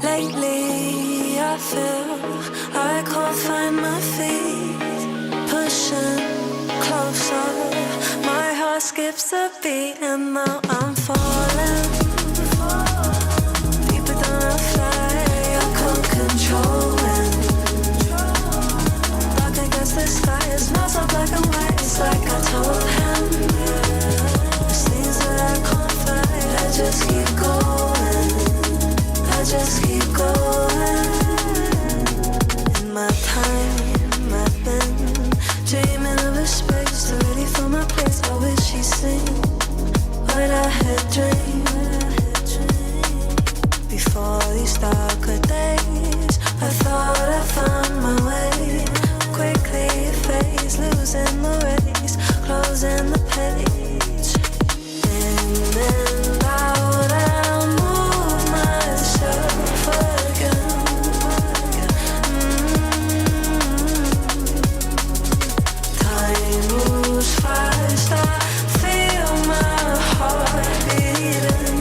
Lately I feel I can't find my feet. Pushing closer, my heart skips a beat, and now I'm falling deeper than I fly. I can't control it. Dark against the sky, it's not so black and white. It's like I told him, there's things that I can't fight. I just keep going, I just keep going. In my time I've been dreaming of a space to really fill my place. I wish she'd sing what I had dreamed. Before these darker days, I thought I found my way. Quickly it fades, losing the race, closing the page. In and out, I'll move myself again. Time moves fast, I feel my heart beating.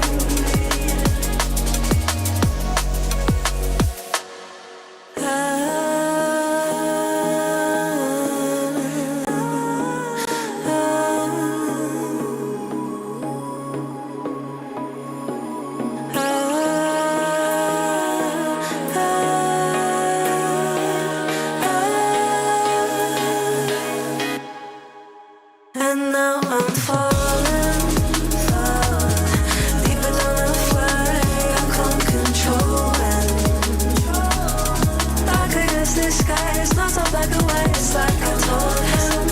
And now I'm falling, deeper than I fly. I can't control it. Dark against the sky, it's not so black and white. It's like I told him,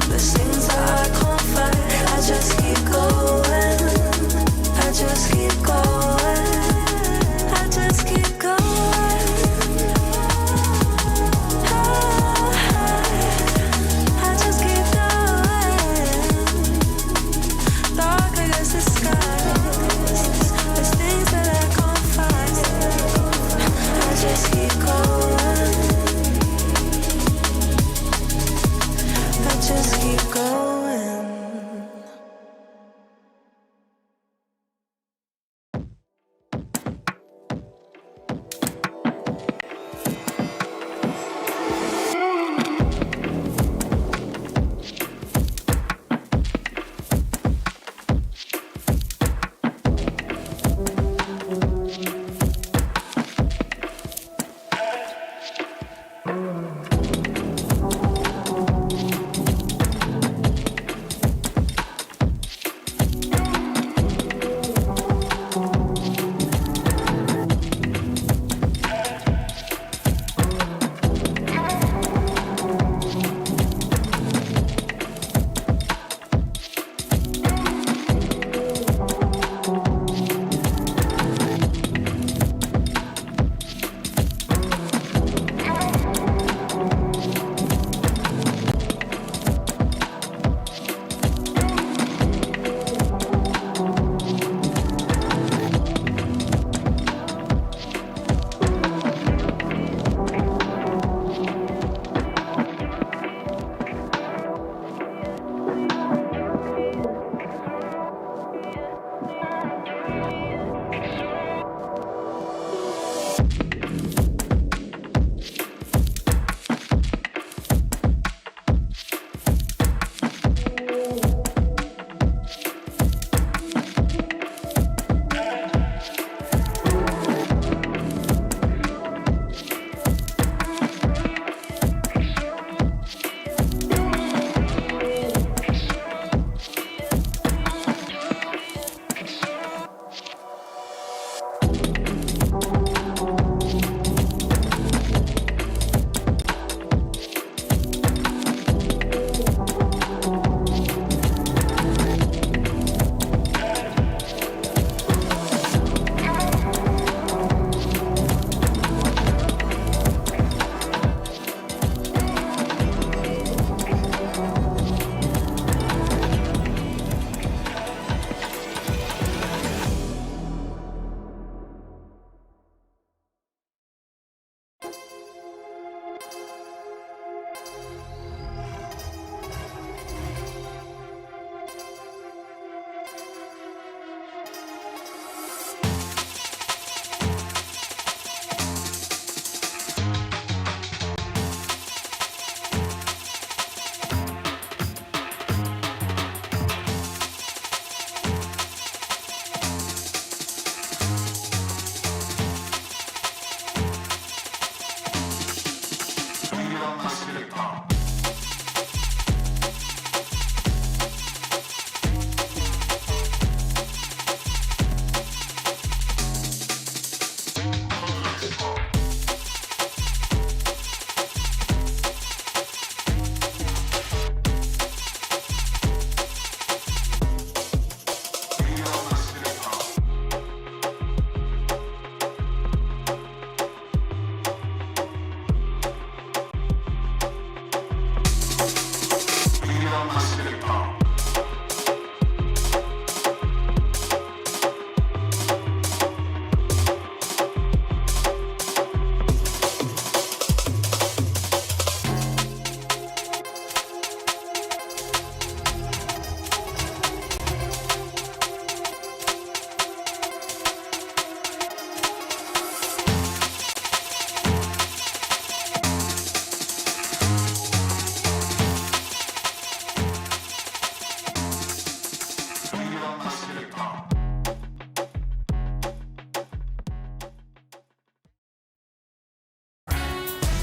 there's things that I can't fight. I just keep going, I just keep going, I just keep going. I just keep going.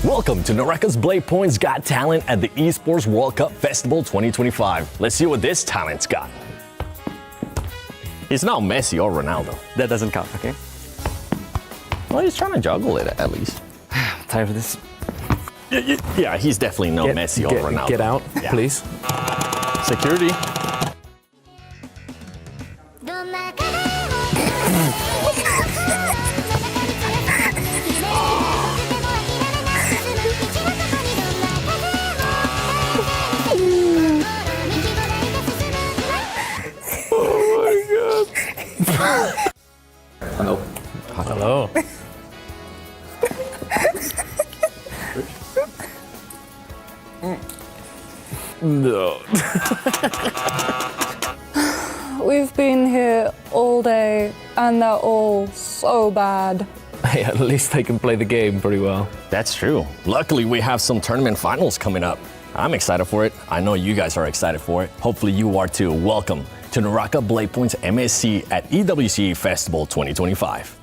Welcome to Naraka's Bladepoint's Got Talent at the Esports World Cup Festival 2025. Let's see what this talent's got. It's not Messi or Ronaldo. That doesn't count, okay? Well, he's trying to juggle it at least. I'm tired of this. Yeah, he's definitely no Messi or Ronaldo. Get out, please. Security. Hello. Hello. No. We've been here all day and they're all so bad. Hey, at least they can play the game pretty well. That's true. Luckily, we have some tournament finals coming up. I'm excited for it. I know you guys are excited for it. Hopefully you are too. Welcome to Naraka Bladepoint's MSC at EWC Festival 2025.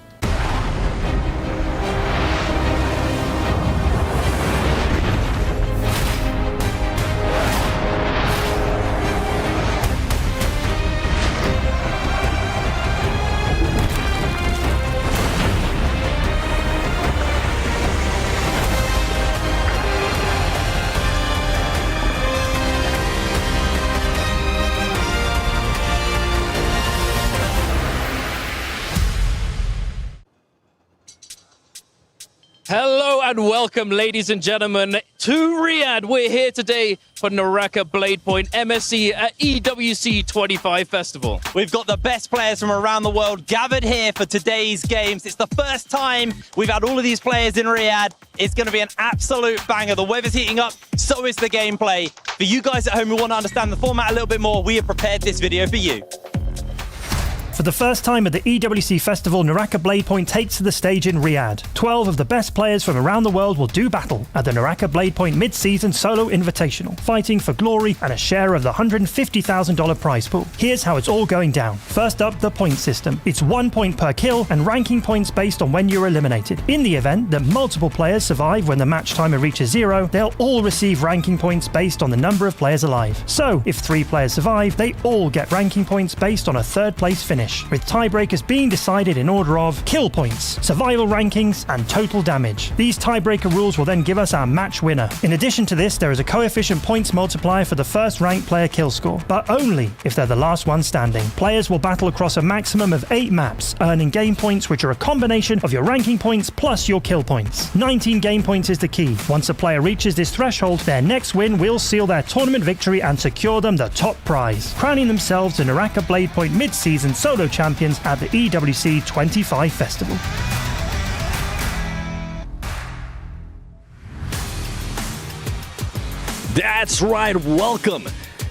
Hello and welcome, ladies and gentlemen, to Riyadh. We're here today for Naraka Bladepoint MSC at EWC 25 Festival. We've got the best players from around the world gathered here for today's games. It's the first time we've had all of these players in Riyadh. It's going to be an absolute banger. The weather's heating up, so is the gameplay. For you guys at home who want to understand the format a little bit more, we have prepared this video for you. For the first time at the EWC Festival, Naraka Bladepoint takes to the stage in Riyadh. 12 of the best players from around the world will do battle at the Naraka Bladepoint Mid Season Solo Invitational, fighting for glory and a share of the $150,000 prize pool. Here's how it's all going down. First up, the point system. It's 1 point per kill and ranking points based on when you're eliminated. In the event that multiple players survive when the match timer reaches 0, they'll all receive ranking points based on the number of players alive. So, if 3 players survive, they all get ranking points based on a 3rd place finish, with tiebreakers being decided in order of kill points, survival rankings, and total damage. These tiebreaker rules will then give us our match winner. In addition to this, there is a coefficient points multiplier for the first ranked player kill score, but only if they're the last one standing. Players will battle across a maximum of 8 maps, earning game points which are a combination of your ranking points plus your kill points. 19 game points is the key. Once a player reaches this threshold, their next win will seal their tournament victory and secure them the top prize, crowning themselves the Naraka Bladepoint Mid-Season Solo Champions at the EWC 25 Festival. That's right. Welcome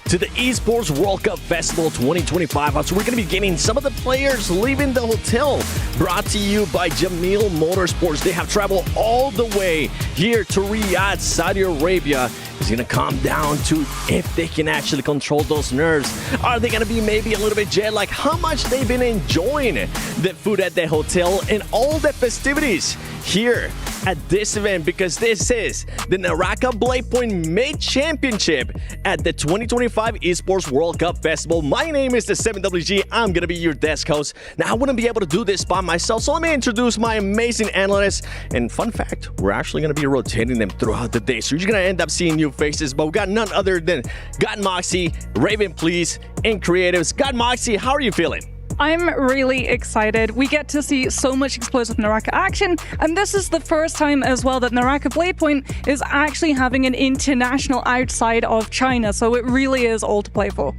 to the Esports World Cup Festival 2025. So we're going to be getting some of the players leaving the hotel. Brought to you by Jamil Motorsports. They have traveled all the way here to Riyadh, Saudi Arabia. It's going to come down to if they can actually control those nerves. Are they going to be maybe a little bit jet lag? How much they've been enjoying the food at the hotel and all the festivities here at this event, because this is the Naraka Bladepoint Mid Championship at the 2025 Esports World Cup Festival. My name is the 7WG. I'm going to be your desk host. Now, I wouldn't be able to do this by myself, so let me introduce my amazing analysts. And fun fact, we're actually going to be rotating them throughout the day, so you're going to end up seeing new faces, but we got none other than God Moxie, Raven Please, and Creatives. God Moxie, how are you feeling? I'm really excited. We get to see so much explosive Naraka action, and this is the first time as well that Naraka Bladepoint is actually having an international outside of China, so it really is all to play for.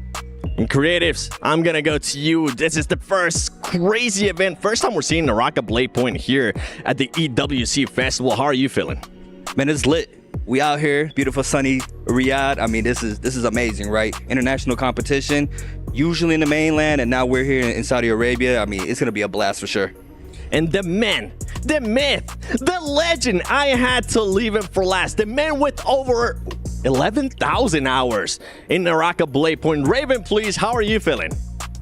And Creatives, I'm gonna go to you. This is the first crazy event. First time we're seeing Naraka Bladepoint here at the EWC Festival. How are you feeling? Man, it's lit. We out here, beautiful sunny Riyadh. I mean, this is amazing, right? International competition, usually in the mainland, and now we're here in Saudi Arabia. I mean, it's gonna be a blast for sure. And the man, the myth, the legend, I had to leave him for last. The man with over 11,000 hours in Naraka Bladepoint. Raven, please, how are you feeling?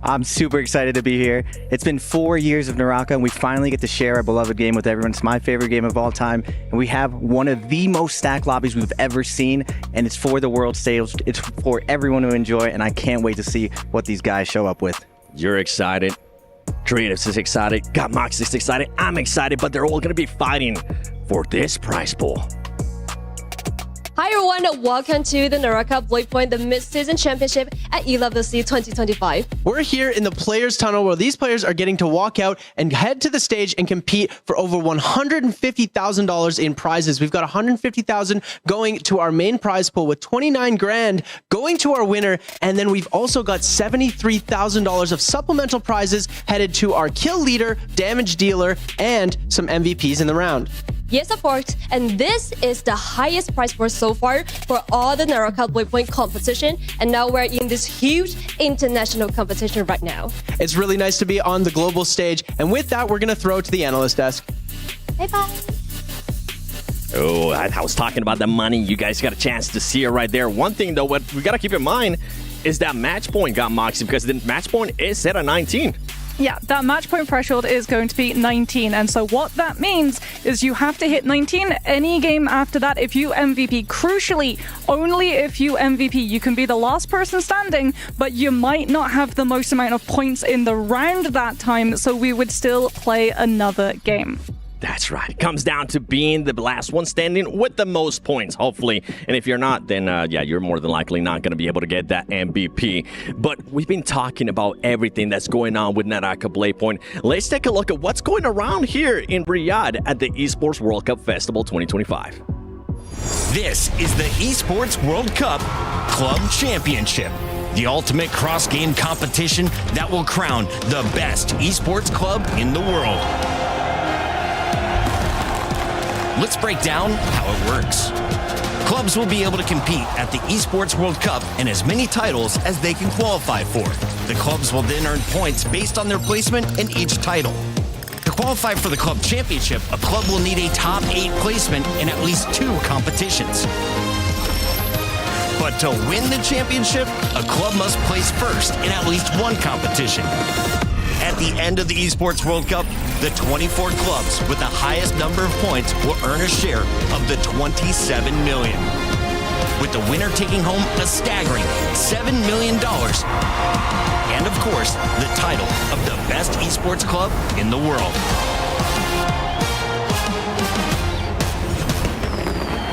I'm super excited to be here. It's been 4 years of Naraka, and we finally get to share our beloved game with everyone. It's my favorite game of all time, and we have one of the most stacked lobbies we've ever seen, and it's for the world stage. It's for everyone to enjoy, and I can't wait to see what these guys show up with. You're excited. Creatives is excited. Got Mox is excited. I'm excited, but they're all going to be fighting for this prize pool. Hi everyone, welcome to the Naraka Bladepoint the Mid Season Championship at EWC 2025. We're here in the players' tunnel where these players are getting to walk out and head to the stage and compete for over $150,000 in prizes. We've got $150,000 going to our main prize pool with 29 grand going to our winner, and then we've also got $73,000 of supplemental prizes headed to our kill leader, damage dealer, and some MVPs in the round. Yes, of course, and this is the highest prize pool so far for all the Naraka Bladepoint competition, and now we're in this huge international competition right now. It's really nice to be on the global stage, and with that, we're going to throw it to the analyst desk. Bye-bye. Oh, I was talking about the money. You guys got a chance to see it right there. One thing, though, what we got to keep in mind is that match point got Moxie, because the match point is set at 19. Yeah, that match point threshold is going to be 19. And so what that means is you have to hit 19 any game after that if you MVP. Crucially, only if you MVP. You can be the last person standing, but you might not have the most amount of points in the round that time, so we would still play another game. That's right. It comes down to being the last one standing with the most points, hopefully. And if you're not, then yeah, you're more than likely not going to be able to get that MVP. But we've been talking about everything that's going on with Naraka Bladepoint. Let's take a look at what's going around here in Riyadh at the Esports World Cup Festival 2025. This is the Esports World Cup Club Championship, the ultimate cross-game competition that will crown the best esports club in the world. Let's break down how it works. Clubs will be able to compete at the Esports World Cup in as many titles as they can qualify for. The clubs will then earn points based on their placement in each title. To qualify for the club championship, a club will need a top 8 placement in at least 2 competitions. But to win the championship, a club must place first in at least 1 competition. At the end of the Esports World Cup, the 24 clubs with the highest number of points will earn a share of the $27 million, with the winner taking home a staggering $7 million, and of course, the title of the best esports club in the world.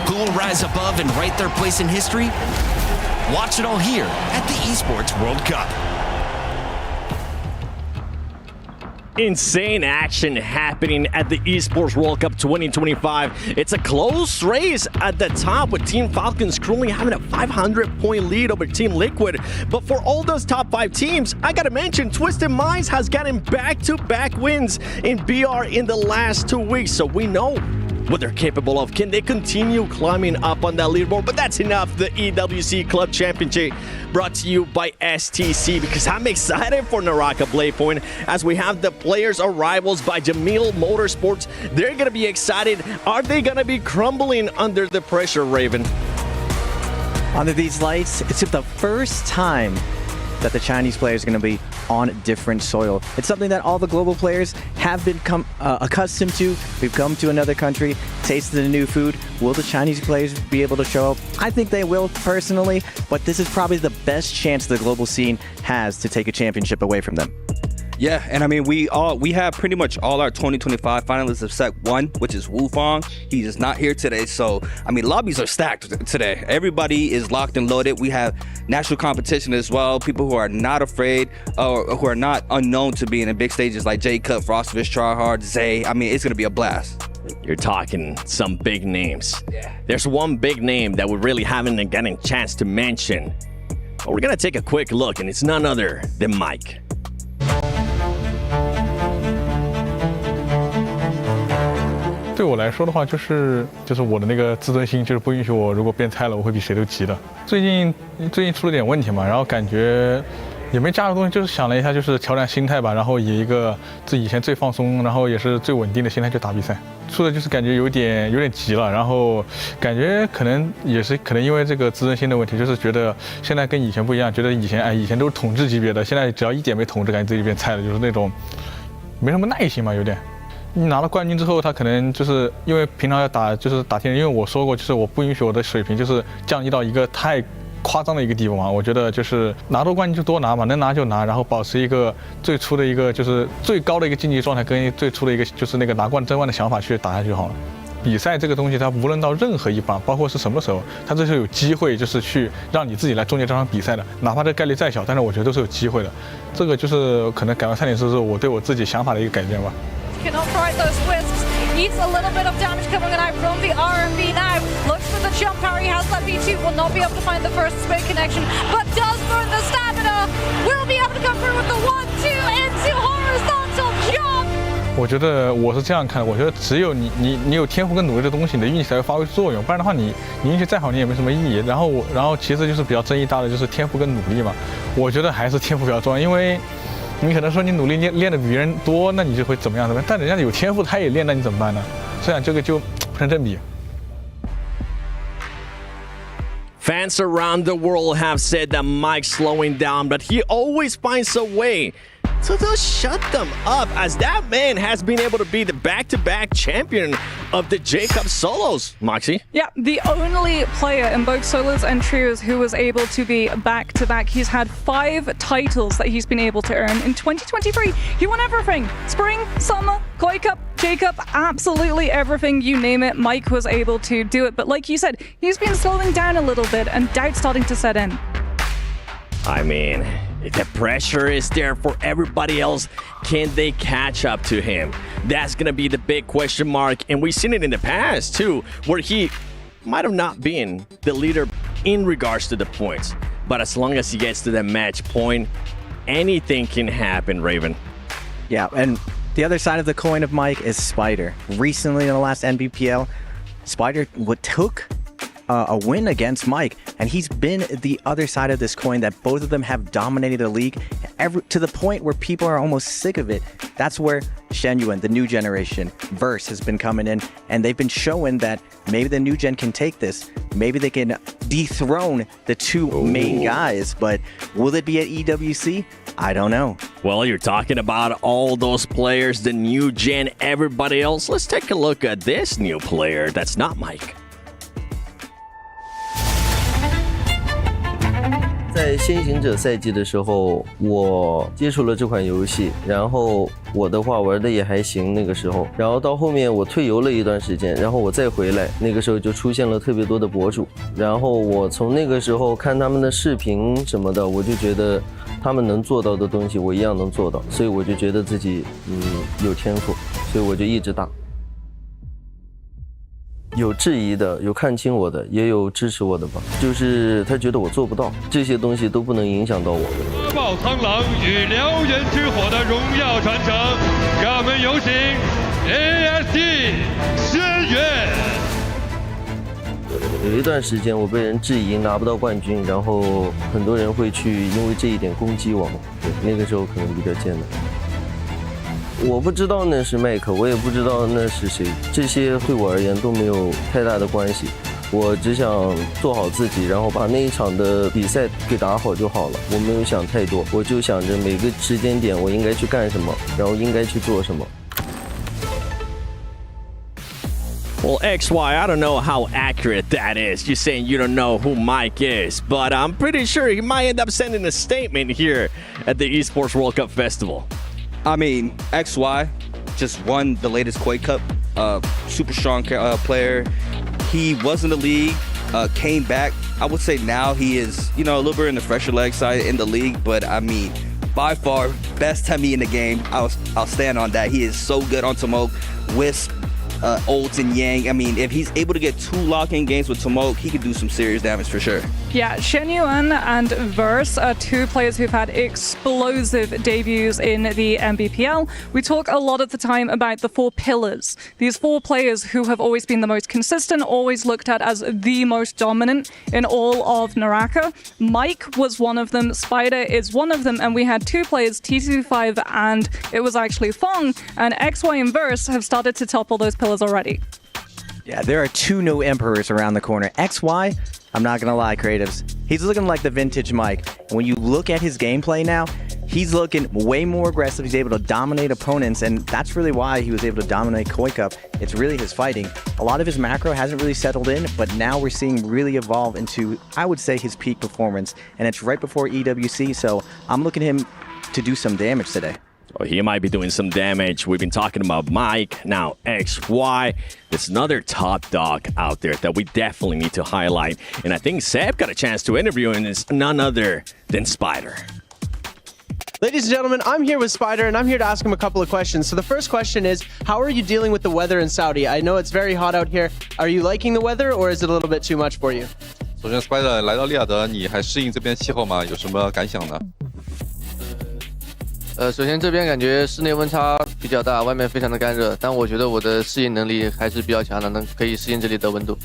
Who will rise above and write their place in history? Watch it all here at the Esports World Cup. Insane action happening at the Esports World Cup 2025. It's a close race at the top with Team Falcons currently having a 500-point lead over Team Liquid. But for all those top 5 teams, I gotta mention Twisted Minds has gotten back-to-back wins in BR in the last 2 weeks, so we know what they're capable of. Can they continue climbing up on that leaderboard? But that's enough. The EWC Club Championship brought to you by STC, because I'm excited for Naraka Bladepoint as we have the players' arrivals by Jamil Motorsports. They're going to be excited. Are they going to be crumbling under the pressure, Raven? Under these lights, it's the first time that the Chinese players are going to be on different soil. It's something that all the global players have become accustomed to. We've come to another country, tasted the new food. Will the Chinese players be able to show up? I think they will personally, but this is probably the best chance the global scene has to take a championship away from them. Yeah, and I mean, we have pretty much all our 2025 finalists except one, which is Wu Fong. He is not here today, so I mean, lobbies are stacked today. Everybody is locked and loaded. We have national competition as well. People who are not afraid or who are not unknown to being in big stages like J Cut, Frostfish, Tryhard, Zay. I mean, it's gonna be a blast. You're talking some big names. Yeah. There's one big name that we really haven't gotten a chance to mention. But we're gonna take a quick look, and it's none other than Mike. 对我来说的话，就是我的那个自尊心，就是不允许我如果变菜了，我会比谁都急的。最近出了点问题嘛，然后感觉也没加的东西，就是想了一下，就是调整心态吧，然后以一个自己以前最放松，然后也是最稳定的心态去打比赛。输的就是感觉有点急了，然后感觉可能因为这个自尊心的问题，就是觉得现在跟以前不一样，觉得以前都是统治级别的，现在只要一点没统治，感觉自己变菜了，就是那种没什么耐心嘛，有点。你拿了冠军之后，他可能就是因为平常要打天人，因为我说过，就是我不允许我的水平就是降低到一个太夸张的一个地步嘛。我觉得就是拿到冠军就多拿嘛，能拿就拿，然后保持一个最初的一个就是最高的一个竞技状态，跟最初的一个就是那个拿冠争冠的想法去打下去就好了。比赛这个东西，它无论到任何一把，包括是什么时候，它都是有机会，就是去让你自己来终结这场比赛的，哪怕这概率再小，但是我觉得都是有机会的。这个就是可能改完3点之后，我对我自己想法的一个改变吧。Cannot try those twists. Eats a little bit of damage coming out from the RMB now. Looks for the jump power. He has that B2. Will not be able to find the first spin connection, but does burn the stamina. Will be able to come through with the 1-2 into horizontal jump. 我觉得我是这样看的，我觉得只有你有天赋跟努力的东西，你的运气才会发挥作用，不然的话你运气再好，你也没什么意义。然后其次就是比较争议大的就是天赋跟努力嘛，我觉得还是天赋比较重要，因为你可能说你努力练的比别人多，那你就会怎么样？但人家有天赋，他也练，那你怎么办呢？这样这个就不成正比。Fans around the world have said that Mike's slowing down, but he always finds a way to shut them up, as that man has been able to be the back-to-back champion of the J-Cup solos. Moxie? Yeah, the only player in both solos and trios who was able to be back-to-back. He's had 5 titles that he's been able to earn. In 2023, he won everything. Spring, summer, Koi Cup, J-Cup, absolutely everything, you name it, Mike was able to do it. But like you said, he's been slowing down a little bit and doubt starting to set in. I mean, the pressure is there for everybody else. Can they catch up to him? That's going to be the big question mark. And we've seen it in the past, too, where he might have not been the leader in regards to the points. But as long as he gets to the match point, anything can happen, Raven. Yeah, and the other side of the coin of Mike is Spider. Recently, in the last NBPL, Spider took a win against Mike, and he's been the other side of this coin, that both of them have dominated the league to the point where people are almost sick of it. That's where Shen Yuan, the new generation, Verse has been coming in, and they've been showing that maybe the new gen can take this. Maybe they can dethrone the two main guys, but will it be at EWC? I don't know. Well, you're talking about all those players, the new gen, everybody else. Let's take a look at this new player that's not Mike. 在先行者赛季的时候，我接触了这款游戏，然后我的话玩的也还行那个时候，然后到后面我退游了一段时间，然后我再回来，那个时候就出现了特别多的博主，然后我从那个时候看他们的视频什么的，我就觉得他们能做到的东西我一样能做到，所以我就觉得自己有天赋，所以我就一直打。有质疑的，有看清我的，也有支持我的吧。就是他觉得我做不到，这些东西都不能影响到我。火爆苍狼与燎原之火的荣耀传承，让我们有请 ASD 轩辕。有一段时间我被人质疑拿不到冠军，然后很多人会去因为这一点攻击我嘛。对，那个时候可能比较艰难。我不知道那是麦克，我也不知道那是谁，这些对我而言都没有太大的关系。我只想做好自己，然后把那一场的比赛给打好就好了。我没有想太多，我就想着每个时间点我应该去干什么，然后应该去做什么。Well, XY, I don't know how accurate that is. You're saying you don't know who Mike is, but I'm pretty sure he might end up sending a statement here at the Esports World Cup Festival. I mean, XY just won the latest Koi Cup. Super strong player. He was in the league, came back. I would say now he is, a little bit in the fresher leg side in the league, but I mean, by far, best Temmie in the game. I'll stand on that. He is so good on smoke, wisp, Ult and Yang. I mean, if he's able to get 2 lock-in games with Tomok, he could do some serious damage for sure. Yeah, Shen Yuan and Verse are 2 players who've had explosive debuts in the MBPL. We talk a lot of the time about the 4 pillars. These 4 players who have always been the most consistent, always looked at as the most dominant in all of Naraka. Mike was one of them, Spider is one of them, and we had 2 players, T25 and it was actually Fong, and XY and Verse have started to topple those pillars already. Yeah, there are 2 no emperors around the corner. XY, I'm not gonna lie, creatives, he's looking like the vintage Mike. And when you look at his gameplay now, he's looking way more aggressive. He's able to dominate opponents, and that's really why he was able to dominate Koi Cup. It's really his fighting. A lot of his macro hasn't really settled in, but now we're seeing really evolve into, I would say, his peak performance. And it's right before EWC, so I'm looking at him to do some damage today. Oh, he might be doing some damage. We've been talking about Mike, now XY. There's another top dog out there that we definitely need to highlight. And I think Seb got a chance to interview, and it's none other than Spider. Ladies and gentlemen, I'm here with Spider, and I'm here to ask him a couple of questions. So the first question is, how are you dealing with the weather in Saudi? I know it's very hot out here. Are you liking the weather, or is it a little bit too much for you? 首先 ，Spider 来到利雅得，你还适应这边气候吗？有什么感想呢？首先这边感觉室内温差比较大，外面非常的干热，但我觉得我的适应能力还是比较强的，可以适应这里的温度。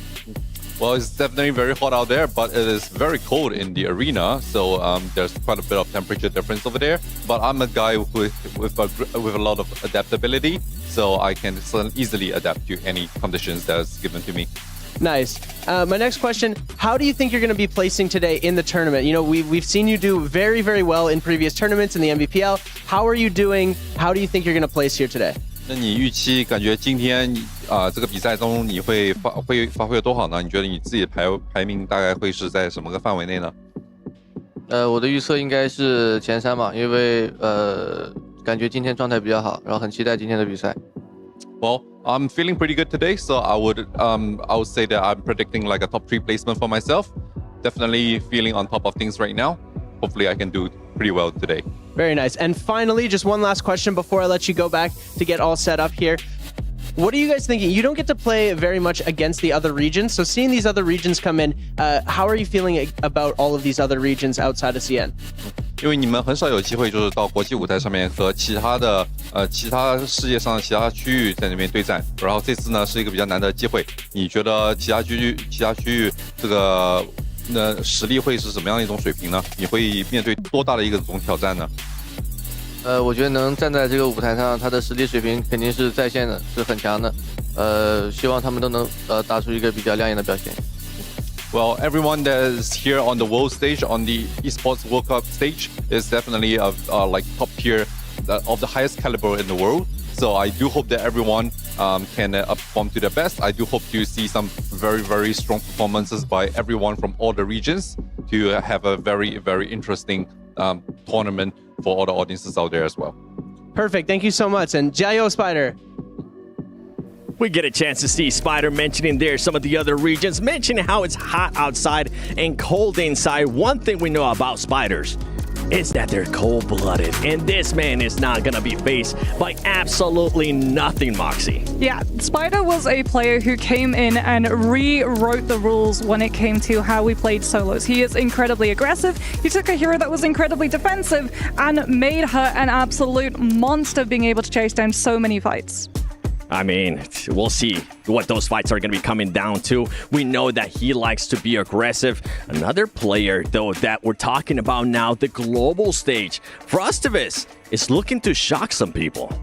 Well, it's definitely very hot out there, but it is very cold in the arena, so there's quite a bit of temperature difference over there. But I'm a guy with a lot of adaptability, so I can easily adapt to any conditions that's given to me. Nice. My next question, how do you think you're going to be placing today in the tournament? You know, we've seen you do very, very well in previous tournaments in the MBPL. How are you doing? How do you think you're going to place here today? 那你预期感觉今天这个比赛中你会发挥多好呢？你觉得你自己的排名大概会是在什么个范围内呢？我的预测应该是前3嘛，因为感觉今天状态比较好，然后很期待今天的比赛。Well, I'm feeling pretty good today, so I would say that I'm predicting like a top 3 placement for myself. Definitely feeling on top of things right now. Hopefully I can do pretty well today. Very nice. And finally, just one last question before I let you go back to get all set up here. What are you guys thinking? You don't get to play very much against the other regions, so seeing these other regions come in, how are you feeling about all of these other regions outside of CN? 因为你们很少有机会就是到国际舞台上面和其他世界上的其他区域在那边对战，然后这次呢是一个比较难得的机会。你觉得其他区域这个实力会是什么样的一种水平呢？你会面对多大的一个种挑战呢？我觉得能站在这个舞台上，他的实力水平肯定是在线的，是很强的。希望他们都能打出一个比较亮眼的表现。Well, everyone that is here on the world stage, on the Esports World Cup stage, is definitely like top tier, of the highest caliber in the world. So I do hope that everyone can perform to their best. I do hope to see some very, very strong performances by everyone from all the regions to have a very, very interesting tournament for all the audiences out there as well. Perfect. Thank you so much. And Jayo Spider. We get a chance to see Spider mentioning there some of the other regions, mentioning how it's hot outside and cold inside. One thing we know about Spiders is that they're cold-blooded, and this man is not going to be faced by absolutely nothing, Moxie. Yeah, Spider was a player who came in and rewrote the rules when it came to how we played solos. He is incredibly aggressive. He took a hero that was incredibly defensive and made her an absolute monster, being able to chase down so many fights. I mean, we'll see what those fights are going to be coming down to. We know that he likes to be aggressive. Another player, though, that we're talking about now, the global stage, Frostivus, is looking to shock some people.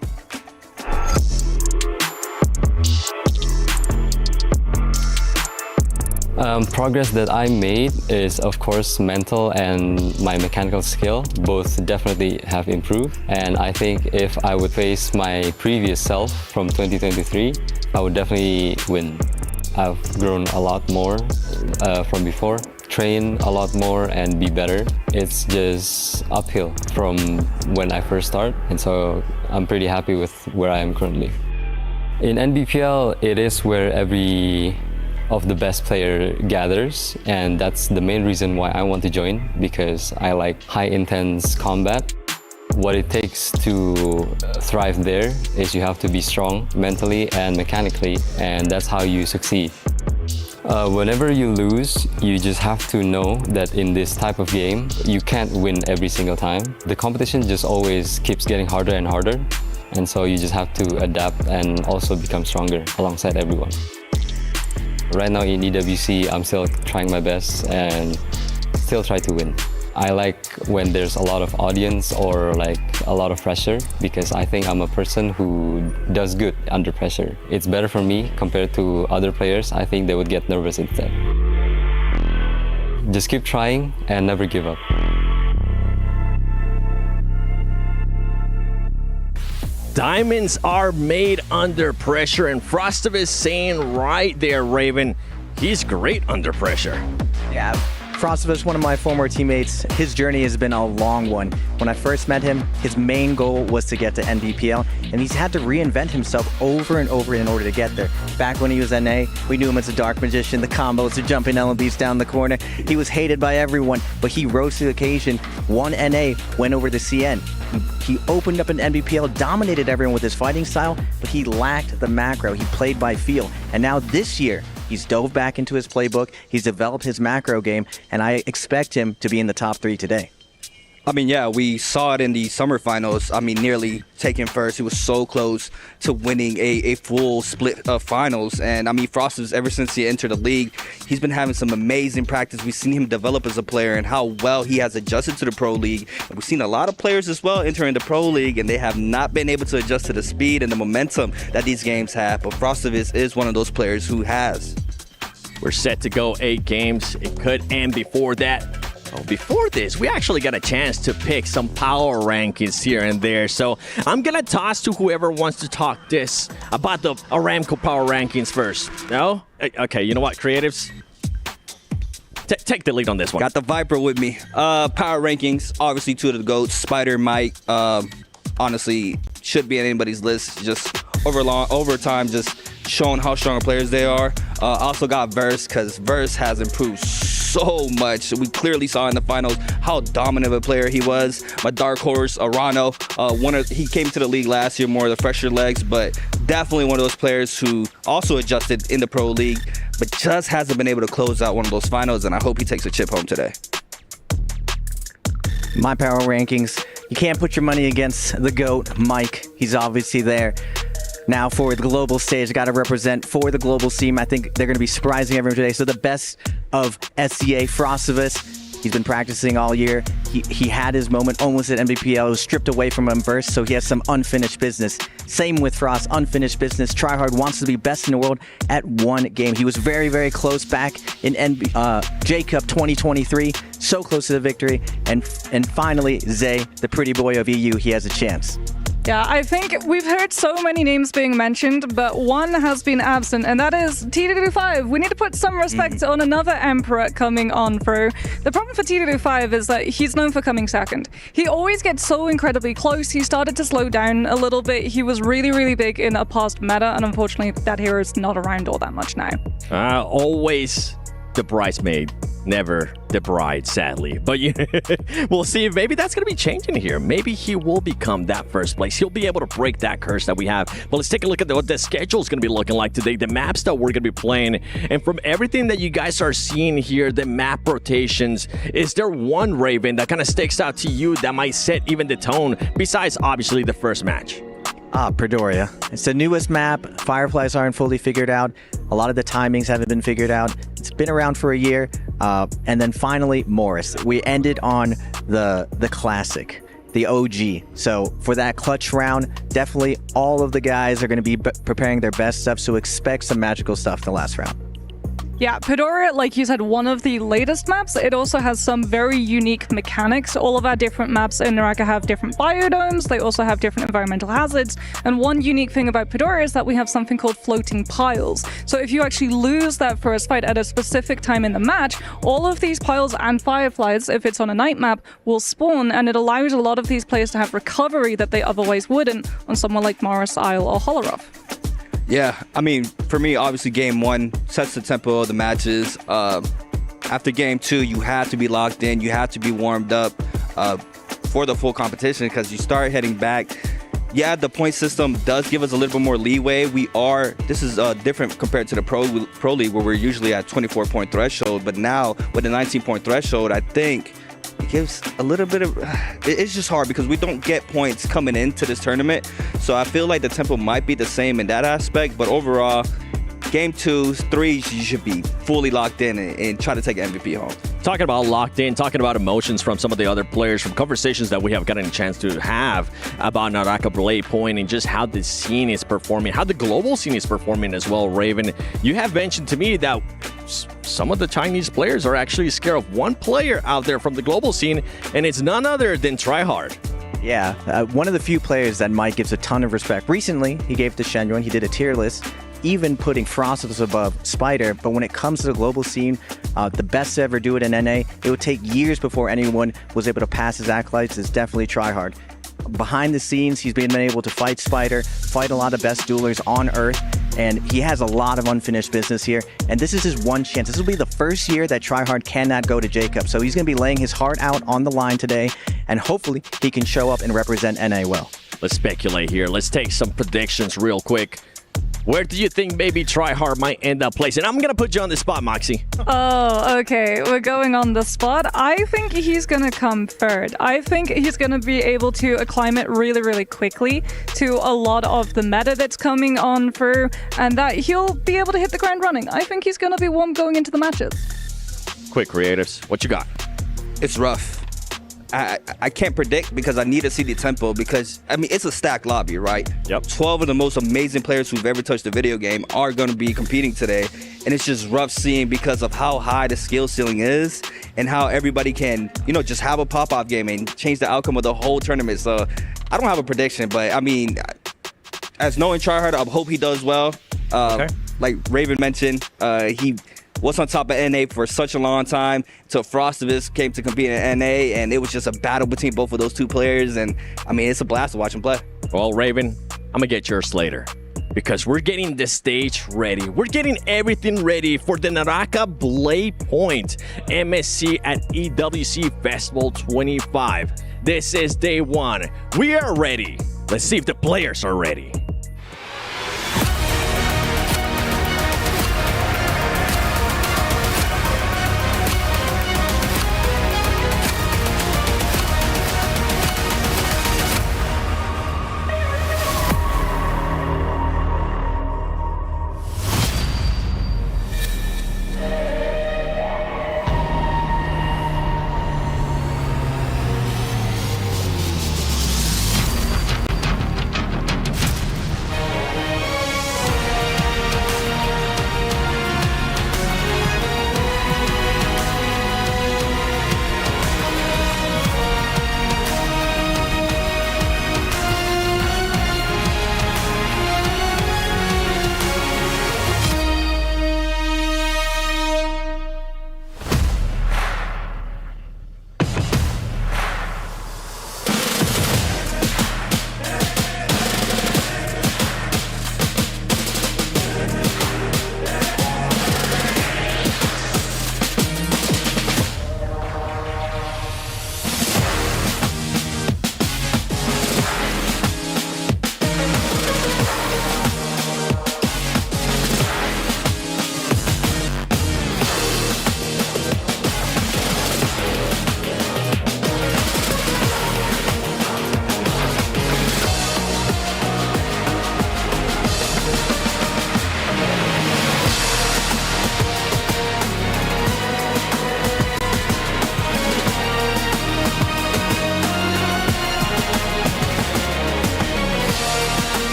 Progress that I made is, of course, mental and my mechanical skill. Both definitely have improved. And I think if I would face my previous self from 2023, I would definitely win. I've grown a lot more from before, train a lot more and be better. It's just uphill from when I first start. And so I'm pretty happy with where I am currently. In NBPL, it is where every of the best player gathers, and that's the main reason why I want to join, because I like high intense combat. What it takes to thrive there is you have to be strong mentally and mechanically, and that's how you succeed. Whenever you lose, you just have to know that in this type of game, you can't win every single time. The competition just always keeps getting harder and harder, and so you just have to adapt and also become stronger alongside everyone. Right now in EWC, I'm still trying my best and still try to win. I like when there's a lot of audience or like a lot of pressure because I think I'm a person who does good under pressure. It's better for me compared to other players. I think they would get nervous instead. Just keep trying and never give up. Diamonds are made under pressure, and Frostov is saying right there, Raven, he's great under pressure. Yeah. Frostov is one of my former teammates. His journey has been a long one. When I first met him, his main goal was to get to NBPL, and he's had to reinvent himself over and over in order to get there. Back when he was NA, we knew him as a dark magician, the combos, the jumping LMBs down the corner. He was hated by everyone, but he rose to the occasion, won NA, went over to CN. He opened up an NBPL, dominated everyone with his fighting style, but he lacked the macro. He played by feel. And now this year, he's dove back into his playbook, he's developed his macro game, and I expect him to be in the top 3 today. I mean, yeah, we saw it in the summer finals. I mean, nearly taking first. He was so close to winning a full split of finals. And I mean, Frostov's, ever since he entered the league, he's been having some amazing practice. We've seen him develop as a player and how well he has adjusted to the pro league. And we've seen a lot of players as well entering the pro league, and they have not been able to adjust to the speed and the momentum that these games have. But Frostov is one of those players who has. We're set to go 8 games. It could end before that. Oh, before this, we actually got a chance to pick some power rankings here and there. So I'm going to toss to whoever wants to talk this about the Aramco power rankings first. No? Okay, you know what, creatives? Take the lead on this one. Got the Viper with me. Power rankings, obviously 2 of the GOATs. Spider, Mike, honestly, should be on anybody's list. Just over time, just showing how strong players they are. Also got Verse, because Verse has improved so much. We clearly saw in the finals how dominant of a player he was. My dark horse, Arano, he came to the league last year, more of the fresher legs, but definitely one of those players who also adjusted in the pro league, but just hasn't been able to close out one of those finals, and I hope he takes a chip home today. My power rankings, you can't put your money against the GOAT, Mike. He's obviously there. Now for the global stage, got to represent for the global team. I think they're going to be surprising everyone today. So the best of SCA, Frostovus. He's been practicing all year. He had his moment almost at NBPL. It was stripped away from him first, so he has some unfinished business. Same with Frost, unfinished business. Tryhard wants to be best in the world at 1 game. He was very, very close back in J-Cup 2023. So close to the victory. And finally, Zay, the pretty boy of EU, he has a chance. Yeah, I think we've heard so many names being mentioned, but one has been absent, and that is TDD5. We need to put some respect on another Emperor coming on through. The problem for TDD5 is that he's known for coming second. He always gets so incredibly close. He started to slow down a little bit. He was really, really big in a past meta, and unfortunately, that hero is not around all that much now. Always the bridesmaid, never the bride, sadly. But we'll see if maybe that's going to be changing here. Maybe he will become that first place. He'll be able to break that curse that we have. But let's take a look at what the schedule is going to be looking like today, the maps that we're going to be playing. And from everything that you guys are seeing here, the map rotations, is there one, Raven, that kind of sticks out to you that might set even the tone, besides obviously the first match? Pretoria. It's the newest map. Fireflies aren't fully figured out. A lot of the timings haven't been figured out. It's been around for a year. And then finally, Morris. We ended on the classic, the OG. So for that clutch round, definitely all of the guys are going to be preparing their best stuff. So expect some magical stuff in the last round. Yeah, Padoria, like you said, one of the latest maps. It also has some very unique mechanics. All of our different maps in Naraka have different biodomes. They also have different environmental hazards. And one unique thing about Padoria is that we have something called floating piles. So if you actually lose that first fight at a specific time in the match, all of these piles and fireflies, if it's on a night map, will spawn, and it allows a lot of these players to have recovery that they otherwise wouldn't on someone like Morris, Isle, or Holoroth. Yeah, I mean, for me, obviously, game 1 sets the tempo of the matches. After game 2, you have to be locked in. You have to be warmed up. for the full competition because you start heading back. Yeah, the point system does give us a little bit more leeway. This is different compared to the Pro League where we're usually at 24-point threshold. But now with the 19-point threshold, I think it gives a little bit of, it's just hard because we don't get points coming into this tournament. So I feel like the tempo might be the same in that aspect. But overall, game 2, 3, you should be fully locked in and try to take an MVP home. Talking about locked in, talking about emotions from some of the other players, from conversations that we have gotten a chance to have about Naraka Bladepoint and just how the scene is performing, how the global scene is performing as well, Raven. You have mentioned to me that some of the Chinese players are actually scared of one player out there from the global scene, and it's none other than Tryhard. Yeah, one of the few players that Mike gives a ton of respect. Recently, he gave to Shenyuan, he did a tier list, even putting Frostless above Spider. But when it comes to the global scene, the best to ever do it in NA, it would take years before anyone was able to pass his acolytes. It's definitely Tryhard. Behind the scenes, he's been able to fight Spider, fight a lot of best duelers on Earth, and he has a lot of unfinished business here. And this is his one chance. This will be the first year that Tryhard cannot go to Jacob. So he's going to be laying his heart out on the line today, and hopefully he can show up and represent NA well. Let's speculate here. Let's take some predictions real quick. Where do you think maybe Tryhard might end up placing? I'm going to put you on the spot, Moxie. Oh, okay. We're going on the spot. I think he's going to come third. I think he's going to be able to acclimate really, really quickly to a lot of the meta that's coming on through, and that he'll be able to hit the ground running. I think he's going to be one going into the matches. Quick, creators. What you got? It's rough. I can't predict because I need to see the tempo because, I mean, it's a stacked lobby, right? Yep. 12 of the most amazing players who've ever touched a video game are going to be competing today. And it's just rough seeing because of how high the skill ceiling is and how everybody can, just have a pop-off game and change the outcome of the whole tournament. So I don't have a prediction, but I mean, as knowing Tryhard, I hope he does well. Okay. Like Raven mentioned, he was on top of NA for such a long time until Frostivus came to compete in NA, and it was just a battle between both of those two players. And I mean, it's a blast to watch him play. Well, Raven, I'm gonna get yours later because we're getting the stage ready. We're getting everything ready for the Naraka Bladepoint MSC at EWC Festival 25. This is day 1. We are ready. Let's see if the players are ready.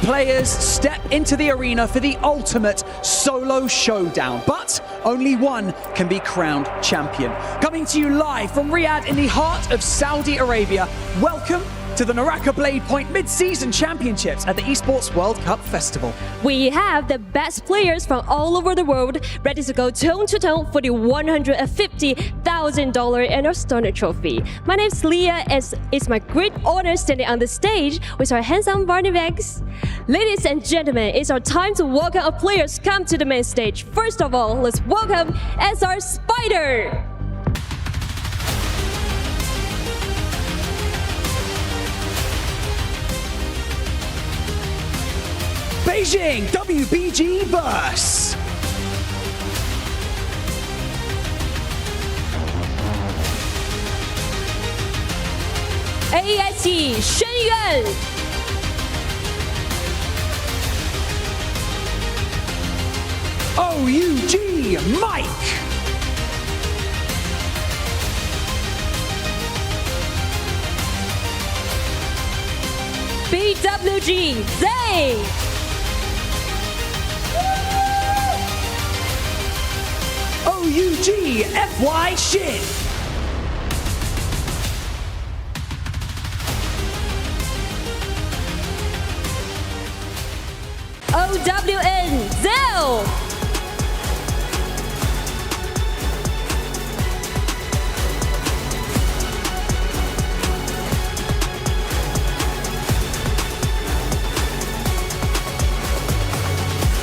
Players step into the arena for the ultimate solo showdown, but only one can be crowned champion. Coming to you live from Riyadh in the heart of Saudi Arabia, welcome to the Naraka Bladepoint Mid Season Championships at the Esports World Cup Festival. We have the best players from all over the world ready to go toe-to-toe for the $150,000 Annual Stoner Trophy. My name is Leah, and it's my great honor standing on the stage with our handsome Barney Bags. Ladies and gentlemen, it's our time to welcome our players come to the main stage. First of all, let's welcome SR Spider. Beijing WBG Burst. ASE Shenyuan. OUG Mike. BWG Zay. OUG FY Shin. OWN Zell.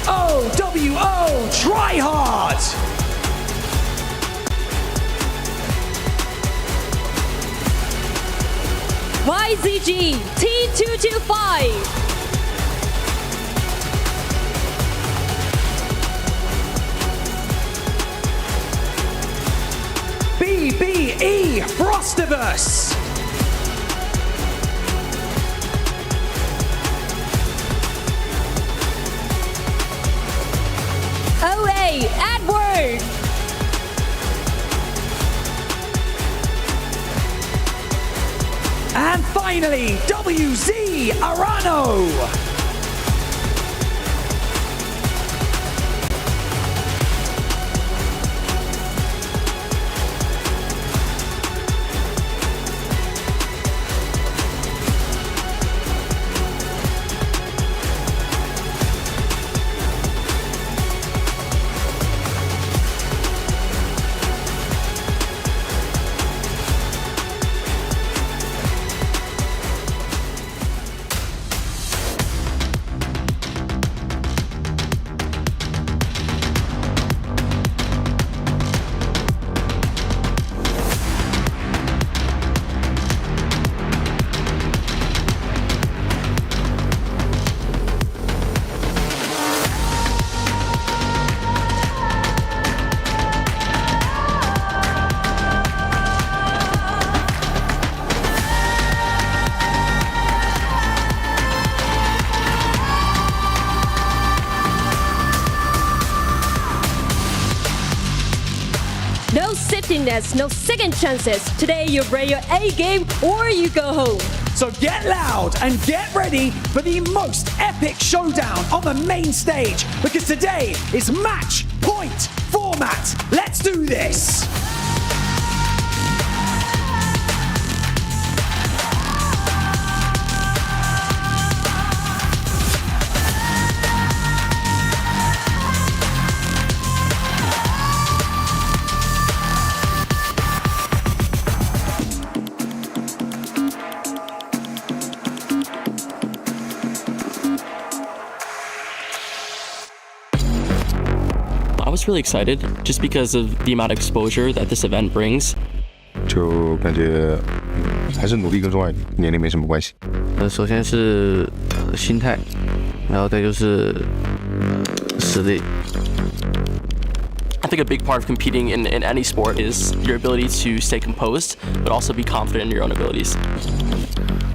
OWO Try Hard. YZG T225. BBE Frostivus. OA Edward. And finally, WZ Arano. No safety nets, no second chances. Today you bring your A game or you go home. So get loud and get ready for the most epic showdown on the main stage, because today is match point format. Let's do this. I was really excited just because of the amount of exposure that this event brings. 就感觉还是努力更重要一点，年龄没什么关系。首先是心态，然后再就是实力。I think a big part of competing in any sport is your ability to stay composed, but also be confident in your own abilities.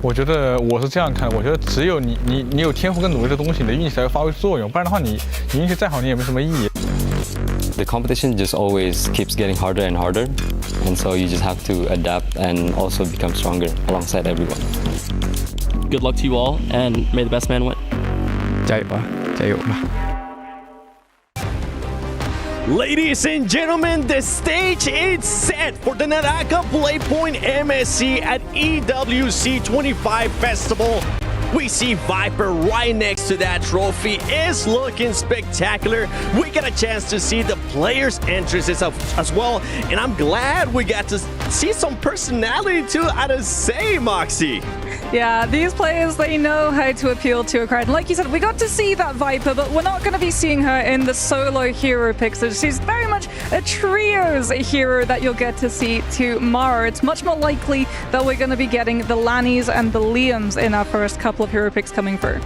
我觉得我是这样看，我觉得只有你有天赋跟努力的东西，你的运气才会发挥作用，不然的话你运气再好，你也没什么意义。The competition just always keeps getting harder and harder, and so you just have to adapt and also become stronger alongside everyone. Good luck to you all, and may the best man win. 加油吧，加油吧！ Ladies and gentlemen, the stage is set for the Naraka Bladepoint MSC at EWC 25 Festival. We see Viper right next to that trophy. Is looking spectacular. We got a chance to see the players' entrances as well, and I'm glad we got to see some personality too out of Zay, Moxie. Yeah, these players, they know how to appeal to a crowd. And like you said, we got to see that Viper, but we're not going to be seeing her in the solo hero picks. So she's very much a trios hero that you'll get to see tomorrow. It's much more likely that we're going to be getting the Lannies and the Liams in our first couple of hero picks coming through.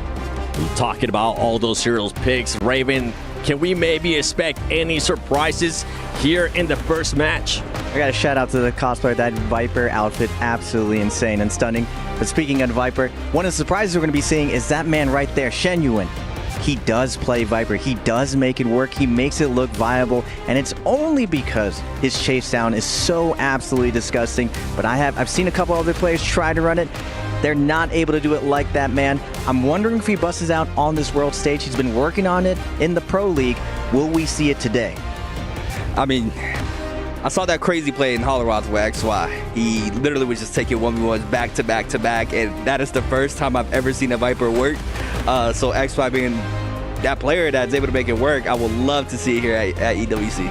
Talking about all those heroes picks, Raven, can we maybe expect any surprises here in the first match? I got a shout out to the cosplayer. That Viper outfit, absolutely insane and stunning. But speaking of Viper, one of the surprises we're going to be seeing is that man right there, Shen Yuan. He does play Viper. He does make it work. He makes it look viable, and it's only because his chase down is so absolutely disgusting. But I've seen a couple other players try to run it. They're not able to do it like that man. I'm wondering if he busts out on this world stage. He's been working on it in the Pro League. Will we see it today? I mean, I saw that crazy play in Holleroth with XY. He literally was just taking 1v1s back to back to back, and that is the first time I've ever seen a Viper work. So XY being that player that's able to make it work, I would love to see it here at EWC.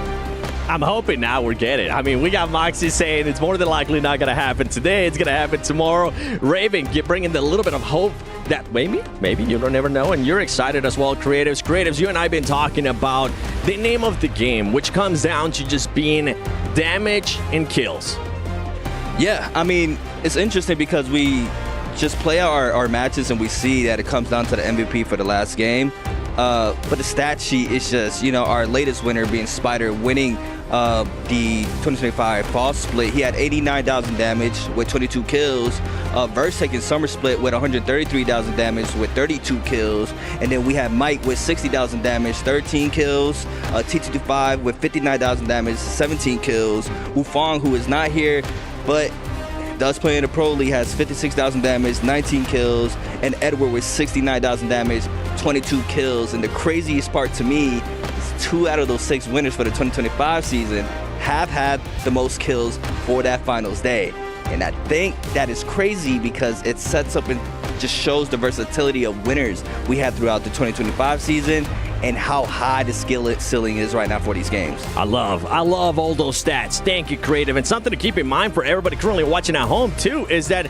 I'm hoping now we're getting it. I mean, we got Moxie saying it's more than likely not going to happen today. It's going to happen tomorrow. Raven, bringing a little bit of hope that maybe you don't never know. And you're excited as well, Creatives, you and I have been talking about the name of the game, which comes down to just being damage and kills. Yeah, I mean, it's interesting because we just play our matches and we see that it comes down to the MVP for the last game. But the stat sheet is just, our latest winner being Spider winning the 2025 Fall Split. He had 89,000 damage with 22 kills. Verse taking Summer Split with 133,000 damage with 32 kills. And then we have Mike with 60,000 damage, 13 kills. T25 with 59,000 damage, 17 kills. Wufang, who is not here, but does play in the Pro League, has 56,000 damage, 19 kills. And Edward with 69,000 damage, 22 kills. And the craziest part to me is 2 out of those 6 winners for the 2025 season have had the most kills for that finals day. And I think that is crazy because it sets up and just shows the versatility of winners we have throughout the 2025 season and how high the skill ceiling is right now for these games. I love all those stats. Thank you, Creative. And something to keep in mind for everybody currently watching at home too is that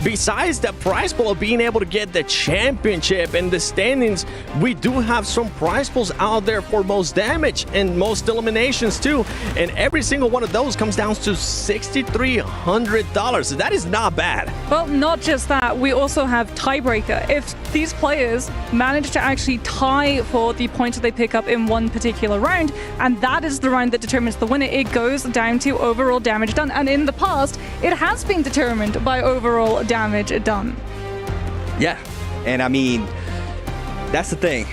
besides the prize pool of being able to get the championship and the standings, we do have some prize pools out there for most damage and most eliminations too. And every single one of those comes down to $6,300. So that is not bad. Well, not just that, we also have tiebreaker. If these players manage to actually tie for the points that they pick up in one particular round, and that is the round that determines the winner, it goes down to overall damage done. And in the past, it has been determined by overall damage done. Yeah, and I mean, that's the thing.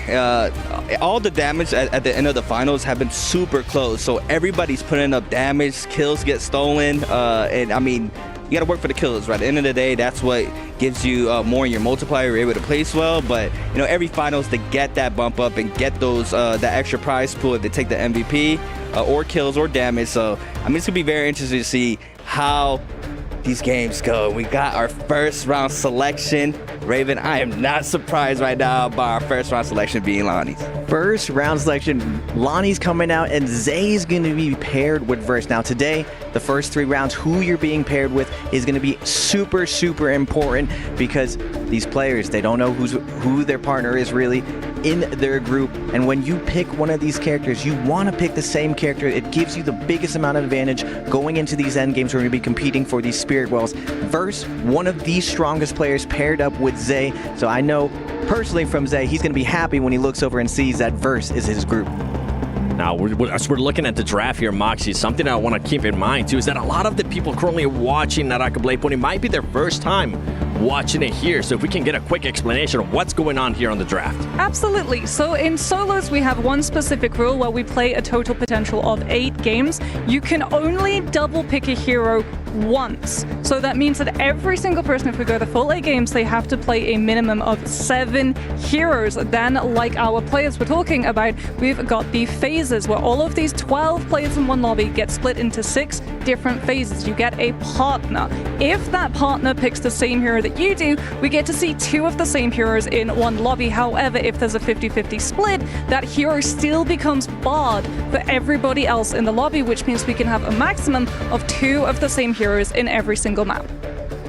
All the damage at the end of the finals have been super close. So everybody's putting up damage, kills get stolen, and I mean, you got to work for the kills, right? At the end of the day, that's what gives you more in your multiplier. You're able to place well, but every finals to get that bump up and get those that extra prize pool if they take the MVP or kills or damage. So I mean, it's gonna be very interesting to see how these games go. We got our first round selection. Raven, I am not surprised right now by our first round selection being Lonnie's. First round selection, Lonnie's coming out, and Zay's going to be paired with Verse. Now today, the first 3 rounds, who you're being paired with is going to be super, super important because these players, they don't know who their partner is really in their group. And when you pick one of these characters, you want to pick the same character. It gives you the biggest amount of advantage going into these end games where you're going to be competing for these Spirit Wells. Verse, one of the strongest players paired up with Zay. So I know personally from Zay, he's going to be happy when he looks over and sees that Verse is his group. Now, as we're looking at the draft here, Moxie, something I want to keep in mind, too, is that a lot of the people currently watching Naraka Bladepoint, it might be their first time watching it here. So if we can get a quick explanation of what's going on here on the draft. Absolutely. So in solos, we have one specific rule where we play a total potential of 8 games. You can only double pick a hero once. So that means that every single person, if we go to full 8 games, they have to play a minimum of 7 heroes. Then, like our players were talking about, we've got the phases where all of these 12 players in one lobby get split into 6 different phases. You get a partner. If that partner picks the same hero that you do, we get to see 2 of the same heroes in one lobby. However, if there's a 50-50 split, that hero still becomes barred for everybody else in the lobby, which means we can have a maximum of 2 of the same heroes in every single map.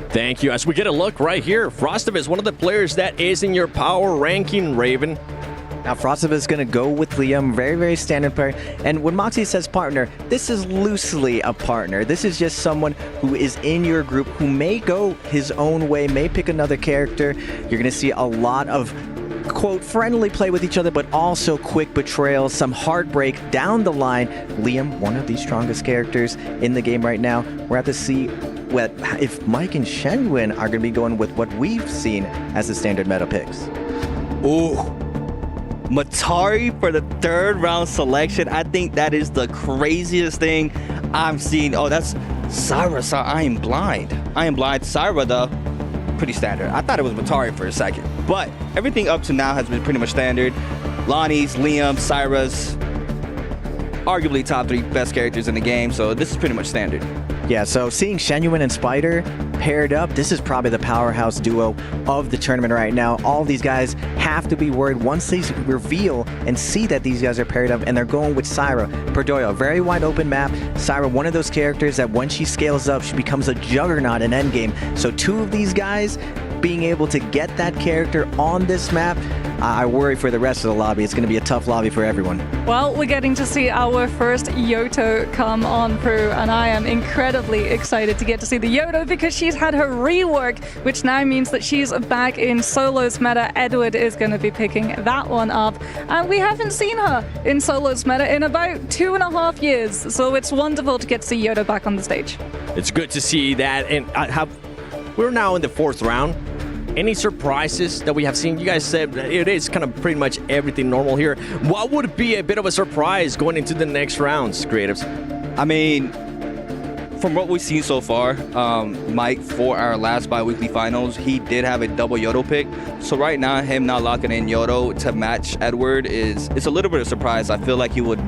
Thank you. As we get a look right here, Frostov is one of the players that is in your power ranking, Raven. Now, Frostov is going to go with Liam, very, very standard player. And when Moxie says partner, this is loosely a partner. This is just someone who is in your group who may go his own way, may pick another character. You're going to see a lot of, quote, friendly play with each other, but also quick betrayal, some heartbreak down the line. Liam, one of the strongest characters in the game right now. We're at to see if Mike and Shenyun are going to be going with what we've seen as the standard meta picks. Ooh. Matari for the 3rd round selection. I think that is the craziest thing I'm seeing. Oh, that's Syra. I am blind. Syra, though, pretty standard. I thought it was Matari for a second. But everything up to now has been pretty much standard. Lonnie's, Liam, Syra's, arguably top 3 best characters in the game. So this is pretty much standard. Yeah, so seeing Shenyun and Spider paired up, this is probably the powerhouse duo of the tournament right now. All these guys have to be worried once they reveal and see that these guys are paired up, and they're going with Syra. Perdoyo, very wide open map. Syra, one of those characters that when she scales up, she becomes a juggernaut in endgame. So 2 of these guys being able to get that character on this map, I worry for the rest of the lobby. It's going to be a tough lobby for everyone. Well, we're getting to see our first Yoto come on through, and I am incredibly excited to get to see the Yoto because she's had her rework, which now means that she's back in solos meta. Edward is going to be picking that one up, and we haven't seen her in solos meta in about 2.5 years, so it's wonderful to get to see Yoto back on the stage. It's good to see that, and we're now in the 4th round. Any surprises that we have seen? You guys said it is kind of pretty much everything normal here. What would be a bit of a surprise going into the next rounds, creatives? I mean, from what we've seen so far, Mike, for our last bi-weekly finals, he did have a double Yoto pick. So right now, him not locking in Yoto to match Edward it's a little bit of a surprise. I feel like he would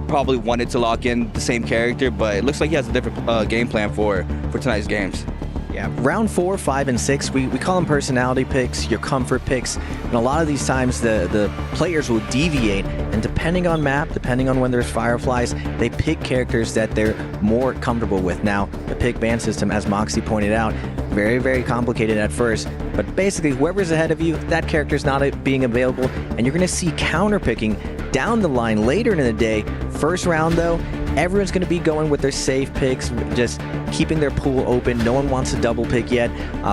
probably wanted to lock in the same character, but it looks like he has a different game plan for tonight's games. Yeah, round 4, 5, and 6, we call them personality picks, your comfort picks, and a lot of these times the players will deviate, and depending on map, depending on when there's fireflies, they pick characters that they're more comfortable with. Now, the pick ban system, as Moxie pointed out, very, very complicated at first, but basically whoever's ahead of you, that character's not being available, and you're going to see counter picking down the line later in the day. First round, though, everyone's going to be going with their safe picks, just keeping their pool open. No one wants to double pick yet.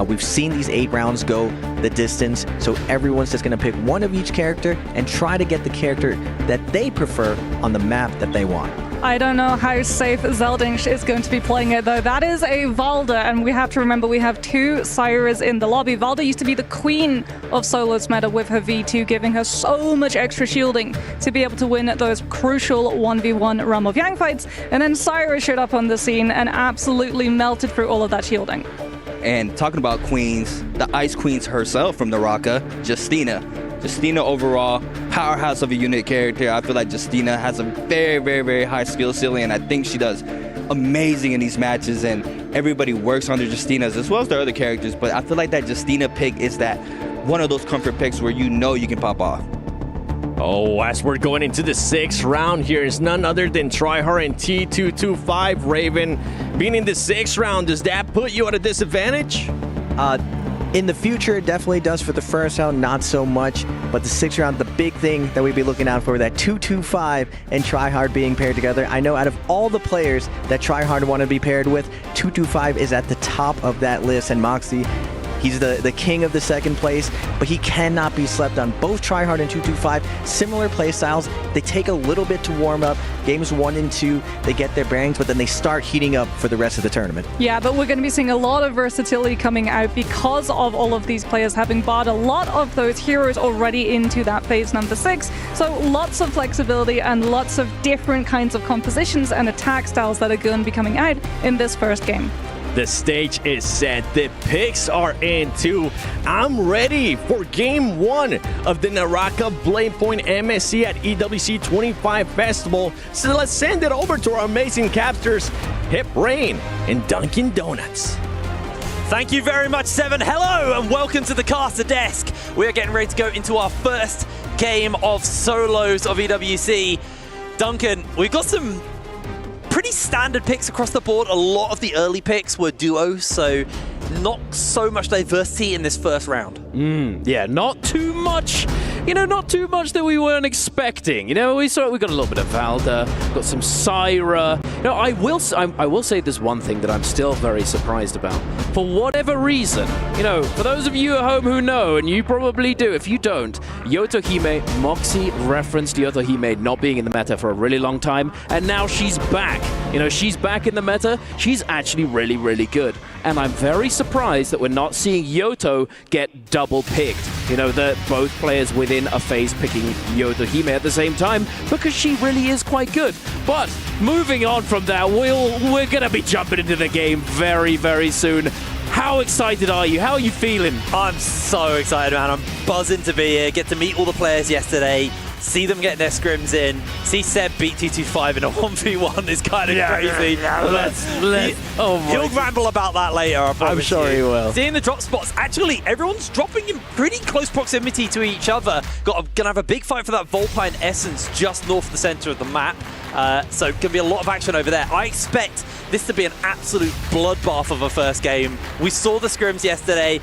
We've seen these 8 rounds go the distance, so everyone's just going to pick one of each character and try to get the character that they prefer on the map that they want. I don't know how safe Zeldinch is going to be playing it, though. That is a Valda, and we have to remember we have 2 Syras in the lobby. Valda used to be the queen of solos meta with her V2, giving her so much extra shielding to be able to win those crucial 1v1 Realm of Yang fights. And then Syra showed up on the scene and absolutely melted through all of that shielding. And talking about queens, the Ice Queens herself from Naraka, Justina overall, powerhouse of a unit character. I feel like Justina has a very, very, very high skill ceiling, and I think she does amazing in these matches, and everybody works on their Justinas as well as their other characters, but I feel like that Justina pick is that one of those comfort picks where you know you can pop off. Oh, as we're going into the 6th round here, is none other than Tryhard and T225. Raven, being in the 6th round, does that put you at a disadvantage? In the future, it definitely does. For the first round, not so much. But the 6th round, the big thing that we'd be looking out for, that 225 and Tryhard being paired together. I know out of all the players that Tryhard want to be paired with, 225 is at the top of that list. And Moxie, He's the king of the second place, but he cannot be slept on. Both Tryhard and 225, similar play styles. They take a little bit to warm up. Games 1 and 2, they get their bearings, but then they start heating up for the rest of the tournament. Yeah, but we're going to be seeing a lot of versatility coming out because of all of these players having barred a lot of those heroes already into that phase number 6. So lots of flexibility and lots of different kinds of compositions and attack styles that are going to be coming out in this first game. The stage is set. The picks are in too. I'm ready for game 1 of the Naraka Bladepoint MSC at EWC 25 Festival. So let's send it over to our amazing captors, Hip Rain and Dunkin' Donuts. Thank you very much, Seven. Hello and welcome to the caster desk. We're getting ready to go into our first game of solos of EWC. Duncan, we've got some pretty standard picks across the board. A lot of the early picks were duos, so not so much diversity in this first round. Yeah, not too much. Not too much that we weren't expecting. We got a little bit of Valda, got some Syra. I will say there's one thing that I'm still very surprised about. For whatever reason, for those of you at home who know, and you probably do, if you don't, Yotohime, Moxie referenced Yotohime not being in the meta for a really long time, and now she's back. She's back in the meta. She's actually really, really good. And I'm very surprised that we're not seeing Yoto get double picked. That both players within a phase picking Yotohime at the same time, because she really is quite good. But moving on from that, we're going to be jumping into the game very, very soon. How excited are you? How are you feeling? I'm so excited, man. I'm buzzing to be here, get to meet all the players yesterday, see them get their scrims in, see Seb beat 225 in a 1v1 is kind of crazy. He'll ramble about that later, I promise. I'm sure he will. Seeing the drop spots, actually, everyone's dropping in pretty close proximity to each other. Gonna have a big fight for that Volpine Essence just north of the center of the map. So gonna be a lot of action over there. I expect this to be an absolute bloodbath of a first game. We saw the scrims yesterday.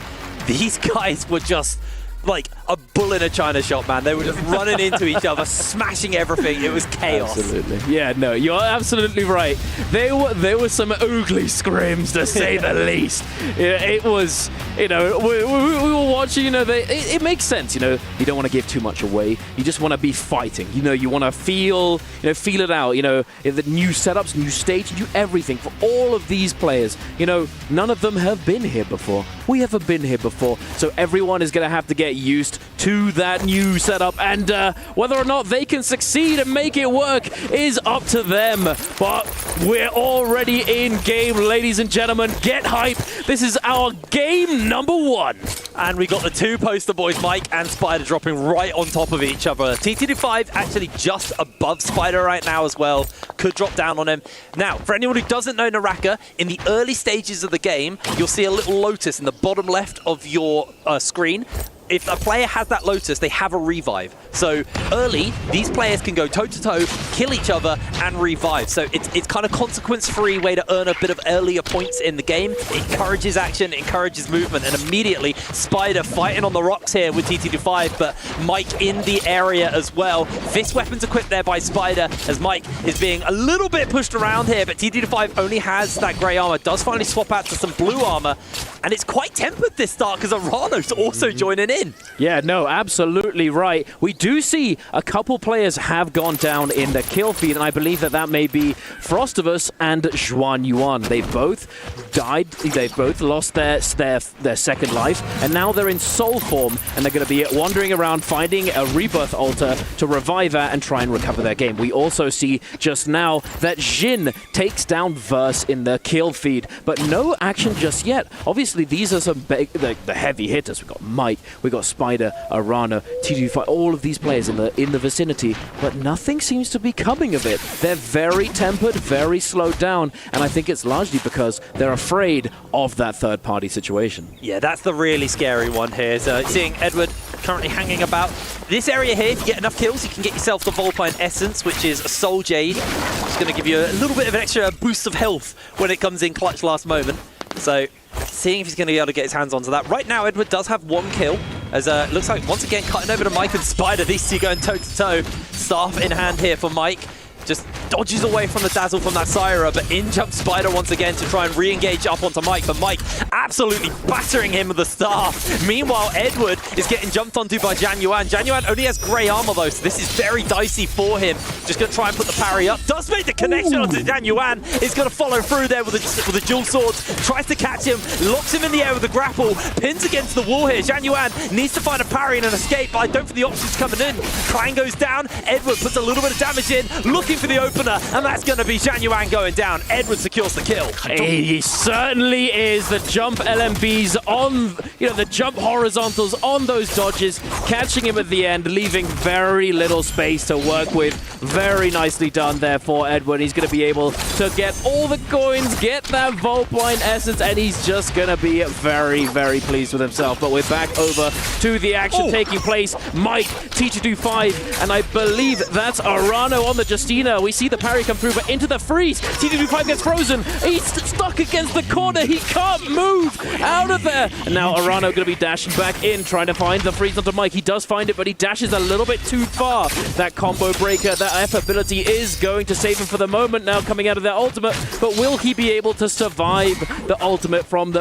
These guys were just like a bull in a china shop, man. They were just running into each other, smashing everything. It was chaos. Absolutely. Yeah, no, you're absolutely right. There were some ugly scrims, to say the least. It was, we were watching, it makes sense, you don't want to give too much away. You just want to be fighting. You want to feel it out, the new setups, new stage, new everything for all of these players. None of them have been here before. We haven't been here before, so everyone is going to have to get used to that new setup, and whether or not they can succeed and make it work is up to them. But we're already in game, ladies and gentlemen. Get hype. This is our game number 1. And we got the two poster boys, Mike and Spider, dropping right on top of each other. TT25 actually just above Spider right now as well. Could drop down on him. Now, for anyone who doesn't know Naraka, in the early stages of the game, you'll see a little lotus in the bottom left of your screen. If a player has that lotus, they have a revive. So early, these players can go toe-to-toe, kill each other, and revive. So it's kind of consequence-free way to earn a bit of earlier points in the game. It encourages action, it encourages movement, and immediately Spider fighting on the rocks here with TT25, but Mike in the area as well. Fist weapons equipped there by Spider, as Mike is being a little bit pushed around here, but TT25 only has that grey armor, does finally swap out to some blue armor, and it's quite tempered this start because Arano's also joining in. Yeah, no, absolutely right. We do see a couple players have gone down in the kill feed, and I believe that may be Frostivus and Zhuan Yuan. They both died, they both lost their second life, and now they're in soul form, and they're going to be wandering around finding a rebirth altar to revive at and try and recover their game. We also see just now that Jin takes down Verse in the kill feed, but no action just yet. Obviously, these are some big, the heavy hitters. We've got Mike, we've got Spider, Arano, TT25, all of these players in the vicinity, but nothing seems to be coming of it. They're very tempered, very slowed down, and I think it's largely because they're afraid of that third-party situation. Yeah, that's the really scary one here. So seeing Edward currently hanging about this area here, if you get enough kills, you can get yourself the Volpine Essence, which is a Soul Jade. It's going to give you a little bit of an extra boost of health when it comes in clutch last moment. So seeing if he's going to be able to get his hands onto that. Right now, Edward does have one kill, as looks like once again cutting over to Mike and Spider. These two going toe-to-toe. Staff in hand here for Mike. just dodges away from the dazzle from that Syra, but in jumps Spider once again to try and re-engage up onto Mike, but Mike absolutely battering him with the star. Meanwhile, Edward is getting jumped onto by Jan Yuan. Jan Yuan only has grey armor though, so this is very dicey for him. Just going to try and put the parry up. Does make the connection onto Jan Yuan. Is going to follow through there with a dual sword. Tries to catch him, locks him in the air with a grapple, pins against the wall here. Jan Yuan needs to find a parry and an escape, but I don't think the options coming in. Krang goes down. Edward puts a little bit of damage in, looking for the opener, and that's going to be Jan Yuan going down. Edward secures the kill. He certainly is. The jump LMBs on, the jump horizontals on those dodges, catching him at the end, leaving very little space to work with. Very nicely done there for Edward. He's going to be able to get all the coins, get that Volpline essence, and he's just going to be very, very pleased with himself. But we're back over to the action taking place. Mike, T225, and I believe that's Arano on the Justina. We see the parry come through, but into the freeze. T225 gets frozen. He's stuck against the corner. He can't move out of there. And now Arano going to be dashing back in, trying to find the freeze onto Mike. He does find it, but he dashes a little bit too far. That combo breaker, that F ability is going to save him for the moment now coming out of their ultimate, but will he be able to survive the ultimate from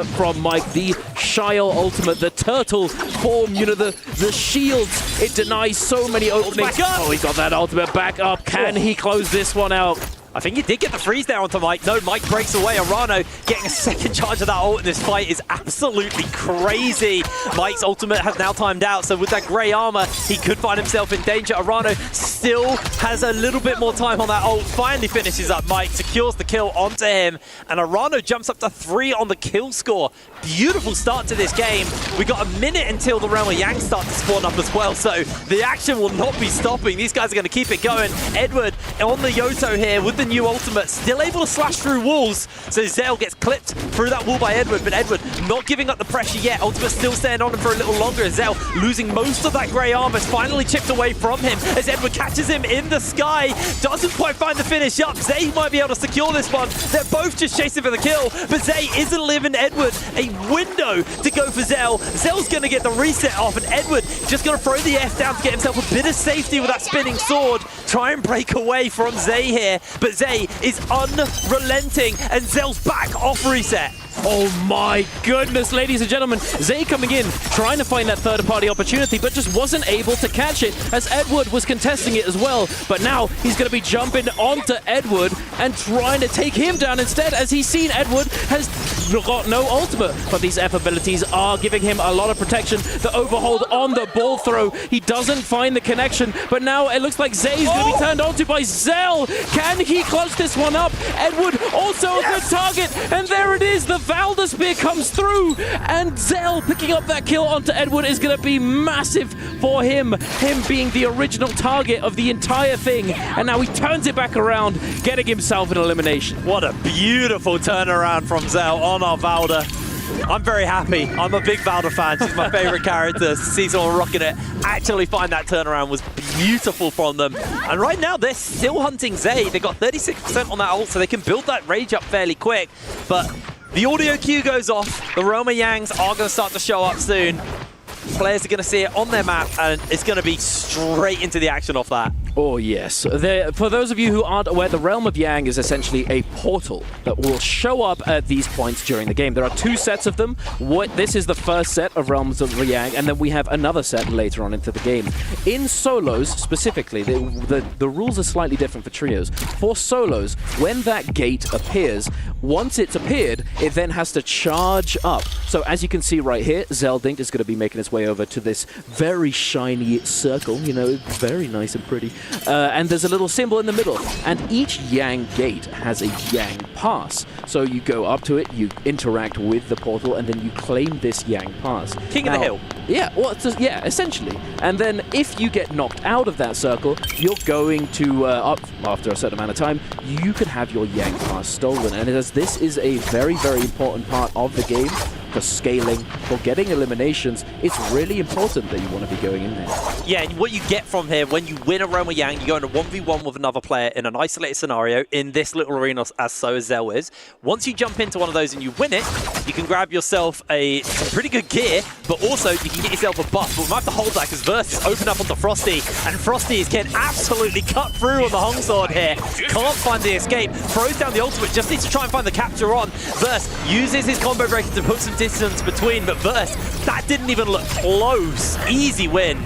Mike? The Shile ultimate, the turtle form, the shields, it denies so many openings. Oh, he got that ultimate back up. Can he close this one out? I think he did get the freeze there onto Mike. No, Mike breaks away. Arano getting a second charge of that ult in this fight is absolutely crazy. Mike's ultimate has now timed out, so with that grey armor, he could find himself in danger. Arano still has a little bit more time on that ult. Finally finishes up Mike, secures the kill onto him, and Arano jumps up to 3 on the kill score. Beautiful start to this game. We got a minute until the Realm of Yang start to spawn up as well, so the action will not be stopping. These guys are going to keep it going. Edward on the Yoto here with the new ultimate, still able to slash through walls. So Zell gets clipped through that wall by Edward, but Edward not giving up the pressure yet. Ultimate still staying on him for a little longer. Zell losing most of that grey armor, is finally chipped away from him as Edward catches him in the sky. Doesn't quite find the finish up. Zay might be able to secure this one. They're both just chasing for the kill, but Zay isn't leaving Edward a window to go for Zell. Zell's going to get the reset off, and Edward just going to throw the F down to get himself a bit of safety with that spinning sword. Try and break away from Zay here, but Zay is unrelenting, and Zell's back off reset. Oh my goodness, ladies and gentlemen. Zay coming in, trying to find that third-party opportunity, but just wasn't able to catch it as Edward was contesting it as well. But now he's going to be jumping onto Edward and trying to take him down instead, as he's seen Edward has got no ultimate. But these F abilities are giving him a lot of protection. The overhold on the ball throw. He doesn't find the connection, but now it looks like Zay's going to be turned onto by Zell. Can he clutch this one up? Edward also a good target, and there it is. The Valda Spear comes through, and Zell picking up that kill onto Edward is going to be massive for him. Him being the original target of the entire thing, and now he turns it back around, getting himself an elimination. What a beautiful turnaround from Zell on our Valda. I'm very happy. I'm a big Valda fan. She's my favorite character. To see someone rocking it, actually find that turnaround was beautiful from them. And right now, they're still hunting Zay. They got 36% on that ult, so they can build that rage up fairly quick. But the audio cue goes off. The Roma Yangs are going to start to show up soon. Players are going to see it on their map, and it's going to be straight into the action off that. Oh, yes. For those of you who aren't aware, the Realm of Yang is essentially a portal that will show up at these points during the game. There are 2 sets of them. This is the first set of Realms of Yang, and then we have another set later on into the game. In solos, specifically, the rules are slightly different for trios. For solos, when that gate appears, once it's appeared, it then has to charge up. So as you can see right here, Zeldink is going to be making its way over to this very shiny circle, very nice and pretty. And there's a little symbol in the middle, and each Yang gate has a Yang pass. So you go up to it, you interact with the portal, and then you claim this Yang pass. King of the hill. Yeah, well, yeah, essentially. And then if you get knocked out of that circle, you're going to, up after a certain amount of time, you could have your Yang pass stolen. And as this is a very, very important part of the game, because scaling or getting eliminations, it's really important that you want to be going in there. Yeah, and what you get from here, when you win a realm of Yang, you go in a 1v1 with another player in an isolated scenario in this little arena, as so as Zell is. Once you jump into one of those and you win it, you can grab yourself some pretty good gear, but also you can get yourself a buff. But we might have to hold that because Versus open up onto Frosty, and Frosty is getting absolutely cut through on the Hong Sword here. Can't find the escape, throws down the ultimate, just needs to try and find the capture on. Verse uses his combo breaker to put some distance between, but Verse, that didn't even look close. Easy win.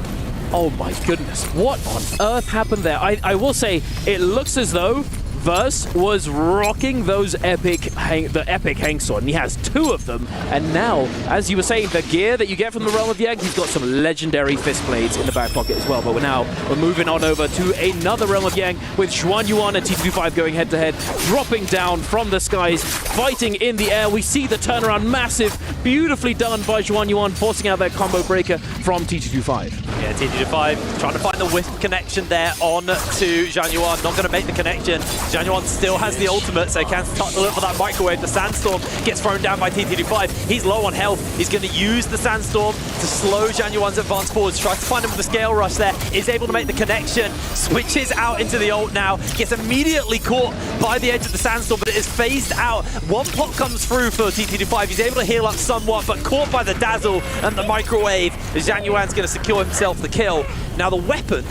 Oh my goodness, what on earth happened there? I will say, it looks as though Verse was rocking those the epic hang sword, and he has 2 of them. And now, as you were saying, the gear that you get from the Realm of Yang, he's got some legendary fist blades in the back pocket as well. But we're moving on over to another Realm of Yang with Xuan Yuan and T225 going head to head, dropping down from the skies, fighting in the air. We see the turnaround, massive, beautifully done by Xuan Yuan, forcing out that combo breaker from T225. Yeah, T225 trying to find the wisp connection there on to Zhang Yuan. Not going to make the connection. Zhang Yuan still has the ultimate, so he can start to look for that microwave. The Sandstorm gets thrown down by T225. He's low on health. He's going to use the Sandstorm to slow Zhang Yuan's advance forwards. Tries to find him with the scale rush there. Is able to make the connection. Switches out into the ult now. Gets immediately caught by the edge of the Sandstorm, but it is phased out. One pot comes through for T225. He's able to heal up somewhat, but caught by the Dazzle and the microwave. Zhang Yuan's going to secure himself the kill. Now the weapon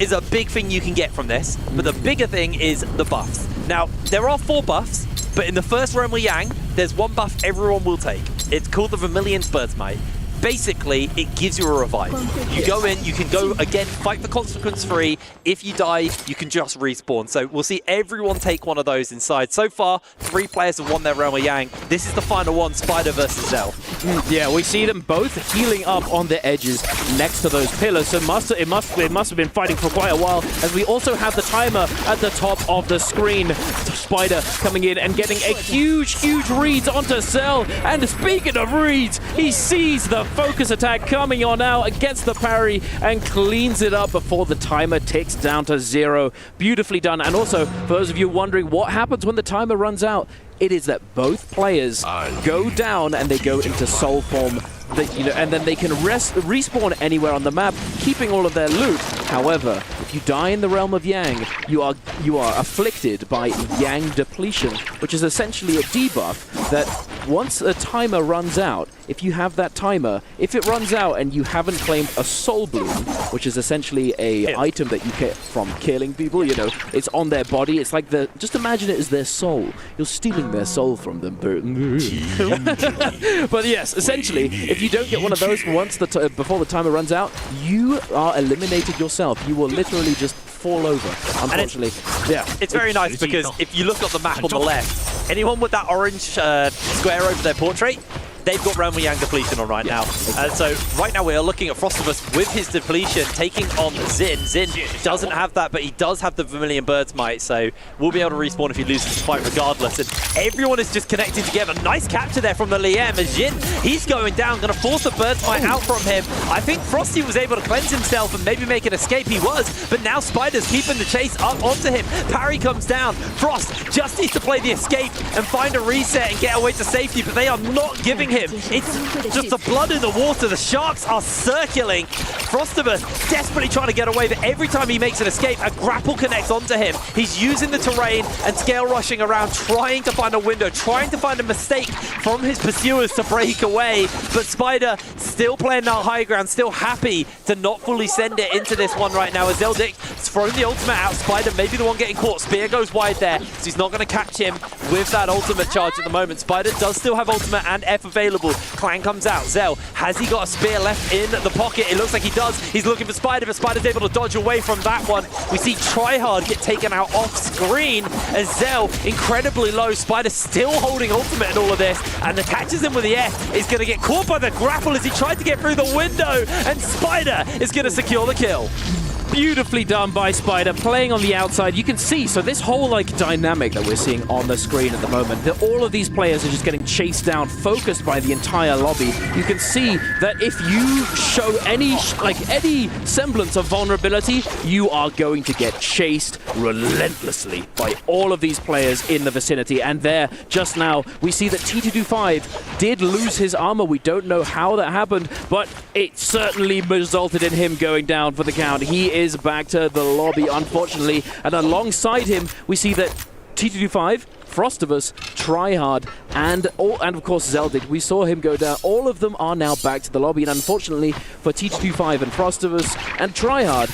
is a big thing you can get from this, but the bigger thing is the buffs. Now, there are 4 buffs, but in the first Realm of Yang, there's 1 buff everyone will take. It's called the Vermilion's Bird's Might. Basically, it gives you a revive. You go in, you can go again, fight for consequence free. If you die, you can just respawn. So we'll see everyone take one of those inside. So far, 3 players have won their Realm of Yang. This is the final one, Spider versus Zell. Yeah, we see them both healing up on the edges next to those pillars. So it must have been fighting for quite a while, as we also have the timer at the top of the screen. Spider coming in and getting a huge read onto Zell. And speaking of reads, he sees the focus attack coming on now, against the parry, and cleans it up before the timer ticks down to 0. Beautifully done. And also, for those of you wondering what happens when the timer runs out, it is that both players go down and they go into soul form. And then they can respawn anywhere on the map, keeping all of their loot. However, if you die in the Realm of Yang, you are afflicted by Yang depletion, which is essentially a debuff that once a timer runs out, if you have that timer, if it runs out and you haven't claimed a soul bloom, which is essentially a item that you get from killing people, it's on their body. It's like just imagine it as their soul. You're stealing their soul from them. But yes, essentially, if you don't get one of those before the timer runs out, you are eliminated yourself. You will literally just fall over, unfortunately. It's very nice because if you look at the map on the left, anyone with that orange square over their portrait, they've got Realm of Yang depletion on right now. And so right now we are looking at Frostivus with his depletion, taking on Xin. Xin doesn't have that, but he does have the Vermilion Bird's Might, so we'll be able to respawn if he loses the fight regardless. And everyone is just connecting together. Nice capture there from the Liam. As Xin, he's going down, going to force the Bird's Might out from him. I think Frosty was able to cleanse himself and maybe make an escape. He was, but now Spider's keeping the chase up onto him. Parry comes down. Frost just needs to play the escape and find a reset and get away to safety, but they are not giving him. It's just the blood in the water. The sharks are circling. Frostivus desperately trying to get away, but every time he makes an escape, a grapple connects onto him. He's using the terrain and scale rushing around, trying to find a window, trying to find a mistake from his pursuers to break away. But Spider still playing that high ground, still happy to not fully send it into this one right now. As Zeldic has thrown the ultimate out, Spider may be the one getting caught. Spear goes wide there, so he's not going to catch him with that ultimate charge at the moment. Spider does still have ultimate and F available. Clan comes out. Zell, has he got a spear left in the pocket? It looks like he does. He's looking for Spider, but Spider's able to dodge away from that one. We see Tryhard get taken out off screen as Zell incredibly low. Spider still holding ultimate in all of this, and the catches him with the F is going to get caught by the grapple as he tried to get through the window, and Spider is going to secure the kill. Beautifully done by Spider, playing on the outside. You can see, so this whole dynamic that we're seeing on the screen at the moment, that all of these players are just getting chased down, focused by the entire lobby. You can see that if you show any semblance of vulnerability, you are going to get chased relentlessly by all of these players in the vicinity. And there, just now, we see that T225 did lose his armor. We don't know how that happened, but it certainly resulted in him going down for the count. He is back to the lobby, unfortunately, and alongside him, we see that T225, Frostivus, Tryhard, and of course Zeldin. We saw him go down. All of them are now back to the lobby, and unfortunately for T225 and Frostivus and Tryhard,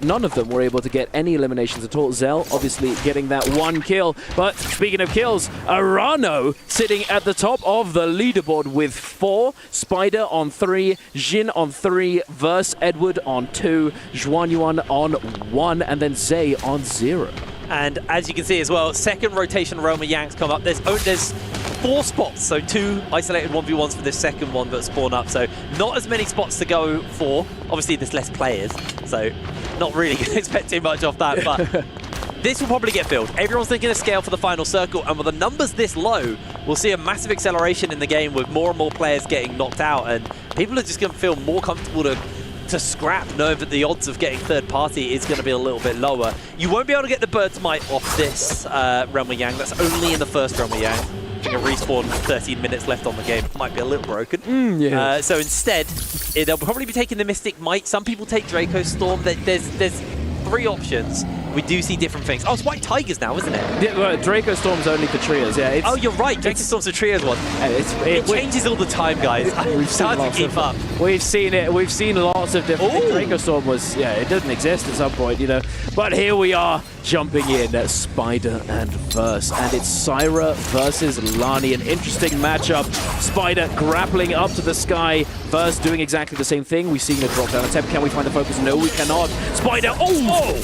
none of them were able to get any eliminations at all. Zell obviously getting that one kill, but speaking of kills, Arano sitting at the top of the leaderboard with 4, Spider on 3, Jin on 3, Verse Edward on 2, Zhuanyuan on 1, and then Zay on 0. And as you can see as well, second rotation Realm of Yang's come up. There's 4 spots, so 2 isolated 1v1s for this second one that spawn up. So not as many spots to go for. Obviously, there's less players, so not really going to expect too much off that. But this will probably get filled. Everyone's thinking of scale for the final circle, and with the numbers this low, we'll see a massive acceleration in the game with more and more players getting knocked out, and people are just going to feel more comfortable to scrap, knowing that the odds of getting third party is going to be a little bit lower. You won't be able to get the Bird's Might off this Realm of Yang. That's only in the first Realm of Yang. I think a respawn 13 minutes left on the game might be a little broken. So instead, they'll probably be taking the Mystic Might. Some people take Draco Storm. There's 3 options. We do see different things. Oh, it's White Tigers now, isn't it? Yeah, well, Draco Storm's only for trios, yeah. Oh, you're right. Draco Storm's a trios one. It changes all the time, guys. It's hard to keep up. We've seen it. We've seen lots of different things. Draco Storm was, it doesn't exist at some point, But here we are, jumping in at Spider and Verse. And it's Syra versus Lani. An interesting matchup. Spider grappling up to the sky. Verse doing exactly the same thing. We've seen a drop down attempt. Can we find the focus? No, we cannot. Spider,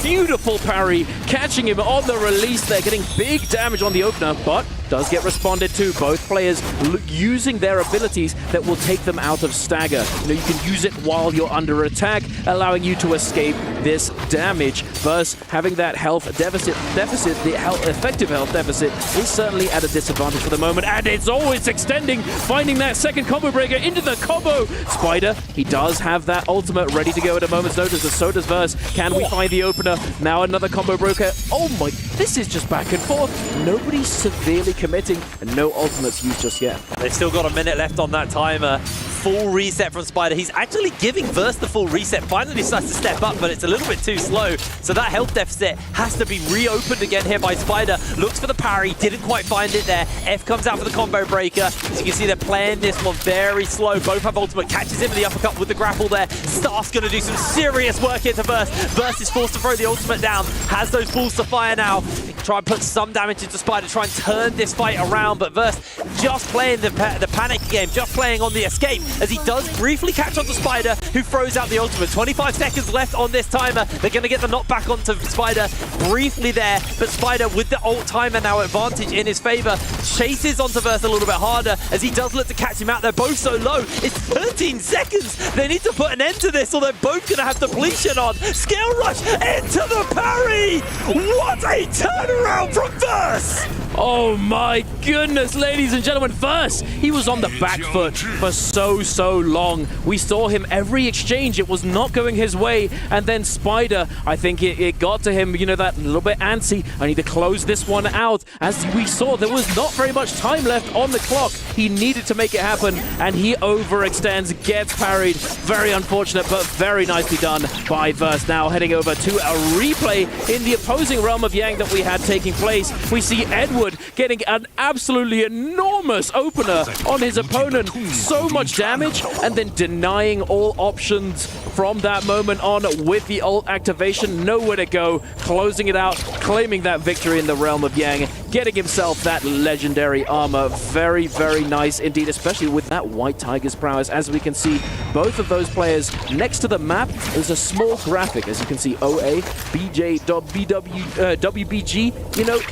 beautiful parry, catching him on the release there, getting big damage on the opener, but does get responded to. Both players using their abilities that will take them out of stagger. You can use it while you're under attack, allowing you to escape this damage. Verse having that health deficit, the effective health deficit is certainly at a disadvantage for the moment, and it's always extending, finding that second combo breaker into the combo. Spider, he does have that ultimate ready to go at a moment's notice, and so does Verse. Can we find the opener? Now another combo breaker. Oh my, this is just back and forth. Nobody's severely committing, and no ultimates used just yet. They've still got a minute left on that timer. Full reset from Spider. He's actually giving Verse the full reset. Finally decides to step up, but it's a little bit too slow. So that health deficit has to be reopened again here by Spider. Looks for the parry, didn't quite find it there. F comes out for the combo breaker. As you can see, they're playing this one very slow. Both have ultimate. Catches him in the uppercut with the grapple there. Staff's going to do some serious work here to Verse. Verse is forced to throw the ultimate down. Has those balls to fire now. Try and put some damage into Spider. Try and turn this fight around. But Verse just playing the panic game. Just playing on the escape. As he does briefly catch onto Spider, who throws out the ultimate. 25 seconds left on this timer. They're going to get the knockback onto Spider briefly there, but Spider with the ult timer now advantage in his favor, chases onto Verse a little bit harder as he does look to catch him out. They're both so low. It's 13 seconds. They need to put an end to this or they're both going to have depletion on. Scale rush into the parry. What a turnaround from Verse. Oh my goodness, ladies and gentlemen, Verse, he was on the back foot for so long. We saw him every exchange, it was not going his way, and then Spider, I think it got to him, that little bit antsy. I need to close this one out. As we saw, there was not very much time left on the clock. He needed to make it happen, and he overextends, gets parried. Very unfortunate, but very nicely done by Verse. Now heading over to a replay in the opposing Realm of Yang that we had taking place. We see Edward getting an absolutely enormous opener on his opponent. So much damage, and then denying all options from that moment on with the ult activation. Nowhere to go, closing it out, claiming that victory in the Realm of Yang, getting himself that legendary armor. Very, very nice indeed, especially with that White Tiger's prowess. As we can see, both of those players next to the map, there's a small graphic, as you can see, OA, BJ, BW, WBG.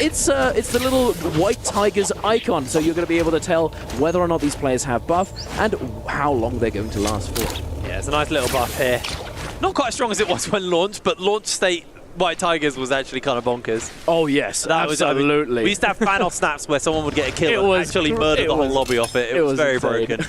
It's the little White Tiger's icon, so you're going to be able to tell whether or not these players have buff and how long they're going to last for. Yeah, it's a nice little buff here. Not quite as strong as it was when launched, but launch state White Tigers was actually kind of bonkers. Oh yes, absolutely. We used to have fan-off snaps where someone would get a kill and actually murder the whole lobby off it. It was very insane. broken.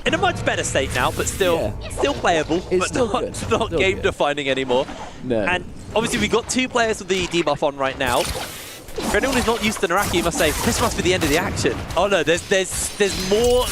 In a much better state now, but still playable. It's but still not, good. not Still game-defining anymore. No. And obviously we've got 2 players with the debuff on right now. For anyone who's not used to Naraka, you must say, this must be the end of the action. Oh no, there's more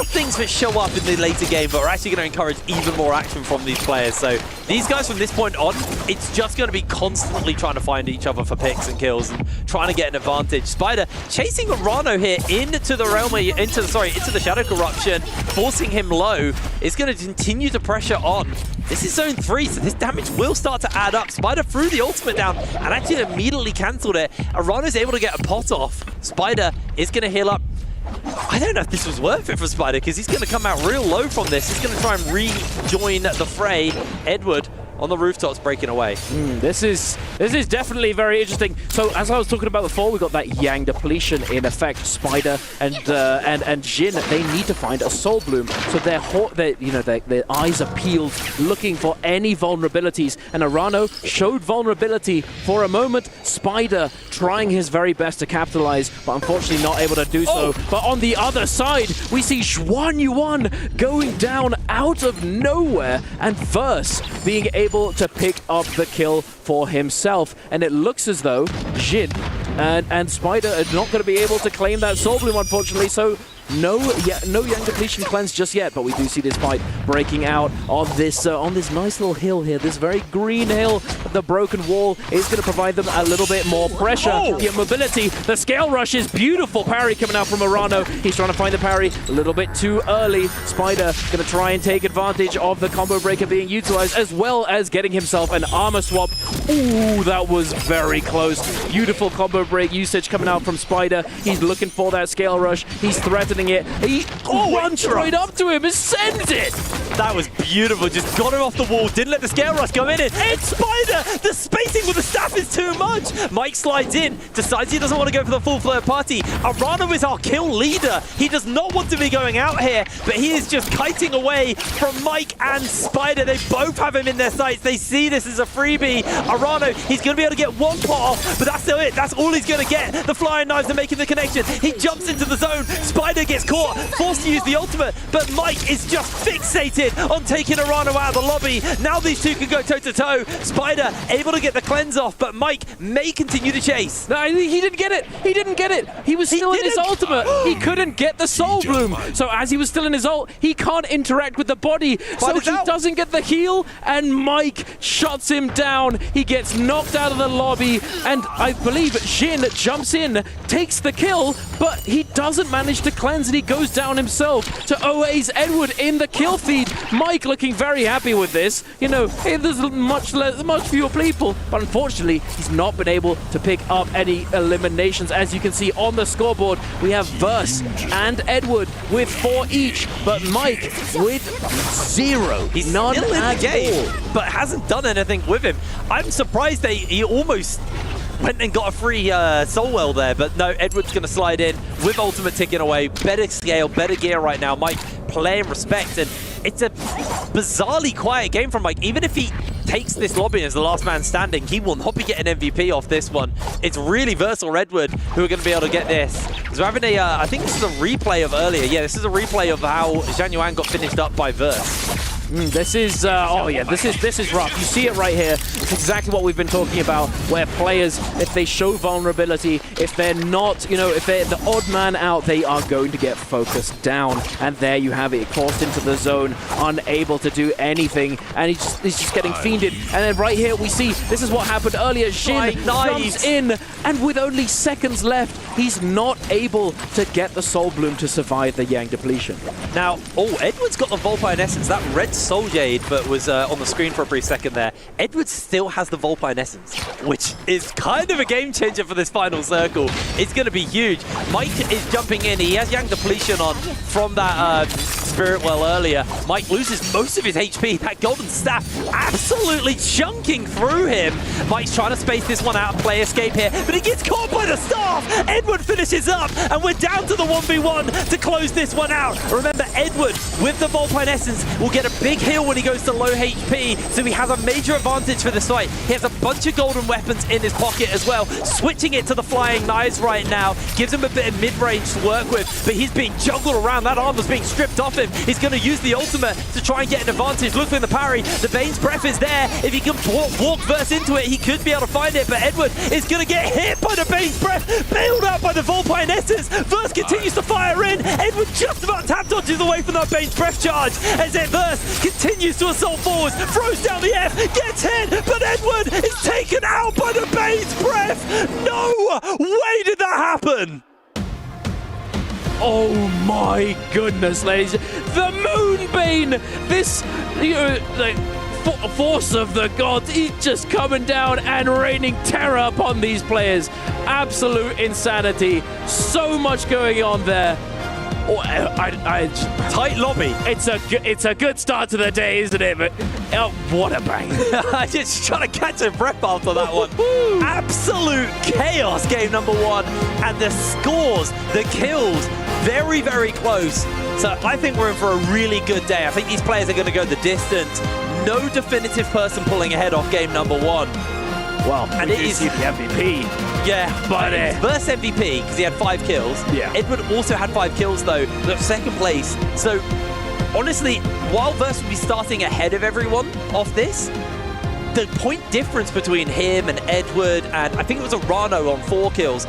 things that show up in the later game that are actually going to encourage even more action from these players. So these guys from this point on, it's just going to be constantly trying to find each other for picks and kills and trying to get an advantage. Spider chasing Arano here into the realm, into the Shadow Corruption, forcing him low. Is going to continue to pressure on. This is zone 3, so this damage will start to add up. Spider threw the ultimate down and actually immediately cancelled it. Arano's able to get a pot off. Spider is going to heal up. I don't know if this was worth it for Spider, because he's going to come out real low from this. He's going to try and rejoin the fray. Edward on the rooftops breaking away. This is definitely very interesting. So as I was talking about before, we got that Yang depletion in effect. Spider and Jin, they need to find a Soul Bloom. So their eyes are peeled, looking for any vulnerabilities. And Arano showed vulnerability for a moment. Spider trying his very best to capitalize, but unfortunately not able to do so. But on the other side, we see Xuan Yuan going down out of nowhere, and Verse being able to pick up the kill for himself. And it looks as though Jin and Spider are not going to be able to claim that Soul Bloom, unfortunately. So no Yang depletion cleanse just yet, but we do see this fight breaking out on this nice little hill here, this very green hill. The broken wall is going to provide them a little bit more pressure. Get mobility. The scale rush is beautiful. Parry coming out from Arano. He's trying to find the parry a little bit too early. Spider going to try and take advantage of the combo breaker being utilized, as well as getting himself an armor swap. Ooh, that was very close. Beautiful combo break usage coming out from Spider. He's looking for that scale rush. He's threatening it. He runs right up to him and sends it. That was beautiful. Just got him off the wall. Didn't let the scale rush go in. And Spider, the spacing with the staff is too much. Mike slides in, decides he doesn't want to go for the full third party. Arano is our kill leader. He does not want to be going out here, but he is just kiting away from Mike and Spider. They both have him in their sights. They see this as a freebie. Arano, he's going to be able to get one pot off, but that's still it. That's all he's going to get. The flying knives are making the connection. He jumps into the zone. Spider gets caught, forced to use the ultimate, but Mike is just fixated on taking Arano out of the lobby. Now these two can go toe-to-toe. Spider able to get the cleanse off, but Mike may continue to chase. No, he didn't get it. He didn't get it. He was still in his ultimate. He couldn't get the Soul Bloom. So as he was still in his ult, he can't interact with the body. So he doesn't get the heal, and Mike shuts him down. He gets knocked out of the lobby, and I believe Jin jumps in, takes the kill, but he doesn't manage to cleanse, and he goes down himself to OA's Edward in the kill feed. Mike looking very happy with this. You know, there's much fewer people, but unfortunately, he's not been able to pick up any eliminations. As you can see on the scoreboard, we have Verse and Edward with 4 each, but Mike with 0. He's none still in at the game, all. but hasn't done anything with him. I'm surprised he almost went and got a free soul well there, but no, Edward's going to slide in with ultimate ticking away. Better scale, better gear right now. Mike playing respect, and it's a bizarrely quiet game from Mike. Even if he takes this lobby as the last man standing, he will not be getting MVP off this one. It's really Verse or Edward who are going to be able to get this. Because we're having I think this is a replay of earlier. Yeah, this is a replay of how Xuan Yuan got finished up by Verse. This is this is rough. You see it right here. It's exactly what we've been talking about, where players, if they show vulnerability, if they're not, if they're the odd man out, they are going to get focused down. And there you have it, forced into the zone, unable to do anything, and he's just getting fiended. And then right here we see this is what happened earlier. Jin jumps in, and with only seconds left, he's not able to get the Soul Bloom to survive the Yang depletion. Now, Edward's got the Vulpine Essence. That red Soul Jade, but was on the screen for a brief second there. Edward still has the Vulpine Essence, which is kind of a game changer for this final circle. It's going to be huge. Mike is jumping in. He has Yang depletion on from that Spirit Well earlier. Mike loses most of his HP. That golden staff absolutely chunking through him. Mike's trying to space this one out and play escape here, but he gets caught by the staff. Edward finishes up, and we're down to the 1v1 to close this one out. Remember, Edward with the Vulpine Essence will get a big big heal when he goes to low HP, so he has a major advantage for this fight. He has a bunch of golden weapons in his pocket as well. Switching it to the flying knives right now gives him a bit of mid-range to work with, but he's being juggled around. That armor's being stripped off him. He's going to use the ultimate to try and get an advantage. Look for the parry. The Bane's Breath is there. If he can walk verse into it, he could be able to find it, but Edward is going to get hit by the Bane's Breath, bailed out by the Volpionesses. Verse continues to fire in. Edward just about tap dodges away from that Bane's Breath charge as Verse continues to assault forwards, throws down the F, gets hit, but Edward is taken out by the Bane's Breath. No way did that happen. Oh my goodness, ladies. The Moonbane, this force of the gods, he's just coming down and raining terror upon these players. Absolute insanity. So much going on there. Oh, tight lobby. It's a good start to the day, isn't it? But oh, what a bang! I just trying to catch a breath after that one. Absolute chaos, game number 1, and the scores, the kills, very, very close. So I think we're in for a really good day. I think these players are going to go the distance. No definitive person pulling ahead off game number 1. Well, and it is the MVP. Yeah, but Verse MVP because he had 5 kills. Yeah. Edward also had 5 kills though, but second place. So honestly, while Verse will be starting ahead of everyone off this, the point difference between him and Edward, and I think it was a Rano on 4 kills,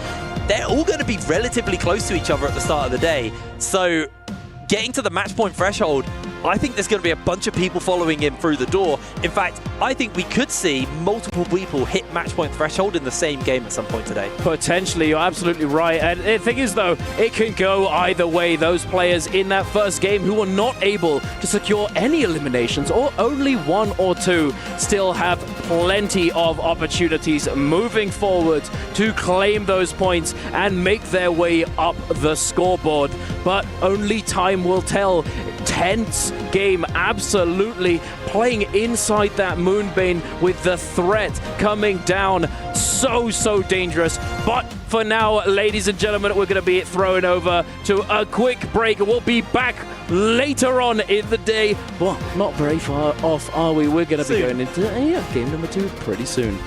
they're all going to be relatively close to each other at the start of the day. So getting to the match point threshold, I think there's going to be a bunch of people following him through the door. In fact, I think we could see multiple people hit match point threshold in the same game at some point today. Potentially, you're absolutely right. And the thing is, though, it can go either way. Those players in that first game who were not able to secure any eliminations, or only 1 or 2, still have plenty of opportunities moving forward to claim those points and make their way up the scoreboard. But only time will tell. Tense game, absolutely playing inside that Moonbane with the threat coming down. So dangerous. But for now, ladies and gentlemen, we're going to be thrown over to a quick break. We'll be back later on in the day. Well, not very far off, are we? We're going to be going into game number 2 pretty soon.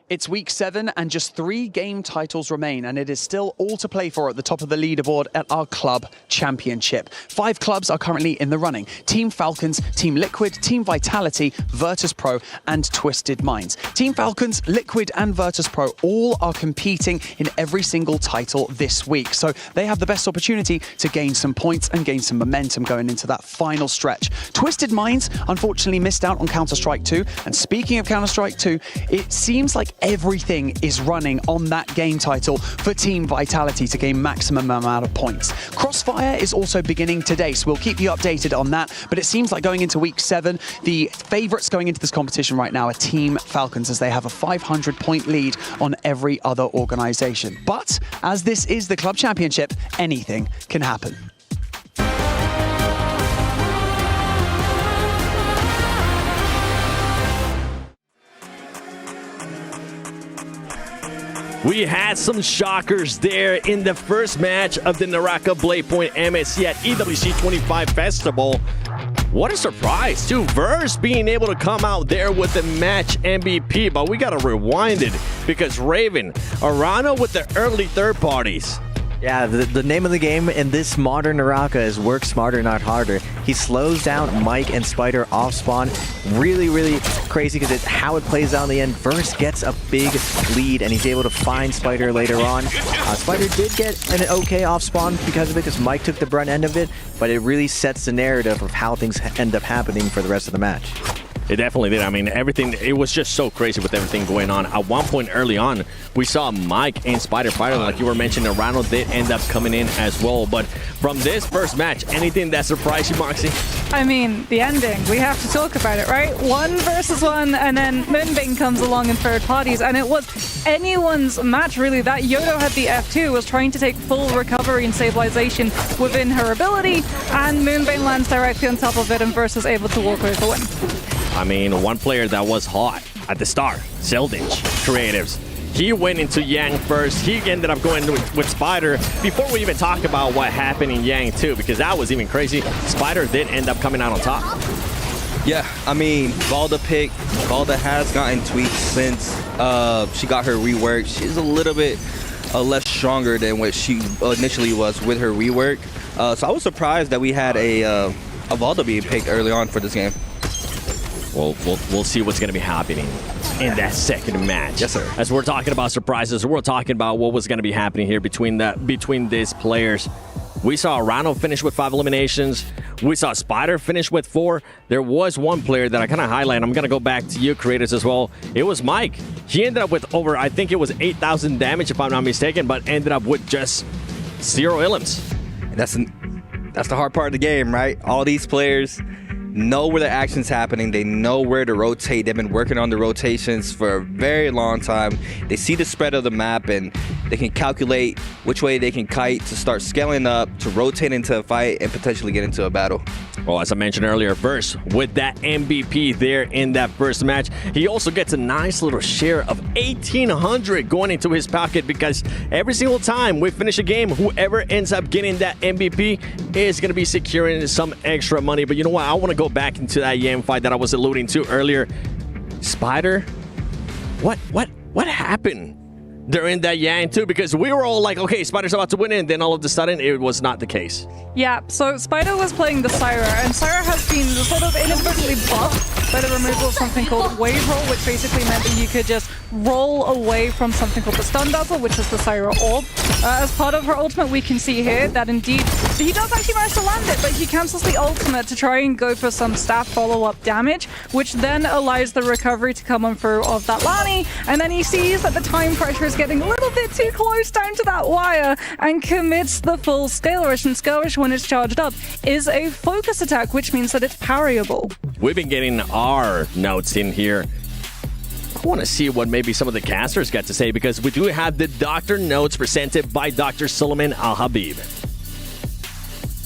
It's week 7 and just 3 game titles remain, and it is still all to play for at the top of the leaderboard at our club championship. 5 clubs are currently in the running: Team Falcons, Team Liquid, Team Vitality, Virtus Pro and Twisted Minds. Team Falcons, Liquid and Virtus Pro all are competing in every single title this week, so they have the best opportunity to gain some points and gain some momentum going into that final stretch. Twisted Minds unfortunately missed out on Counter-Strike 2, and speaking of Counter-Strike 2, it seems like everything is running on that game title for Team Vitality to gain maximum amount of points. Crossfire is also beginning today, so we'll keep you updated on that. But it seems like going into week 7, the favorites going into this competition right now are Team Falcons, as they have a 500-point lead on every other organization. But as this is the club championship, anything can happen. We had some shockers there in the first match of the Naraka Bladepoint MSC at EWC 25 Festival. What a surprise, too. Verse being able to come out there with the match MVP, but we got to rewind it because Raven, Arano with the early third parties. Yeah, the name of the game in this modern Naraka is work smarter, not harder. He slows down Mike and Spider off spawn. Really, really crazy because it's how it plays out in the end. Verse gets a big lead and he's able to find Spider later on. Spider did get an okay off spawn because of it, because Mike took the brunt end of it, but it really sets the narrative of how things end up happening for the rest of the match. It definitely did. I mean, everything, it was just so crazy with everything going on. At one point early on, we saw Mike and Spider fighting. Like you were mentioning, Rano did end up coming in as well. But from this first match, anything that surprised you, Moxie? I mean, the ending. We have to talk about it, right? 1 versus 1, and then Moonbane comes along in third parties, and it was anyone's match, really. That Yodo had the F2, was trying to take full recovery and stabilization within her ability, and Moonbane lands directly on top of it, and Verse is able to walk away with the win. I mean, one player that was hot at the start, Zeldinch Creatives. He went into Yang first. He ended up going with Spider before we even talk about what happened in Yang too, because that was even crazy. Spider did end up coming out on top. Yeah, I mean, Valda pick. Valda has gotten tweaks since she got her rework. She's a little bit less stronger than what she initially was with her rework. So I was surprised that we had a Valda being picked early on for this game. Well, we'll see what's going to be happening in that second match. Yes, sir. As we're talking about surprises, we're talking about what was going to be happening here between these players. We saw Rano finish with 5 eliminations. We saw Spider finish with 4. There was one player that I kind of highlight. I'm going to go back to you, creators, as well. It was Mike. He ended up with over, I think it was 8,000 damage, if I'm not mistaken, but ended up with just 0 elims. That's the hard part of the game, right? All these players know where the action's happening. They know where to rotate. They've been working on the rotations for a very long time. They see the spread of the map and they can calculate which way they can kite to start scaling up, to rotate into a fight, and potentially get into a battle. Well, as I mentioned earlier, Verse with that MVP there in that first match. He also gets a nice little share of 1,800 going into his pocket, because every single time we finish a game, whoever ends up getting that MVP is going to be securing some extra money. But you know what? I want to go back into that Yang fight that I was alluding to earlier. Spider, what happened during that Yang too? Because we were all like, okay, Spider's about to win it, and then all of a sudden it was not the case. Yeah, so Spider was playing the Syra, and Syra has been sort of inadvertently buffed by the removal of something called Wave Roll, which basically meant that you could just roll away from something called the Stun Dazzle, which is the Syra Orb. As part of her ultimate, we can see here that indeed he does actually manage to land it, but he cancels the ultimate to try and go for some staff follow-up damage, which then allows the recovery to come on through of that Lani, and then he sees that the time pressure is getting a little bit too close down to that wire and commits the full Scale Rush, and Scale Rush, when it's charged up, is a focus attack, which means that it's parryable. We've been getting our notes in here. I want to see what maybe some of the casters got to say, because we do have the Doctor Notes presented by Dr. Suleiman Al-Habib.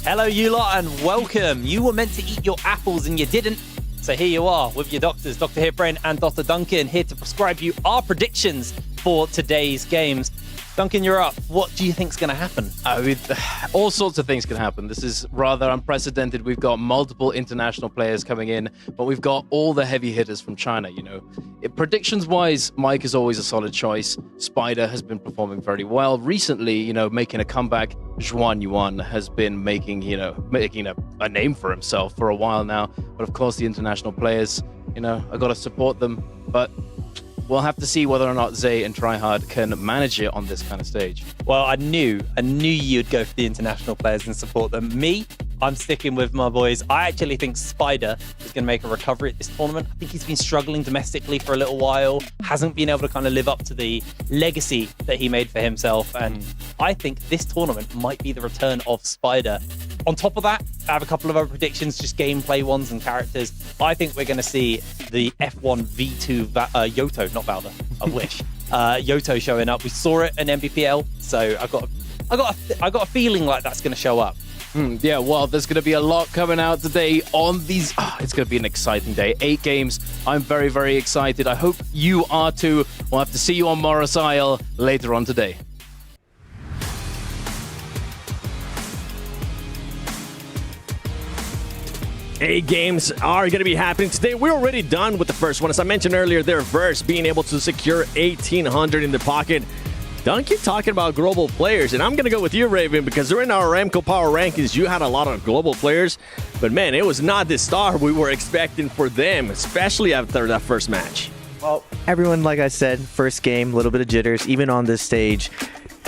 Hello, you lot, and welcome. You were meant to eat your apples and you didn't. So here you are with your doctors, Dr. Hipbrain and Dr. Duncan, here to prescribe you our predictions for today's games. Duncan, you're up. What do you think's going to happen? All sorts of things can happen. This is rather unprecedented. We've got multiple international players coming in, but we've got all the heavy hitters from China, you know. Predictions-wise, Mike is always a solid choice. Spider has been performing very well. Recently, you know, making a comeback, Zhuan Yuan has been making a name for himself for a while now. But of course, the international players, you know, I got to support them. But we'll have to see whether or not Zay and Tryhard can manage it on this kind of stage. Well, I knew you'd go for the international players and support them. Me, I'm sticking with my boys. I actually think Spider is going to make a recovery at this tournament. I think he's been struggling domestically for a little while, hasn't been able to kind of live up to the legacy that he made for himself. And I think this tournament might be the return of Spider. On top of that, I have a couple of other predictions, just gameplay ones and characters. I think we're going to see the F1 V2 Yoto, not Valda, I wish. Yoto showing up. We saw it in MBPL, so I got a feeling like that's going to show up. Yeah, well, there's going to be a lot coming out today on these. It's going to be an exciting day. 8 games. I'm very, very excited. I hope you are too. We'll have to see you on Morris Isle later on today. Eight games are going to be happening today. We're already done with the first one. As I mentioned earlier, their verse being able to secure 1,800 in the pocket. Don't keep talking about global players, and I'm going to go with you, Raven, because during our Aramco Power Rankings, you had a lot of global players, but man, it was not the star we were expecting for them, especially after that first match. Well, everyone, like I said, first game, a little bit of jitters, even on this stage.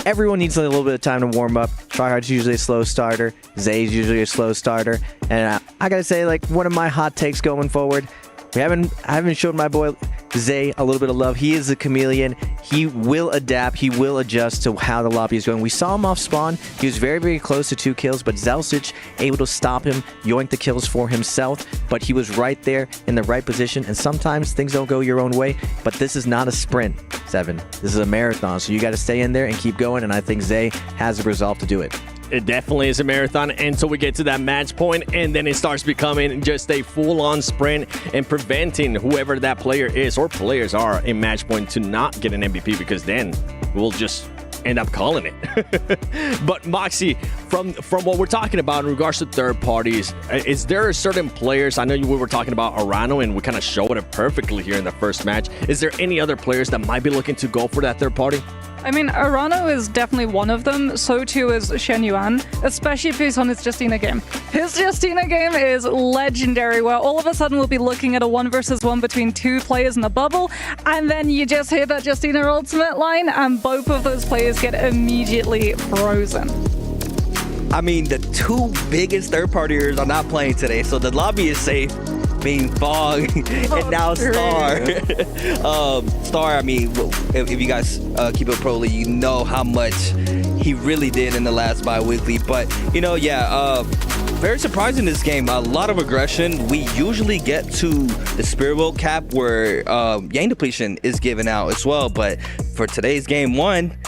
Everyone needs a little bit of time to warm up. Tryhard's usually a slow starter. Zay's usually a slow starter. And I gotta say, like, one of my hot takes going forward, I haven't showed my boy Zay a little bit of love. He is a chameleon. He will adapt. He will adjust to how the lobby is going. We saw him off spawn. He was very, very close to 2 kills, but Zelsic able to stop him, yoink the kills for himself. But he was right there in the right position. And sometimes things don't go your own way, but this is not a sprint, Seven. This is a marathon, so you got to stay in there and keep going. And I think Zay has the resolve to do it. It definitely is a marathon until we get to that match point, and then it starts becoming just a full-on sprint and preventing whoever that player is or players are in match point to not get an MVP, because then we'll just end up calling it. But Moxie, from what we're talking about in regards to third parties, is there certain players? I know we were talking about Arano, and we kind of showed it perfectly here in the first match. Is there any other players that might be looking to go for that third party? I mean, Arano is definitely one of them. So too is Shen Yuan, especially if he's on his Justina game. His Justina game is legendary, where all of a sudden we'll be looking at a 1 versus 1 between 2 players in the bubble, and then you just hear that Justina ultimate line, and both of those players get immediately frozen. I mean, the 2 biggest third-partiers are not playing today, so the lobby is safe. Being Fog and now Star. Star, I mean, if you guys keep it pro league, you know how much he really did in the last bi-weekly. But, you know, yeah, very surprising this game. A lot of aggression. We usually get to the Spirit World cap where Yang depletion is given out as well. But for today's game 1,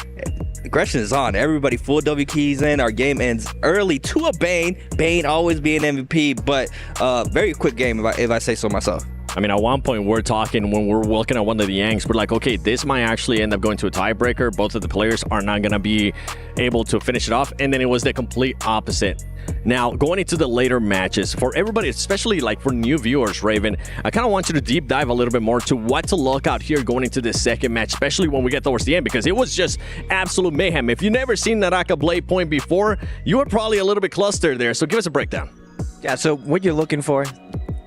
aggression is on. Everybody full W keys in. Our game ends early to a Bane. Bane always being MVP, but very quick game if I say so myself. I mean, at one point we're talking, when we're looking at one of the Yangs, we're like, okay, this might actually end up going to a tiebreaker. Both of the players are not going to be able to finish it off. And then it was the complete opposite. Now, going into the later matches, for everybody, especially like for new viewers, Raven, I kind of want you to deep dive a little bit more to what to look out here going into this second match, especially when we get towards the end, because it was just absolute mayhem. If you've never seen Naraka Bladepoint before, you were probably a little bit clustered there. So give us a breakdown. Yeah, so what you're looking for,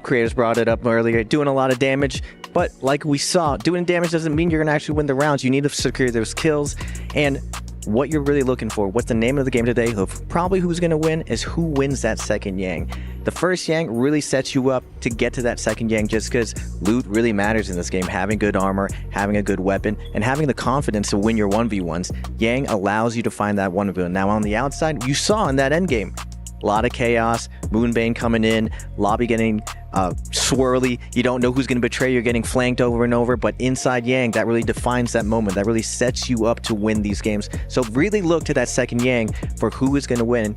creators brought it up earlier, doing a lot of damage, but like we saw, doing damage doesn't mean you're going to actually win the rounds. You need to secure those kills, and what you're really looking for, what's the name of the game today, of probably who's going to win, is who wins that second Yang. The first Yang really sets you up to get to that second Yang, just because loot really matters in this game. Having good armor, having a good weapon, and having the confidence to win your 1v1s. Yang allows you to find that 1v1. Now on the outside, you saw in that end game, a lot of chaos, Moonbane coming in, lobby getting swirly. You don't know who's going to betray. You're getting flanked over and over. But inside Yang, that really defines that moment. That really sets you up to win these games. So really look to that second Yang for who is going to win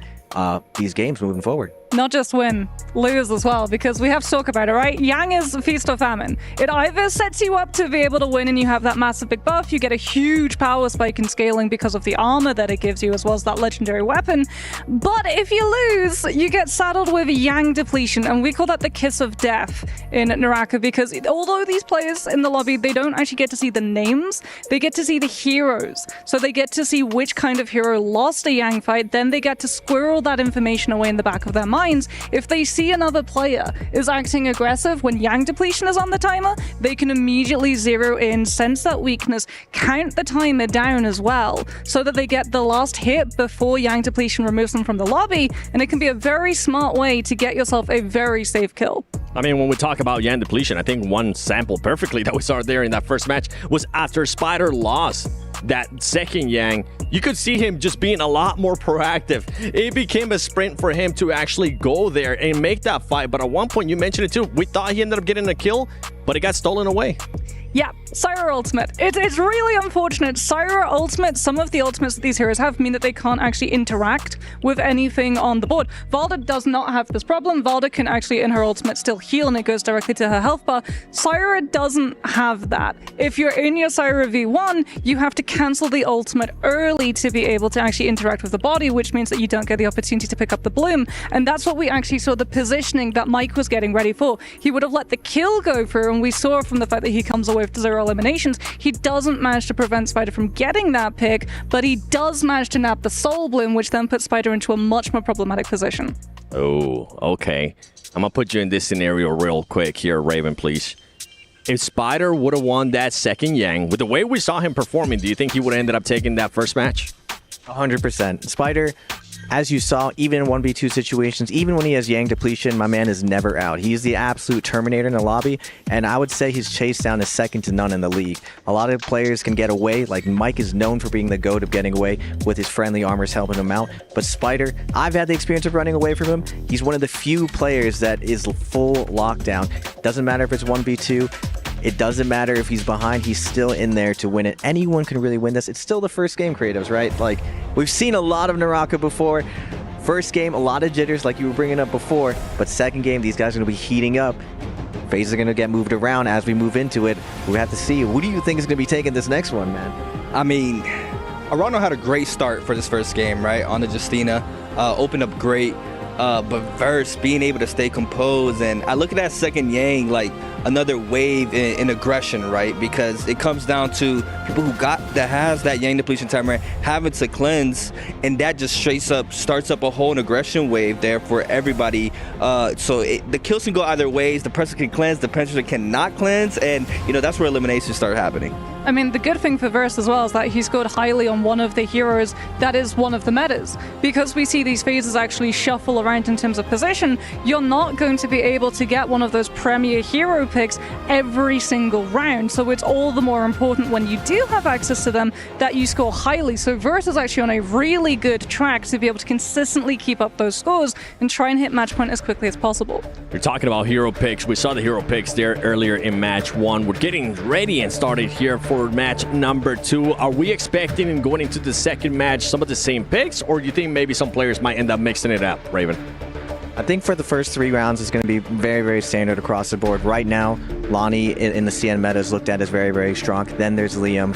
these games moving forward. Not just win, lose as well, because we have to talk about it, right? Yang is feast or famine. It either sets you up to be able to win and you have that massive big buff, you get a huge power spike in scaling because of the armor that it gives you, as well as that legendary weapon. But if you lose, you get saddled with Yang depletion, and we call that the kiss of death in Naraka, because although these players in the lobby, they don't actually get to see the names, they get to see the heroes. So they get to see which kind of hero lost a Yang fight, then they get to squirrel that information away in the back of their mind. minds. If they see another player is acting aggressive when Yang depletion is on the timer, they can immediately zero in, sense that weakness, count the timer down as well, so that they get the last hit before Yang depletion removes them from the lobby, and it can be a very smart way to get yourself a very safe kill. I mean, when we talk about Yang depletion, I think one sample perfectly that we saw there in that first match was after Spider lost that second Yang. You could see him just being a lot more proactive. It became a sprint for him to actually go there and make that fight. But at one point, you mentioned it too, we thought he ended up getting a kill, but it got stolen away. Yeah, Syra ultimate. It's really unfortunate. Syra ultimate, some of the ultimates that these heroes have mean that they can't actually interact with anything on the board. Valda does not have this problem. Valda can actually, in her ultimate, still heal, and it goes directly to her health bar. Syra doesn't have that. If you're in your Syra V1, you have to cancel the ultimate early to be able to actually interact with the body, which means that you don't get the opportunity to pick up the bloom. And that's what we actually saw the positioning that Mike was getting ready for. He would have let the kill go through, and we saw from the fact that he comes away with 0 eliminations, he doesn't manage to prevent Spider from getting that pick, but he does manage to nab the soul bloom, which then puts Spider into a much more problematic position. Oh, okay. I'm gonna put you in this scenario real quick here, Raven, please. If Spider would have won that second Yang, with the way we saw him performing, do you think he would have ended up taking that first match? 100%. Spider, as you saw, even in 1v2 situations, even when he has Yang depletion, my man is never out. He's the absolute Terminator in the lobby, and I would say his chase down is second to none in the league. A lot of players can get away, like Mike is known for being the GOAT of getting away with his friendly armors helping him out, but Spider, I've had the experience of running away from him. He's one of the few players that is full lockdown. Doesn't matter if it's 1v2, it doesn't matter if he's behind, he's still in there to win it. Anyone can really win this. It's still the first game, creatives, right? Like, we've seen a lot of Naraka before. First game, a lot of jitters like you were bringing up before, but second game, these guys are going to be heating up. Phases are going to get moved around as we move into it. We have to see. Who do you think is going to be taking this next one, man? I mean, Arano had a great start for this first game, right? On the Justina, opened up great. But Verse being able to stay composed, and I look at that second Yang like another wave in aggression, right? Because it comes down to people who has that Yang depletion timer having to cleanse, and that just starts up a whole aggression wave there for everybody. So the kills can go either ways. The person can cleanse, the person cannot cleanse, and that's where eliminations start happening. I mean, the good thing for Verse as well is that he scored highly on one of the heroes that is one of the metas. Because we see these phases actually shuffle around in terms of position, you're not going to be able to get one of those premier hero picks every single round. So it's all the more important when you do have access to them that you score highly. So Verse is actually on a really good track to be able to consistently keep up those scores and try and hit match point as quickly as possible. You're talking about hero picks. We saw the hero picks there earlier in match 1. We're getting ready and started here for match number 2. Are we expecting in going into the second match some of the same picks, or do you think maybe some players might end up mixing it up, Raven? I think for the first 3 rounds, it's going to be very, very standard across the board. Right now, Lonnie in the CN meta is looked at as very, very strong. Then there's Liam.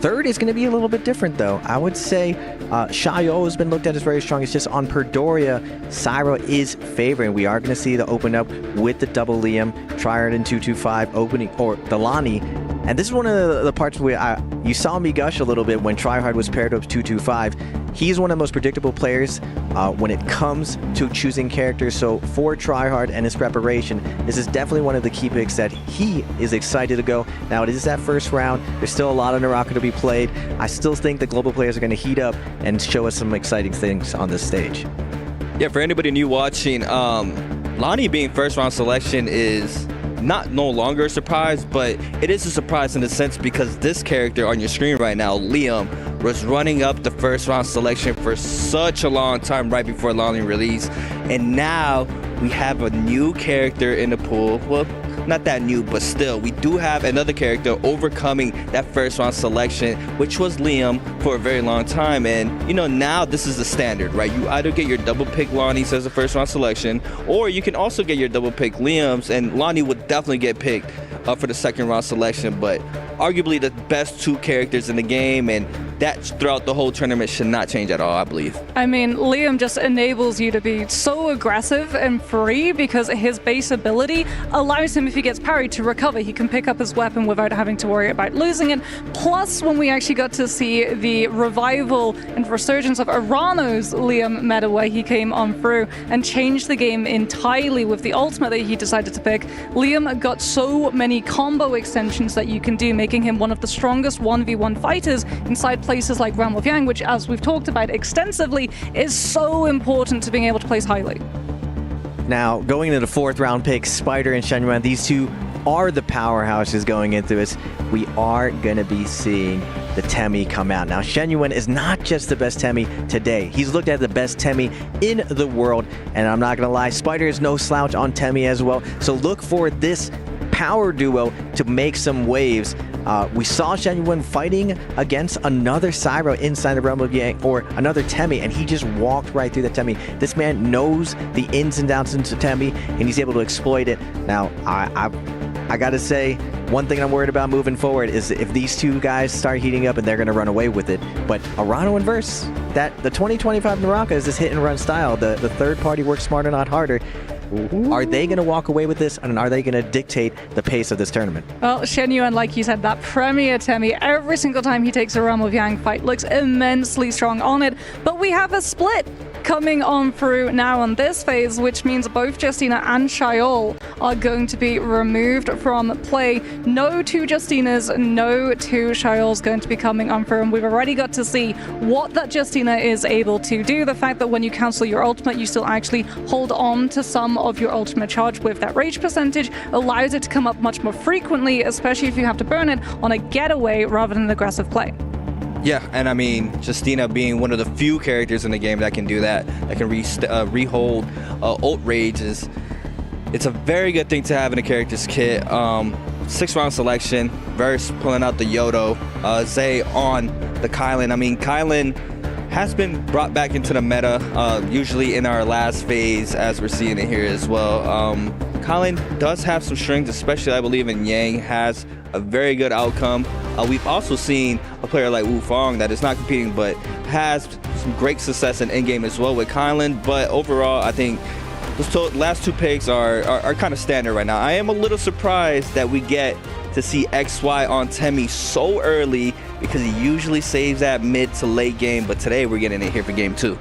Third is going to be a little bit different, though. I would say Shayo has been looked at as very strong. It's just on Perdoria, Syra is favoring. We are going to see the open up with the double Liam, Triard and 225 opening, or the Lonnie. And this is one of the parts where you saw me gush a little bit when Tryhard was paired up with 225. He's one of the most predictable players when it comes to choosing characters. So for Tryhard and his preparation, this is definitely one of the key picks that he is excited to go. Now it is that first round. There's still a lot of Naraka to be played. I still think the global players are going to heat up and show us some exciting things on this stage. Yeah, for anybody new watching, Lonnie being first round selection is no longer a surprise, but it is a surprise in a sense because this character on your screen right now, Liam, was running up the first round selection for such a long time right before Lonnie release, and now we have a new character in the pool. Well, not that new, but still, we do have another character overcoming that first round selection, which was Liam for a very long time. And now this is the standard, right? You either get your double pick Lonnie's as a first round selection, or you can also get your double pick Liam's, and Lonnie would definitely get picked for the second round selection. But arguably the best 2 characters in the game, and that throughout the whole tournament should not change at all, I believe. I mean, Liam just enables you to be so aggressive and free because his base ability allows him, if he gets parried, to recover. He can pick up his weapon without having to worry about losing it. Plus, when we actually got to see the revival and resurgence of Arano's Liam meta, where he came on through and changed the game entirely with the ultimate that he decided to pick, Liam got so many combo extensions that you can do, making him one of the strongest 1v1 fighters inside places like Realm of Yang, which, as we've talked about extensively, is so important to being able to place highly. Now, going into the 4th round pick, Spider and Shen Yuan, these two are the powerhouses going into this. We are going to be seeing the Temi come out. Now, Shen Yuan is not just the best Temi today. He's looked at the best Temi in the world, and I'm not going to lie, Spider is no slouch on Temi as well. So look for this power duo to make some waves. We saw Shen Yuan fighting against another Syro inside the Realm of Yang, or another Temi, and he just walked right through the Temi. This man knows the ins and outs into Temi, and he's able to exploit it. Now, I gotta say, one thing I'm worried about moving forward is if these two guys start heating up and they're gonna run away with it. But Arano and Verse, that the 2025 Naraka is this hit and run style. The third party works smarter, not harder. Are they going to walk away with this, and are they going to dictate the pace of this tournament? Well, Shen Yuan, like you said, that Premier Temi, every single time he takes a Realm of Yang fight, looks immensely strong on it. But we have a split coming on through now on this phase, which means both Justina and Shayol are going to be removed from play. No two Justinas, no two Shayols going to be coming on through, and we've already got to see what that Justina is able to do. The fact that when you cancel your ultimate, you still actually hold on to some of your ultimate charge with that rage percentage allows it to come up much more frequently, especially if you have to burn it on a getaway rather than aggressive play. Yeah, and I mean, Justina being one of the few characters in the game that can do that, that can rehold ult rages, it's a very good thing to have in a character's kit. 6-round selection, Verse pulling out the Yodo, Zay on the Kylan. I mean, Kylan has been brought back into the meta, usually in our last phase, as we're seeing it here as well. Kylan does have some strings, especially I believe in Yang, has a very good outcome. We've also seen a player like Wu Fong that is not competing, but has some great success in in-game as well with Kylan. But overall, I think the last two picks are kind of standard right now. I am a little surprised that we get to see XY on Temi so early, because he usually saves that mid to late game, but today we're getting it here for game 2.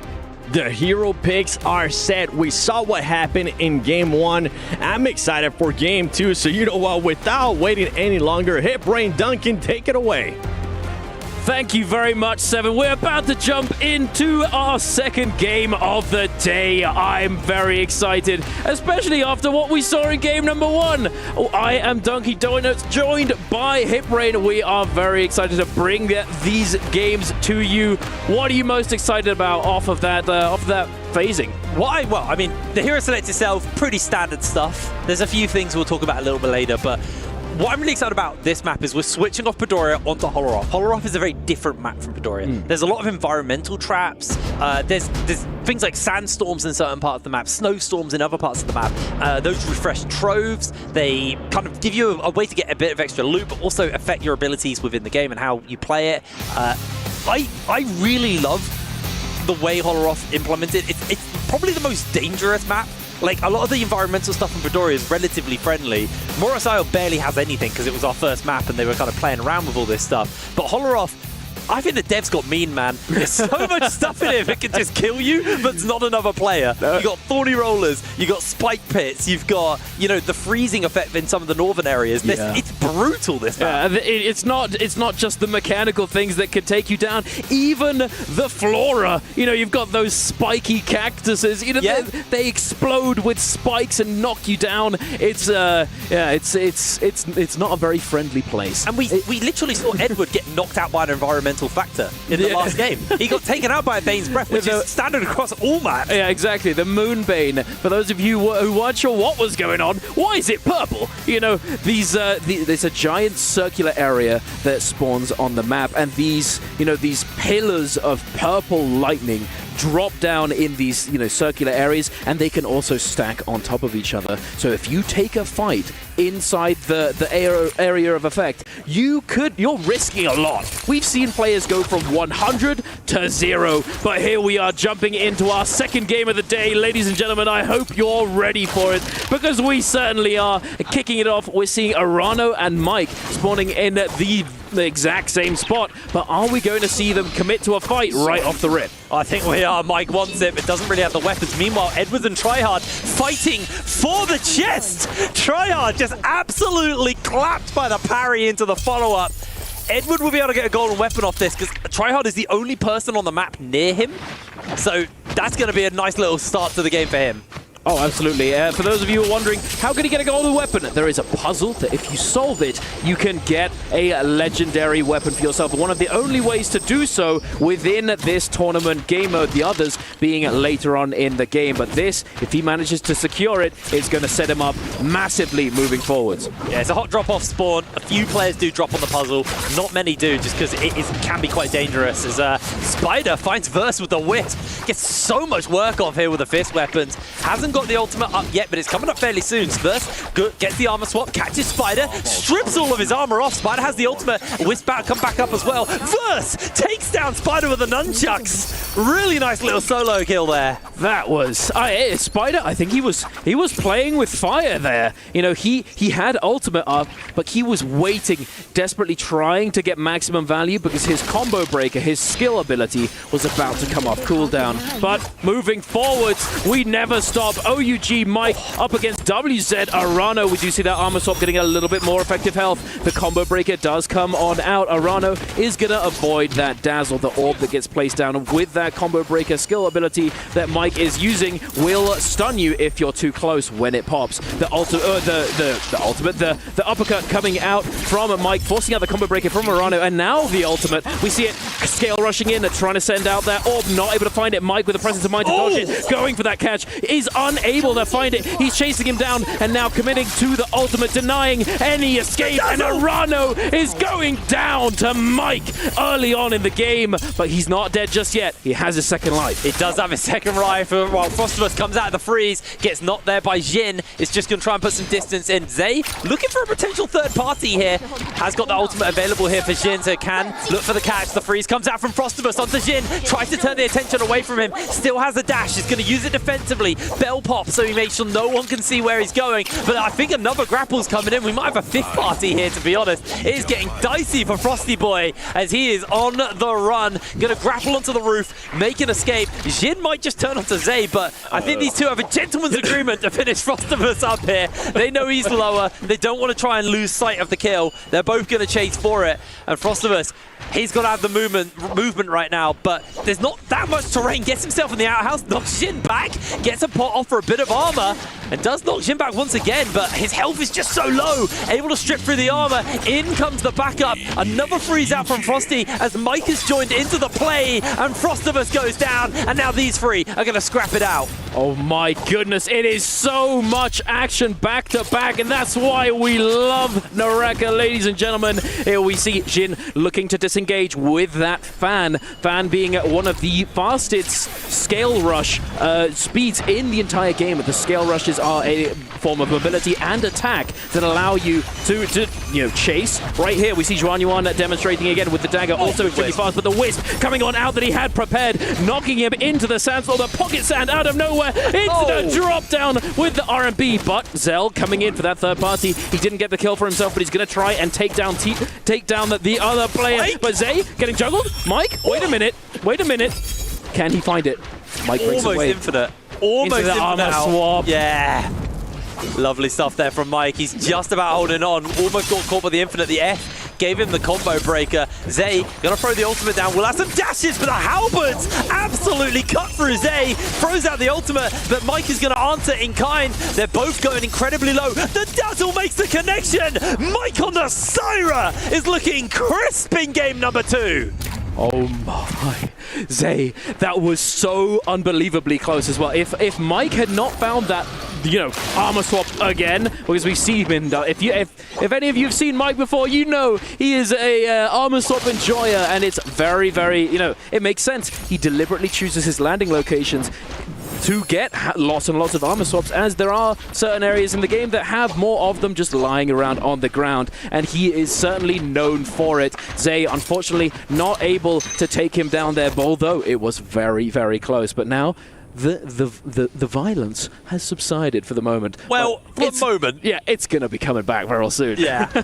The hero picks are set. We saw what happened in game 1. I'm excited for game 2, so you know what, without waiting any longer, HitBrain Duncan, take it away. Thank you very much, Seven. We're about to jump into our second game of the day. I'm very excited, especially after what we saw in game number 1. I am Donkey Donuts, joined by HitBrain. We are very excited to bring these games to you. What are you most excited about off of that phasing? Well, I mean, the hero select itself, pretty standard stuff. There's a few things we'll talk about a little bit later, but what I'm really excited about this map is we're switching off Padoria onto Holoroth. Holoroth is a very different map from Padoria. There's a lot of environmental traps. There's things like sandstorms in certain parts of the map, snowstorms in other parts of the map. Those refresh troves. They kind of give you a way to get a bit of extra loot, but also affect your abilities within the game and how you play it. I really love the way Holoroth implemented it. It's probably the most dangerous map. Like, a lot of the environmental stuff in Padoria is relatively friendly. Morosio barely has anything because it was our first map and they were kind of playing around with all this stuff. But Holoroth, I think the devs got mean, man. There's so much stuff in it that can just kill you, but it's not another player. You got thorny rollers, you got spike pits, you've got, you know, the freezing effect in some of the northern areas. It's brutal, this map. It's not just the mechanical things that can take you down. Even the flora, you know, you've got those spiky cactuses. You know, they explode with spikes and knock you down. It's not a very friendly place. And we literally saw Edward get knocked out by an environmental factor in the last game. He got taken out by a Bane's Breath, which is standard across all maps. Yeah, exactly. The Moonbane. For those of you who weren't sure what was going on, why is it purple? You know, there's a giant circular area that spawns on the map, and these pillars of purple lightning drop down in these, circular areas, and they can also stack on top of each other. So if you take a fight inside the area of effect, you're risking a lot. We've seen players go from 100 to 0. But here we are jumping into our second game of the day. Ladies and gentlemen, I hope you're ready for it, because we certainly are. Kicking it off, we're seeing Arano and Mike spawning in the exact same spot, but are we going to see them commit to a fight right off the rip? I think we are. Mike wants it, but doesn't really have the weapons. Meanwhile, Edwards and Tryhard fighting for the chest. Tryhard just absolutely clapped by the parry into the follow-up. Edward will be able to get a golden weapon off this because Tryhard is the only person on the map near him. So that's going to be a nice little start to the game for him. Oh, absolutely. For those of you who are wondering, how can he get a golden weapon? There is a puzzle that if you solve it, you can get a legendary weapon for yourself. One of the only ways to do so within this tournament game mode, the others being later on in the game. But this, if he manages to secure it, it's going to set him up massively moving forwards. Yeah, it's a hot drop-off spawn. A few players do drop on the puzzle. Not many do, just because it can be quite dangerous. As Spider finds Verse with the Wisp. Gets so much work off here with the fist weapons. Hasn't got the ultimate up yet, but it's coming up fairly soon. Verse gets the armor swap, catches Spider, strips all of his armor off. Spider has the ultimate. Wisp come back up as well. Verse takes down Spider with the nunchucks. Really nice little solo kill there. That was Spider. I think he was playing with fire there. You know, he had ultimate up, but he was waiting, desperately trying to get maximum value because his combo breaker, his skill ability, was about to come off cooldown. But moving forwards, we never stop. OUG Mike up against WZ Arano. We do see that armor swap getting a little bit more effective health. The combo breaker does come on out. Arano is going to avoid that dazzle, the orb that gets placed down with that combo breaker skill ability that Mike is using will stun you if you're too close when it pops. The uppercut coming out from Mike, forcing out the combo breaker from Arano, and now the ultimate. We see it scale rushing in, trying to send out that orb, not able to find it. Mike with the presence of mind to dodge it, going for that catch, is unable to find it. He's chasing him down and now committing to the ultimate, denying any escape, and Arano is going down to Mike early on in the game, but he's not dead just yet. He has his second life. He does have his second life. While Frostivus comes out of the freeze, gets knocked there by Jin. It's just going to try and put some distance in. Zay, looking for a potential third party here, has got the ultimate available here for Jin, so can look for the catch. The freeze comes out from Frostivus onto Jin, tries to turn the attention away from him, still has a dash, he's going to use it defensively. Bell pop, so he makes sure no one can see where he's going, but I think another grapple's coming in. We might have a fifth party here, to be honest. It is getting dicey for Frosty Boy as he is on the run, going to grapple onto the roof, make an escape. Jin might just turn onto Zay, but I think these two have a gentleman's agreement to finish Frostivus up here. They know he's lower, they don't want to try and lose sight of the kill. They're both going to chase for it, and Frostivus, he's got to have the movement right now, but there's not that much terrain. Gets himself in the outhouse, knocks Jin back, gets a pot off for a bit of armor, and does knock Jin back once again, but his health is just so low. Able to strip through the armor. In comes the backup. Another freeze out from Frosty as Mike has joined into the play, and Frostivus goes down, and now these three are going to scrap it out. Oh my goodness, it is so much action back to back, and that's why we love Naraka, ladies and gentlemen. Here we see Jin looking to disengage with that fan. Fan being one of the fastest scale rush speeds in the entire game. The scale rushes are a form of mobility and attack that allow you to chase. Right here we see Zhuan Yuan demonstrating again with the dagger, also extremely fast, but the wisp coming on out that he had prepared, knocking him into the sandstorm, the pocket sand out of nowhere, into the drop down with the RMB, but Zell coming in for that third party. He didn't get the kill for himself, but he's going to try and take down the other player. Mike? But Zay getting juggled. Mike, wait a minute. Can he find it? Mike breaks almost away. Infinite. Almost into the infinite armor swap. Yeah. Lovely stuff there from Mike. He's just about holding on. Almost got caught by the infinite. The F gave him the combo breaker. Zay gonna throw the ultimate down. We'll have some dashes, but the halberds absolutely cut through Zay. Throws out the ultimate, but Mike is gonna answer in kind. They're both going incredibly low. The dazzle makes the connection. Mike on the Syra is looking crisp in game number 2. Oh my, Zay, that was so unbelievably close as well. If Mike had not found that, armor swap again, because we see him if any of you have seen Mike before, you know he is a armor swap enjoyer, and it's very, very, it makes sense. He deliberately chooses his landing locations to get lots and lots of armor swaps, as there are certain areas in the game that have more of them just lying around on the ground, and he is certainly known for it. Zay, unfortunately, not able to take him down there, although it was very, very close. But now the violence has subsided for the moment. Well, for the moment. Yeah, it's going to be coming back real soon. Yeah.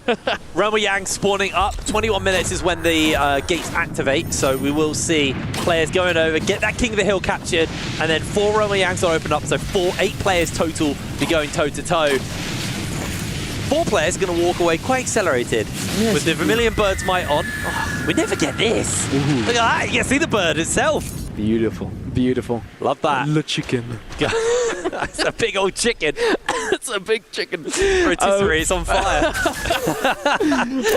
Realm of Yang spawning up. 21 minutes is when the gates activate, so we will see players going over, get that King of the Hill captured, and then 4 Realm of Yangs are open up, so 8 players total be going toe-to-toe. 4 players are going to walk away quite accelerated with the Vermilion Bird's Might on. Oh, we never get this. Look at that. You can see the bird itself. Beautiful. Beautiful. Love that. The chicken. That's a big old chicken. It's a big chicken. Rotisserie is on fire.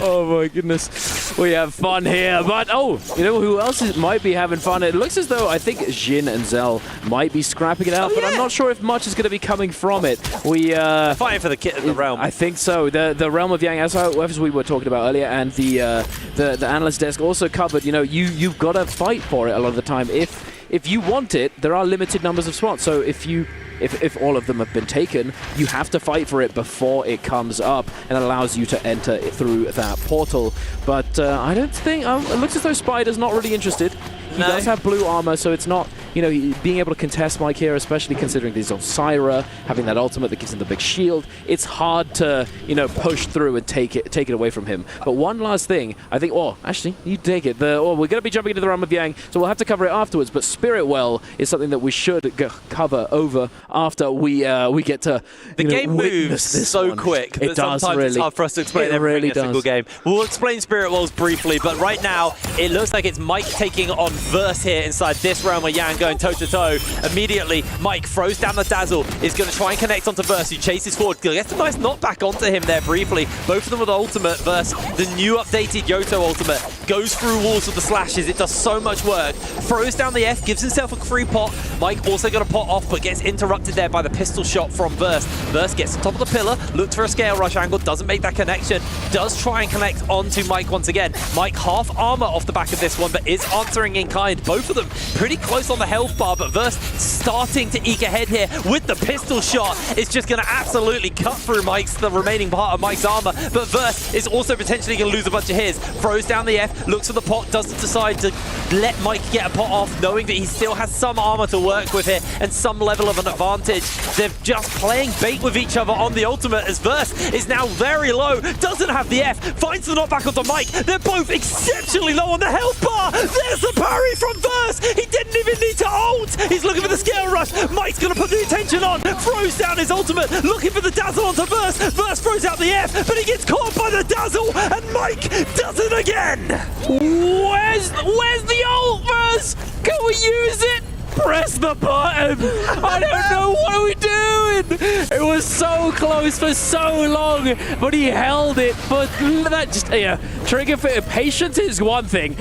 Oh my goodness. We have fun here. But, you know who else might be having fun? It looks as though I think Jin and Zell might be scrapping it out, but I'm not sure if much is going to be coming from it. Fighting for the realm. I think so. The Realm of Yang, as we were talking about earlier, and the analyst desk also covered, you know, you've got to fight for it a lot of the time. If you want it, there are limited numbers of spots. So if all of them have been taken, you have to fight for it before it comes up and allows you to enter through that portal. But I don't think... it looks as though Spider's not really interested. He does have blue armor, so it's not, you know, being able to contest Mike here, especially considering he's on Syra, having that ultimate that gives him the big shield. It's hard to, you know, push through and take it away from him. But one last thing, I think, actually, you take it. We're going to be jumping into the Realm of Yang, so we'll have to cover it afterwards. But Spirit Well is something that we should cover over after we get to the game moves so quick that sometimes it's hard for us to explain everything in a single game. We'll explain Spirit Wells briefly, but right now it looks like it's Mike taking on Verse here inside this Realm of Yang, going toe-to-toe. Immediately, Mike throws down the Dazzle, is going to try and connect onto Verse, who chases forward. Gets a nice knockback onto him there briefly. Both of them with ultimate. Verse, the new updated Yoto ultimate, goes through walls with the slashes. It does so much work. Throws down the F, gives himself a free pot. Mike also got a pot off, but gets interrupted there by the pistol shot from Verse. Verse gets to the top of the pillar, looks for a scale rush angle, doesn't make that connection, does try and connect onto Mike once again. Mike half armor off the back of this one, but is answering in kind. Both of them pretty close on the health bar, but Verse starting to eke ahead here with the pistol shot. It's just going to absolutely cut through the remaining part of Mike's armor, but Verse is also potentially going to lose a bunch of his. Throws down the F, looks for the pot, doesn't decide to let Mike get a pot off, knowing that he still has some armor to work with here and some level of an advantage. They're just playing bait with each other on the ultimate, as Verse is now very low, doesn't have the F, finds the knockback onto Mike. They're both exceptionally low on the health bar. There's the parry from Verse. He didn't even need to ult. He's looking for the scale rush. Mike's going to put the attention on, throws down his ultimate, looking for the Dazzle onto Verse. Verse throws out the F, but he gets caught by the Dazzle, and Mike does it again. Where's the ult, Verse? Can we use it? Press the button. I don't know, what are we doing? It was so close for so long, but he held it. But that just, trigger for patience is one thing.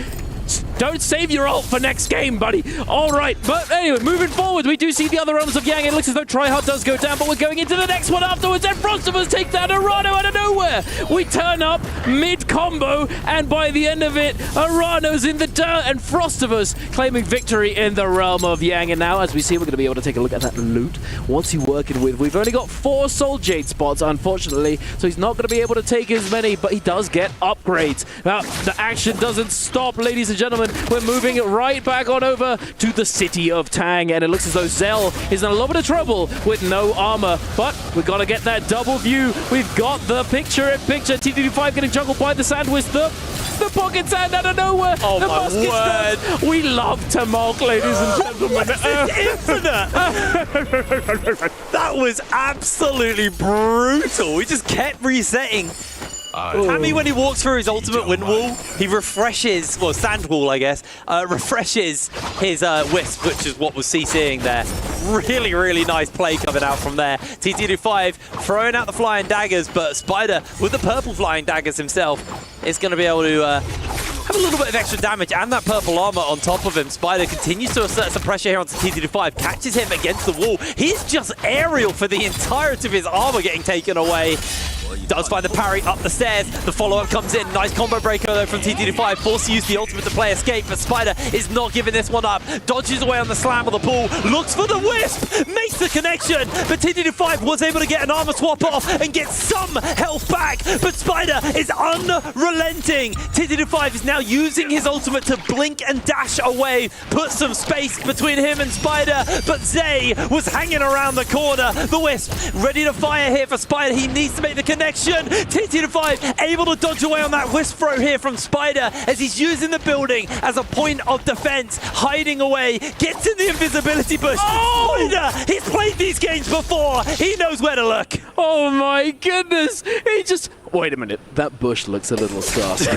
Don't save your ult for next game, buddy. All right, but anyway, moving forward, we do see the other Realms of Yang. It looks as though Tryhard does go down, but we're going into the next one afterwards, and Frostivus take down Arano out of nowhere. We turn up mid-combo, and by the end of it, Arano's in the dirt, and Frostivus claiming victory in the Realm of Yang. And now, as we see, we're going to be able to take a look at that loot. What's he working with? We've only got 4 Soul Jade spots, unfortunately, so he's not going to be able to take as many, but he does get upgrades. Now, the action doesn't stop, ladies and gentlemen. We're moving right back on over to the city of Tang, and it looks as though Zell is in a little bit of trouble with no armor, but we've got to get that double view. We've got the picture-in-picture. TTD5 getting juggled by the sand with the pocket sand out of nowhere. Oh the my word. We love to mock, ladies and gentlemen. Infinite. That was absolutely brutal. We just kept resetting. Tammy, when he walks through his ultimate wind wall, he refreshes, well, sand wall, I guess, refreshes his wisp, which is what we're CCing there. Really, really nice play coming out from there. TTD5 throwing out the flying daggers, but Spider, with the purple flying daggers himself, is going to be able to have a little bit of extra damage and that purple armor on top of him. Spider continues to assert some pressure here onto TTD5, catches him against the wall. He's just aerial for the entirety of his armor getting taken away. Does find the parry up the stairs. The follow-up comes in. Nice combo breaker though from TTD5. Forced to use the ultimate to play escape, but Spider is not giving this one up. Dodges away on the slam of the pool. Looks for the wisp. Makes the connection. But TTD5 was able to get an armor swap off and get some health back. But Spider is unrelenting. TTD5 is now using his ultimate to blink and dash away. Put some space between him and Spider. But Zay was hanging around the corner. The wisp ready to fire here for Spider. He needs to make the connection. TTD5 able to dodge away on that wisp throw here from Spider as he's using the building as a point of defense, hiding away, gets in the invisibility bush. Oh! Spider, he's played these games before. He knows where to look. Oh my goodness. He just... Wait a minute, that bush looks a little saucy.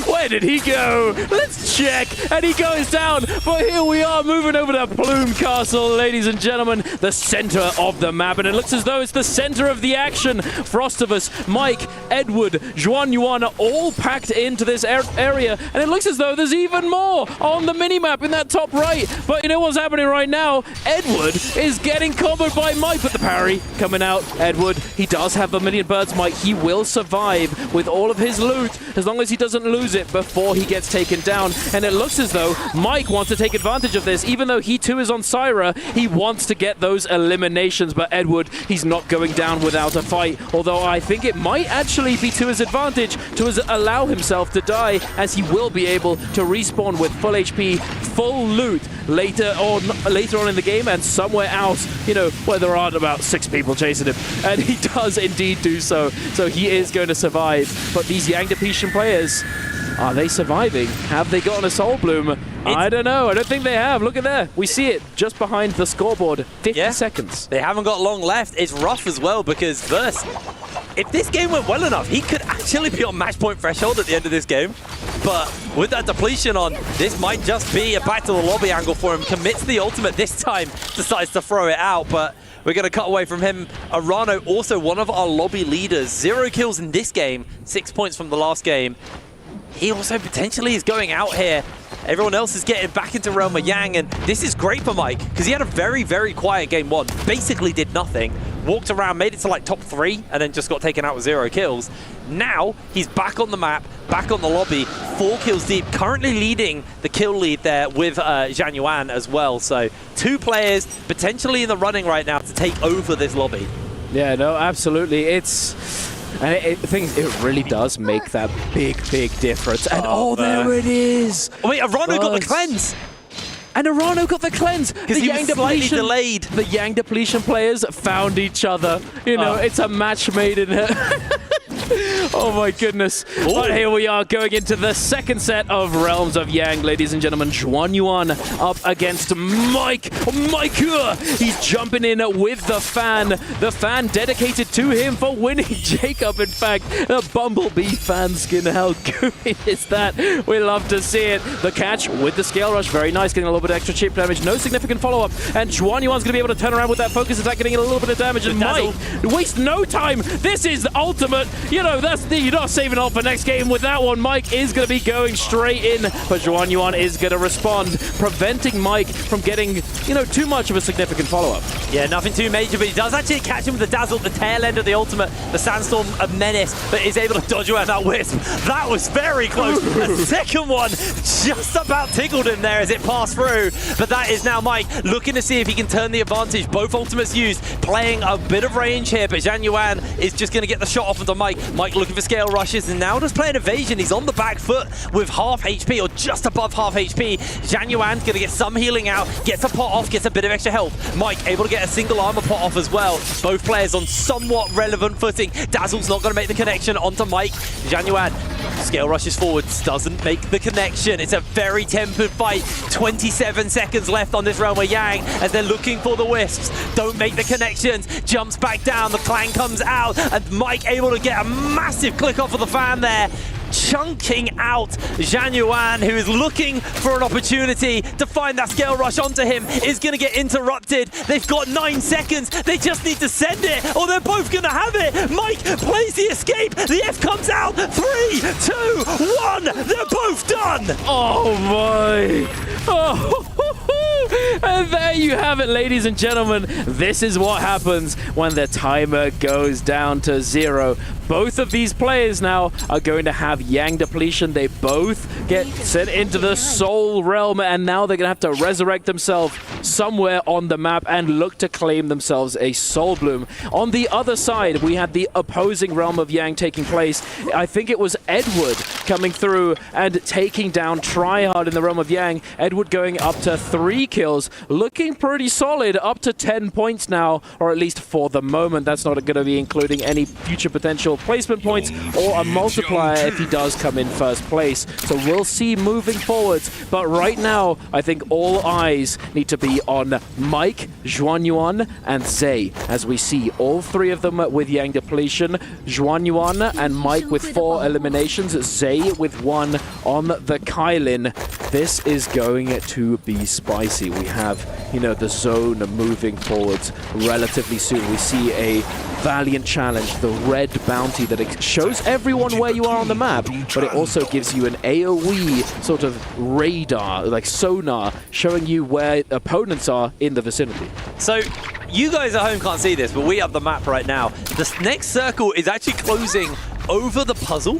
Where did he go? Let's check. And he goes down. But here we are moving over to Plume Castle, ladies and gentlemen. The center of the map. And it looks as though it's the center of the action. Frostivus, Mike, Edward, Juan Yuan are all packed into this area. And it looks as though there's even more on the minimap in that top right. But you know what's happening right now? Edward is getting comboed by Mike. But the parry coming out. Edward, he does have a million birds, Mike. He will survive with all of his loot as long as he doesn't lose it before he gets taken down. And it looks as though Mike wants to take advantage of this. Even though he too is on Syra, he wants to get those eliminations. But Edward, he's not going down without a fight. Although I think it might actually be to his advantage to allow himself to die, as he will be able to respawn with full HP, full loot later on in the game and somewhere else, you know, where there aren't about 6 people chasing him. And he does indeed do so. So he is going to survive. But these Yang Depletion players, are they surviving? Have they gotten a Soul Bloom? I don't know. I don't think they have. Look at there. We see it just behind the scoreboard. 50 seconds. They haven't got long left. It's rough as well because Verse, if this game went well enough, he could actually be on match point threshold at the end of this game. But with that depletion on, this might just be a back to the lobby angle for him. Commits the ultimate this time, decides to throw it out, but we're going to cut away from him. Arano, also one of our lobby leaders. 0 kills in this game, 6 points from the last game. He also potentially is going out here. Everyone else is getting back into Realm of Yang, and this is great for Mike, because he had a very, very quiet game 1. Basically did nothing. Walked around, made it to like top 3, and then just got taken out with 0 kills. Now, he's back on the map, back on the lobby, 4 kills deep, currently leading the kill lead there with Zhang Yuan as well. So 2 players potentially in the running right now to take over this lobby. Yeah, no, absolutely. And it really does make that big, big difference. And there it is. Oh, wait, Arano got the cleanse. And Arano got the cleanse. Because he was slightly delayed. The Yang Depletion players found each other. You know, it's a match made in it. Oh my goodness. Ooh. But here we are going into the second set of Realms of Yang, ladies and gentlemen. Juan Yuan up against Mike. He's jumping in with the fan. The fan dedicated to him for winning Jacob, in fact. The Bumblebee fan skin. How gooey is that? We love to see it. The catch with the scale rush. Very nice. Getting a little bit of extra chip damage. No significant follow-up. And Juan Yuan's going to be able to turn around with that focus attack, getting a little bit of damage. And Mike waste no time. This is the ultimate. You know, you're not saving it all for next game with that one. Mike is going to be going straight in, but Juan Yuan is going to respond, preventing Mike from getting, you know, too much of a significant follow-up. Yeah, nothing too major, but he does actually catch him with the dazzle at the tail end of the ultimate, the Sandstorm of Menace, but is able to dodge away that wisp. That was very close. The second one just about tickled him there as it passed through, but that is now Mike looking to see if he can turn the advantage. Both ultimates used, playing a bit of range here, but Zhang Yuan is just going to get the shot off onto Mike. Mike looking for scale rushes and now just playing evasion. He's on the back foot with half HP or just above half HP. Zhang Yuan's going to get some healing out, gets a pot off, gets a bit of extra health. Mike able to get a single armor pot off as well. Both players on somewhat relevant footing. Dazzle's not going to make the connection onto Mike. Zhang Yuan scale rushes forwards, doesn't make the connection. It's a very tempered fight. 27 seconds left on this Realm of Yang as they're looking for the wisps. Don't make the connections. Jumps back down. The clang comes out and Mike able to get a massive click off of the fan there. Chunking out Zhang Yuan, who is looking for an opportunity to find that scale rush onto him, is going to get interrupted. They've got 9 seconds. They just need to send it, or they're both going to have it. Mike plays the escape. The F comes out. 3, 2, 1. They're both done. Oh, my. Oh. And there you have it, ladies and gentlemen. This is what happens when the timer goes down to 0. Both of these players now are going to have Yang depletion. They both get sent into the Soul Realm, and now they're going to have to resurrect themselves somewhere on the map and look to claim themselves a Soul Bloom. On the other side, we had the opposing realm of Yang taking place. I think it was Edward coming through and taking down Tryhard in the realm of Yang. Edward going up to 3 kills, looking pretty solid, up to 10 points now, or at least for the moment. That's not going to be including any future potential placement points or a multiplier if he does come in first place. So we'll see moving forwards. But right now, I think all eyes need to be on Mike, Zhuanyuan, and Zay, as we see all 3 of them with Yang depletion. Zhuanyuan and Mike with 4 eliminations, Zay with 1 on the Kylin. This is going to be spicy. We have, you know, the zone moving forwards relatively soon. We see a Valiant challenge, the red bounty that shows everyone where you are on the map, but it also gives you an AoE sort of radar, like sonar, showing you where opponents are in the vicinity. So you guys at home can't see this, but we have the map right now. The next circle is actually closing over the puzzle,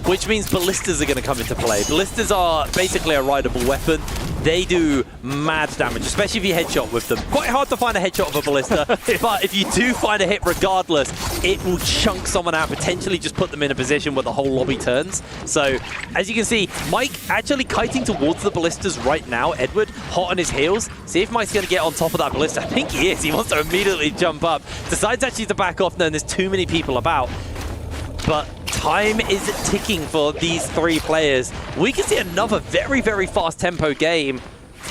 which means ballistas are going to come into play. Ballistas are basically a rideable weapon. They do mad damage, especially if you headshot with them. Quite hard to find a headshot of a ballista, but if you do find a hit regardless, it will chunk someone out, potentially just put them in a position where the whole lobby turns. So, as you can see, Mike actually kiting towards the ballistas right now. Edward, hot on his heels. See if Mike's going to get on top of that ballista. I think he is. He wants to immediately jump up. Decides actually to back off, knowing there's too many people about. But time is ticking for these 3 players. We can see another very, very fast tempo game.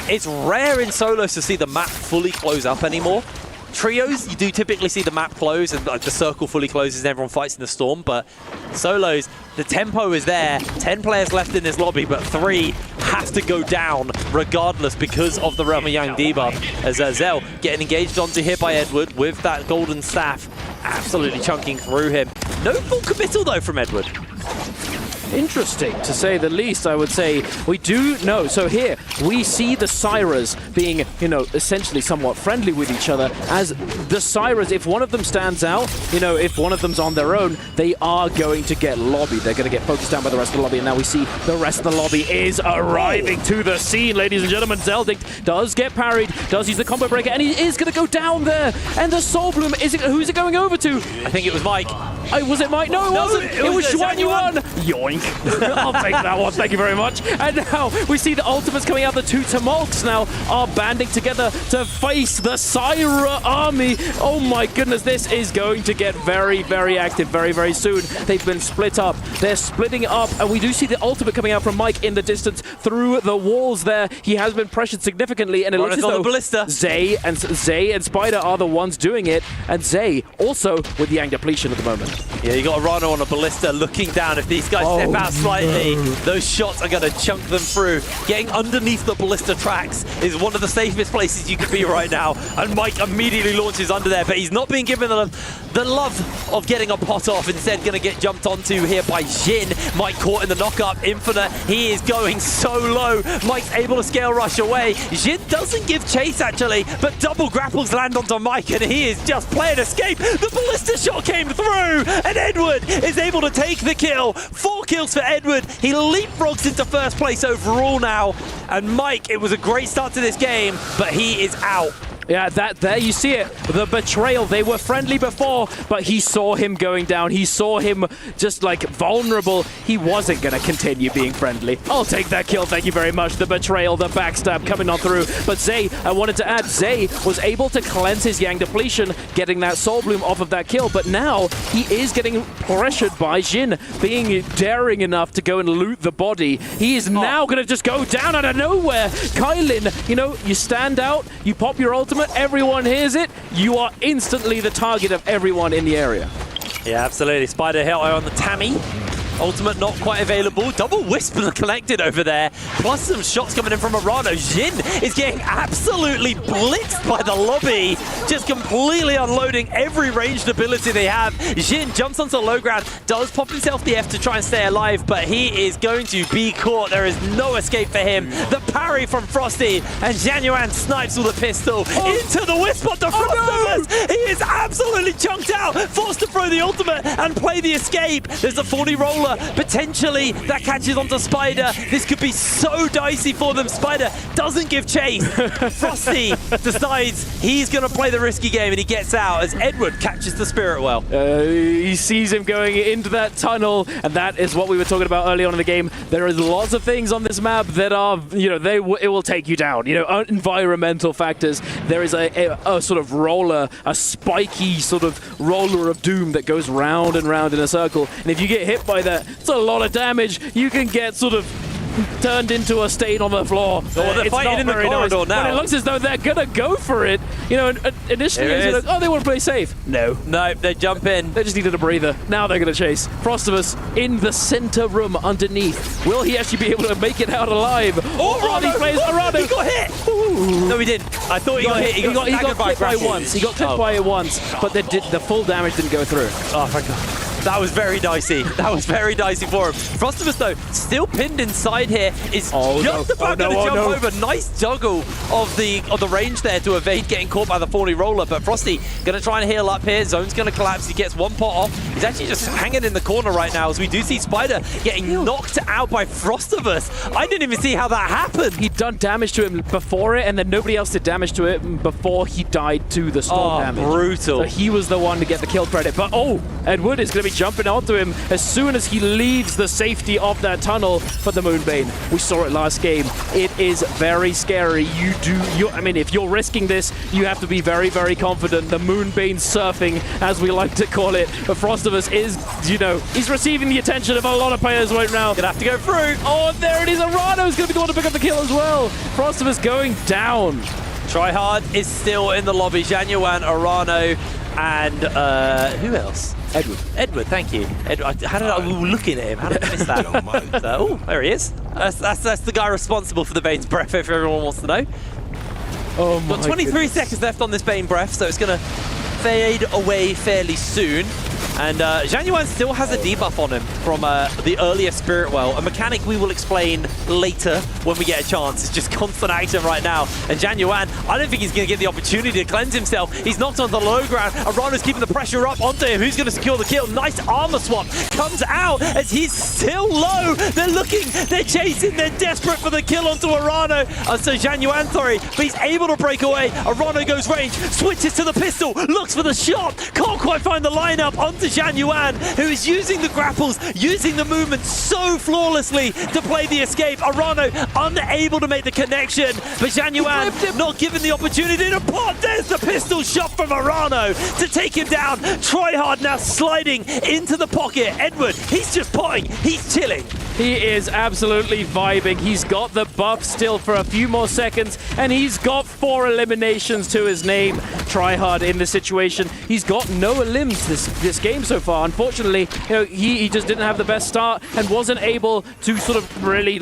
It's rare in solos to see the map fully close up anymore. Trios, you do typically see the map close and the circle fully closes and everyone fights in the storm, but solos, the tempo is there. 10 players left in this lobby, but 3 have to go down regardless because of the Realm of Yang debuff. As Zell getting engaged onto here by Edward with that golden staff, absolutely chunking through him. No full committal though from Edward. Interesting, to say the least, I would say. We do know, so here, we see the Syras being, you know, essentially somewhat friendly with each other, as the Syras, if one of them stands out, you know, if one of them's on their own, they are going to get lobbied. They're going to get focused down by the rest of the lobby, and now we see the rest of the lobby is arriving to the scene, ladies and gentlemen. Zeldink does get parried, does use the combo breaker, and he is going to go down there, and the Soul Bloom, who's it going over to? I think it was Mike. Was it Mike? No, it wasn't. It was Zhuanyuan. Yoink. I'll take that one. Thank you very much. And now we see the ultimates coming out. The 2 Tumults now are banding together to face the Syra army. Oh my goodness, this is going to get very, very active very, very soon. They've been split up. They're splitting up, and we do see the ultimate coming out from Mike in the distance through the walls there. He has been pressured significantly, and it looks as though Zay and Spider are the ones doing it, and Zay also with the Yang depletion at the moment. Yeah, you got a Rhino on a ballista looking down. If these guys step out slightly, those shots are going to chunk them through. Getting underneath the ballista tracks is one of the safest places you could be right now. And Mike immediately launches under there, but he's not being given the love of getting a pot off. Instead, going to get jumped onto here by Jin. Mike caught in the knock-up. Infinite, he is going so low. Mike's able to scale rush away. Jin doesn't give chase, actually, but double grapples land onto Mike, and he is just playing escape. The ballista shot came through, and Edward is able to take the kill. 4 kills for Edward. He leapfrogs into first place overall now. And Mike, it was a great start to this game, but he is out. Yeah, there you see it. The betrayal. They were friendly before, but he saw him going down. He saw him just like vulnerable. He wasn't going to continue being friendly. I'll take that kill. Thank you very much. The betrayal, the backstab coming on through. But Zay, I wanted to add, Zay was able to cleanse his Yang depletion, getting that Soul Bloom off of that kill. But now he is getting pressured by Jin, being daring enough to go and loot the body. He is now going to just go down out of nowhere. Kylin, you know, you stand out, you pop your ultimate, everyone hears it, you are instantly the target of everyone in the area. Yeah, absolutely. Spider hit on the Tammy. Ultimate not quite available. Double Whisper connected over there. Plus some shots coming in from Arano. Jin is getting absolutely blitzed by the lobby. Just completely unloading every ranged ability they have. Jin jumps onto low ground. Does pop himself the F to try and stay alive, but he is going to be caught. There is no escape for him. The parry from Frosty, and Januan snipes with a pistol into the Whisper. The Frostless. He is absolutely chunked out. Forced to throw the ultimate and play the escape. There's a 40 roller. Potentially that catches onto Spider. This could be so dicey for them. Spider doesn't give chase. Frosty decides he's going to play the risky game, and he gets out as Edward catches the Spirit Well. He sees him going into that tunnel, and that is what we were talking about early on in the game. There is lots of things on this map that are, it will take you down. Environmental factors. There is a sort of roller, a spiky sort of roller of doom that goes round and round in a circle. And if you get hit by that, it's a lot of damage. You can get sort of turned into a stain on the floor. They're fighting in the corridor now. But it looks as though they're gonna go for it. Initially it's like, they want to play safe. No, they jump in. They just needed a breather. Now they're gonna chase. Frostivus in the center room underneath. Will he actually be able to make it out alive? He plays Arano. He got hit. Ooh. No, he didn't. I thought he got hit. He got clipped by once. He got clipped by it once, but the full damage didn't go through. Oh, thank God. That was very dicey. That was very dicey for him. Frostivus, though, still pinned inside here, is just about going to jump over. Nice juggle of the range there to evade getting caught by the 40 roller, but Frosty going to try and heal up here. Zone's going to collapse. He gets one pot off. He's actually just hanging in the corner right now, as we do see Spider getting knocked out by Frostivus. I didn't even see how that happened. He'd done damage to him before it, and then nobody else did damage to it before he died to the storm damage. Brutal. So he was the one to get the kill credit. But Edward is going to be jumping onto him as soon as he leaves the safety of that tunnel for the Moonbane. We saw it last game. It is very scary. If you're risking this, you have to be very, very confident. The Moonbane surfing, as we like to call it. But Frostivus is, he's receiving the attention of a lot of players right now. Gonna have to go through. Oh, there it is. Arano's gonna be the one to pick up the kill as well. Frostivus going down. Tryhard is still in the lobby. Januan, Arano, and who else? Edward, thank you. How did I looking at him? How did I miss that? There he is. That's the guy responsible for the Bane's Breath, if everyone wants to know. Oh my Got 23 seconds left on this Bane Breath, so it's going to fade away fairly soon. And Januan still has a debuff on him from the earlier Spirit Well, a mechanic we will explain later when we get a chance. It's just constant action right now. And Januan, I don't think he's going to get the opportunity to cleanse himself. He's knocked onto the low ground. Arano's keeping the pressure up onto him. Who's going to secure the kill? Nice armor swap. Comes out as he's still low. They're looking, they're chasing, they're desperate for the kill onto Arano. So Januan, but he's able to break away. Arano goes range, switches to the pistol, looks for the shot. Can't quite find the lineup onto Januan, who is using the grapples, using the movement so flawlessly to play the escape. Arano unable to make the connection, but Januan not given the opportunity to pot. There's the pistol shot from Arano to take him down. Tryhard now sliding into the pocket. Edward, he's just potting, he's chilling. He is absolutely vibing. He's got the buff still for a few more seconds, and he's got 4 eliminations to his name. Tryhard in this situation. He's got no elims this game so far. Unfortunately, he just didn't have the best start and wasn't able to sort of really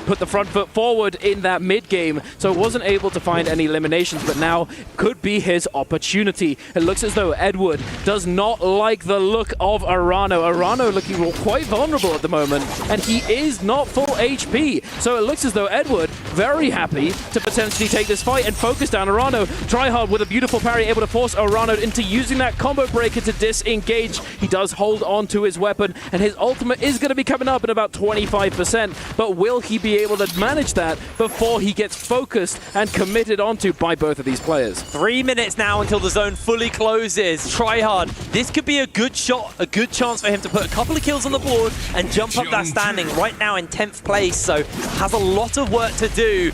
put the front foot forward in that mid game. So wasn't able to find any eliminations, but now could be his opportunity. It looks as though Edward does not like the look of Arano. Arano looking quite vulnerable at the moment, and he is not full HP. So it looks as though Edward very happy to potentially take this fight and focus down Arano. Tryhard with a beautiful parry, able to force Arano into using that combo breaker to disengage. He does hold on to his weapon, and his ultimate is going to be coming up at about 25%. But will he be able to manage that before he gets focused and committed onto by both of these players? 3 minutes now until the zone fully closes. Tryhard, this could be a good shot, a good chance for him to put a couple of kills on the board and jump up that standing. Right now in 10th place, so has a lot of work to do.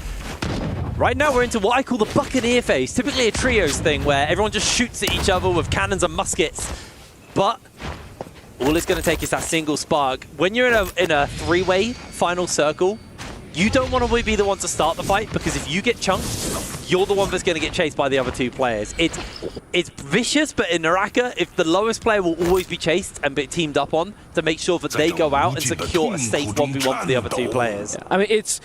Right now we're into what I call the Buccaneer phase, typically a trios thing where everyone just shoots at each other with cannons and muskets. But all it's going to take is that single spark. When you're in a three-way final circle, you don't want to be the one to start the fight, because if you get chunked, you're the one that's going to get chased by the other two players. It's vicious, but in Naraka, if the lowest player will always be chased and be teamed up on to make sure that they go out and secure a safe 1v1 for the other two players. I mean, it's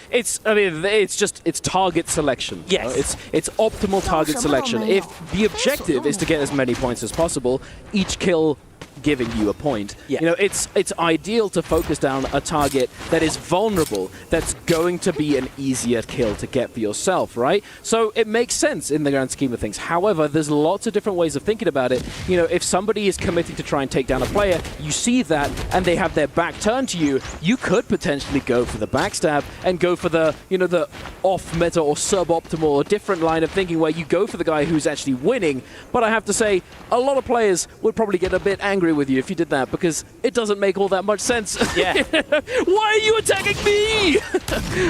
target selection. Yes. It's optimal target selection. If the objective is to get as many points as possible, each kill giving you a point. Yeah. You know, it's ideal to focus down a target that is vulnerable, that's going to be an easier kill to get for yourself, right? So it makes sense in the grand scheme of things. However, there's lots of different ways of thinking about it. You know, if somebody is committing to try and take down a player, you see that and they have their back turned to you, you could potentially go for the backstab and go for the, you know, the off-meta or suboptimal or different line of thinking where you go for the guy who's actually winning. But I have to say, a lot of players would probably get a bit angry with you if you did that, because it doesn't make all that much sense. Yeah. Why are you attacking me?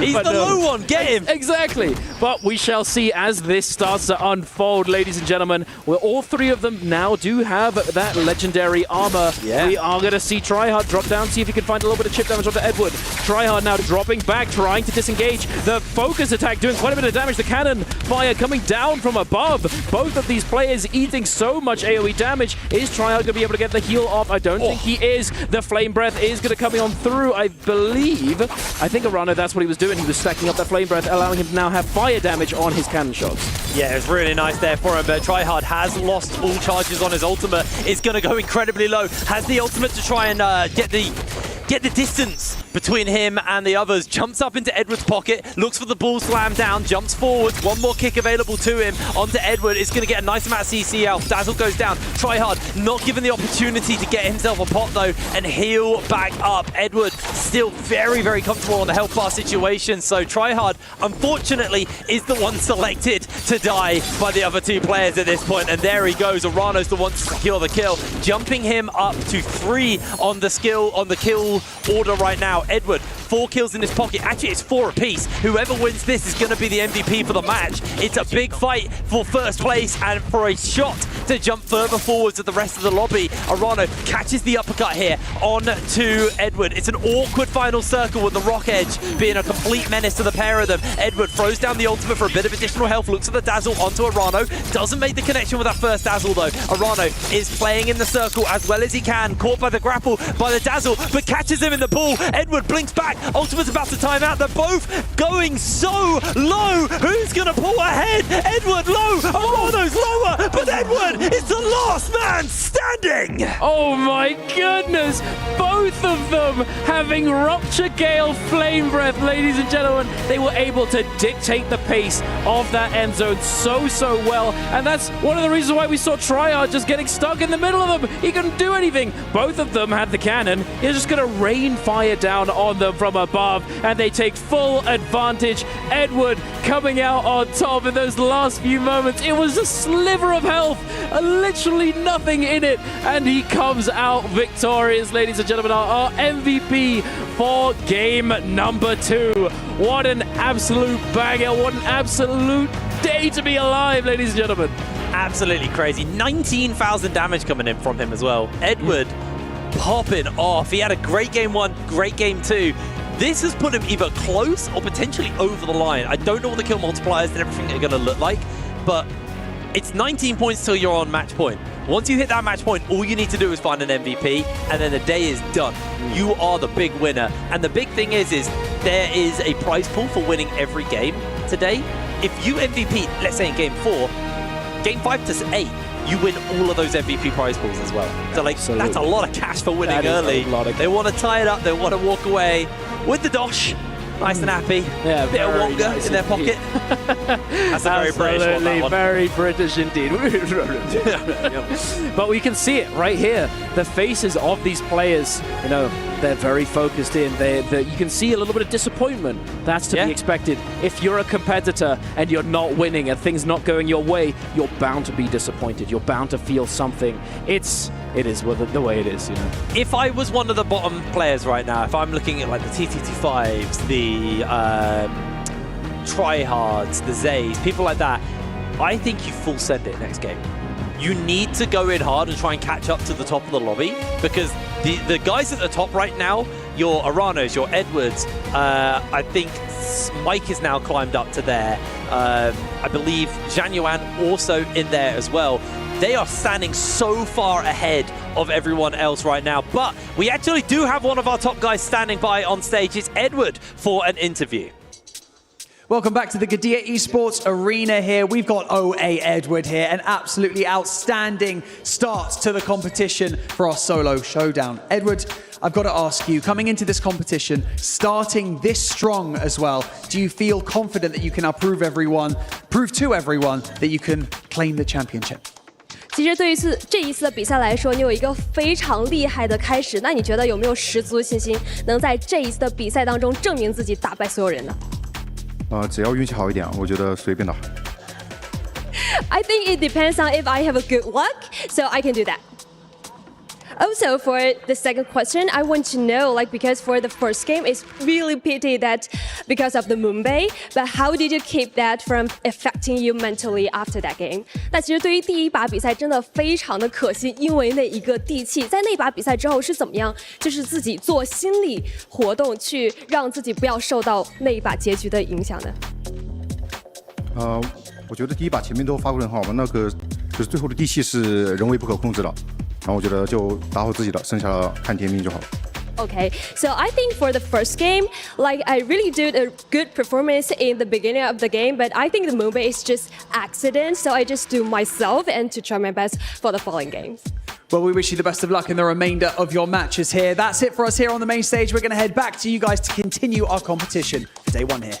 He's the low one, get him! Exactly. But we shall see as this starts to unfold, ladies and gentlemen, where all three of them now do have that legendary armor. Yeah. We are going to see Tryhard drop down, see if he can find a little bit of chip damage onto Edward. Tryhard now dropping back, trying to disengage. The focus attack doing quite a bit of damage. The cannon fire coming down from above. Both of these players eating so much AoE damage. Is Tryhard going to be able to get the heal off? I don't think he is. The Flame Breath is going to come on through, I believe. I think Arano, that's what he was doing. He was stacking up that Flame Breath, allowing him to now have fire damage on his cannon shots. Yeah, it was really nice there for him, but Tryhard has lost all charges on his ultimate. It's going to go incredibly low. Has the ultimate to try and get the distance between him and the others. Jumps up into Edward's pocket, looks for the ball slam down, jumps forwards, one more kick available to him onto Edward. It's going to get a nice amount of CC health. Dazzle goes down. Tryhard not given the opportunity to get himself a pot though and heal back up. Edward still very, very comfortable on the health bar situation. So Tryhard, unfortunately, is the one selected to die by the other two players at this point. And there he goes. Arano's the one to secure the kill, jumping him up to 3 on the kill order right now. Edward, 4 kills in his pocket. Actually, it's 4 apiece. Whoever wins this is going to be the MVP for the match. It's a big fight for first place and for a shot to jump further forwards at the rest of the lobby. Arano catches the uppercut here on to Edward. It's an awkward final circle with the Rock Edge being a complete menace to the pair of them. Edward throws down the ultimate for a bit of additional health, looks at the Dazzle onto Arano. Doesn't make the connection with that first Dazzle though. Arano is playing in the circle as well as he can, caught by the grapple by the Dazzle, but catches him in the pool. Edward blinks back. Ultimate's about to time out. They're both going so low. Who's going to pull ahead? Edward low. Arano's lower, but Edward is the last man standing. Oh my goodness. Both of them having Rupture Gale Flame Breath, ladies and gentlemen. They were able to dictate the pace of that end zone so well. And that's one of the reasons why we saw Tryhard just getting stuck in the middle of them. He couldn't do anything. Both of them had the cannon. He's just going to rain fire down on them from above, and they take full advantage. Edward coming out on top in those last few moments. It was a sliver of health, literally nothing in it, and he comes out victorious, ladies and gentlemen. Our MVP for game number 2. What an absolute banger. What an absolute day to be alive, ladies and gentlemen. Absolutely crazy. 19,000 damage coming in from him as well. Edward popping off. He had a great game 1, great game 2. This has put him either close or potentially over the line. I don't know what the kill multipliers and everything are going to look like, but it's 19 points till you're on match point. Once you hit that match point, all you need to do is find an MVP, and then the day is done. You are the big winner. And the big thing is there is a prize pool for winning every game today. If you MVP, let's say in game 4, game 5 to 8, you win all of those MVP prize pools as well. So like, that's a lot of cash for winning early. They want to tie it up, they want to walk away with the dosh. Nice and happy. Yeah, bit of Wonga nice in their pocket. That's a very British one, that one. Very British indeed. But we can see it right here. The faces of these players, you know, they're very focused in. You can see a little bit of disappointment. That's to be expected. If you're a competitor and you're not winning and things not going your way, you're bound to be disappointed. You're bound to feel something. It is the way it is, you know. If I was one of the bottom players right now, if I'm looking at like the TTT5s, the Tryhards, the Zays, people like that, I think you full send it next game. You need to go in hard and try and catch up to the top of the lobby, because the guys at the top right now, your Aranos, your Edwards, I think Mike is now climbed up to there. I believe Zhang Yuan also in there as well. They are standing so far ahead of everyone else right now. But we actually do have one of our top guys standing by on stage. It's Edward for an interview. Welcome back to the Gadia Esports Arena here. We've got OA Edward here, an absolutely outstanding start to the competition for our solo showdown. Edward, I've got to ask you, coming into this competition, starting this strong as well, do you feel confident that you can now prove to everyone that you can claim the championship? 其实对于这一次的比赛来说，你有一个非常厉害的开始，那你觉得有没有十足的信心，能在这一次的比赛当中证明自己，打败所有人呢？只要运气好一点，我觉得随便打。I think it depends on if I have a good luck, so I can do that. Also, for the second question, I want to know, because for the first game, it's really pity that because of the Mumbai, but how did you keep that from affecting you mentally after that game? 那其实对于第一把比赛真的非常的可惜，因为那一个地气，在那把比赛之后是怎么样，就是自己做心理活动去让自己不要受到那一把结局的影响呢？我觉得第一把前面都发挥得很好吧，那个就是最后的地气是人为不可控制的。然后我觉得就打好自己的，剩下的看天命就好了。Okay, so I think for the first game, I really did a good performance in the beginning of the game, but I think the Mumbai is just accident, so I just do myself and to try my best for the following games. Well, we wish you the best of luck in the remainder of your matches here. That's it for us here on the main stage. We're going to head back to you guys to continue our competition for day one here.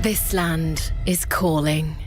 This land is calling.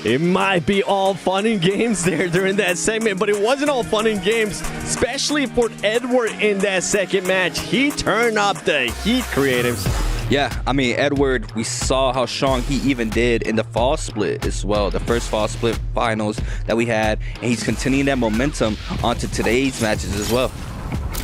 It might be all fun and games there during that segment, but it wasn't all fun and games, especially for Edward in that second match. He turned up the heat, creatives. Yeah, I mean, Edward, we saw how strong he even did in the fall split as well, the first fall split finals that we had, and he's continuing that momentum onto today's matches as well.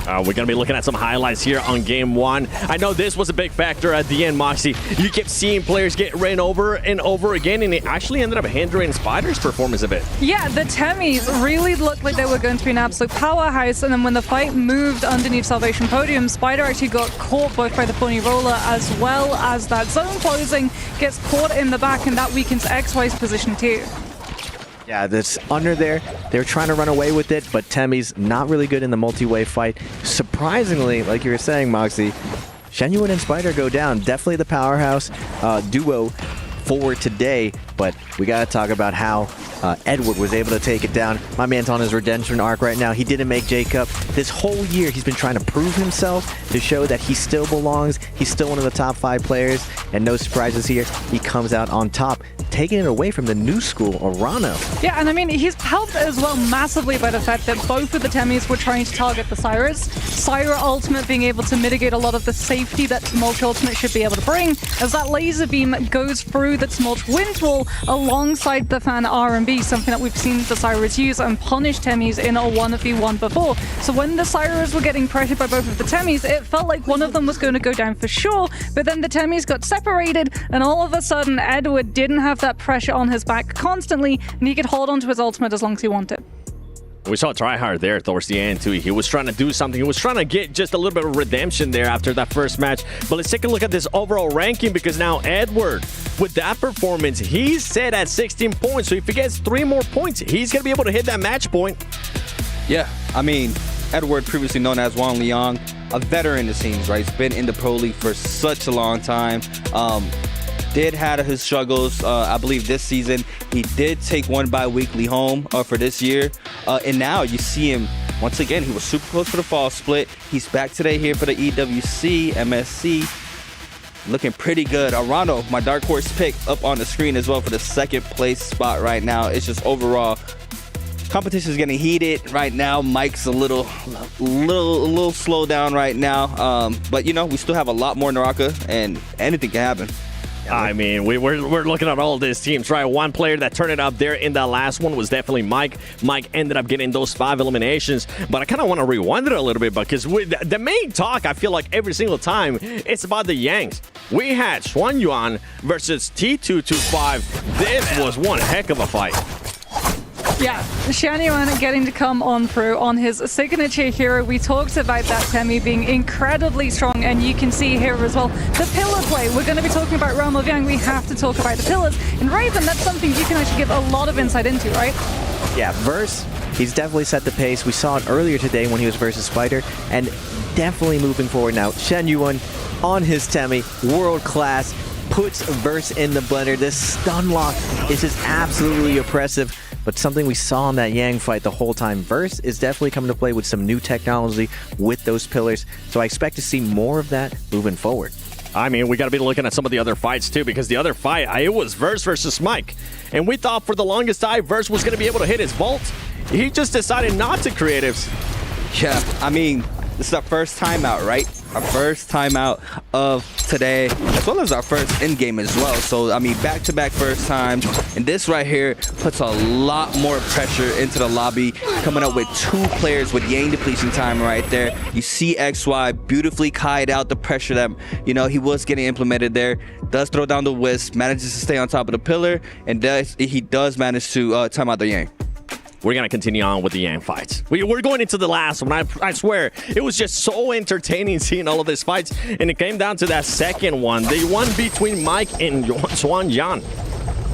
We're going to be looking at some highlights here on game one. I know this was a big factor at the end, Moxie. You kept seeing players get ran over and over again, and it actually ended up hindering Spider's performance a bit. Yeah, the Temis really looked like they were going to be an absolute powerhouse, and then when the fight moved underneath Salvation Podium, Spider actually got caught both by the pony roller as well as that zone closing, gets caught in the back, and that weakens XY's position too. Yeah, that's under there. They're trying to run away with it, but Temi's not really good in the multi-way fight. Surprisingly, like you were saying, Moxie, Shenyuan and Spider go down. Definitely the powerhouse duo for today, but we got to talk about how Edward was able to take it down. My man's on his redemption arc right now. He didn't make J-Cup. This whole year, he's been trying to prove himself to show that he still belongs. He's still one of the top 5 players, and no surprises here. He comes out on top, taking it away from the new school, Arano. Yeah, and I mean, he's helped as well massively by the fact that both of the Temis were trying to target the Syras. Syra Ultimate being able to mitigate a lot of the safety that Tumult Ultimate should be able to bring, as that laser beam goes through the Tumult Wind Wall alongside the Fan R&B, something that we've seen the Syras use and punish Temis in a 1v1 before. So when the Syras were getting pressured by both of the Temis, it felt like one of them was going to go down for sure, but then the Temis got separated, and all of a sudden Edward didn't have that pressure on his back constantly, and he could hold on to his ultimate as long as he wanted. We saw Tryhard there towards the end too. He was trying to do something. He was trying to get just a little bit of redemption there after that first match. But let's take a look at this overall ranking, because now Edward, with that performance, he's set at 16 points. So if he gets 3 more points, he's going to be able to hit that match point. Yeah, I mean, Edward, previously known as Wang Liang, a veteran it seems, right? He's been in the Pro League for such a long time. Did have his struggles, I believe this season. He did take one bi-weekly home for this year. And now you see him, once again, he was super close for the fall split. He's back today here for the EWC, MSC. Looking pretty good. Arano, my dark horse pick, up on the screen as well for the 2nd place spot right now. It's just overall, competition is getting heated right now. Mike's a little slow down right now. But, you know, we still have a lot more Naraka, and anything can happen. I mean, we're looking at all these teams, right? One player that turned it up there in that last one was definitely Mike. Mike ended up getting those 5 eliminations, but I kind of want to rewind it a little bit, because the main talk, I feel like every single time, it's about the Yangs. We had Xuan Yuan versus T225. This was one heck of a fight. Yeah, Shenyuan getting to come on through on his signature hero. We talked about that Temi being incredibly strong, and you can see here as well the pillar play. We're going to be talking about Realm of Yang. We have to talk about the pillars. And Raven, that's something you can actually give a lot of insight into, right? Yeah, Verse, he's definitely set the pace. We saw it earlier today when he was versus Spider, and definitely moving forward now. Shenyuan on his Temi, world class, puts Verse in the blender. This stun lock is just absolutely oppressive. But something we saw in that Yang fight the whole time. Verse is definitely coming to play with some new technology with those pillars. So I expect to see more of that moving forward. I mean, we got to be looking at some of the other fights too, because the other fight, it was Verse versus Mike. And we thought for the longest time Verse was going to be able to hit his vault. He just decided not to, creatives. Yeah, I mean, this is our first timeout, right? Our first timeout of today, as well as our first in-game as well. So, I mean, back-to-back first times. And this right here puts a lot more pressure into the lobby, coming up with 2 players with Yang depletion time right there. You see XY beautifully kite out the pressure that, you know, he was getting implemented there. Does throw down the Wisp, manages to stay on top of the pillar, and he does manage to time out the Yang. We're going to continue on with the Yang fights. We're going into the last one. I swear, it was just so entertaining seeing all of these fights. And it came down to that second one. The one between Mike and Xuan Yan.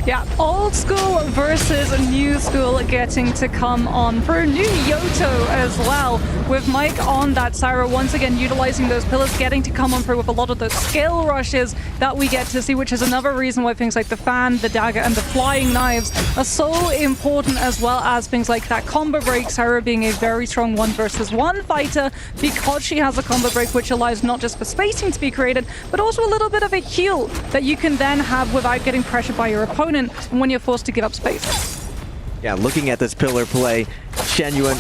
Yeah, old school versus new school getting to come on through. New Yoto as well, with Mike on that Syra, once again utilizing those pillars, getting to come on through with a lot of those skill rushes that we get to see, which is another reason why things like the fan, the dagger, and the flying knives are so important, as well as things like that combo break. Syra being a very strong 1v1 fighter, because she has a combo break, which allows not just for spacing to be created, but also a little bit of a heal that you can then have without getting pressured by your opponent. opponent and when you're forced to give up space. Yeah, looking at this pillar play, Shenyuan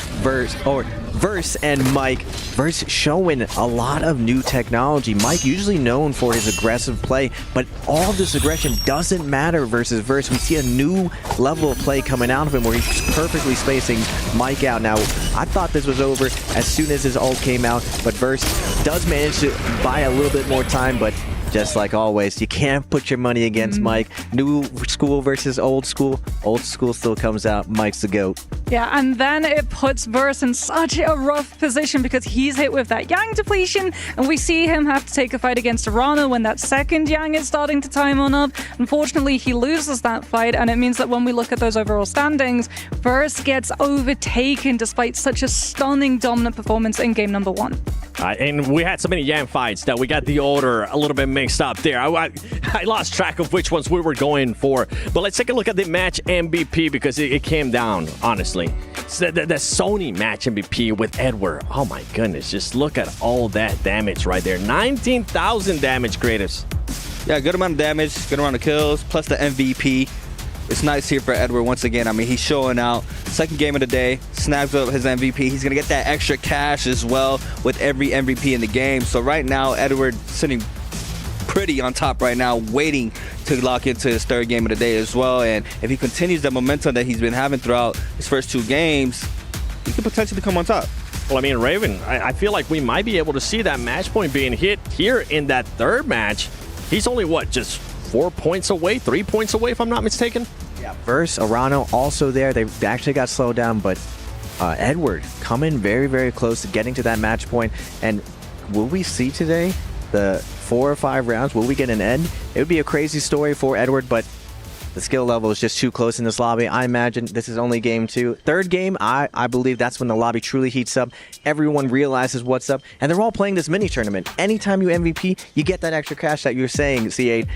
Verse and Mike. Verse showing a lot of new technology. Mike usually known for his aggressive play, but all of this aggression doesn't matter versus Verse. We see a new level of play coming out of him where he's perfectly spacing Mike out. Now, I thought this was over as soon as his ult came out, but Verse does manage to buy a little bit more time, but just like always, you can't put your money against Mike. New school versus old school. Old school still comes out. Mike's the GOAT. Yeah, and then it puts Verse in such a rough position because he's hit with that Yang depletion, and we see him have to take a fight against Arana when that second Yang is starting to time on up. Unfortunately, he loses that fight, and it means that when we look at those overall standings, Verse gets overtaken despite such a stunning dominant performance in game number 1. And we had so many Yang fights that we got the order a little bit mixed up there. I lost track of which ones we were going for. But let's take a look at the match MVP because it came down, honestly. So the Sony match MVP with Edward. Oh my goodness, just look at all that damage right there. 19,000 damage, Creatives. Yeah, good amount of damage, good amount of kills, plus the MVP. It's nice here for Edward once again. I mean, he's showing out. Second game of the day, snags up his MVP. He's going to get that extra cash as well with every MVP in the game. So right now, Edward sitting pretty on top right now, waiting to lock into his third game of the day as well. And if he continues the momentum that he's been having throughout his first 2 games, he could potentially come on top. Well, I mean, Raven, I feel like we might be able to see that match point being hit here in that third match. He's only, what, just 4 points away, 3 points away, if I'm not mistaken? Yeah, Verse, Arano also there. They actually got slowed down, but Edward coming very, very close to getting to that match point. And will we see today the 4 or 5 rounds? Will we get an end? It would be a crazy story for Edward, but the skill level is just too close in this lobby. I imagine this is only game 2. Third game, I believe that's when the lobby truly heats up. Everyone realizes what's up, and they're all playing this mini tournament. Anytime you MVP, you get that extra cash that you're saying, C8.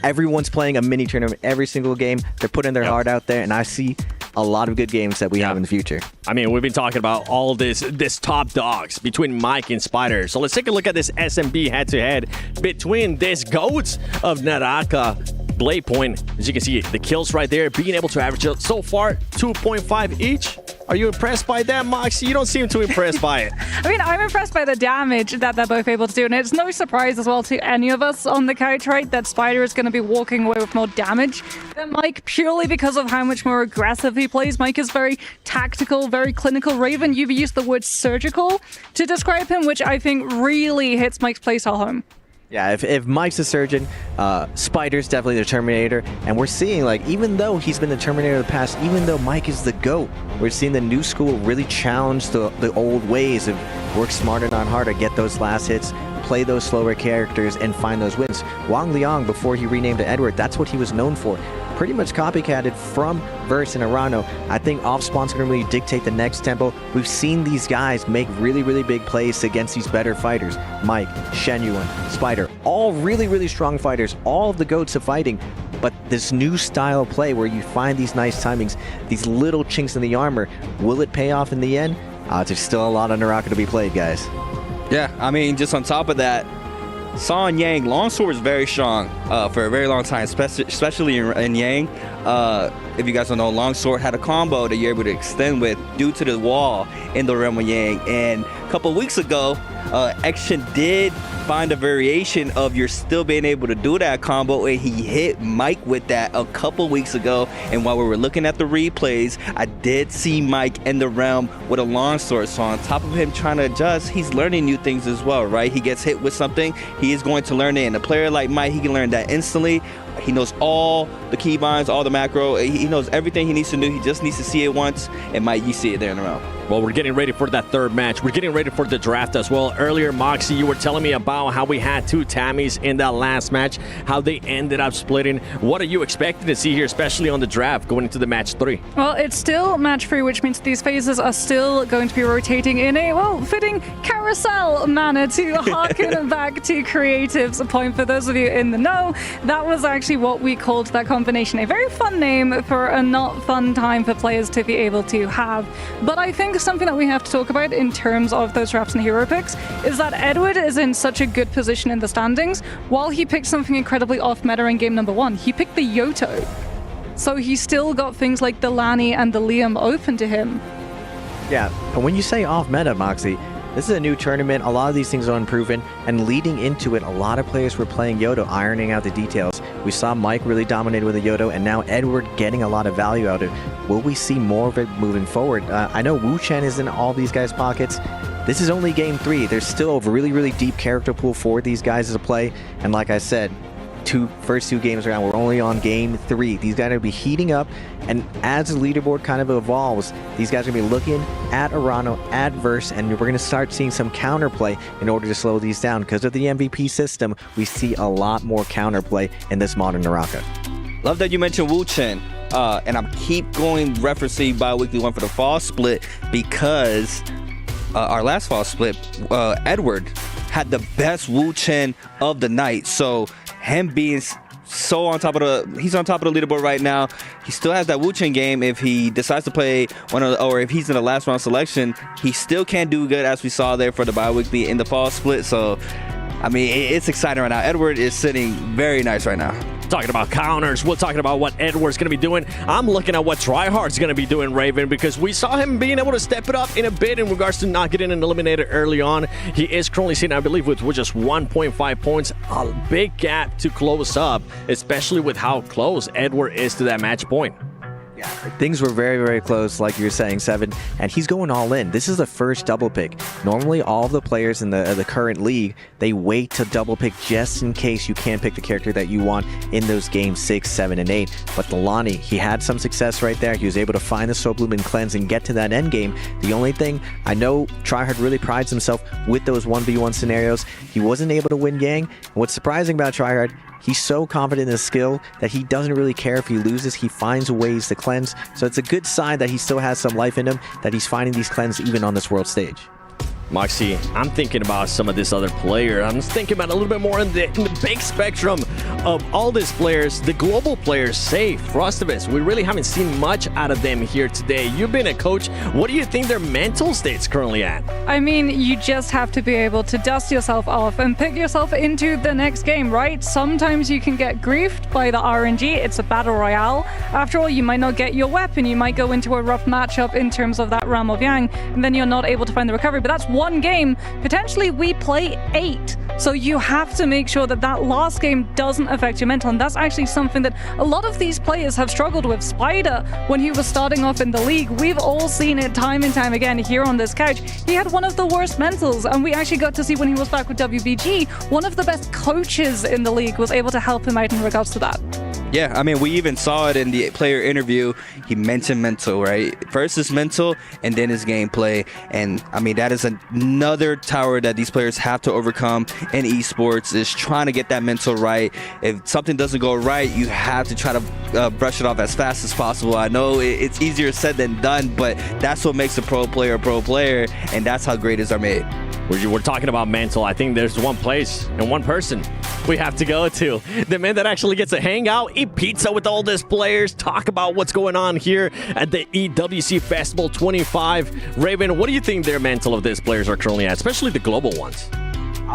Everyone's playing a mini tournament every single game. They're putting their heart out there, and I see a lot of good games that we have in the future. I mean, we've been talking about all this top dogs between Mike and Spider. So let's take a look at this SMB head-to-head between these GOATs of Naraka, Bladepoint. As you can see, the kills right there, being able to average so far 2.5 each. Are you impressed by that, Moxie? You don't seem too impressed by it. I mean, I'm impressed by the damage that they're both able to do, and it's no surprise as well to any of us on the couch, right, that Spider is going to be walking away with more damage than Mike, purely because of how much more aggressive he plays. Mike is very tactical, very clinical. Raven, you've used the word surgical to describe him, which I think really hits Mike's playstyle home. Yeah, if Mike's a surgeon, Spider's definitely the Terminator. And we're seeing, like, even though he's been the Terminator of the past, even though Mike is the GOAT, we're seeing the new school really challenge the old ways of work smarter, not harder, get those last hits, play those slower characters, and find those wins. Wang Liang, before he renamed to Edward, that's what he was known for. Pretty much copycatted from Verse and Arano. I think off-spawn's going to really dictate the next tempo. We've seen these guys make really, really big plays against these better fighters. Mike, Shenyuan, Spider, all really, really strong fighters. All of the GOATs of fighting. But this new style of play where you find these nice timings, these little chinks in the armor, will it pay off in the end? There's still a lot of Naraka to be played, guys. Yeah, I mean, just on top of that, Son Yang, longsword is very strong for a very long time, especially in Yang. If you guys don't know, longsword had a combo that you're able to extend with due to the wall in the realm of Yang. And a couple of weeks ago, Action did find a variation of you're still being able to do that combo, and he hit Mike with that a couple weeks ago. And while we were looking at the replays, I did see Mike in the realm with a longsword. So on top of him trying to adjust, he's learning new things as well, right? He gets hit with something, he is going to learn it. And a player like Mike, he can learn that instantly. He knows all the keybinds, all the macro. He knows everything he needs to do. He just needs to see it once, and Mike, you see it there in the round. Well, we're getting ready for that third match. We're getting ready for the draft as well. Earlier, Moxie, you were telling me about how we had 2 Tammys in that last match, how they ended up splitting. What are you expecting to see here, especially on the draft going into the match 3? Well, it's still match 3, which means these phases are still going to be rotating in a, well, fitting carousel manner to harken back to Creative's point. For those of you in the know, that was actually what we called that combination. A very fun name for a not fun time for players to be able to have. But I think something that we have to talk about in terms of those drafts and hero picks is that Edward is in such a good position in the standings. While he picked something incredibly off-meta in game number 1, he picked the Yoto. So he's still got things like the Lani and the Liam open to him. Yeah, and when you say off meta, Moxie, this is a new tournament. A lot of these things are unproven, and leading into it, a lot of players were playing Yodo, ironing out the details. We saw Mike really dominate with a Yodo, and now Edward getting a lot of value out of it. Will we see more of it moving forward? I know Wu Chen is in all these guys' pockets. This is only game 3. There's still a really, really deep character pool for these guys to play, and like I said, first two games around, we're only on game 3. These guys are going to be heating up, and as the leaderboard kind of evolves, these guys are going to be looking at Arano, at Verse, and we're going to start seeing some counterplay in order to slow these down. Because of the MVP system, we see a lot more counterplay in this modern Naraka. Love that you mentioned Wu Chen. And I keep going referencing bi-weekly one for the fall split because our last fall split, Edward had the best Wu Chen of the night. So him being so on top of he's on top of the leaderboard right now. He still has that Wu Chen game. If he decides to play or if he's in the last round selection, he still can't do good, as we saw there for the bi-weekly in the fall split. So, I mean, it's exciting right now. Edward is sitting very nice right now. Talking about counters, we're talking about what Edward's going to be doing. I'm looking at what Tryhard's going to be doing, Raven, because we saw him being able to step it up in a bit in regards to not getting eliminated early on. He is currently sitting, I believe, with just 1.5 points. A big gap to close up, especially with how close Edward is to that match point. Yeah, things were very, very close, like you were saying, Seven, and he's going all in. This is the first double pick. Normally, all of the players in the current league, they wait to double pick just in case you can't pick the character that you want in those games 6, 7, and 8. But the Lani, he had some success right there. He was able to find the Soul Bloom and cleanse and get to that end game. The only thing, I know Tryhard really prides himself with those 1v1 scenarios. He wasn't able to win Yang. And what's surprising about Tryhard, he's so confident in his skill that he doesn't really care if he loses. He finds ways to cleanse. So it's a good sign that he still has some life in him, that he's finding these cleanses even on this world stage. Moxie, I'm thinking about some of this other player. I'm thinking about a little bit more in the big spectrum of all these players. The global players, say, Frostivus, we really haven't seen much out of them here today. You've been a coach. What do you think their mental state's currently at? I mean, you just have to be able to dust yourself off and pick yourself into the next game, right? Sometimes you can get griefed by the RNG. It's a battle royale. After all, you might not get your weapon. You might go into a rough matchup in terms of that Realm of Yang, and then you're not able to find the recovery. But that's one game. Potentially we play 8. So you have to make sure that that last game doesn't affect your mental. And that's actually something that a lot of these players have struggled with. Spider, when he was starting off in the league, we've all seen it time and time again here on this couch. He had one of the worst mentals. And we actually got to see when he was back with WBG, one of the best coaches in the league was able to help him out in regards to that. Yeah, I mean, we even saw it in the player interview. He mentioned mental, right? First is mental, and then his gameplay. And, I mean, that is another tower that these players have to overcome in esports, is trying to get that mental right. If something doesn't go right, you have to try to brush it off as fast as possible. I know it's easier said than done, but that's what makes a pro player, and that's how greatest are made. We're talking about mental. I think there's one place and one person we have to go to. The man that actually gets to hang out, eat pizza with all these players, talk about what's going on here at the EWC Festival 25. Raven, what do you think their mental of these players are currently at, especially the global ones?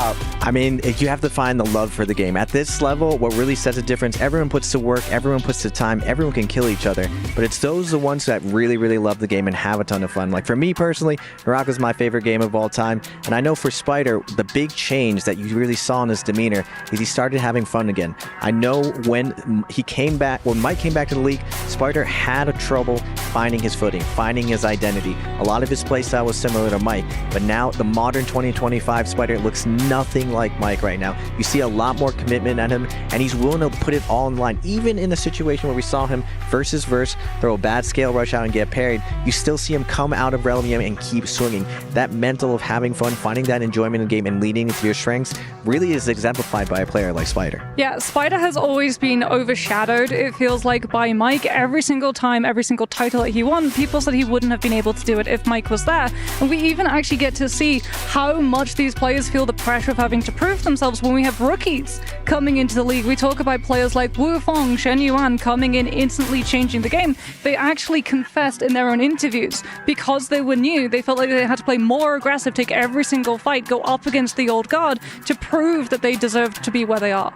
I mean, you have to find the love for the game. At this level, what really sets a difference, everyone puts to work, everyone puts to time, everyone can kill each other, but it's the ones that really, really love the game and have a ton of fun. Like for me personally, Naraka is my favorite game of all time, and I know for Spider, the big change that you really saw in his demeanor is he started having fun again. I know when he came back, when Mike came back to the league, Spider had a trouble finding his footing, finding his identity. A lot of his playstyle was similar to Mike, but now the modern 2025 Spider looks nothing like Mike right now. You see a lot more commitment at him, and he's willing to put it all on the line. Even in the situation where we saw him versus verse, throw a bad scale rush out and get parried, you still see him come out of Realm and keep swinging. That mental of having fun, finding that enjoyment in the game and leading into your strengths really is exemplified by a player like Spider. Yeah, Spider has always been overshadowed, it feels like, by Mike. Every single time, every single title that he won, people said he wouldn't have been able to do it if Mike was there. And we even actually get to see how much these players feel the pressure of having to prove themselves when we have rookies coming into the league. We talk about players like Wu Feng, Shen Yuan coming in, instantly changing the game. They actually confessed in their own interviews because they were new. They felt like they had to play more aggressive, take every single fight, go up against the old guard to prove that they deserved to be where they are.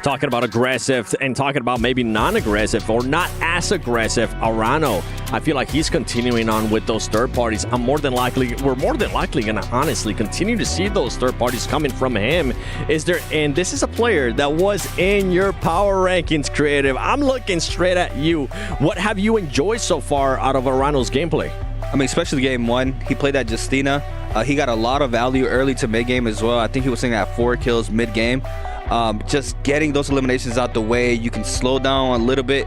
Talking about aggressive and talking about maybe non-aggressive or not as aggressive, Arano, I feel like he's continuing on with those third parties. We're more than likely going to honestly continue to see those third parties coming from him. And this is a player that was in your power rankings, Creative. I'm looking straight at you. What have you enjoyed so far out of Arano's gameplay? I mean, especially game 1, he played that Justina. He got a lot of value early to mid-game as well. I think he was sitting at 4 kills mid-game. Just getting those eliminations out the way, you can slow down a little bit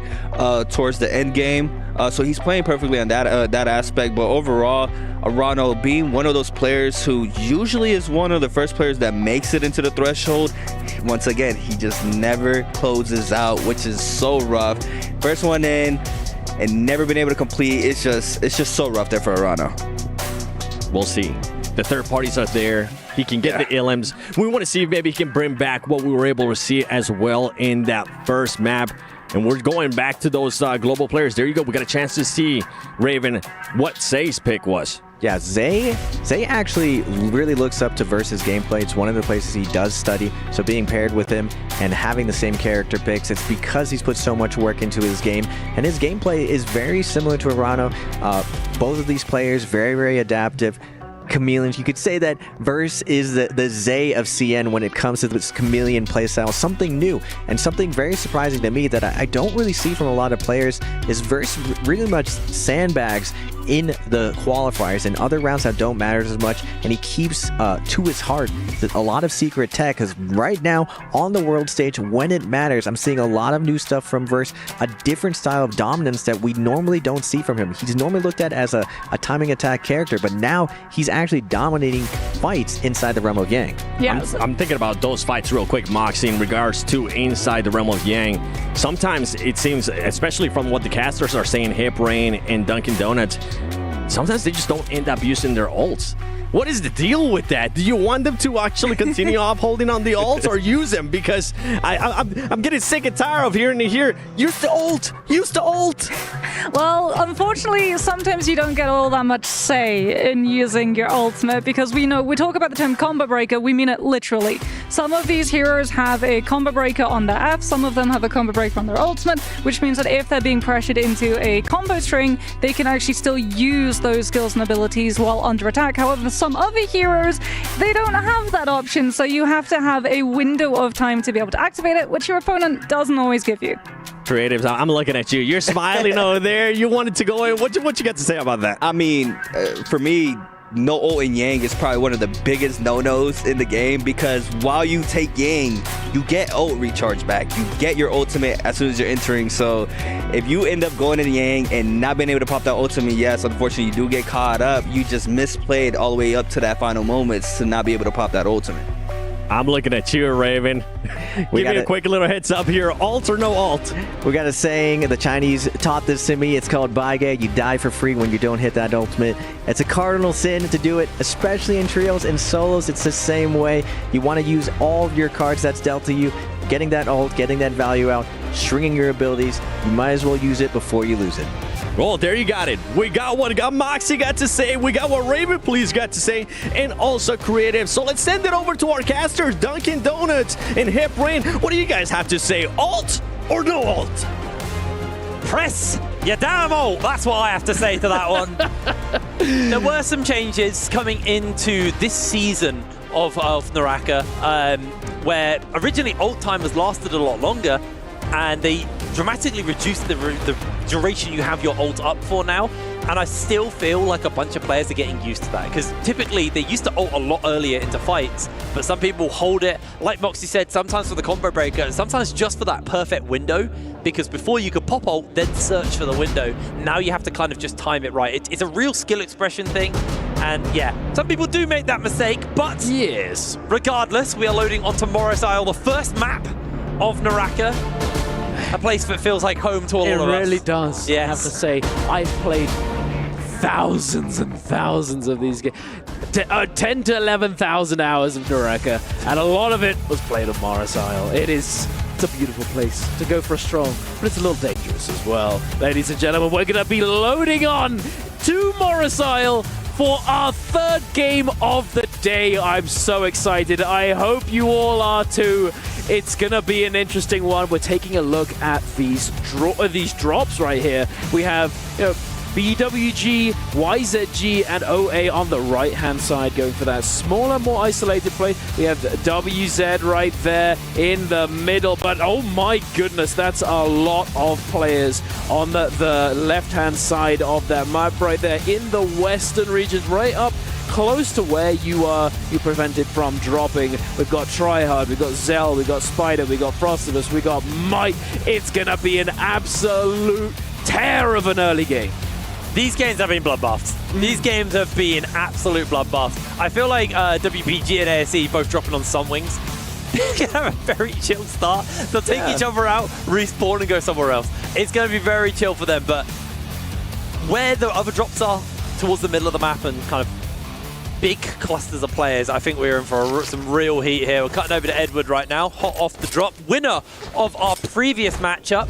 towards the end game. So he's playing perfectly on that aspect. But overall, Arano being one of those players who usually is one of the first players that makes it into the threshold, once again, he just never closes out, which is so rough. First one in and never been able to complete. It's just so rough there for Arano. We'll see. The third parties are there. He can get the Ilims. We want to see if maybe he can bring back what we were able to see as well in that first map. And we're going back to those global players. There you go. We got a chance to see, Raven, what Zay's pick was. Yeah, Zay actually really looks up to Versus gameplay. It's one of the places he does study. So being paired with him and having the same character picks, it's because he's put so much work into his game. And his gameplay is very similar to Arano. Both of these players, very, very adaptive. Chameleons. You could say that Verse is the Zay of CN when it comes to this chameleon playstyle. Something new and something very surprising to me that I don't really see from a lot of players is Verse really much sandbags in the qualifiers and other rounds that don't matter as much, and he keeps to his heart a lot of secret tech, because right now on the world stage when it matters, I'm seeing a lot of new stuff from Verse, a different style of dominance that we normally don't see from him. He's normally looked at as a timing attack character, but now he's actually dominating fights inside the realm of Yang. Yeah, I'm thinking about those fights real quick, Moxie, in regards to inside the realm of Yang. Sometimes it seems, especially from what the casters are saying, Hip Rain and Dunkin' Donuts, sometimes they just don't end up using their ults. What is the deal with that? Do you want them to actually continue holding on the ults or use them? Because I'm getting sick and tired of hearing use the ult, use the ult. Well, unfortunately, sometimes you don't get all that much say in using your ultimate, because we talk about the term combo breaker, we mean it literally. Some of these heroes have a combo breaker on their F, some of them have a combo breaker on their ultimate, which means that if they're being pressured into a combo string, they can actually still use those skills and abilities while under attack. However, some other heroes, they don't have that option, so you have to have a window of time to be able to activate it, which your opponent doesn't always give you. Creatives, I'm looking at you. You're smiling over there. You wanted to go in. What you got to say about that? I mean, for me, no ult in Yang is probably one of the biggest no-nos in the game, because while you take Yang, you get ult recharge back. You get your ultimate as soon as you're entering. So if you end up going in Yang and not being able to pop that ultimate, yes, unfortunately, you do get caught up. You just misplayed all the way up to that final moments to not be able to pop that ultimate. I'm looking at you, Raven. Give me a quick little heads up here. Alt or no alt? We got a saying, the Chinese taught this to me. It's called Baige. You die for free when you don't hit that ultimate. It's a cardinal sin to do it, especially in trios and solos. It's the same way. You want to use all of your cards that's dealt to you, getting that ult, getting that value out, stringing your abilities. You might as well use it before you lose it. Well, there you got it. We got what Moxie got to say. We got what Raven Please got to say. And also Creative. So let's send it over to our casters, Dunkin' Donuts and Hip Rain. What do you guys have to say? Alt or no alt? Press your damn ult. That's what I have to say to that one. There were some changes coming into this season of Naraka, where originally ult time has lasted a lot longer, and they dramatically reduced the duration you have your ult up for now. And I still feel like a bunch of players are getting used to that, because typically they used to ult a lot earlier into fights, but some people hold it, like Moxie said, sometimes for the combo breaker, and sometimes just for that perfect window, because before you could pop ult, then search for the window. Now you have to kind of just time it right. It's a real skill expression thing, and yeah, some people do make that mistake, but yes, regardless, we are loading onto Morris Isle, the first map of Naraka. A place that feels like home to all of us. It really does, yes. I have to say. I've played thousands and thousands of these games. 10 to 11,000 hours of Naraka, and a lot of it was played on Morris Isle. It's a beautiful place to go for a strong, but it's a little dangerous as well. Ladies and gentlemen, we're going to be loading on to Morris Isle for our third game of the day. I'm so excited. I hope you all are too. It's gonna be an interesting one. We're taking a look at these drops right here. We have, you know, BWG, YZG, and OA on the right-hand side going for that smaller, more isolated play. We have WZ right there in the middle, but oh my goodness, that's a lot of players on the left-hand side of that map right there in the western regions, right up close to where you prevented from dropping. We've got Tryhard, we've got Zell, we've got Spider, we've got Frostivus, we've got Mike. It's gonna be an absolute tear of an early game. These games have been bloodbaths. These games have been absolute bloodbaths. I feel like WPG and ASE both dropping on Sunwings. They have a very chill start. They'll take each other out, respawn, and go somewhere else. It's going to be very chill for them, but where the other drops are, towards the middle of the map and kind of big clusters of players, I think we're in for some real heat here. We're cutting over to Edward right now, hot off the drop. Winner of our previous matchup.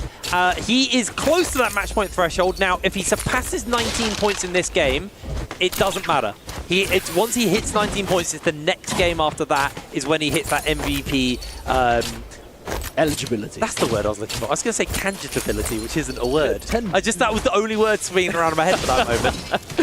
He is close to that match point threshold. Now, if he surpasses 19 points in this game, it doesn't matter. Once he hits 19 points, it's the next game after that is when he hits that MVP eligibility. That's the word I was looking for. I was going to say candidability, which isn't a word. That was the only word swinging around in my head for that moment.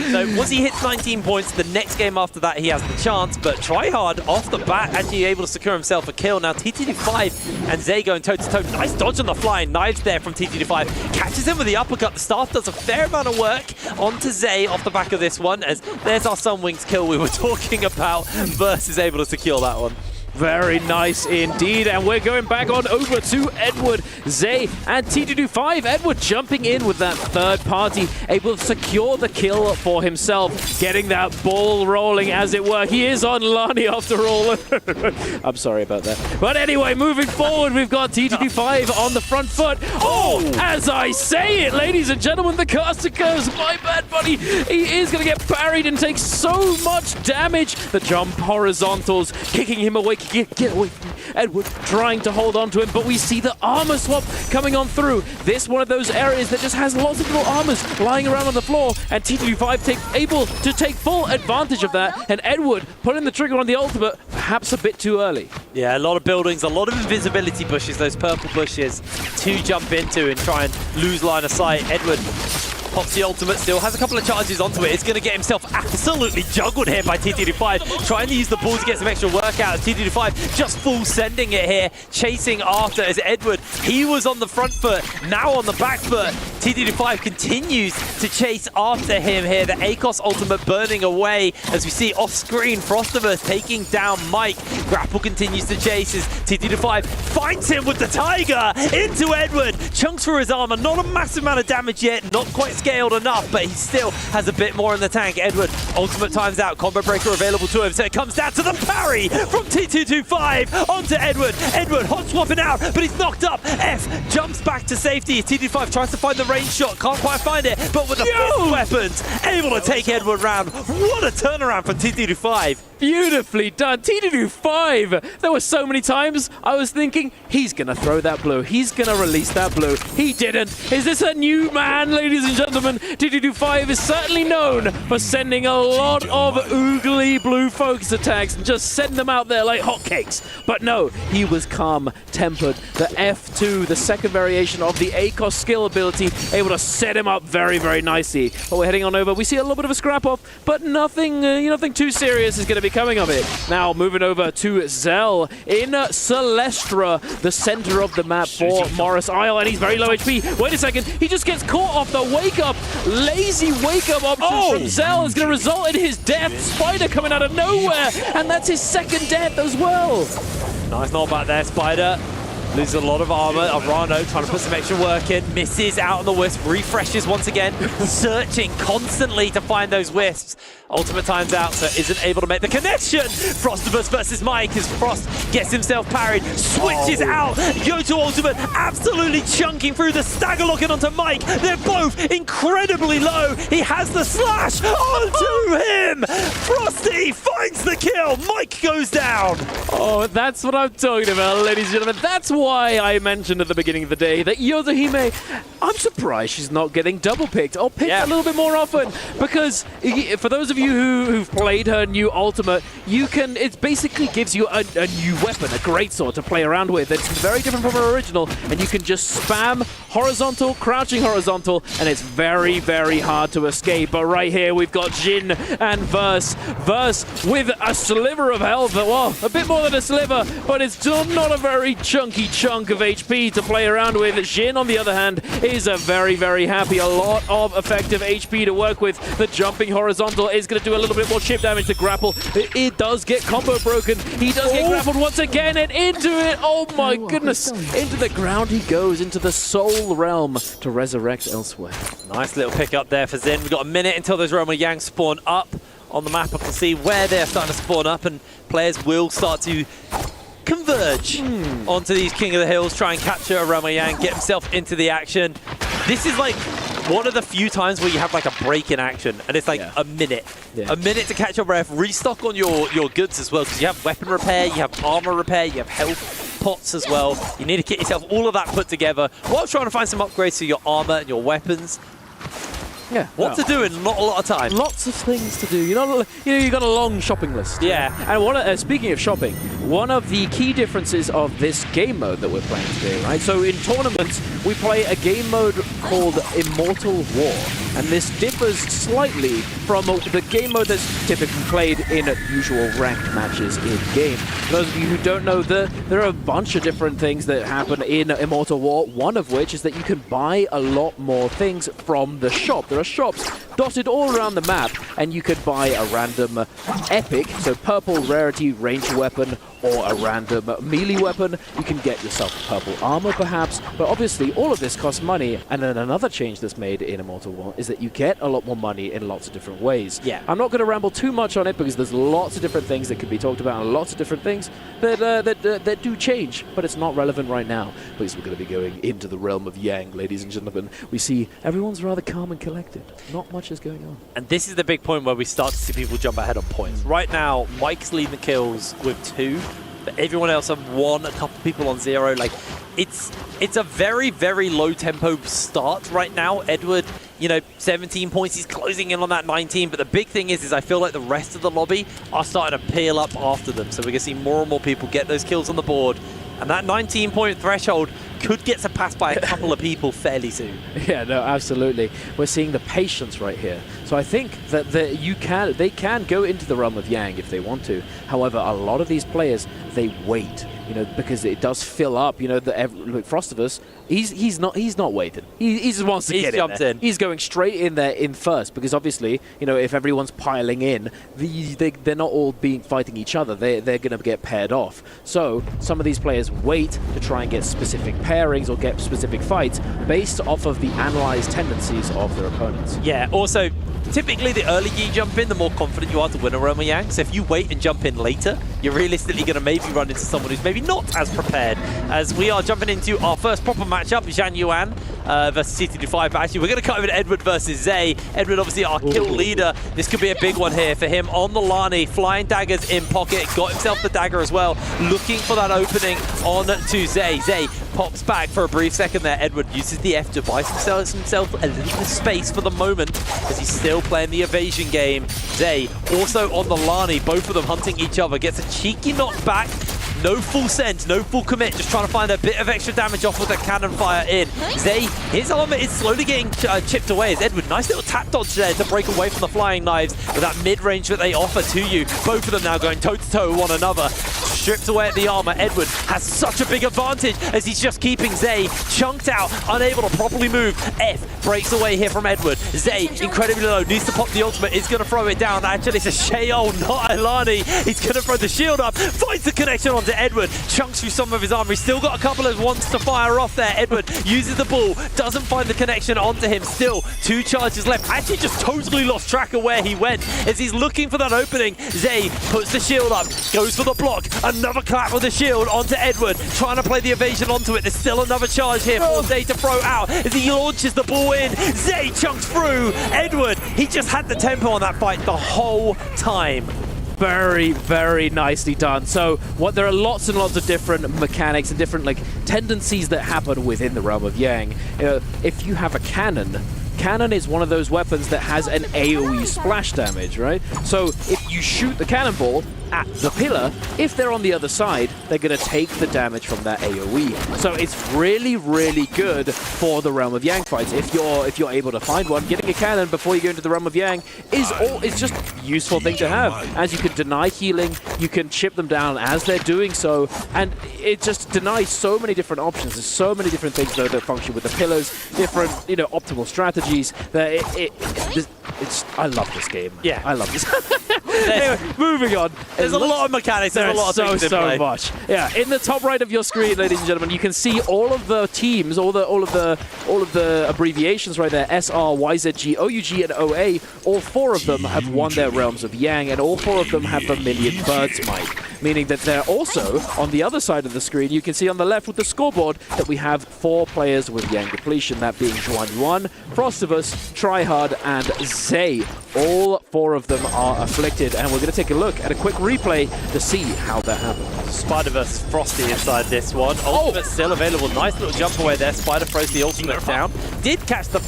So once he hits 19 points, the next game after that, he has the chance. But Tryhard off the bat, actually able to secure himself a kill. Now TTD5 and Zay going toe-to-toe. Nice dodge on the fly. Knives there from TTD5. Catches him with the uppercut. The staff does a fair amount of work onto Zay off the back of this one. As there's our Sunwings kill we were talking about. Versus able to secure that one. Very nice indeed, and we're going back on over to Edward, Zay, and T225. Edward jumping in with that third party, able to secure the kill for himself, getting that ball rolling as it were. He is on Lani after all. I'm sorry about that. But anyway, moving forward, we've got T225 on the front foot. Oh, as I say it, ladies and gentlemen, the caster goes. My bad, buddy. He is going to get parried and take so much damage. The jump horizontals, kicking him away. Get away from me. Edward trying to hold on to him, but we see the armor swap coming on through. This one of those areas that just has lots of little armors lying around on the floor, and T225 able to take full advantage of that, and Edward putting the trigger on the ultimate perhaps a bit too early. Yeah, a lot of buildings, a lot of invisibility bushes, those purple bushes to jump into and try and lose line of sight. Edward pops the ultimate, still has a couple of charges onto it. It's going to get himself absolutely juggled here by TTD5, trying to use the ball to get some extra work out. TTD5 just full sending it here, chasing after as Edward. He was on the front foot, now on the back foot. TTD5 continues to chase after him here. The ACOS ultimate burning away as we see off screen Frostivus taking down Mike. Grapple continues to chase as TTD5 finds him with the Tiger into Edward. Chunks through his armor, not a massive amount of damage yet, not quite scaled enough, but he still has a bit more in the tank. Edward, ultimate times out, combo breaker available to him, so it comes down to the parry from T225 onto Edward. Edward hot swapping out, but he's knocked up. F jumps back to safety. T225 tries to find the range shot, can't quite find it, but with the fist weapons, able to take Edward round. What a turnaround for T225. Beautifully done. T225. There were so many times I was thinking, he's going to throw that blue. He's going to release that blue. He didn't. Is this a new man, ladies and gentlemen? T225 is certainly known for sending a lot of oogly blue focus attacks and just send them out there like hotcakes. But no, he was calm, tempered. The F2, the second variation of the ACOS skill ability, able to set him up very, very nicely. But we're heading on over. We see a little bit of a scrap off, but nothing too serious is going to be coming of it. Now moving over to Zell in Celestra, the center of the map for Morris Isle, and he's very low HP. Wait a second, he just gets caught off the wake up. Lazy wake up option from Zell is going to result in his death. Spider coming out of nowhere, and that's his second death as well. Nice knockback there, Spider. Loses a lot of armor. Arano trying to put some extra work in. Misses out on the wisp. Refreshes once again. Searching constantly to find those wisps. Ultimate times out, so isn't able to make the connection. Frostivus versus Mike as Frost gets himself parried. Switches out. Yoto ultimate absolutely chunking through the stagger locking onto Mike. They're both incredibly low. He has the slash onto him. Frosty finds the kill. Mike goes down. Oh, that's what I'm talking about, ladies and gentlemen. That's what why I mentioned at the beginning of the day that Yodohime, I'm surprised she's not getting double picked or picked a little bit more often, because for those of you who've played her new ultimate, it basically gives you a new weapon, a greatsword to play around with. It's very different from her original, and you can just spam horizontal, crouching horizontal, and it's very, very hard to escape. But right here, we've got Jin and Verse. Verse with a sliver of health, well, a bit more than a sliver, but it's still not a very chunky chunk of HP to play around with. Jin, on the other hand, is a very, very happy. A lot of effective HP to work with. The jumping horizontal is going to do a little bit more chip damage to grapple. It does get combo broken. He does get grappled once again, and into it. Oh my goodness. Into the ground he goes, into the soul realm to resurrect elsewhere. Nice little pick up there for Zen. We've got a minute until those Roma Yang spawn up on the map. I can see where they're starting to spawn up, and players will start to converge onto these King of the Hills, try and capture a Roma Yang, get himself into the action. This is like one of the few times where you have like a break in action, and it's like a minute. A minute to catch your breath, restock on your goods as well, because you have weapon repair, you have armor repair, you have health pots as well. You need to get yourself all of that put together while trying to find some upgrades to your armor and your weapons. Yeah. What to do in not a lot of time. Lots of things to do. You've got a long shopping list. Yeah. And speaking of shopping, one of the key differences of this game mode that we're playing today, right? So in tournaments, we play a game mode called Immortal War. And this differs slightly from the game mode that's typically played in usual ranked matches in-game. For those of you who don't know, there are a bunch of different things that happen in Immortal War, one of which is that you can buy a lot more things from the shop. There are shops dotted all around the map, and you could buy a random epic, so purple rarity ranged weapon, or a random melee weapon. You can get yourself purple armor perhaps, but obviously all of this costs money. And then another change that's made in Immortal War is that you get a lot more money in lots of different ways. Yeah. I'm not going to ramble too much on it because there's lots of different things that could be talked about and lots of different things that do change, but it's not relevant right now because we're going to be going into the realm of Yang, ladies and gentlemen. We see everyone's rather calm and collected. Not much is going on. And this is the big point where we start to see people jump ahead on points. Right now, Mike's leading the kills with 2, but everyone else have 1, a couple people on 0. Like, it's a very, very low tempo start right now. Edward, 17 points, he's closing in on that 19, but the big thing is I feel like the rest of the lobby are starting to peel up after them, so we're gonna see more and more people get those kills on the board, and that 19-point threshold could get surpassed by a couple of people fairly soon. Yeah, no, absolutely. We're seeing the patience right here. So I think that they can go into the realm of Yang if they want to. However, a lot of these players, they wait, because it does fill up. Like Frostivus, he's not waiting. He just wants to get in. He's going straight in there in first, because obviously, if everyone's piling in, they're not all fighting each other. They're going to get paired off. So some of these players wait to try and get specific pairings or get specific fights based off of the analyzed tendencies of their opponents. Yeah, also, typically the earlier you jump in, the more confident you are to win a Roma Yang. So if you wait and jump in later, you're realistically going to maybe run into someone who's maybe not as prepared. As we are jumping into our first proper matchup, Zhang Yuan versus CT25. But actually, we're going to cut over to Edward versus Zay. Edward, obviously our kill leader. This could be a big one here for him on the Lani. Flying daggers in pocket. Got himself the dagger as well. Looking for that opening on to Zay. Zay pops back for a brief second there. Edward uses the F to buy himself a little space for the moment as he's still playing the evasion game. Zay also on the Lani. Both of them hunting each other. Gets a cheeky knockback. No full send, no full commit, just trying to find a bit of extra damage off with the cannon fire in. Zay, his armor is slowly getting chipped away as Edward, nice little tap dodge there to break away from the flying knives with that mid-range that they offer to you. Both of them now going toe-to-toe with one another. Stripped away at the armor. Edward has such a big advantage as he's just keeping Zay chunked out, unable to properly move. F breaks away here from Edward. Zay, incredibly low, needs to pop the ultimate, is going to throw it down. Actually, it's a Sheol, not Ilani. He's going to throw the shield up, finds the connection onto Edward, chunks through some of his armor. He's still got a couple of ones to fire off there. Edward uses the ball, doesn't find the connection onto him. Still 2 charges left. Actually just totally lost track of where he went as he's looking for that opening. Zay puts the shield up, goes for the block, another clap with the shield onto Edward, trying to play the evasion onto it. There's still another charge here for Zay to throw out as he launches the ball in. Zay chunks through. Edward, he just had the tempo on that fight the whole time. Very, very nicely done. So there are lots and lots of different mechanics and different tendencies that happen within the realm of Yang. If you have a cannon is one of those weapons that has an AoE splash damage, right? So if you shoot the cannonball at the pillar, if they're on the other side, they're going to take the damage from that AoE. So it's really, really good for the realm of Yang fights. If you're able to find one, getting a cannon before you go into the realm of Yang is just a useful thing to have. As you can deny healing, you can chip them down as they're doing so, and it just denies so many different options. There's so many different things though that function with the pillars, different optimal strategies. That I love this game. Yeah, I love this. Anyway, moving on. There's a lot of mechanics. There's a lot of things so much. Yeah, in the top right of your screen, ladies and gentlemen, you can see all of the teams, all of the abbreviations right there: SR, YZG, OUG, and OA. All 4 of them have won their realms of Yang, and all 4 of them have Vermilion Birds Might, meaning that they're also on the other side of the screen. You can see on the left with the scoreboard that we have 4 players with Yang depletion, that being Juan, Frostivus, Tryhard, and Zay. All 4 of them are afflicted, and we're going to take a look at a quick replay to see how that happened. Spider versus Frosty inside this one. Ultimate still available. Nice little jump away there. Spider throws the ultimate down. Did catch the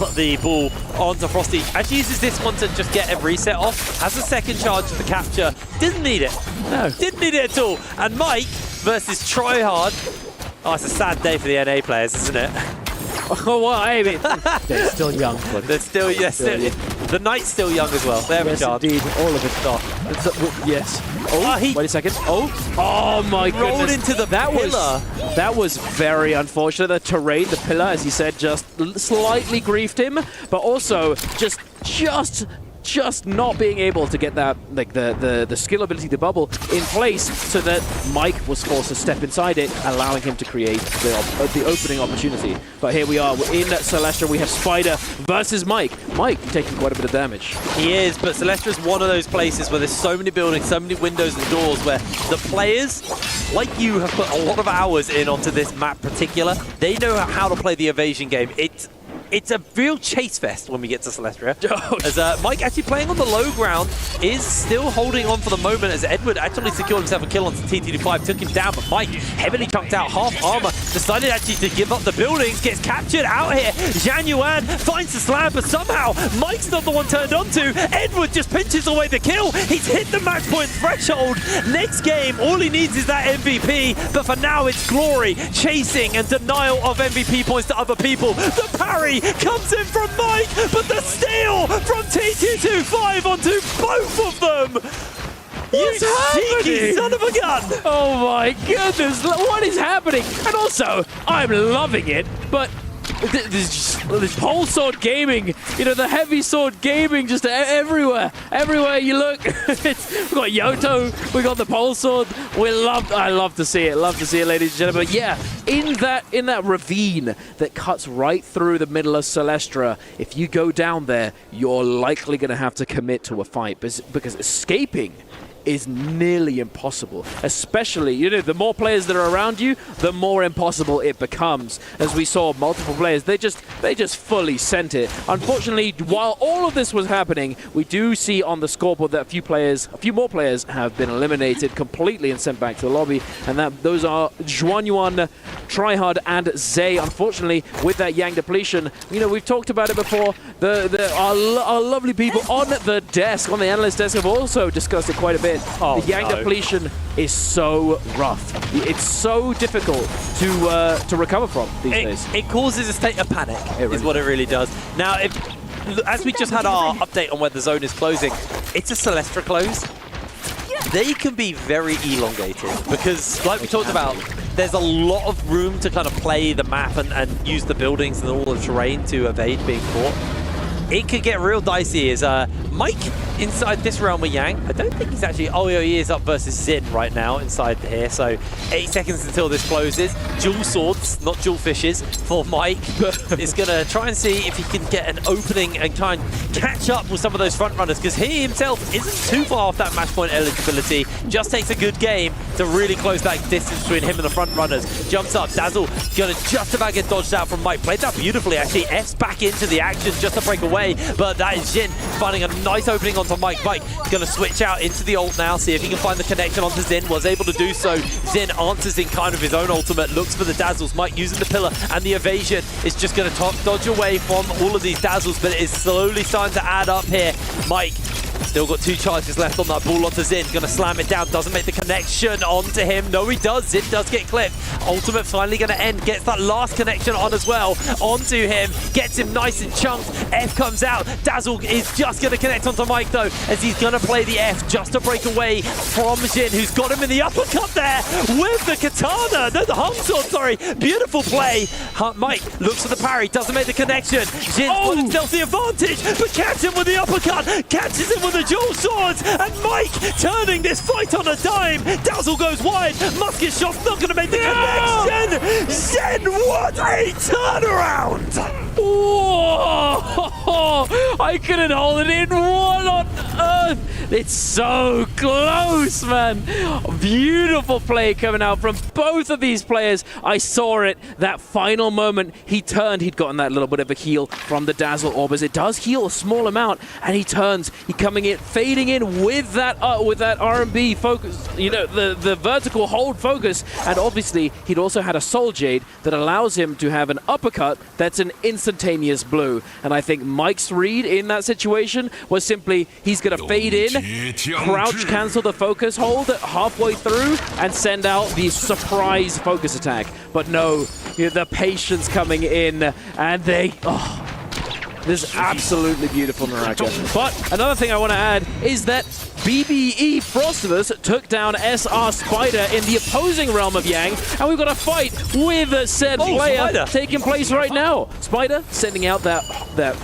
ball onto Frosty. Actually uses this one to just get a reset off. Has a second charge to the capture. Didn't need it. No. Didn't need it at all. And Mike versus Tryhard. Oh, it's a sad day for the NA players, isn't it? Oh, well, I mean, they're still young. They're still, yes. The Knight's still young as well. They have a chance. Indeed, all of it off. Yes. Oh, wait a second. Oh my goodness. Rolled into the pillar. That was very unfortunate. The terrain, the pillar, as he said, just slightly griefed him, but also just not being able to get that, the skill ability, the bubble, in place, so that Mike was forced to step inside it, allowing him to create the opening opportunity. But here we are, we're in Celestra, we have Spider versus Mike. Mike taking quite a bit of damage. He is, but Celestra is one of those places where there's so many buildings, so many windows and doors, where the players, like you, have put a lot of hours in onto this map particular. They know how to play the evasion game. It's a real chase fest when we get to Celestia. As Mike actually playing on the low ground is still holding on for the moment as Edward actually secured himself a kill on TT25, took him down, but Mike heavily chunked out, half armor, decided actually to give up the buildings, gets captured out here. Zhang Yuan finds the slam, but somehow Mike's not the one turned onto. Edward just pinches away the kill. He's hit the match point threshold. Next game, all he needs is that MVP, but for now it's glory, chasing and denial of MVP points to other people. The parry comes in from Mike, but the steal from TT25 onto both of them! What's happening? Cheeky son of a gun! Oh my goodness, what is happening? And also, I'm loving it, but this pole sword gaming, the heavy sword gaming just everywhere. Everywhere you look, we've got Yoto, we got the pole sword. I love to see it. Love to see it, ladies and gentlemen. But yeah, in that ravine that cuts right through the middle of Celestra, if you go down there, you're likely going to have to commit to a fight because escaping is nearly impossible, especially, the more players that are around you, the more impossible it becomes. As we saw, multiple players, they just fully sent it. Unfortunately, while all of this was happening, we do see on the scoreboard that a few more players have been eliminated completely and sent back to the lobby, and those are Juan, Tryhard, and Zay. Unfortunately, with that Yang depletion, we've talked about it before, our lovely people on the desk, on the analyst desk, have also discussed it quite a bit. The Yang depletion is so rough. It's so difficult to recover from these days. It causes a state of panic, is what it really does. Now, as we just had our update on where the zone is closing, it's a Celestra close. They can be very elongated because, like we talked about, there's a lot of room to kind of play the map and use the buildings and all the terrain to evade being caught. It could get real dicey as Mike inside this realm with Yang. I don't think he's actually... Oh, yeah, he is up versus Zin right now inside here. So 8 seconds until this closes. Dual swords, not dual fishes, for Mike. Is going to try and see if he can get an opening and try and catch up with some of those front runners, because he himself isn't too far off that match point eligibility. Just takes a good game to really close that distance between him and the front runners. Jumps up. Dazzle going to just about get dodged out from Mike. Played that beautifully, actually. F's back into the action just to break away. But that is Jin finding a nice opening onto Mike. Mike going to switch out into the ult now, see if he can find the connection onto Xin. Was able to do so. Xin answers in kind of his own ultimate, looks for the dazzles. Mike using the pillar and the evasion is just going to dodge away from all of these dazzles, but it is slowly starting to add up here. Mike still got 2 charges left on that ball onto Xin. Gonna slam it down, doesn't make the connection onto him. No, he does. Xin does get clipped. Ultimate finally gonna end. Gets that last connection on as well. Onto him. Gets him nice and chunked. F comes out. Dazzle is just gonna connect onto Mike though, as he's gonna play the F just to break away from Xin, who's got him in the uppercut there with the katana. No, the hung sword, sorry. Beautiful play. Mike looks for the parry, doesn't make the connection. Xin's got himself the advantage, but catches him with the uppercut. Catches him with the dual swords, and Mike turning this fight on a dime. Dazzle goes wide. Musket shot's not going to make the connection. Xin, what a turnaround! Whoa! I couldn't hold it in. What on earth? It's so close, man. Beautiful play coming out from both of these players. I saw it. That final moment, he turned. He'd gotten that little bit of a heal from the Dazzle Orb, as it does heal a small amount, and he turns. He coming in, fading in with that R&B focus, you know, the vertical hold focus, and obviously he'd also had a Soul Jade that allows him to have an uppercut that's an instantaneous blue. And I think Mike's read in that situation was simply he's going to fade in, crouch cancel the focus hold halfway through, and send out the surprise focus attack. But no, the patience coming in, and they... This is absolutely beautiful, Naraka. But another thing I want to add is that BBE Frostivus took down SR Spider in the opposing realm of Yang, and we've got a fight with said player Spider taking place right now. Spider sending out that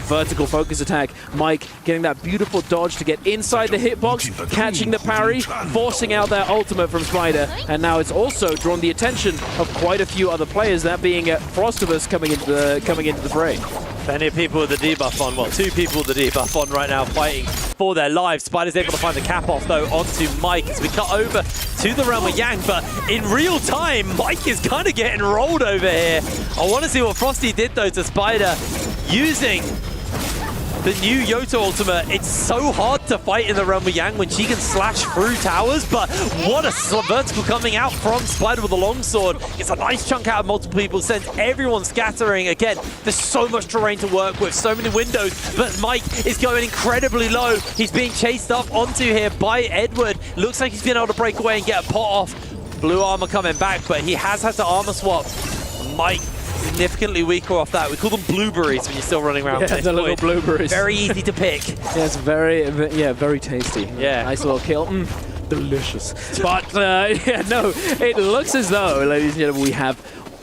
vertical focus attack. Mike getting that beautiful dodge to get inside the hitbox, catching the parry, forcing out that ultimate from Spider, and now it's also drawn the attention of quite a few other players, that being Frostivus coming into the fray. Plenty of people with the debuff on. Well, 2 people with the debuff on right now fighting for their lives. Spider's able to find the cap off, though, onto Mike as we cut over to the realm of Yang. But in real time, Mike is kind of getting rolled over here. I want to see what Frosty did, though, to Spider using the new Yoto ultimate. It's so hard to fight in the realm of Yang when she can slash through towers, but what a vertical coming out from Spider with a longsword. It's a nice chunk out of multiple people, sends everyone scattering. Again, there's so much terrain to work with, so many windows, but Mike is going incredibly low. He's being chased up onto here by Edward. Looks like he's been able to break away and get a pot off. Blue armor coming back, but he has had to armor swap. Mike significantly weaker off that. We call them blueberries when you're still running around. Yeah, the little blueberries. Very easy to pick. Yeah, it's very tasty. Yeah. Nice little kill. Delicious. But, yeah, no, it looks as though, ladies and gentlemen, we have...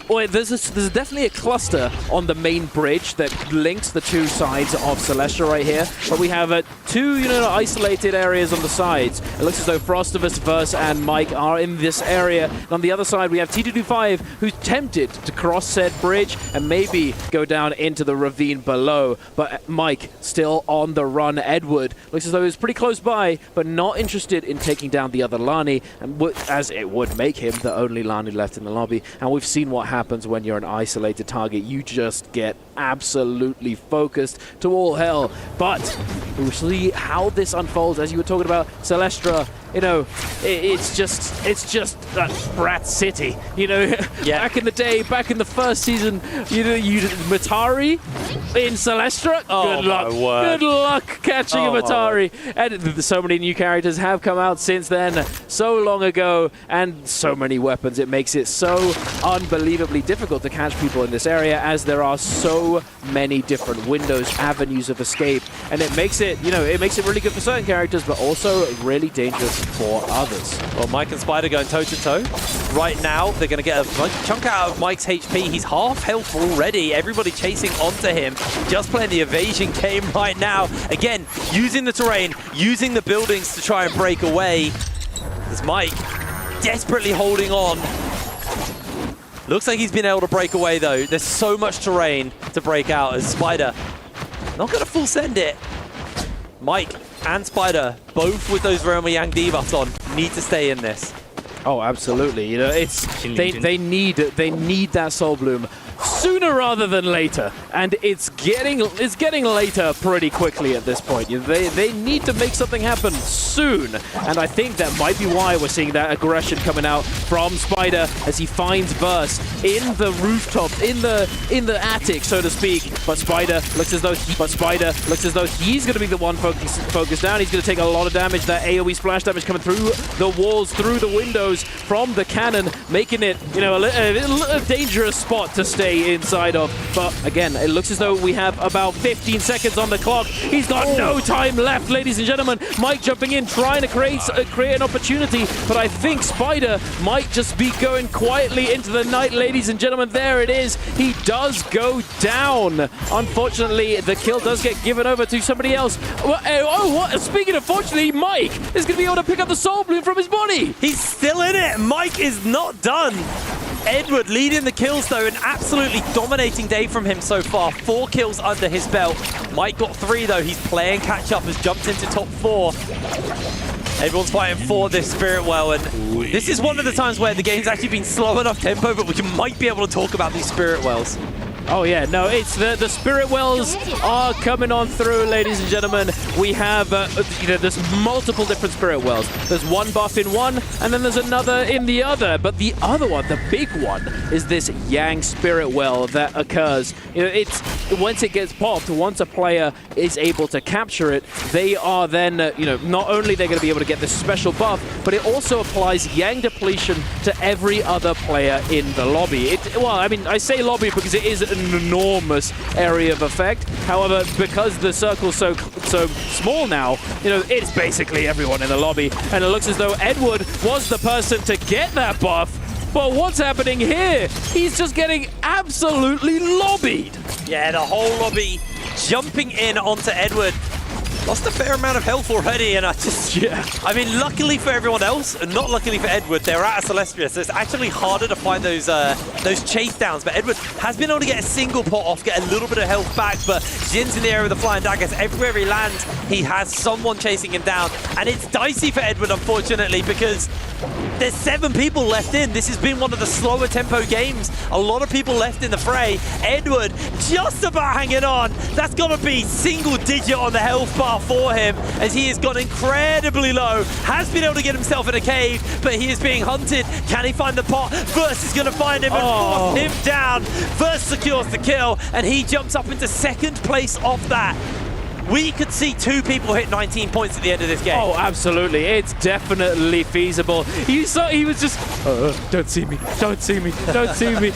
Well, there's definitely a cluster on the main bridge that links the 2 sides of Celestia right here. But we have 2, isolated areas on the sides. It looks as though Frostivus, Verse, and Mike are in this area. And on the other side, we have T225, who's tempted to cross said bridge and maybe go down into the ravine below. But Mike still on the run. Edward looks as though he's pretty close by, but not interested in taking down the other Lani, and as it would make him the only Lani left in the lobby. And we've seen what happens when you're an isolated target. You just get absolutely focused to all hell. But we'll see how this unfolds. As you were talking about Celestia, it's just that brat city. Back in the day, back in the first season, Matari in Celestia. Good luck. Good luck catching a Matari. And so many new characters have come out since then, so long ago, and so many weapons. It makes it so unbelievably difficult to catch people in this area, as there are so many different windows, avenues of escape, and it makes it, it makes it really good for certain characters, but also really dangerous for others. Well, Mike and Spider going toe-to-toe. Right now, they're going to get a chunk out of Mike's HP. He's half health already. Everybody chasing onto him. Just playing the evasion game right now. Again, using the terrain, using the buildings to try and break away. There's Mike desperately holding on. Looks like he's been able to break away, though. There's so much terrain to break out as Spider not going to full send it. Mike and Spider, both with those Realm of Yang debuffs on, need to stay in this. Oh, absolutely. They need that Soul Bloom sooner rather than later. And it's getting later pretty quickly at this point. They need to make something happen soon. And I think that might be why we're seeing that aggression coming out from Spider as he finds Verse in the rooftop, in the attic, so to speak. But Spider looks as though he's going to be the one focused down. He's going to take a lot of damage. That AoE splash damage coming through the walls, through the windows from the cannon, making it, you know, a dangerous spot to stay inside of. But again, it looks as though we have about 15 seconds on the clock. He's got no time left, ladies and gentlemen. Mike jumping in, trying to create an opportunity, but I think Spider might just be going quietly into the night, ladies and gentlemen. There it is. He does go down. Unfortunately, the kill does get given over to somebody else. What? Speaking of fortunately, Mike is going to be able to pick up the soul bloom from his body. He's still in it. Mike is not done. Edward leading the kills though, an absolutely dominating day from him so far. 4 kills under his belt. Mike got 3 though. He's playing catch up, has jumped into top 4. Everyone's fighting for this Spirit Well, and this is one of the times where the game's actually been slow enough tempo, but we might be able to talk about these Spirit Wells. Oh yeah, no, it's the Spirit Wells are coming on through, ladies and gentlemen. We have, there's multiple different Spirit Wells. There's one buff in one, and then there's another in the other. But the other one, the big one, is this Yang Spirit Well that occurs. You know, it's once it gets popped, once a player is able to capture it, they are then, not only they're going to be able to get this special buff, but it also applies Yang depletion to every other player in the lobby. Well, I mean, I say lobby because it is an enormous area of effect. However, because the circle's so small now, it's basically everyone in the lobby. And it looks as though Edward was the person to get that buff. But what's happening here? He's just getting absolutely lobbied. Yeah, the whole lobby jumping in onto Edward. Lost a fair amount of health already, and I mean, luckily for everyone else, and not luckily for Edward, they're out of Celestia, so it's actually harder to find those chase downs. But Edward has been able to get a single pot off, get a little bit of health back, but Jin's in the air with the flying daggers. Everywhere he lands, he has someone chasing him down, and it's dicey for Edward, unfortunately, because there's 7 people left in. This has been one of the slower tempo games. A lot of people left in the fray. Edward just about hanging on. That's got to be single digit on the health bar for him, as he has gone incredibly low. Has been able to get himself in a cave, but he is being hunted. Can he find the pot? Verse is going to find him and force him down. Verse secures the kill, and he jumps up into 2nd place off that. We could see 2 people hit 19 points at the end of this game. Oh, absolutely. It's definitely feasible. You saw he was just, don't see me, don't see me, don't see me.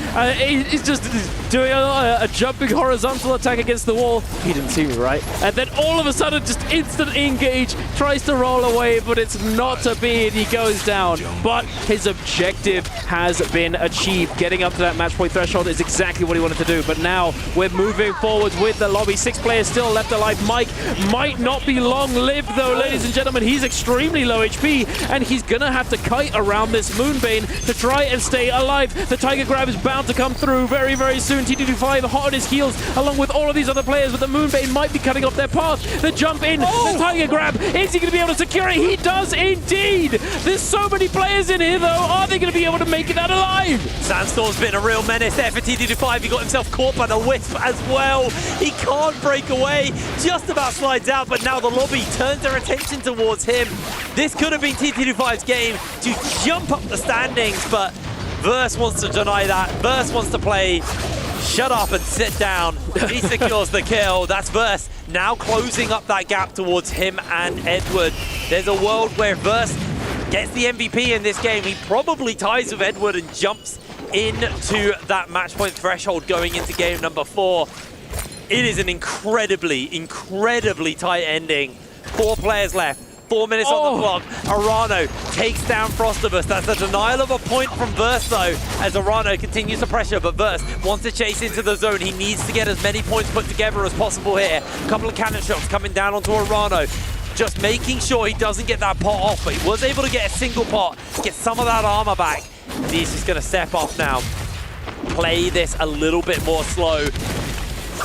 He's just doing a jumping horizontal attack against the wall. He didn't see me, right? And then all of a sudden, just instant engage, tries to roll away, but it's not to be, and he goes down. But his objective has been achieved. Getting up to that match point threshold is exactly what he wanted to do. But now we're moving forward with the lobby. 6 players still left alive. Mike might not be long-lived though, ladies and gentlemen. He's extremely low HP, and he's gonna have to kite around this Moonbane to try and stay alive. The Tiger Grab is bound to come through very, very soon. TT25 hot on his heels, along with all of these other players, but the Moonbane might be cutting off their path. The jump in, the Tiger Grab, is he gonna be able to secure it? He does indeed! There's so many players in here though, are they gonna be able to make it out alive? Sandstorm's been a real menace there for TT25. He got himself caught by the Wisp as well. He can't break away, just about slides out, but now the lobby turns their attention towards him. This could have been TT25's game to jump up the standings, but Verse wants to deny that. Verse wants to play shut up and sit down. He secures the kill. That's Verse now closing up that gap towards him and Edward. There's a world where Verse gets the MVP in this game. He probably ties with Edward and jumps into that match point threshold going into game number 4. It is an incredibly, incredibly tight ending. 4 players left. 4 minutes on the clock. Arano takes down Frostabus. That's a denial of a point from Verse, though, as Arano continues to pressure. But Verse wants to chase into the zone. He needs to get as many points put together as possible here. A couple of cannon shots coming down onto Arano. Just making sure he doesn't get that pot off. But he was able to get a single pot, get some of that armor back. And he's just going to step off now. Play this a little bit more slow.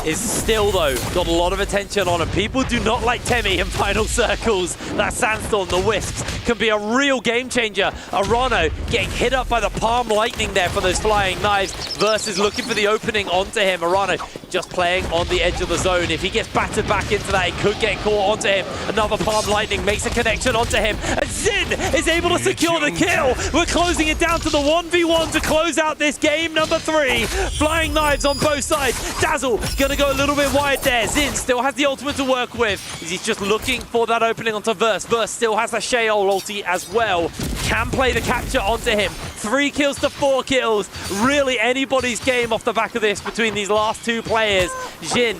is still, though, got a lot of attention on him. People do not like Temmie in final circles. That Sandstorm, the Wisps, can be a real game changer. Arano getting hit up by the Palm Lightning there for those flying knives versus looking for the opening onto him. Arano just playing on the edge of the zone. If he gets battered back into that, it could get caught onto him. Another Palm Lightning makes a connection onto him. And Zin is able to secure the kill. We're closing it down to the 1v1 to close out this game number 3. Flying knives on both sides. Dazzle gonna go a little bit wide there. Zin still has the ultimate to work with. He's just looking for that opening onto Verse. Verse still has the Sheol ulti as well. Can play the capture onto him. 3 kills to 4 kills. Really anybody's game off the back of this between these last 2 players. Jin,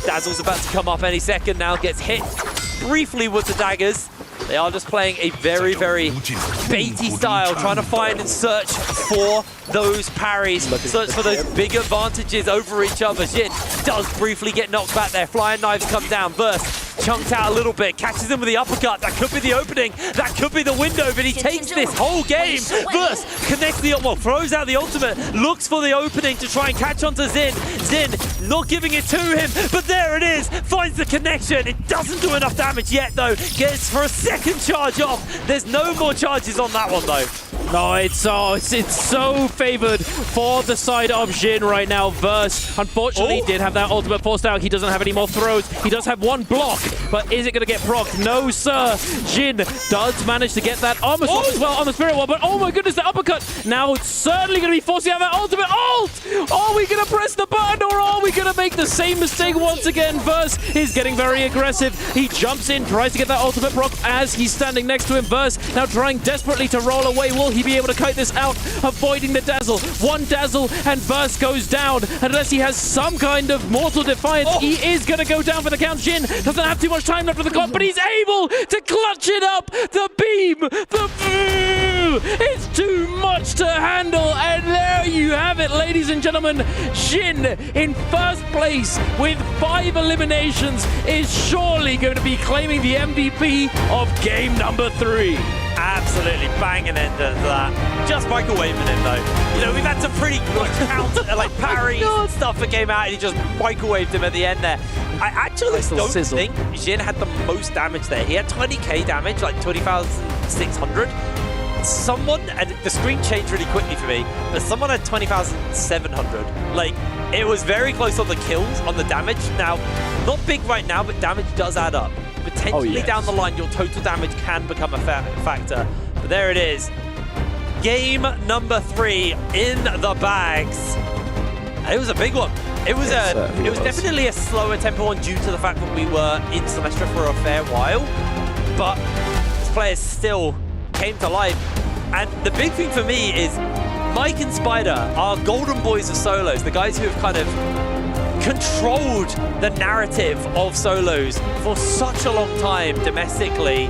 Dazzle's about to come up any second now. Gets hit briefly with the daggers. They are just playing a very, very baity style, trying to find and search for those parries, search for those big advantages over each other. Jin does briefly get knocked back there. Flying knives come down. Verse chunked out a little bit, catches him with the uppercut. That could be the opening. That could be the window, but he takes this whole game. Verse connects the, well, throws out the ultimate, looks for the opening to try and catch onto Zin. Zin not giving it to him, but there it is. Finds the connection. It doesn't do enough damage yet, though. Gets for a second charge off. There's no more charges on that one, though. No, it's so favored for the side of Jin right now. Verse, unfortunately, did have that ultimate forced out. He doesn't have any more throws. He does have one block, but is it going to get procced? No, sir. Jin does manage to get that armor swap as well on the Spirit Wall, but oh my goodness, the uppercut. Now it's certainly going to be forcing out that ultimate ult. Are we going to press the button, or are we going to make the same mistake once again? Verse is getting very aggressive. He jumps in, tries to get that ultimate proc as he's standing next to him. Verse now trying desperately to roll away. Will he be able to kite this out, avoiding the dazzle? One dazzle and Verse goes down. Unless he has some kind of mortal defiance, he is going to go down for the count. Jin doesn't have too much time left for the clock, but he's able to clutch it up. The beam, it's too much to handle, and there you have it, ladies and gentlemen. Jin in first place with 5 eliminations is surely going to be claiming the MVP of game number 3. Absolutely banging end to that. Just microwaving him, though. You know, we've had some pretty good counter, like parries and stuff that came out, and he just microwaved him at the end there. I actually don't think Jin had the most damage there. He had 20k damage, like 20,600. Someone, and the screen changed really quickly for me, but someone had 20,700. Like, it was very close on the kills, on the damage. Now, not big right now, but damage does add up. Potentially down the line, your total damage can become a factor. But there it is. Game number 3 in the bags. It was a big one. It was definitely a slower tempo one due to the fact that we were in Semestra for a fair while. But these players still came to life. And the big thing for me is Mike and Spider are golden boys of solos, the guys who have kind of controlled the narrative of solos for such a long time domestically.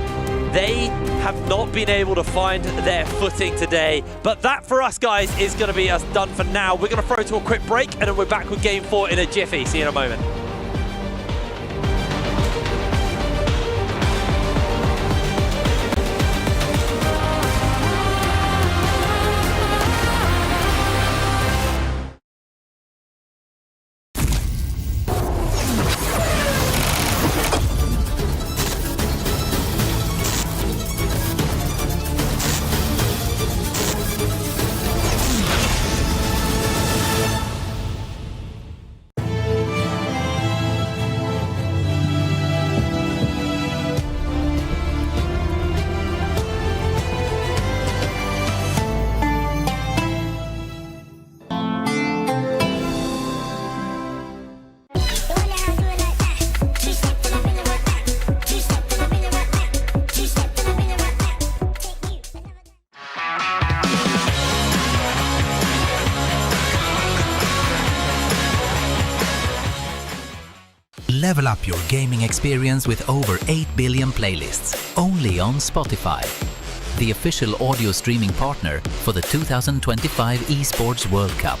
They have not been able to find their footing today. But that for us, guys, is going to be us done for now. We're going to throw to a quick break, and then we're back with game 4 in a jiffy. See you in a moment. Level up your gaming experience with over 8 billion playlists, only on Spotify, the official audio streaming partner for the 2025 Esports World Cup.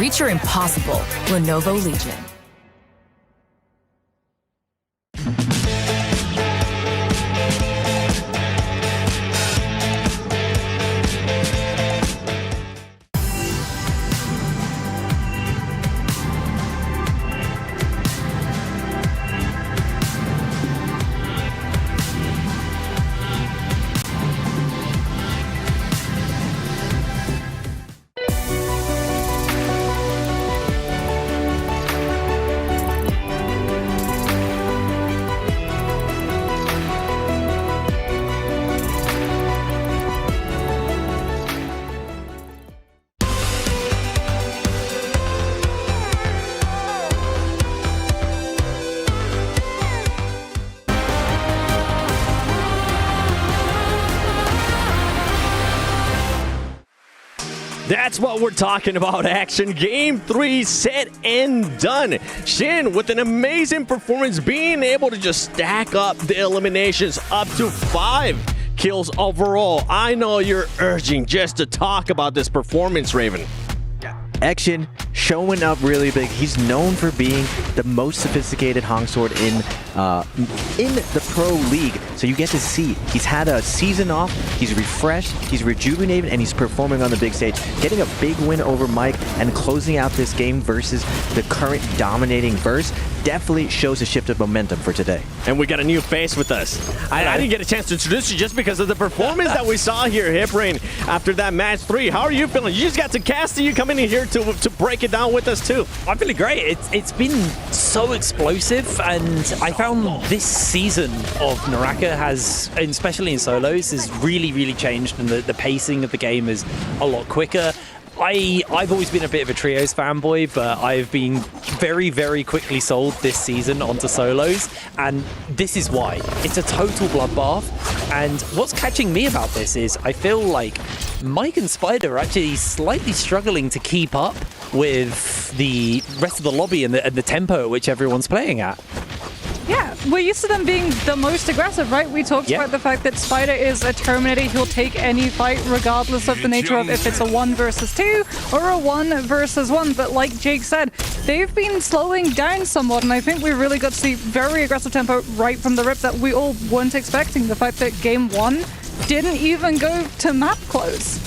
Reach your impossible. Lenovo Legion. That's what we're talking about, action. Game 3 set and done. Shin with an amazing performance, being able to just stack up the eliminations up to 5 kills overall. I know you're urging just to talk about this performance, Raven. Action showing up really big. He's known for being the most sophisticated Hong Sword in the pro league. So you get to see he's had a season off, he's refreshed, he's rejuvenated, and he's performing on the big stage. Getting a big win over Mike and closing out this game versus the current dominating Verse definitely shows a shift of momentum for today. And we got a new face with us. I didn't get a chance to introduce you just because of the performance that we saw here, Hiprain, after that match 3. How are you feeling? You just got to cast you coming in here to break it down with us too. I'm feeling great. It's been so explosive, and I found this season of Naraka has, especially in solos, has really changed, and the pacing of the game is a lot quicker. I've always been a bit of a trios fanboy, but I've been very quickly sold this season onto solos, and this is why. It's a total bloodbath, and what's catching me about this is I feel like Mike and Spider are actually slightly struggling to keep up with the rest of the lobby and the tempo at which everyone's playing at. Yeah, we're used to them being the most aggressive, right? We talked about the fact that Spider is a Terminator. He'll take any fight regardless of the nature of if it's a 1 versus 2 or a 1 versus 1. But like Jake said, they've been slowing down somewhat, and I think we really got to see very aggressive tempo right from the rip that we all weren't expecting. The fact that game 1 didn't even go to map close.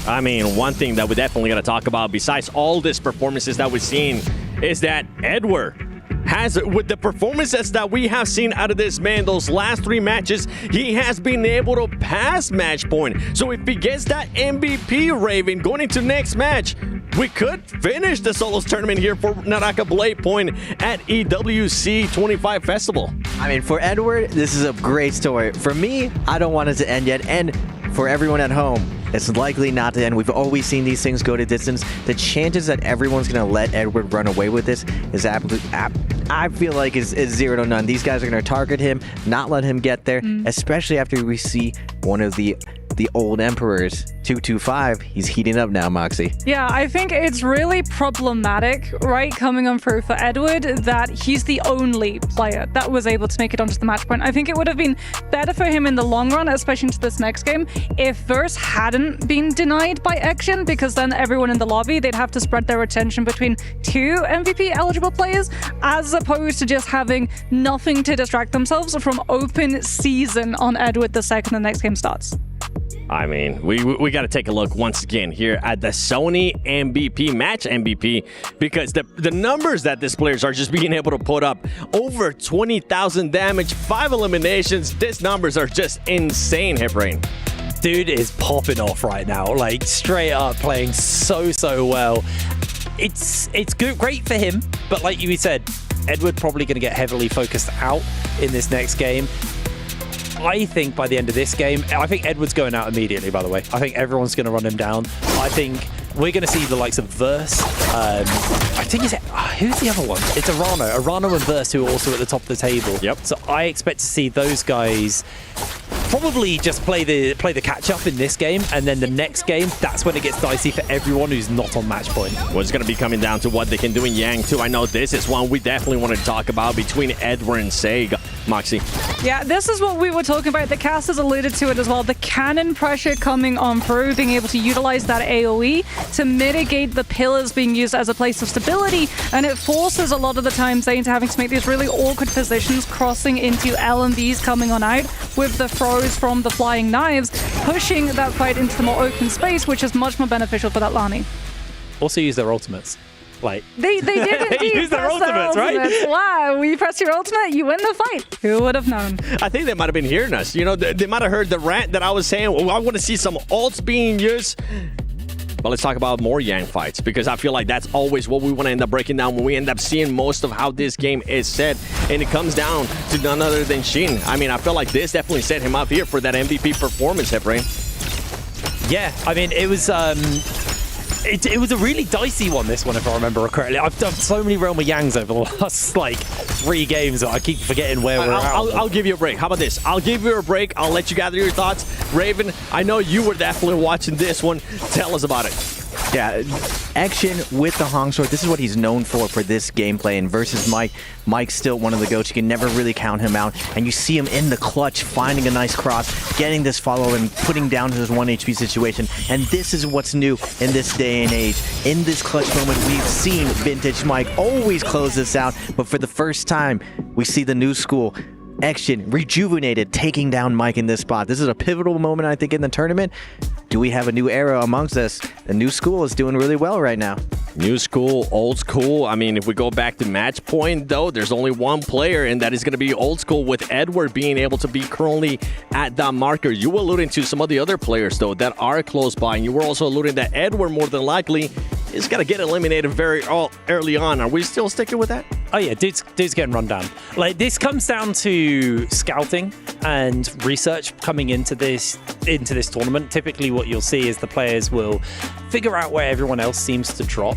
I mean, one thing that we definitely got to talk about besides all these performances that we've seen is that Edward has, with the performances that we have seen out of this man, those last 3 matches, he has been able to pass match point. So if he gets that MVP, Raven, going into next match, we could finish the solos tournament here for Naraka Bladepoint at EWC 25 Festival. I mean, for Edward, this is a great story. For me, I don't want it to end yet. And for everyone at home, it's likely not to end. We've always seen these things go to distance. The chances that everyone's going to let Edward run away with this is absolutely, I feel like is 0 to none. These guys are going to target him, not let him get there, especially after we see one of the old emperors, 225. He's heating up now, Moxie. Yeah, I think it's really problematic, right, coming on through for Edward, that he's the only player that was able to make it onto the match point. I think it would have been better for him in the long run, especially into this next game, if Verse hadn't been denied by Action, because then everyone in the lobby, they'd have to spread their attention between 2 MVP eligible players, as opposed to just having nothing to distract themselves from open season on Edward the second the next game starts. I mean, we got to take a look once again here at the Sony MVP, match MVP, because the numbers that these players are just being able to put up, over 20,000 damage, 5 eliminations. These numbers are just insane, Hiprain. Dude is popping off right now, like straight up playing so well. It's good, great for him, but like you said, Edward probably going to get heavily focused out in this next game. I think by the end of this game, I think Edward's going out immediately, by the way. I think everyone's going to run him down. I think we're going to see the likes of Verse. I think who's the other one? It's Arano and Verse, who are also at the top of the table. Yep. So I expect to see those guys probably just play the catch up in this game, and then the next game, that's when it gets dicey for everyone who's not on match point. Well, it's going to be coming down to what they can do in Yang too. I know this is one we definitely want to talk about between Edward and Sega. Moxie. Yeah, this is what we were talking about. The cast has alluded to it as well. The cannon pressure coming on through, being able to utilize that AoE to mitigate the pillars being used as a place of stability, and it forces a lot of the time Zayn to having to make these really awkward positions, crossing into LMVs coming on out with the throws from the flying knives, pushing that fight into the more open space, which is much more beneficial for that Lani. Also use their ultimates. Like they did indeed use their ultimates, right? Wow, when you press your ultimate, you win the fight. Who would have known? I think they might have been hearing us. You know, they might have heard the rant that I was saying. Well, I want to see some ults being used. But let's talk about more Yang fights, because I feel like that's always what we want to end up breaking down when we end up seeing most of how this game is set. And it comes down to none other than Shin. I mean, I feel like this definitely set him up here for that MVP performance, Efrain. Yeah, I mean, it was it was a really dicey one, this one, if I remember correctly. I've done so many Realm of Yangs over the last, like, 3 games that I keep forgetting where we're at. I'll give you a break. How about this? I'll give you a break. I'll let you gather your thoughts. Raven, I know you were definitely watching this one. Tell us about it. Yeah, action with the Hong Sword. This is what he's known for this gameplay. And versus Mike, Mike's still one of the GOATs. You can never really count him out. And you see him in the clutch, finding a nice cross, getting this follow and putting down his 1 HP situation. And this is what's new in this day and age. In this clutch moment, we've seen Vintage Mike always close this out. But for the first time, we see the new school. Action, rejuvenated, taking down Mike in this spot. This is a pivotal moment, I think, in the tournament. Do we have a new era amongst us? The new school is doing really well right now. New school, old school. I mean, if we go back to match point, though, there's only one player, and that is going to be old school, with Edward being able to be currently at that marker. You were alluding to some of the other players, though, that are close by, and you were also alluding that Edward, more than likely, is going to get eliminated very early on. Are we still sticking with that? Oh yeah, dude's getting run down. Like, this comes down to scouting and research coming into this tournament. Typically what you'll see is the players will figure out where everyone else seems to drop.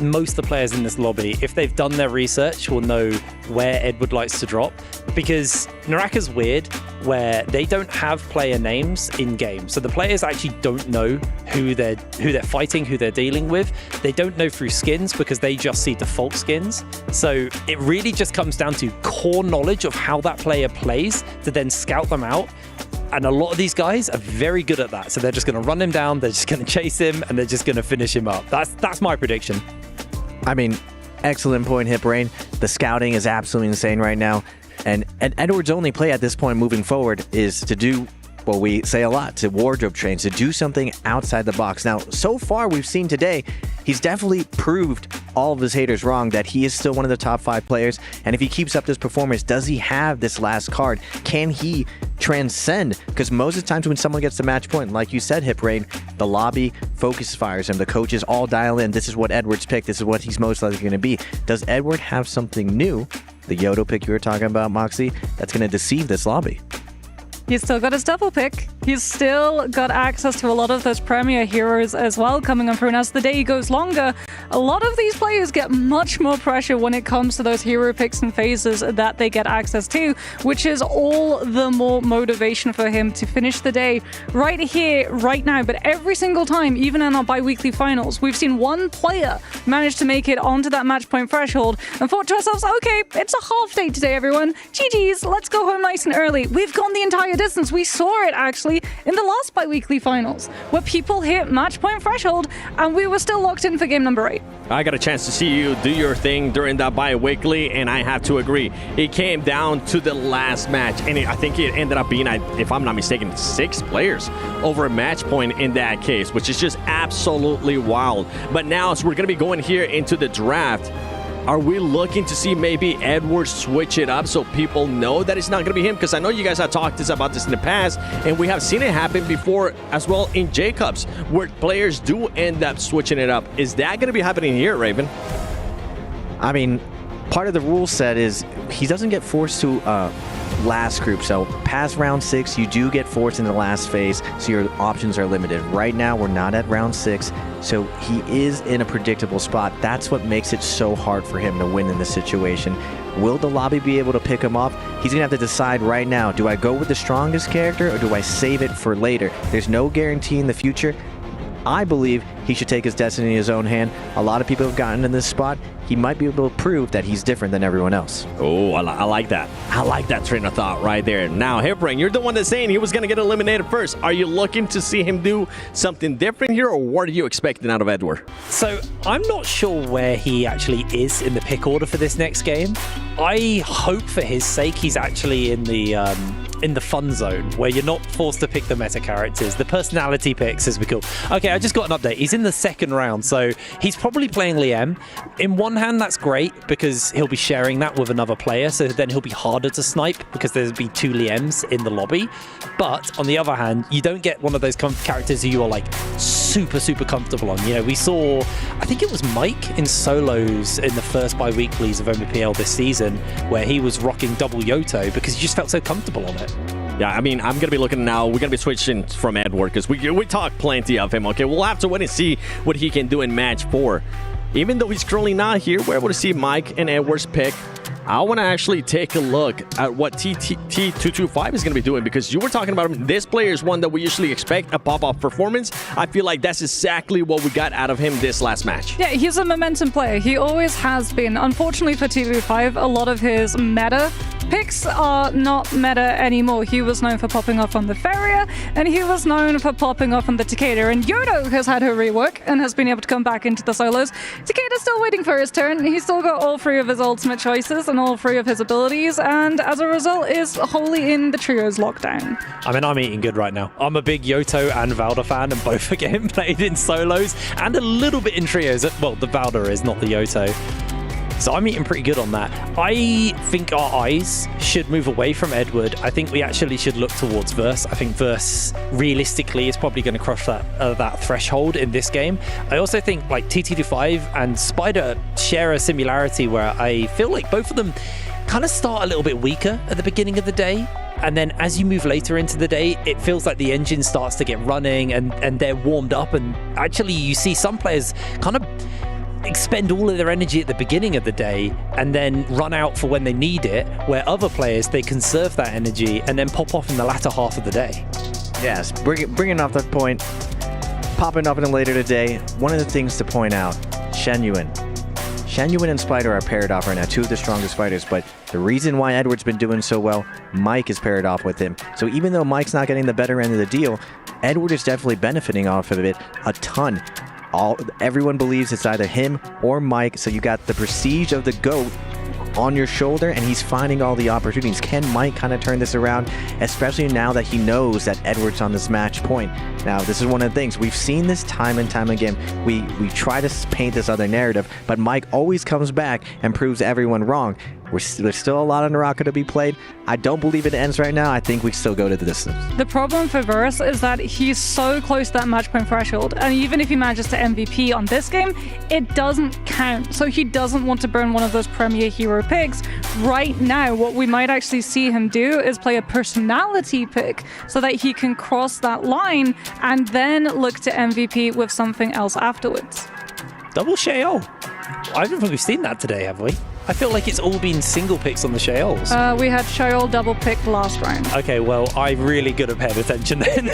Most of the players in this lobby, if they've done their research, will know where Edward likes to drop, because Naraka's weird where they don't have player names in game. So the players actually don't know who they're fighting, who they're dealing with. They don't know through skins because they just see default skins. So it really just comes down to core knowledge of how that player plays to then scout them out. And a lot of these guys are very good at that. So they're just going to run him down, they're just going to chase him, and they're just going to finish him up. That's my prediction. I mean, excellent point, Hip Rain. The scouting is absolutely insane right now. And Edward's only play at this point moving forward is to do what we say a lot, to wardrobe change, to do something outside the box. Now, so far we've seen today, he's definitely proved all of his haters wrong, that he is still one of the top 5 players. And if he keeps up this performance, does he have this last card? Can he transcend? Because most of the times when someone gets to match point, like you said, Hip Rain, the lobby focus fires him. The coaches all dial in. This is what Edward's picked. This is what he's most likely going to be. Does Edward have something new, the Yodo pick you were talking about, Moxie, that's going to deceive this lobby? He's still got his double pick. He's still got access to a lot of those premier heroes as well coming on through. And as the day goes longer, a lot of these players get much more pressure when it comes to those hero picks and phases that they get access to, which is all the more motivation for him to finish the day right here, right now. But every single time, even in our bi-weekly finals, we've seen one player manage to make it onto that match point threshold and thought to ourselves, okay, it's a half day today, everyone. GG's, let's go home nice and early. We've gone the entire distance. We saw it actually in the last bi-weekly finals where people hit match point threshold and we were still locked in for game number 8. I got a chance to see you do your thing during that bi-weekly, and I have to agree. It came down to the last match, and I think it ended up being, if I'm not mistaken, 6 players over a match point in that case, which is just absolutely wild. But now, as we're going to be going here into the draft, are we looking to see maybe Edward switch it up so people know that it's not going to be him? Because I know you guys have talked about this in the past, and we have seen it happen before as well in J-Cups, where players do end up switching it up. Is that going to be happening here, Raven? I mean, part of the rule set is he doesn't get forced to last group. So past round 6, you do get forced in the last phase, so your options are limited. Right now, we're not at round 6, so he is in a predictable spot. That's what makes it so hard for him to win in this situation. Will the lobby be able to pick him off? He's going to have to decide right now, do I go with the strongest character or do I save it for later? There's no guarantee in the future. I believe he should take his destiny in his own hand. A lot of people have gotten in this spot. He might be able to prove that he's different than everyone else. Oh, I like that. I like that train of thought right there. Now, Hipring, you're the one that's saying he was going to get eliminated first. Are you looking to see him do something different here, or what are you expecting out of Edward? So, I'm not sure where he actually is in the pick order for this next game. I hope for his sake he's actually in the fun zone, where you're not forced to pick the meta characters. The personality picks, as we call. Okay, I just got an update. He's in the second round, so he's probably playing Liem. In one hand, that's great, because he'll be sharing that with another player, so then he'll be harder to snipe, because there'll be 2 Liems in the lobby. But, on the other hand, you don't get one of those characters who you are, like, super, super comfortable on. You know, we saw, I think it was Mike in solos in the first bi-weeklies of MVPL this season, where he was rocking double Yoto, because he just felt so comfortable on it. Yeah, I mean, I'm going to be looking now. We're going to be switching from Edward because we talk plenty of him, okay? We'll have to wait and see what he can do in match 4. Even though he's currently not here, we're able to see Mike and Edward's pick. I want to actually take a look at what T225 is going to be doing, because you were talking about him. This player is one that we usually expect a pop-off performance. I feel like that's exactly what we got out of him this last match. Yeah, he's a momentum player. He always has been. Unfortunately for T225, a lot of his meta picks are not meta anymore. He was known for popping off on the Farrier, and he was known for popping off on the Takeda. And Yodo has had her rework and has been able to come back into the solos. Takeda's still waiting for his turn. He's still got all 3 of his ultimate choices and all 3 of his abilities, and as a result is wholly in the trios lockdown. I mean, I'm eating good right now. I'm a big Yoto and Valda fan, and both are getting played in solos and a little bit in trios. Well, the Valda is, not the Yoto. So I'm eating pretty good on that. I think our eyes should move away from Edward. I think we actually should look towards Verse. I think Verse, realistically, is probably going to cross that threshold in this game. I also think like TT25 and Spider share a similarity where I feel like both of them kind of start a little bit weaker at the beginning of the day. And then as you move later into the day, it feels like the engine starts to get running and they're warmed up. And actually, you see some players kind of expend all of their energy at the beginning of the day and then run out for when they need it, where other players, they conserve that energy and then pop off in the latter half of the day. Yes, bringing off that point, popping up in later today, one of the things to point out, Shenyuan and Spider are paired off right now, 2 of the strongest fighters, but the reason why Edward's been doing so well, Mike is paired off with him. So even though Mike's not getting the better end of the deal, Edward is definitely benefiting off of it a ton. Everyone believes it's either him or Mike, so you got the prestige of the GOAT on your shoulder, and he's finding all the opportunities. Can Mike kind of turn this around, especially now that he knows that Edward's on this match point? Now, this is one of the things. We've seen this time and time again. We try to paint this other narrative, but Mike always comes back and proves everyone wrong. There's still a lot of Naraka to be played. I don't believe it ends right now. I think we still go to the distance. The problem for Verse is that he's so close to that match point threshold, and even if he manages to MVP on this game, it doesn't count. So he doesn't want to burn one of those premier hero picks. Right now, what we might actually see him do is play a personality pick so that he can cross that line and then look to MVP with something else afterwards. Double Sheol. I don't think we've seen that today, have we? I feel like it's all been single picks on the Sheols. We had Sheol double pick last round. Okay, well, I'm really good at paying attention then.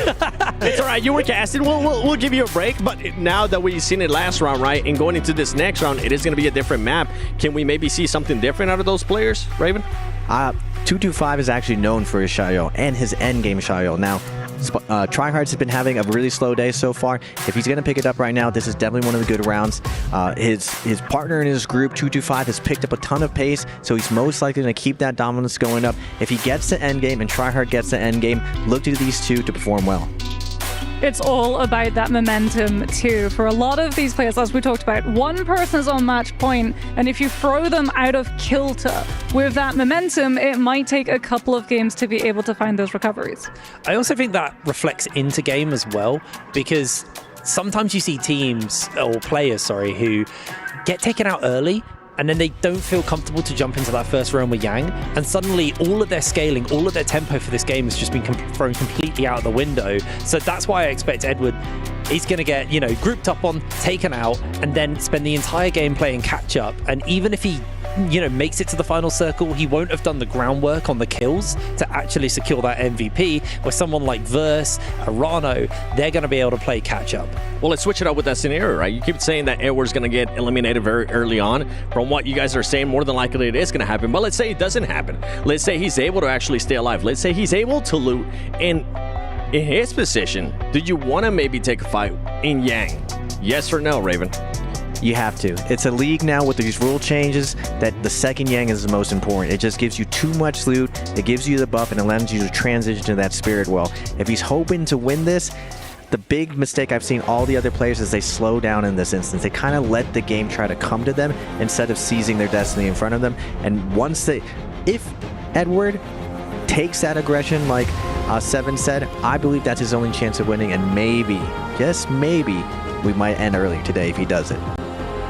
It's all right. You were casting. We'll give you a break. But now that we've seen it last round, right, and going into this next round, it is going to be a different map. Can we maybe see something different out of those players, Raven? 225 is actually known for his Sheol and his endgame Sheol. Now, Tryhards has been having a really slow day so far. If he's going to pick it up right now, this is definitely one of the good rounds. His partner in his group, 225, has picked up a ton of pace, so he's most likely going to keep that dominance going up. If he gets to endgame and Tryhard gets to endgame, look to these two to perform well. It's all about that momentum too. For a lot of these players, as we talked about, one person is on match point, and if you throw them out of kilter with that momentum, it might take a couple of games to be able to find those recoveries. I also think that reflects into game as well, because sometimes you see teams, or players, sorry, who get taken out early, and then they don't feel comfortable to jump into that first round with Yang, and suddenly all of their scaling, all of their tempo for this game has just been thrown completely out of the window. So that's why I expect Edward, he's going to get, grouped up on, taken out, and then spend the entire game playing catch up. And even if he makes it to the final circle, he won't have done the groundwork on the kills to actually secure that MVP. Where someone like Verse, Arano, they're going to be able to play catch up. Well, let's switch it up with that scenario, right? You keep saying that Edward's going to get eliminated very early on. From what you guys are saying, more than likely it is going to happen. But let's say it doesn't happen. Let's say he's able to actually stay alive. Let's say he's able to loot. And in his position, do you want to maybe take a fight in Yang? Yes or no, Raven? You have to. It's a league now with these rule changes that the second Yang is the most important. It just gives you too much loot, it gives you the buff, and it allows you to transition to that spirit well. If he's hoping to win this, the big mistake I've seen all the other players is they slow down in this instance. They kind of let the game try to come to them instead of seizing their destiny in front of them. And if Edward takes that aggression like Seven said, I believe that's his only chance of winning, and maybe, just maybe, we might end early today if he does it.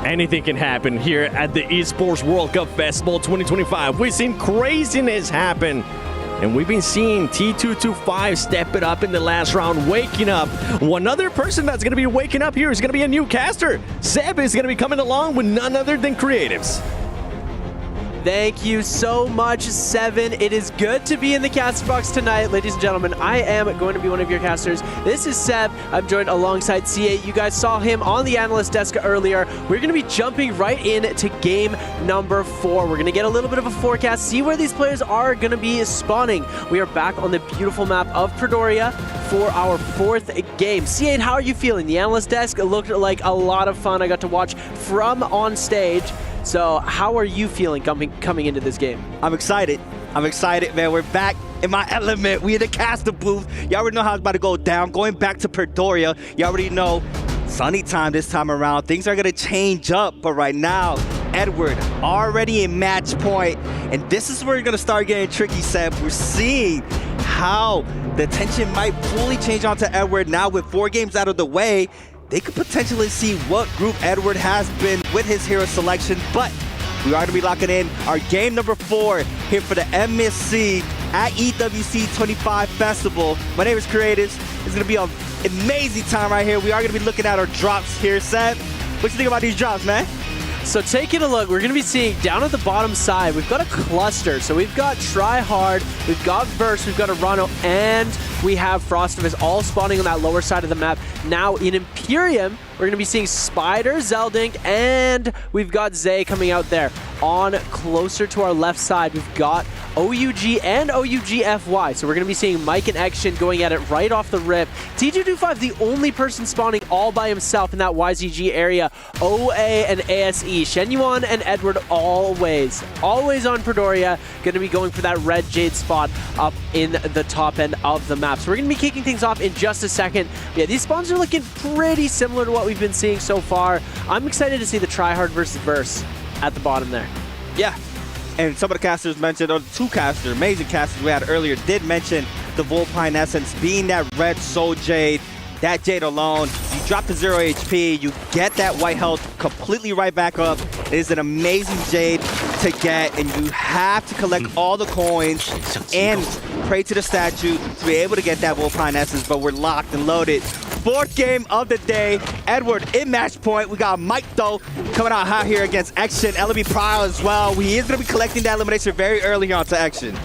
Anything can happen here at the Esports World Cup Festival 2025. We've seen craziness happen. And we've been seeing T225 step it up in the last round, waking up. One other person that's going to be waking up here is going to be a new caster. Zeb is going to be coming along with none other than Creatives. Thank you so much, Seven. It is good to be in the caster box tonight, ladies and gentlemen. I am going to be one of your casters. This is Seb. I'm joined alongside C8. You guys saw him on the analyst desk earlier. We're going to be jumping right into game number 4. We're going to get a little bit of a forecast, see where these players are going to be spawning. We are back on the beautiful map of Pretoria for our 4th game. C8, how are you feeling? The analyst desk looked like a lot of fun. I got to watch from on stage. So how are you feeling coming into this game? I'm excited. I'm excited, man. We're back in my element. We in the caster booth. You already know how it's about to go down. Going back to Pretoria, you already know sunny time this time around. Things are going to change up. But right now, Edward already in match point. And this is where you're going to start getting tricky, Seb. We're seeing how the attention might fully change onto Edward now with 4 games out of the way. They could potentially see what group Edward has been with his hero selection, but we are going to be locking in our game number 4 here for the MSC at EWC 25 Festival. My name is Creatives. It's going to be an amazing time right here. We are going to be looking at our drops here, Seb. What you think about these drops, man? So taking a look, we're going to be seeing down at the bottom side, we've got a cluster. So we've got Tryhard, we've got Verse, we've got Arano, and we have Frostivus all spawning on that lower side of the map. Now in Imperium, we're going to be seeing Spider, Zeldink, and we've got Zay coming out there. On closer to our left side, we've got OUG and OUGFY. So we're going to be seeing Mike and Action going at it right off the rip. T225, the only person spawning all by himself in that YZG area. OA and ASE. Shenyuan and Edward always on Pretoria. Going to be going for that red Jade spot up in the top end of the map. So we're going to be kicking things off in just a second. Yeah, these spawns are looking pretty similar to what we've been seeing so far. I'm excited to see the Tryhard versus Verse at the bottom there. Yeah, and some of the casters mentioned, or the 2 casters, amazing casters we had earlier, did mention the Volpine Essence being that red Soul Jade. That Jade alone, you drop to 0 HP, you get that white health completely right back up. It is an amazing Jade to get, and you have to collect all the coins and pray to the statue to be able to get that Volpine Essence, but we're locked and loaded. 4th game of the day. Edward in match point. We got Mike, though, coming out hot here against Action. LB Pryle as well. He is going to be collecting that elimination very early on to Action.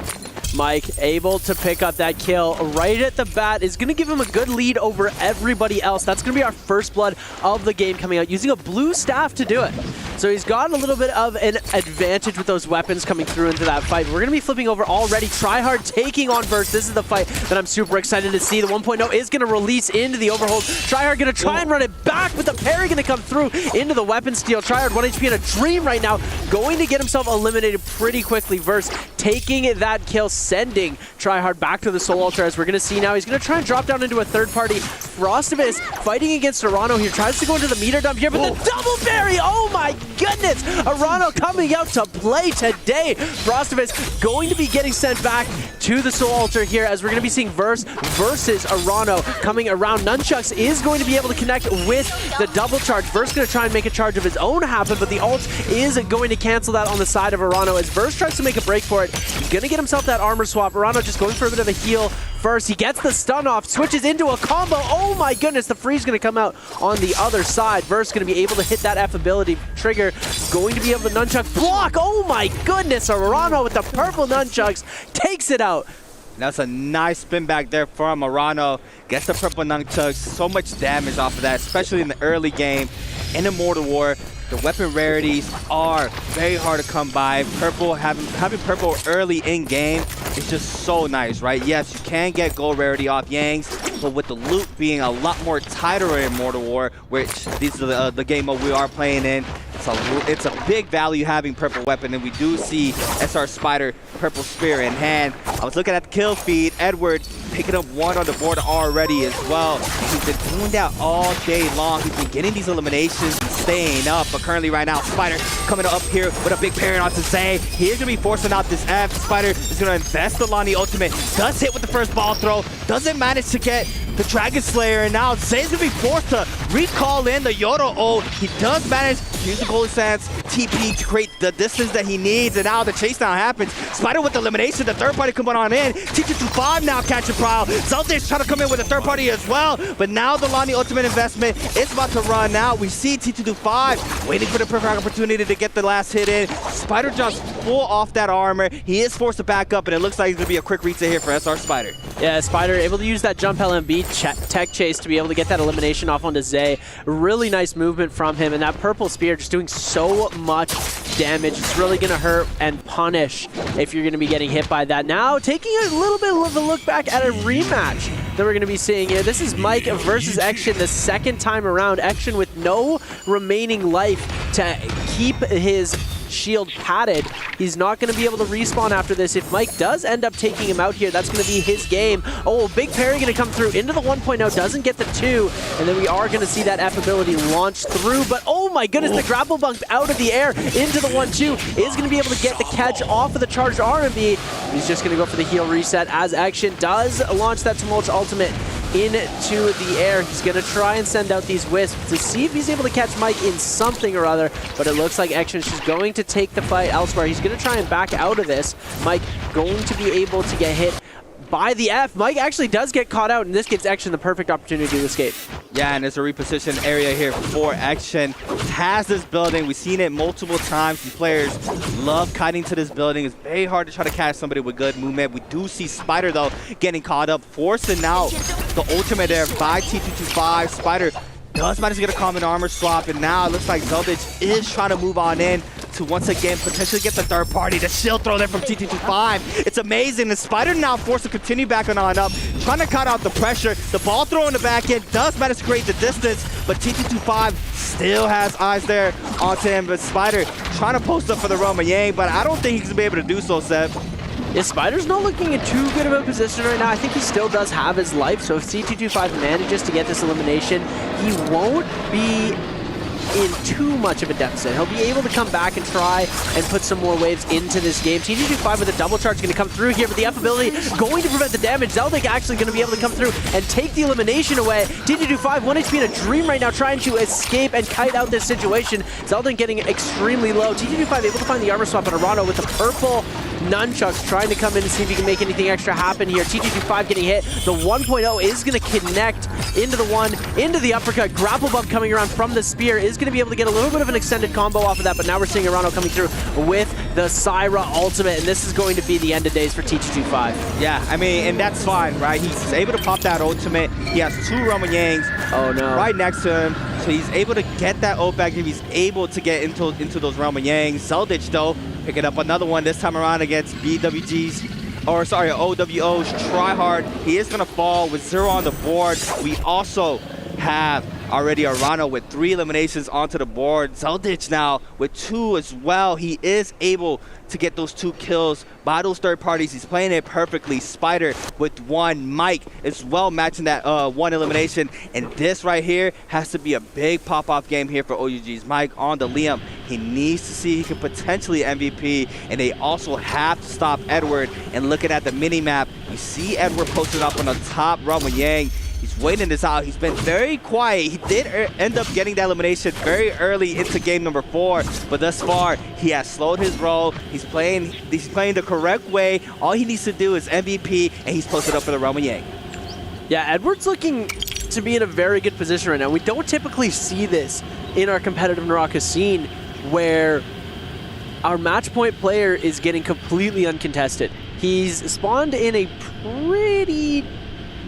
Mike able to pick up that kill right at the bat is going to give him a good lead over everybody else. That's going to be our first blood of the game coming out, using a blue staff to do it. So he's got a little bit of an advantage with those weapons coming through into that fight. We're going to be flipping over already. Tryhard taking on Verse. This is the fight that I'm super excited to see. The 1.0 is going to release into the overhold. Tryhard going to try and run it back, but the parry going to come through into the weapon steal. Tryhard 1 HP in a dream right now, going to get himself eliminated pretty quickly. Verse taking that kill, sending Tryhard back to the Soul Altar. As we're going to see now, he's going to try and drop down into a third party. Frostivus fighting against Arano here, tries to go into the meter dump here, but the double parry, oh my goodness! Arano coming out to play today. Frostivus going to be getting sent back to the Soul Altar here, as we're going to be seeing Verse versus Arano coming around. Nunchucks is going to be able to connect with the double charge. Verse going to try and make a charge of his own happen, but the ult is going to cancel that on the side of Arano as Verse tries to make a break for it. He's going to get himself that armor swap. Arano just going for a bit of a heal first. He gets the stun off, switches into a combo. Oh my goodness, the free's going to come out on the other side. Verse going to be able to hit that F ability trigger. Going to be able to nunchuck block. Oh my goodness, Arano with the purple nunchucks takes it out. That's a nice spin back there from Arano. Gets the purple nunchucks. So much damage off of that, especially in the early game. In Immortal War, the weapon rarities are very hard to come by. Purple, having purple early in game is just so nice, right? Yes, you can get gold rarity off Yangs, but with the loot being a lot more tighter in Immortal War, which these are the game mode we are playing in, it's a big value having purple weapon, and we do see SR Spider purple spear in hand. I was looking at the kill feed. Edward picking up one on the board already as well. He's been doing that all day long. He's been getting these eliminations and staying up, but currently right now, Spider coming up here with a big parry on to say. He is going to be forcing out this F. Spider is going to invest the Lonnie ultimate. Does hit with the first ball throw. Doesn't manage to get the Dragon Slayer, and now Zay's going to be forced to recall in the Yodo ult. He does manage to use the Golden Sands TP to create the distance that he needs, and now the chase down happens. Spider with the elimination, the third party coming on in. T225 now catching Prowl. Zelda's trying to come in with a third party as well, but now the Lonnie ultimate investment is about to run out. We see T225 waiting for the perfect opportunity to get the last hit in. Spider jumps full off that armor. He is forced to back up, and it looks like it's going to be a quick reset here for SR Spider. Yeah, Spider able to use that jump LMB tech chase to be able to get that elimination off onto Zay. Really nice movement from him, and that purple spear just doing so much damage. It's really going to hurt and punish if you're going to be getting hit by that. Now, taking a little bit of a look back at a rematch that we're going to be seeing here. This is Mike versus Action the second time around. Action with no remaining life to keep his shield padded. He's not going to be able to respawn after this. If Mike does end up taking him out here, that's going to be his game. Oh, big parry going to come through into the 1.0, doesn't get the 2, and then we are going to see that F ability launch through, but oh my goodness, the grapple bump out of the air into the 1-2 is going to be able to get the catch off of the charged RMB. He's just going to go for the heal reset as Action does launch that Tumult's ultimate into the air. He's going to try and send out these wisps to see if he's able to catch Mike in something or other, but it looks like Action's just going to take the fight elsewhere. He's going to try and back out of this. Mike going to be able to get hit by the F. Mike actually does get caught out, and this gives Action the perfect opportunity to escape. Yeah, and it's a reposition area here for Action. Has this building. We've seen it multiple times. These players love kiting to this building. It's very hard to try to catch somebody with good movement. We do see Spider, though, getting caught up, forcing out the ultimate there by T225. Spider does manage to get a common armor swap, and now it looks like Zeldich is trying to move on in to once again potentially get the third party. The shield throw there from T225. It's amazing. The Spider now forced to continue backing on up, trying to cut out the pressure. The ball throw in the back end does manage to create the distance, but T225 still has eyes there onto him. But Spider trying to post up for the Roma Yang, but I don't think he's going to be able to do so, Seb. Yeah, Spider's not looking in too good of a position right now. I think he still does have his life, so if T225 manages to get this elimination, he won't be in too much of a deficit. He'll be able to come back and try and put some more waves into this game. T225 with a double charge is going to come through here, but the F ability going to prevent the damage. Zeldik actually going to be able to come through and take the elimination away. T225, 1 HP in a dream right now, trying to escape and kite out this situation. Zeldik getting extremely low. T225 able to find the armor swap on Arano with the purple nunchucks, trying to come in and see if he can make anything extra happen here. T225 getting hit. The 1.0 is going to connect into the 1, into the uppercut. Grapple bump coming around from the spear is going to be able to get a little bit of an extended combo off of that, but now we're seeing Arano coming through with the Syra ultimate, and this is going to be the end of days for T225. Yeah, I mean, and that's fine, right? He's able to pop that ultimate. He has 2 Roma Yangs right next to him, so he's able to get that ult back if he's able to get into those Roma Yangs. Zeldich, though, picking up another one this time around against OWO's Tryhard. He is going to fall with 0 on the board. We also have already Arano with 3 eliminations onto the board. Zeldich now with 2 as well. He is able to get those 2 kills by those third parties. He's playing it perfectly. Spider with 1. Mike is well matching that 1 elimination. And this right here has to be a big pop-off game here for OUG's Mike on the Liam. He needs to see he can potentially MVP. And they also have to stop Edward. And looking at the mini-map, you see Edward posted up on the top Roma Yang. He's waiting this out. He's been very quiet. He did end up getting that elimination very early into game number 4, but thus far, he has slowed his roll. He's playing the correct way. All he needs to do is MVP, and he's posted up for the Roman Yang. Yeah, Edward's looking to be in a very good position right now. We don't typically see this in our competitive Naraka scene where our match point player is getting completely uncontested. He's spawned in a pretty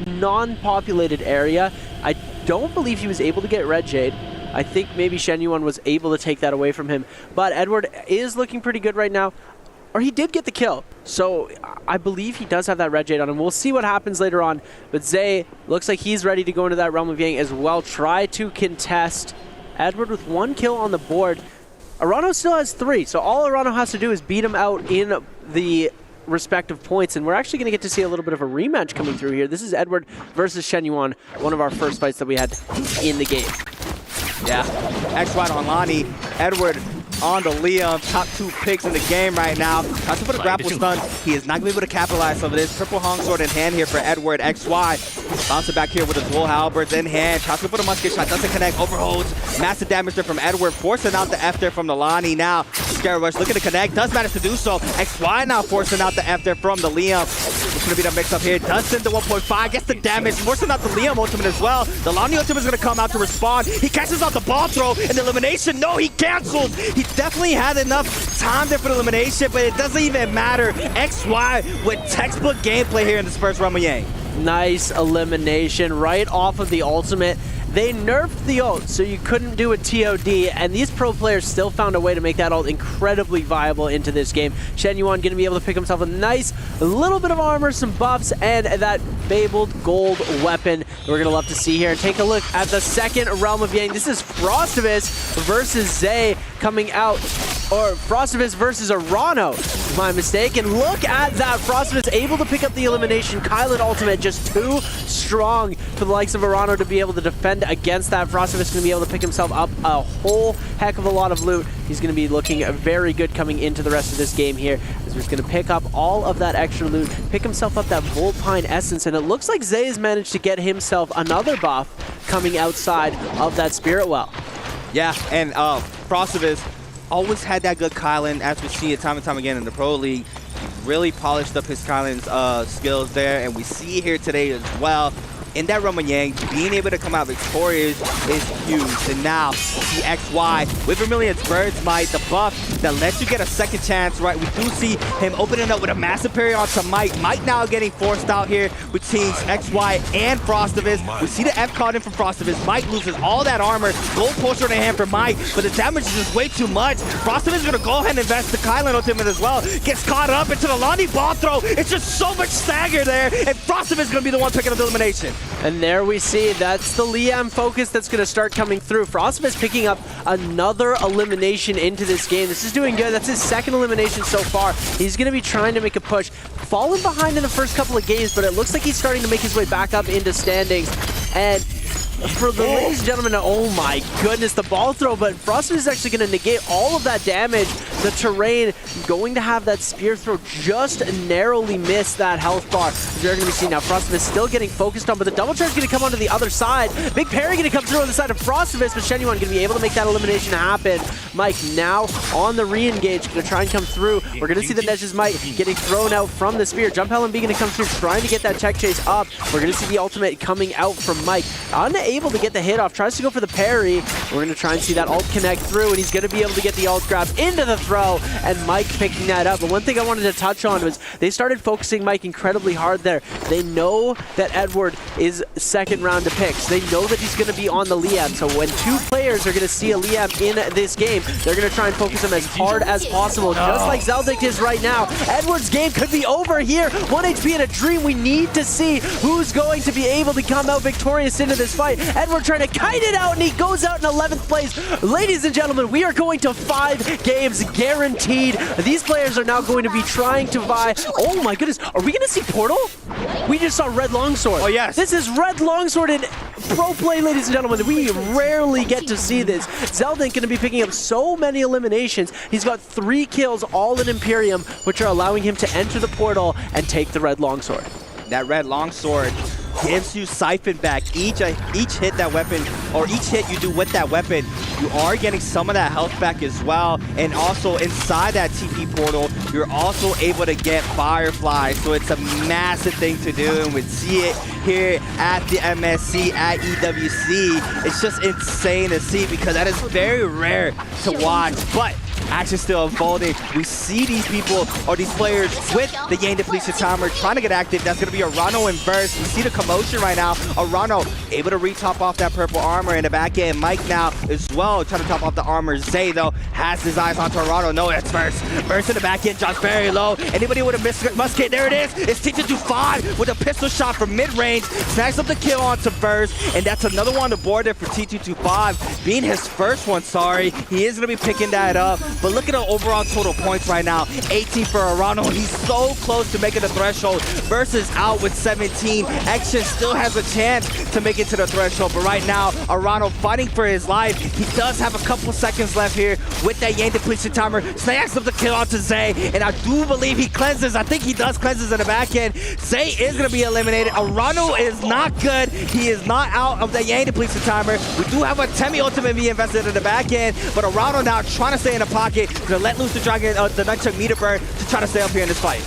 non-populated area. I don't believe he was able to get Red Jade. I think maybe Shen Yuan was able to take that away from him. But Edward is looking pretty good right now. Or he did get the kill. So I believe he does have that Red Jade on him. We'll see what happens later on. But Zay looks like he's ready to go into that Realm of Yang as well. Try to contest. Edward with 1 kill on the board. Arano still has 3. So all Arano has to do is beat him out in the respective points, and we're actually going to get to see a little bit of a rematch coming through here. This is Edward versus Shen Yuan, one of our first fights that we had in the game. Yeah, X-White on Lonnie. Edward on the Liam, top 2 picks in the game right now. Tries to put a grapple stun. He is not going to be able to capitalize over this. Triple Hong Sword in hand here for Edward. XY bounces back here with a dual halberds in hand. Tries to put a musket shot. Doesn't connect. Overholds. Massive damage there from Edward. Forcing out the F there from the Lonnie now. Scare Rush looking to connect. Does manage to do so. XY now forcing out the F there from the Liam. It's going to be the mix up here. Does send the 1.5. Gets the damage. Forcing out the Liam ultimate as well. The Lonnie ultimate is going to come out to respond. He catches out the ball throw and the elimination. No, he cancels. He definitely had enough time there for the elimination, but it doesn't even matter. XY with textbook gameplay here in this first Roman Yang. Nice elimination right off of the ultimate. They nerfed the ult, so you couldn't do a TOD, and these pro players still found a way to make that ult incredibly viable into this game. Shen Yuan going to be able to pick himself a nice little bit of armor, some buffs, and that fabled gold weapon we're going to love to see here. And take a look at the second Realm of Yang. This is Frostivus versus Zay coming out, or Frostivus versus Arano, my mistake. And look at that, Frostivus able to pick up the elimination. Kylan ultimate just too strong for the likes of Arano to be able to defend against that. Frostivus going to be able to pick himself up a whole heck of a lot of loot. He's going to be looking very good coming into the rest of this game here, as he's going to pick up all of that extra loot, pick himself up that Volpine Essence, and it looks like Zay has managed to get himself another buff coming outside of that Spirit Well. Yeah, and Frostivus always had that good Kylan, as we see it time and time again in the Pro League. He really polished up his Kylan's skills there, and we see here today as well. In that Roman Yang, being able to come out victorious is huge. And now, the XY with Vermilion's Bird's Might, the buff that lets you get a second chance, right? We do see him opening up with a massive parry onto Mike. Mike now getting forced out here between XY and Frostivus. We see the F caught in from Frostivus. Mike loses all that armor. Gold poster in the hand for Mike, but the damage is just way too much. Frostivus is going to go ahead and invest the Kylan ultimate as well. Gets caught up into the Lonnie ball throw. It's just so much stagger there, and Frostivus is going to be the one picking up the elimination. And there we see, that's the Liam focus that's going to start coming through. Frostivus picking up another elimination into this game. This is doing good. That's his second elimination so far. He's going to be trying to make a push. Fallen behind in the first couple of games, but it looks like he's starting to make his way back up into standings. And for the ladies and gentlemen, oh my goodness, the ball throw, but Frostivus is actually going to negate all of that damage. The terrain going to have that spear throw just narrowly miss that health bar. You're going to be seeing now Frostivus still getting focused on, but the double charge is going to come onto the other side. Big parry going to come through on the side of Frostivus, but Shen Yuan going to be able to make that elimination happen. Mike now on the re-engage, going to try and come through. We're going to see the Nej's Might getting thrown out from the spear. Jump LMB going to come through, trying to get that tech chase up. We're going to see the ultimate coming out from Mike. Unable to get the hit off, tries to go for the parry. We're going to try and see that ult connect through, and he's going to be able to get the ult grab into the throw, and Mike picking that up. But one thing I wanted to touch on was they started focusing Mike incredibly hard there. They know that Edward is second round to picks. They know that he's going to be on the Liam, so when two players are going to see a Liam in this game, they're going to try and focus him as hard as possible, just like Zeldic is right now. Edward's game could be over here. 1 HP in a dream. We need to see who's going to be able to come out victorious into this fight. Edward trying to kite it out, and he goes out in 11th place. Ladies and gentlemen, we are going to 5 games guaranteed. These players are now going to be trying to vie. Oh my goodness, are we going to see Portal? We just saw Red Longsword. Oh yes. This is Red Longsword in pro play, ladies and gentlemen. We rarely get to see this. Zeldin going to be picking up so many eliminations. He's got 3 kills all in Imperium, which are allowing him to enter the portal and take the Red Longsword. That Red Longsword gives you Siphon back. Each hit that weapon, or each hit you do with that weapon, you are getting some of that health back as well. And also inside that TP portal, you're also able to get Firefly. So it's a massive thing to do, and we see it here at the MSC, at EWC. It's just insane to see because that is very rare to watch. But action still unfolding. We see these people, or these players with the Yang Depletion Timer trying to get active. That's going to be Arano in burst. We see the commotion right now. Arano able to retop off that purple armor in the back end. Mike now as well trying to top off the armor. Zay though has his eyes onto Arano. No, it's Burst. Burst in the back end, drops very low. Anybody with a musket? There it is. It's T225 with a pistol shot from mid-range. Snags up the kill onto Burst, and that's another one on the board there for T225. Being his first one, sorry. He is going to be picking that up. But look at the overall total points right now. 18 for Arano. He's so close to making the threshold. Versus out with 17. Action still has a chance to make it to the threshold. But right now, Arano fighting for his life. He does have a couple seconds left here with that Yang Depletion Timer. Snags up the kill onto Zay. And I do believe he cleanses. I think he does cleanses in the back end. Zay is going to be eliminated. Arano is not good. He is not out of the Yang Depletion Timer. We do have a Temi ultimate being invested in the back end. But Arano now trying to stay in the pocket. To let loose the dragon, the Nunchuck meter burn to try to stay up here in this fight.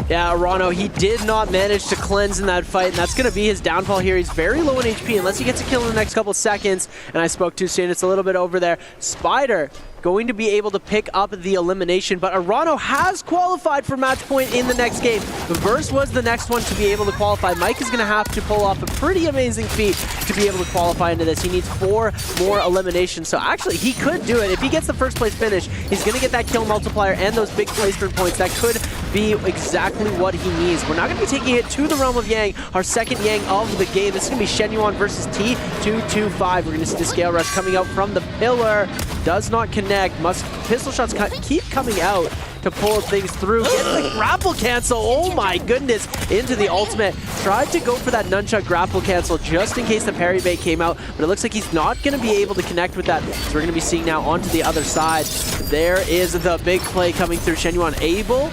Yeah, Arano, he did not manage to cleanse in that fight, and that's going to be his downfall here. He's very low in HP unless he gets a kill in the next couple seconds. And I spoke too soon. It's a little bit over there. Spider going to be able to pick up the elimination, but Arano has qualified for match point in the next game. The Verse was the next one to be able to qualify. Mike is going to have to pull off a pretty amazing feat to be able to qualify into this. He needs 4 more eliminations, so actually he could do it. If he gets the first place finish, he's going to get that kill multiplier and those big placement points. That could be exactly what he needs. We're not going to be taking it to the realm of Yang, our second Yang of the game. This is going to be Shen Yuan versus T225. We're going to see the scale rush coming out from the pillar. Does not connect. Pistol shots keep coming out to pull things through. Gets the grapple cancel. Oh my goodness. Into the ultimate. Tried to go for that nunchuck grapple cancel just in case the parry bait came out, but it looks like he's not going to be able to connect with that. So we're going to be seeing now onto the other side. There is the big play coming through. Shen Yuan able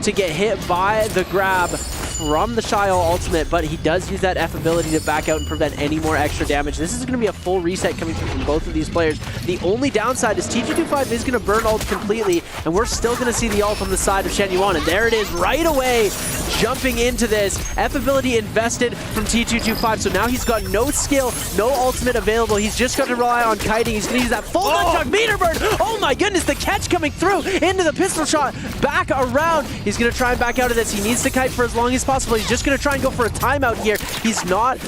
to get hit by the grab from the Shio ultimate, but he does use that F ability to back out and prevent any more extra damage. This is going to be a full reset coming through from both of these players. The only downside is T225 is going to burn ult completely, and we're still going to see the ult on the side of Shen Yuan, and there it is right away, jumping into this. F ability invested from T225, so now he's got no skill, no ultimate available. He's just got to rely on kiting. He's going to use that full nunchuck meter burn. Oh my goodness, the catch coming through into the pistol shot, back around. He's going to try and back out of this. He needs to kite for as long as possible. He's just going to try and go for a timeout here. He's not.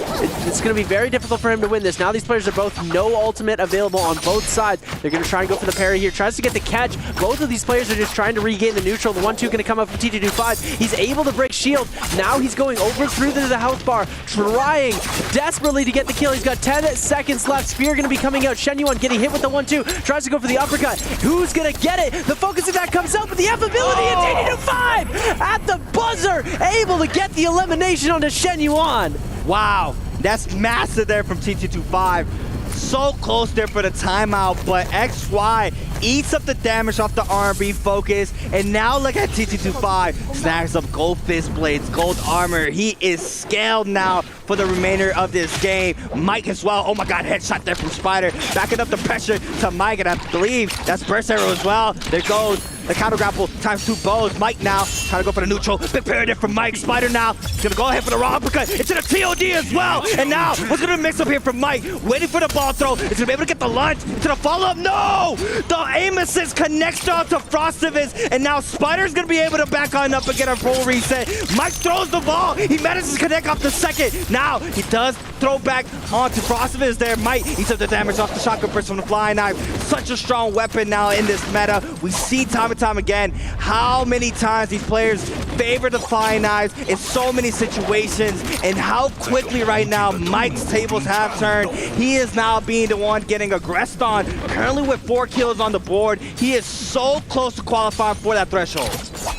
It's going to be very difficult for him to win this. Now these players are both no ultimate available on both sides. They're going to try and go for the parry here. Tries to get the catch. Both of these players are just trying to regain the neutral. The 1-2 going to come up from T225. He's able to break shield. Now he's going over through the health bar, trying desperately to get the kill. He's got 10 seconds left. Spear going to be coming out. Shen Yuan getting hit with the 1-2. Tries to go for the uppercut. Who's going to get it? The focus attack comes out, but the F ability and T225 at the buzzer, able to get the elimination onto Shen Yuan. Wow, that's massive there from T225. So close there for the timeout, but XY eats up the damage off the R&B focus, and now look at T225. Snags up gold fist blades, gold armor. He is scaled now for the remainder of this game. Mike as well. Oh my god, headshot there from Spider. Backing up the pressure to Mike, and I believe that's burst arrow as well. There goes the counter grapple times 2 bows. Mike now trying to go for the neutral. Big parry there from Mike. Spider now gonna go ahead for the raw uppercut into the TOD as well. And now what's gonna mix up here from Mike? Waiting for the ball throw. It's gonna be able to get the lunge into the follow-up. No! The aim assist connects down to Frostivus, and now Spider's gonna be able to back on up and get a full reset. Mike throws the ball. He manages to connect off the second. Now he does throw back onto Frostivus there. Mike eats up the damage off the shotgun burst from the flying knife. Such a strong weapon now in this meta. We see time and time again how many times these players favor the flying knives in so many situations, and how quickly right now Mike's tables have turned. He is now being the one getting aggressed on. Currently with 4 kills on the board. He is so close to qualifying for that threshold.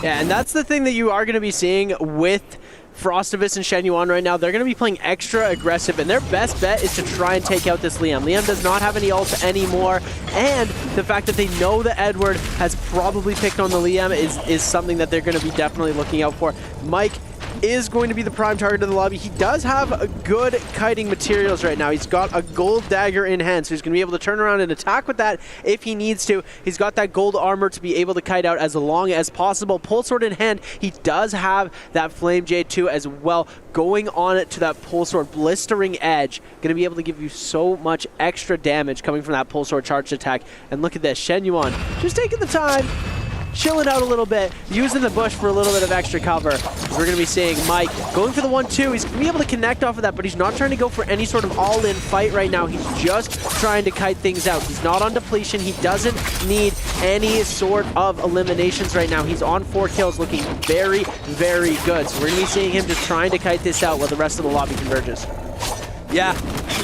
Yeah, and that's the thing that you are going to be seeing with Frostivus and Shen Yuan right now. They're going to be playing extra aggressive, and their best bet is to try and take out this Liam. Liam does not have any ult anymore, and the fact that they know that Edward has probably picked on the Liam is something that they're going to be definitely looking out for. Mike is going to be the prime target of the lobby. He does have a good kiting materials right now. He's got a gold dagger in hand, so he's going to be able to turn around and attack with that if he needs to. He's got that gold armor to be able to kite out as long as possible. Pole sword in hand. He does have that flame jade too as well, going on it to that pole sword, blistering edge. Going to be able to give you so much extra damage coming from that pole sword charged attack. And look at this, Shen Yuan just taking the time, chilling out a little bit, using the bush for a little bit of extra cover. We're going to be seeing Mike going for the 1-2. He's going to be able to connect off of that, but he's not trying to go for any sort of all-in fight right now. He's just trying to kite things out. He's not on depletion. He doesn't need any sort of eliminations right now. He's on 4 kills, looking very, very good. So we're going to be seeing him just trying to kite this out while the rest of the lobby converges. Yeah,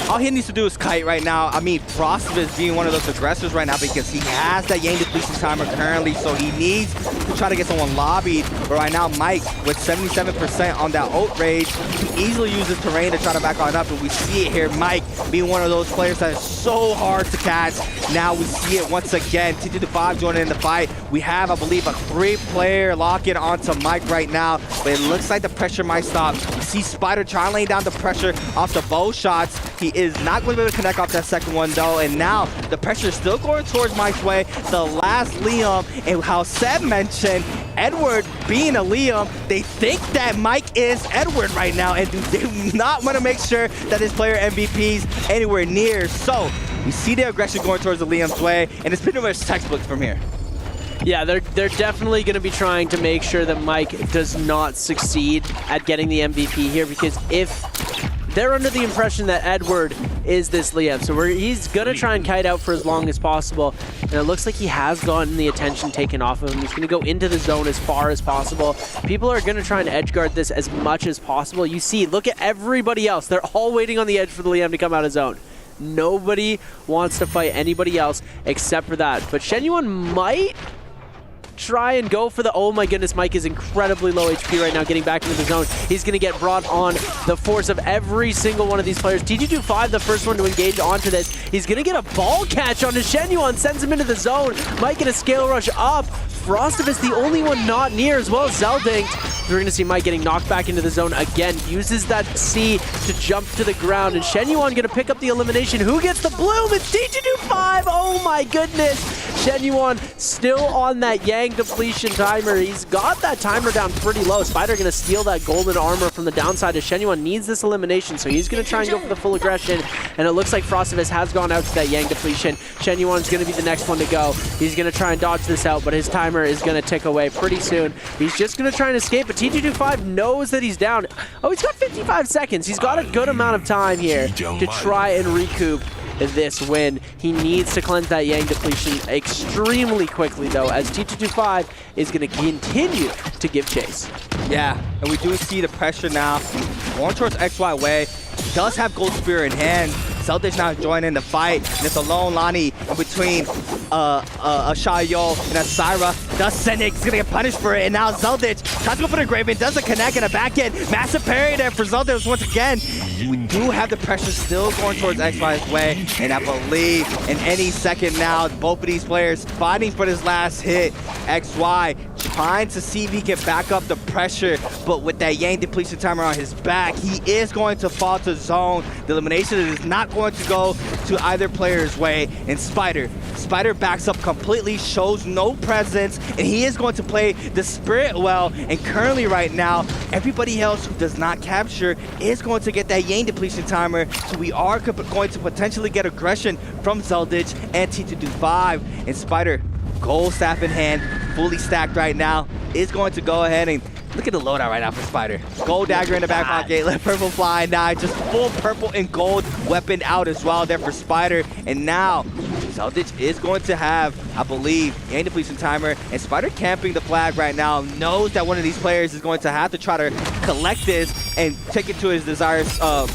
all he needs to do is kite right now. I mean, Frostvus being one of those aggressors right now because he has that Yang depletion timer currently, so he needs to try to get someone lobbied. But right now, Mike, with 77% on that ult rage, he easily uses terrain to try to back on up, and we see it here. Mike being one of those players that is so hard to catch. Now we see it once again. T2-5 joining in the fight. We have, I believe, a 3-player lock-in onto Mike right now, but it looks like the pressure might stop. You see Spider trying to lay down the pressure off the bow shots. He is not going to be able to connect off that second one though, and now the pressure is still going towards Mike's way. The last Liam, and how Seb mentioned, Edward being a Liam, they think that Mike is Edward right now, and they do not want to make sure that his player MVP's anywhere near. So we see the aggression going towards the Liam's way, and it's pretty much textbook from here. Yeah, they're definitely going to be trying to make sure that Mike does not succeed at getting the MVP here, because if they're under the impression that Edward is this Liam, so he's going to try and kite out for as long as possible, and it looks like he has gotten the attention taken off of him. He's going to go into the zone as far as possible. People are going to try and edge guard this as much as possible. You see, look at everybody else. They're all waiting on the edge for the Liam to come out of zone. Nobody wants to fight anybody else except for that, but Shen Yuan might try and go for the, oh my goodness, Mike is incredibly low HP right now, getting back into the zone. He's going to get brought on the force of every single one of these players. T2-5, the first one to engage onto this. He's going to get a ball catch onto Shen Yuan, sends him into the zone. Mike get a scale rush up. Frostvus the only one not near, as well as Zeldinkt. We're going to see Mike getting knocked back into the zone again. Uses that C to jump to the ground, and Shen Yuan going to pick up the elimination. Who gets the bloom? It's T2-5. Oh my goodness. Shen Yuan still on that Yang depletion timer. He's got that timer down pretty low. Spider going to steal that golden armor from the downside as Shen Yuan needs this elimination, so he's going to try and go for the full aggression, and it looks like Frostvus has gone out to that Yang depletion. Shen Yuan's going to be the next one to go. He's going to try and dodge this out, but his timer is going to tick away pretty soon. He's just going to try and escape, but T2-5 knows that he's down. Oh, he's got 55 seconds. He's got a good amount of time here to try and recoup this win. He needs to cleanse that Yang depletion extremely quickly though, as T2-5 is going to continue to give chase. Yeah, and we do see the pressure now going towards XY way. Does have Gold Spear in hand. Zeldinkt now joining the fight, and it's a lone Lonnie in between a Shayo and a Syra. Does send it, he's gonna get punished for it, and now Zeldinkt tries to go for the Graven, doesn't connect in the back end. Massive parry there for Zeldinkt once again. We do have the pressure still going towards XY's way, and I believe in any second now, both of these players fighting for this last hit. XY trying to see if he can back up the pressure, but with that Yang depletion timer on his back, he is going to fall to zone. The elimination is not going to go to either player's way, and Spider backs up completely, shows no presence, and he is going to play the spirit well, and currently right now, everybody else who does not capture is going to get that Yang depletion timer, so we are going to potentially get aggression from Zeldinkt and T2-5, and Spider, gold staff in hand, fully stacked right now, is going to go ahead and look at the loadout right now for Spider. Gold dagger in the back pocket, purple flying now, just full purple and gold weapon out as well there for Spider. And now, Zeldinkt is going to have, I believe, Yang depletion timer, and Spider camping the flag right now, knows that one of these players is going to have to try to collect this and take it to his desired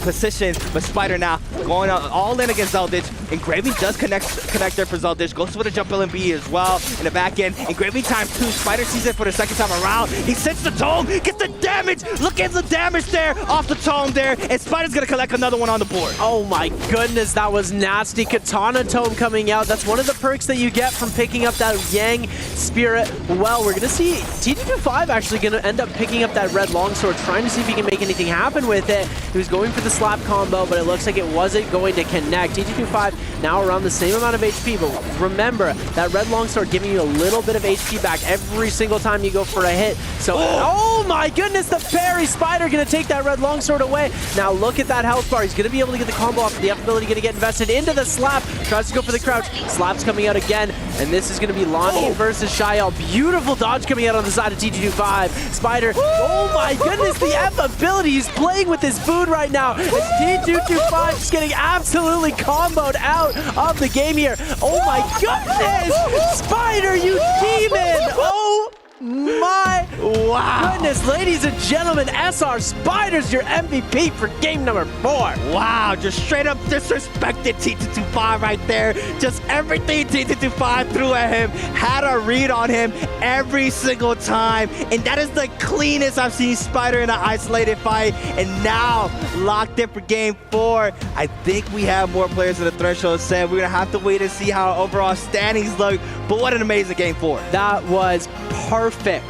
position, but Spider now going all in against Zeldinkt. Engraving does connect there for Zeldinkt, goes for the jump LMB as well in the back end. Engraving time 2, Spider sees it for the second time around. He sets the tome, gets the damage, look at the damage there off the tome there, and Spider's gonna collect another one on the board. Oh my goodness, that was nasty. Katana tome coming out. That's one of the perks that you get from around, picking up that Yang Spirit. Well, we're going to see TT25 actually going to end up picking up that red longsword, trying to see if he can make anything happen with it. He was going for the slap combo, but it looks like it wasn't going to connect. TT25 now around the same amount of HP, but remember, that red longsword giving you a little bit of HP back every single time you go for a hit. So, oh my goodness, the parry. Spider going to take that red longsword away. Now look at that health bar. He's going to be able to get the combo off. The F ability going to get invested into the slap. Tries to go for the crouch. Slap's coming out again, and this is going to be Lonnie versus Shael. Beautiful dodge coming out on the side of TT25. Spider, oh my goodness, the F ability. He's playing with his food right now. And TT25 is getting absolutely comboed out of the game here. Oh my goodness! Spider, you demon! Oh my goodness, ladies and gentlemen, SR Spider's your MVP for game number 4. Wow, just straight up disrespected TT25 right there. Just everything TT25 threw at him, had a read on him every single time. And that is the cleanest I've seen Spider in an isolated fight. And now, locked in for game 4. I think we have more players in the threshold set. We're going to have to wait and see how overall standings look. But what an amazing game 4. That was perfect.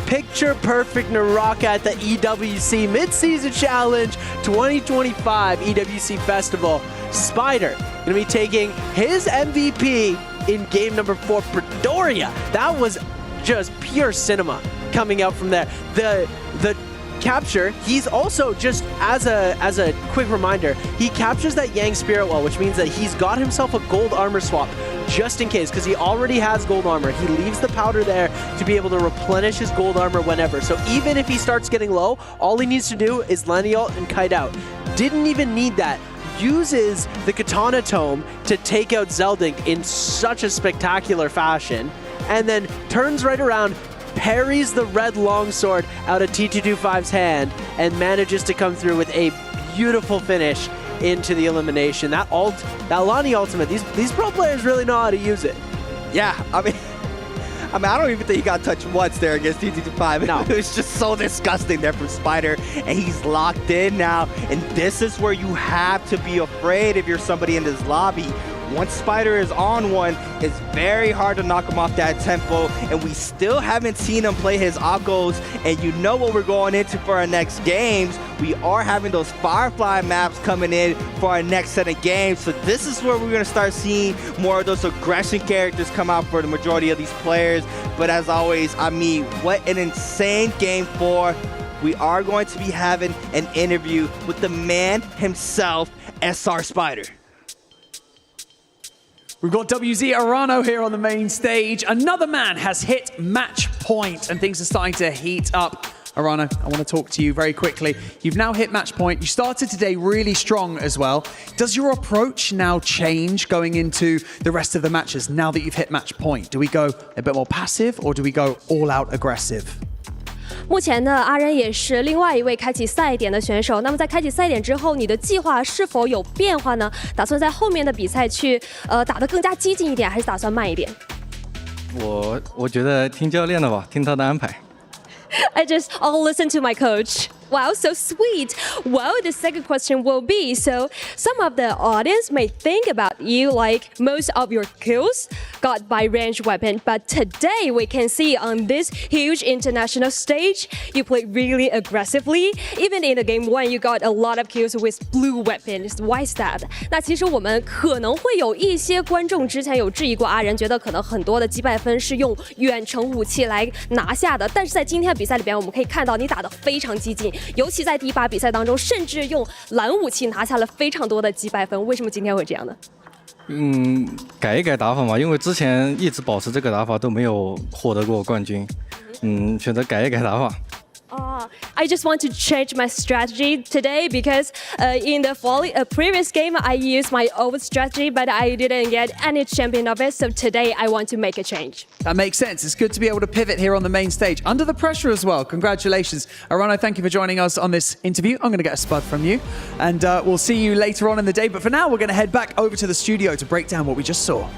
Picture perfect Naraka at the EWC Mid Season Challenge 2025 EWC Festival. Spider going to be taking his MVP in game number 4, Pretoria. That was just pure cinema coming out from there. The capture, he's also, just as a quick reminder, he captures that Yang Spirit Well, which means that he's got himself a gold armor swap just in case, because he already has gold armor. He leaves the powder there to be able to replenish his gold armor whenever. So even if he starts getting low, all he needs to do is Lenny ult and kite out. Didn't even need that. Uses the Katana Tome to take out Zeldink in such a spectacular fashion, and then turns right around, parries the red longsword out of TT25's hand, and manages to come through with a beautiful finish into the elimination. That Lonnie ultimate, these pro players really know how to use it. Yeah, I mean, I don't even think he got touched once there against TT25. No. It was just so disgusting there from Spider, and he's locked in now. And this is where you have to be afraid if you're somebody in this lobby. Once Spider is on one, it's very hard to knock him off that tempo, and we still haven't seen him play his Akos. And you know what we're going into for our next games. We are having those Firefly maps coming in for our next set of games. So this is where we're going to start seeing more of those aggression characters come out for the majority of these players. But as always, I mean, what an insane game 4. We are going to be having an interview with the man himself, SR Spider. We've got WZ Arano here on the main stage. Another man has hit match point, and things are starting to heat up. Arano, I want to talk to you very quickly. You've now hit match point. You started today really strong as well. Does your approach now change going into the rest of the matches now that you've hit match point? Do we go a bit more passive, or do we go all out aggressive? 目前呢，阿仁也是另外一位开启赛点的选手。那么在开启赛点之后，你的计划是否有变化呢？打算在后面的比赛去打得更加激进一点，还是打算慢一点？我觉得听教练的吧，听他的安排。I'll listen to my coach. Wow, so sweet. Well, the second question will be, so some of the audience may think about you like most of your kills got by ranged weapon, but today we can see on this huge international stage, you play really aggressively. Even in the game 1, you got a lot of kills with blue weapons. Why is that? 那其实我们可能会有一些观众之前有质疑过阿仁，觉得可能很多的击败分是用远程武器来拿下的，但是在今天的比赛里边，我们可以看到你打得非常激进。尤其在第一把比赛当中，甚至用蓝武器拿下了非常多的击败分。为什么今天会这样呢？改一改打法嘛，因为之前一直保持这个打法都没有获得过冠军，选择改一改打法。I just want to change my strategy today because in the previous game I used my old strategy, but I didn't get any champion of it. So today I want to make a change. That makes sense. It's good to be able to pivot here on the main stage under the pressure as well. Congratulations, Arano. Thank you for joining us on this interview. I'm going to get a spud from you, and we'll see you later on in the day. But for now, we're going to head back over to the studio to break down what we just saw.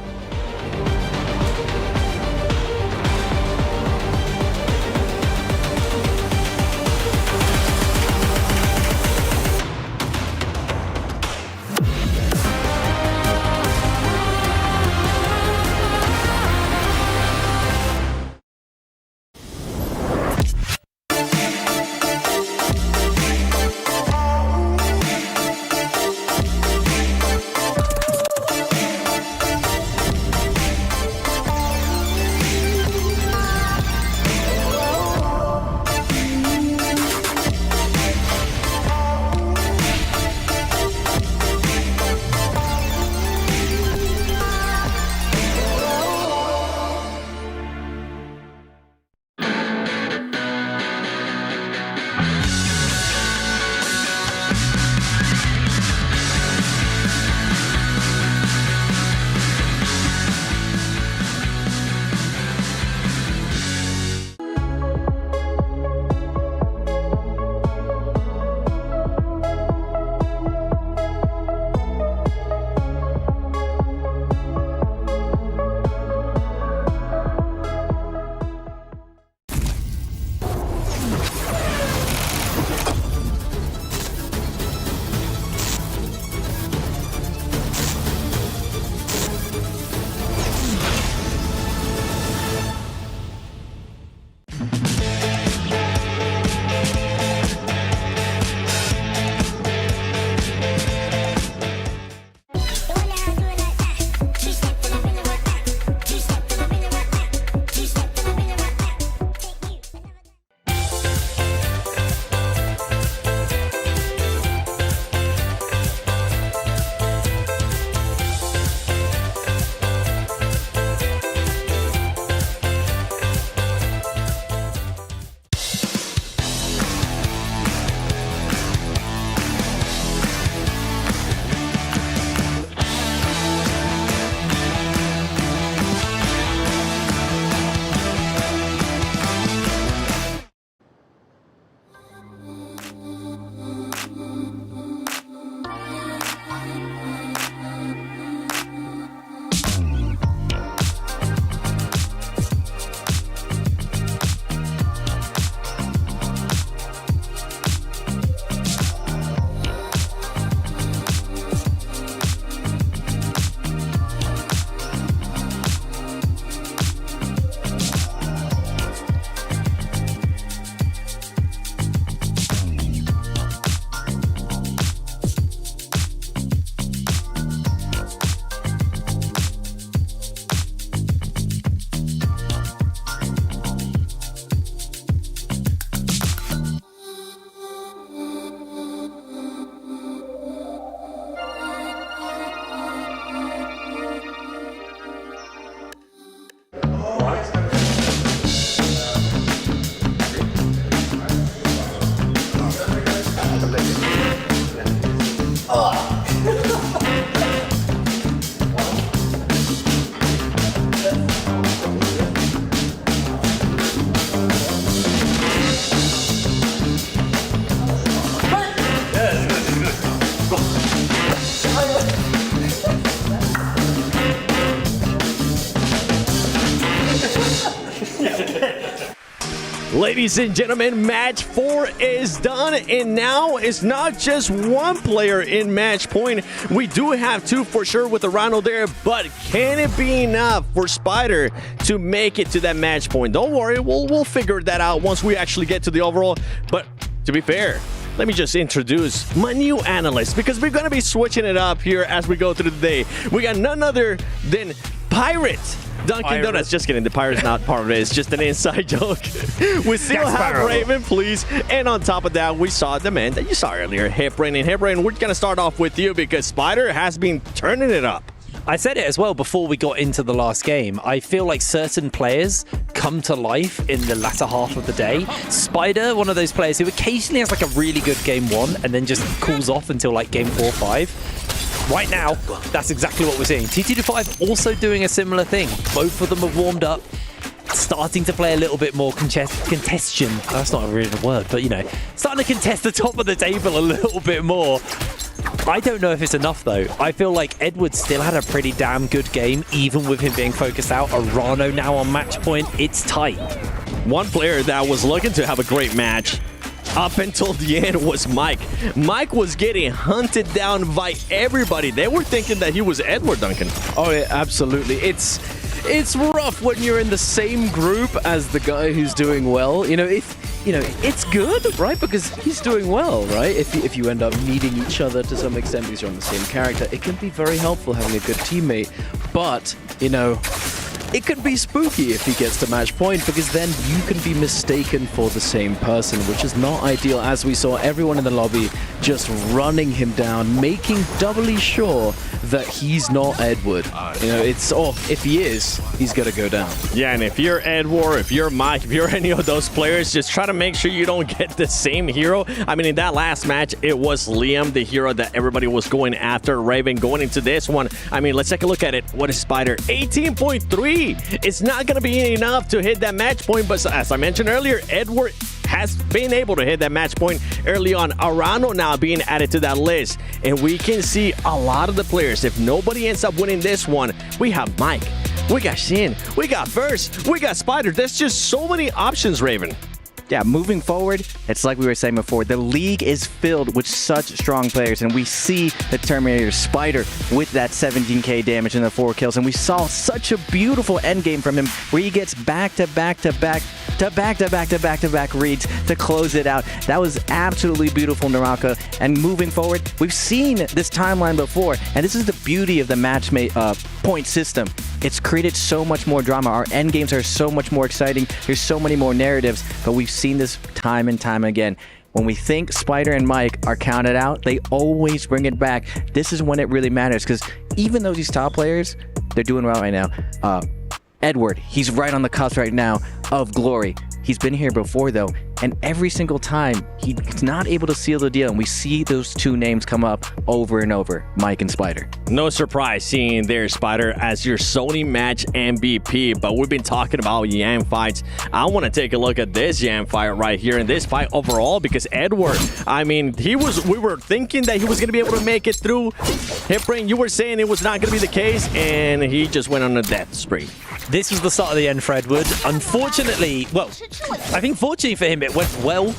Ladies and gentlemen, match 4 is done, and now it's not just one player in match point. We do have 2 for sure with Arano there, but can it be enough for Spider to make it to that match point? Don't worry, we'll figure that out once we actually get to the overall. But to be fair, let me just introduce my new analyst, because we're going to be switching it up here as we go through the day. We got none other than Pirate Dunkin' Donuts. Just kidding. The Pirate's not part of it. It's just an inside joke. We still have Raven, please. And on top of that, we saw the man that you saw earlier, Hipbrain. And Hipbrain, we're going to start off with you because Spider has been turning it up. I said it as well before we got into the last game. I feel like certain players come to life in the latter half of the day. Spider, one of those players who occasionally has like a really good game 1 and then just cools off until like game 4 or 5. Right now, that's exactly what we're seeing. T225 also doing a similar thing. Both of them have warmed up, starting to play a little bit more contestion. That's not a real word, but you know, starting to contest the top of the table a little bit more. I don't know if it's enough though. I feel like Edward still had a pretty damn good game, even with him being focused out. Arano now on match point. It's tight. One player that was looking to have a great match up until the end was Mike. Mike was getting hunted down by everybody. They were thinking that he was Edward, Duncan. Oh yeah, absolutely. It's rough when you're in the same group as the guy who's doing well. It's good, right? Because he's doing well, right? If you end up meeting each other to some extent because you're on the same character, it can be very helpful having a good teammate. But, it could be spooky if he gets to match point, because then you can be mistaken for the same person, which is not ideal, as we saw everyone in the lobby just running him down, making doubly sure that he's not Edward. If he is, he's gonna go down. Yeah, and if you're Edward, if you're Mike, if you're any of those players, just try to make sure you don't get the same hero. I mean, in that last match, it was Liam, the hero that everybody was going after. Raven going into this one. I mean, let's take a look at it. What is Spider? 18.3. It's not going to be enough to hit that match point, but as I mentioned earlier, Edward has been able to hit that match point early on. Arano now being added to that list, and we can see a lot of the players. If nobody ends up winning this one, we have Mike, we got Shin, we got First, we got Spider. There's just so many options, Raven. Yeah, moving forward, it's like we were saying before, the league is filled with such strong players, and we see the Terminator Spider with that 17k damage and the 4 kills, and we saw such a beautiful endgame from him where he gets back-to-back reads to close it out. That was absolutely beautiful, Naraka. And moving forward, we've seen this timeline before, and this is the beauty of the match point system. It's created so much more drama. Our end games are so much more exciting. There's so many more narratives, but we've seen this time and time again. When we think Spider and Mike are counted out, they always bring it back. This is when it really matters, because even though these top players, they're doing well right now. Edward, he's right on the cusp right now of glory. He's been here before though, and every single time he's not able to seal the deal, and we see those 2 names come up over and over, Mike and Spider. No surprise seeing their Spider as your Sony match MVP, but we've been talking about Yang fights. I want to take a look at this Yang fight right here, and this fight overall, because Edward, I mean, we were thinking that he was going to be able to make it through. Hipbrain, you were saying it was not going to be the case, and he just went on a death spree. This was the start of the end for Edward. Unfortunately, well, I think fortunately for him, it went well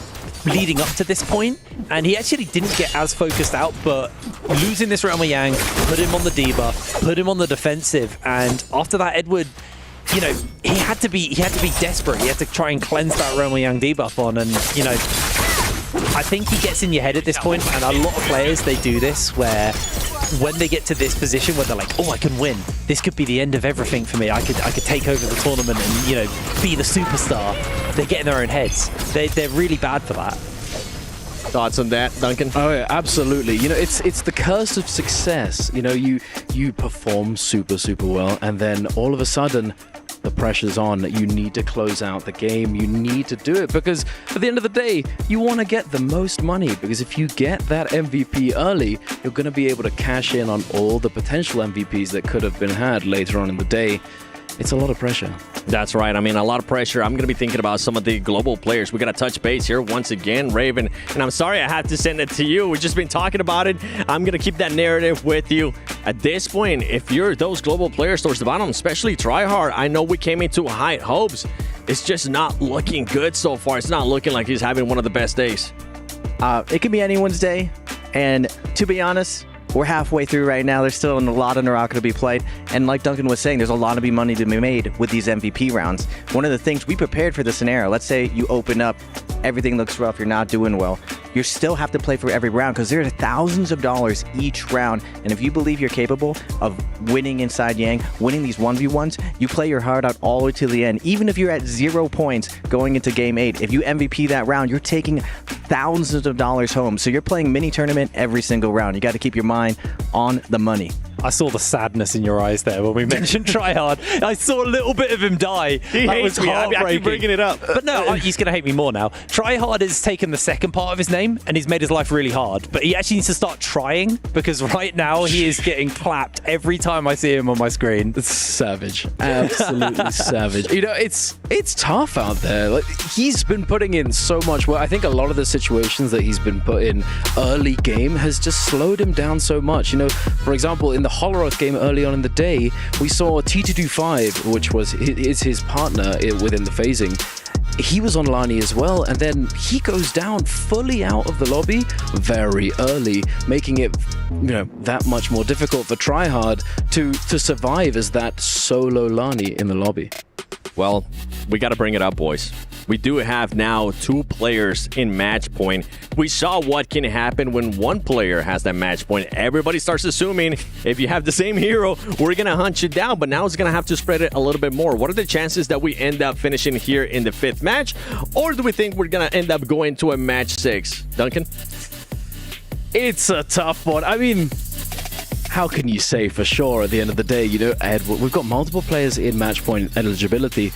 leading up to this point, and he actually didn't get as focused out, but losing this Realm of Yang put him on the debuff, put him on the defensive, and after that, Edward, he had to be desperate. He had to try and cleanse that Realm of Yang debuff on, and I think he gets in your head at this point, and a lot of players, they do this, where when they get to this position where they're like, oh, I can win. This could be the end of everything for me. I could take over the tournament and, be the superstar. They get in their own heads. They're really bad for that. Thoughts on that, Duncan? Oh yeah, absolutely. It's the curse of success. You perform super well, and then all of a sudden, the pressure's on. You need to close out the game. You need to do it, because at the end of the day, you want to get the most money, because if you get that MVP early, you're going to be able to cash in on all the potential MVPs that could have been had later on in the day. It's a lot of pressure. That's right. I mean, a lot of pressure. I'm going to be thinking about some of the global players. We got to touch base here once again, Raven. And I'm sorry I had to send it to you. We've just been talking about it. I'm going to keep that narrative with you. At this point, if you're those global players towards the bottom, especially Tryhard, I know we came into high hopes. it's just not looking good so far. It's not looking like he's having one of the best days. It could be anyone's day, and to be honest, we're halfway through right now. There's still a lot of Naraka to be played, and like Duncan was saying, there's a lot of money to be made with these MVP rounds. One of the things, we prepared for the scenario. Let's say you open up, everything looks rough, you're not doing well. You still have to play for every round because there are thousands of dollars each round, and if you believe you're capable of winning inside Yang, winning these 1v1s, you play your heart out all the way to the end. Even if you're at 0 points going into game 8, if you MVP that round, you're taking thousands of dollars home. So you're playing mini tournament every single round. You got to keep your mind on the money. I saw the sadness in your eyes there when we mentioned Tryhard. I saw a little bit of him die. That was heartbreaking. I keep bringing it up. But no, he's going to hate me more now. Tryhard has taken the second part of his name and he's made his life really hard. But he actually needs to start trying, because right now he is getting clapped every time I see him on my screen. It's savage. Absolutely savage. You know, it's tough out there. Like, he's been putting in so much work. I think a lot of the situations that he's been put in early game has just slowed him down so much. You know, for example, in the Holoroth game early on in the day, we saw T225, which is his partner within the phasing. He was on Lani as well, and then he goes down fully out of the lobby very early, making it, you know, that much more difficult for Tryhard to survive as that solo Lani in the lobby. Well, we got to bring it up, boys. We do have now 2 players in match point. We saw what can happen when one player has that match point. Everybody starts assuming if you have the same hero, we're going to hunt you down, but now it's going to have to spread it a little bit more. What are the chances that we end up finishing here in the 5th match? Or do we think we're going to end up going to a match 6? Duncan? It's a tough one. I mean, how can you say for sure at the end of the day? You know, Edward, we've got multiple players in match point eligibility.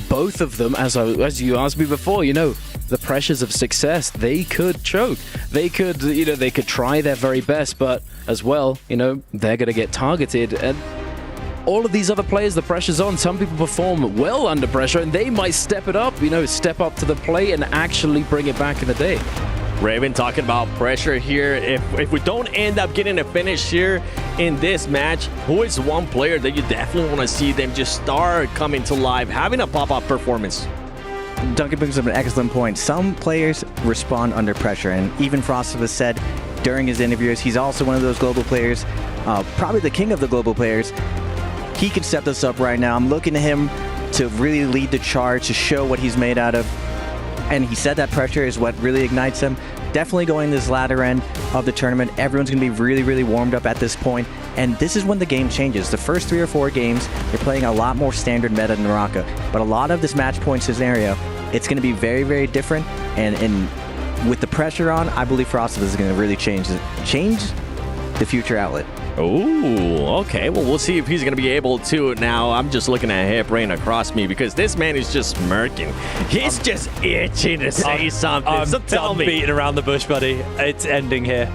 Both of them, as you asked me before, you know, the pressures of success, they could choke. They could, you know, they could try their very best, but as well, you know, they're going to get targeted. And all of these other players, the pressure's on. Some people perform well under pressure, and they might step it up, you know, step up to the plate and actually bring it back in the day. Raven talking about pressure here. If we don't end up getting a finish here in this match, who is one player that you definitely want to see them just start coming to life, having a pop-up performance? Duncan brings up an excellent point. Some players respond under pressure, and even Frost has said during his interviews, he's also one of those global players, probably the king of the global players. He can step this up right now. I'm looking to him to really lead the charge, to show what he's made out of. And he said that pressure is what really ignites him. Definitely going this latter end of the tournament. Everyone's going to be really, really warmed up at this point. And this is when the game changes. The first 3 or 4 games, you're playing a lot more standard meta than Naraka. But a lot of this match point scenario, it's going to be very, very different. And with the pressure on, I believe Frost is going to really change the future outlet. Oh, okay. Well, we'll see if he's going to be able to. Now, I'm just looking at Hip Rain across me because this man is just smirking. He's just itching to say something. So tell me. Beating around the bush, buddy. It's ending here.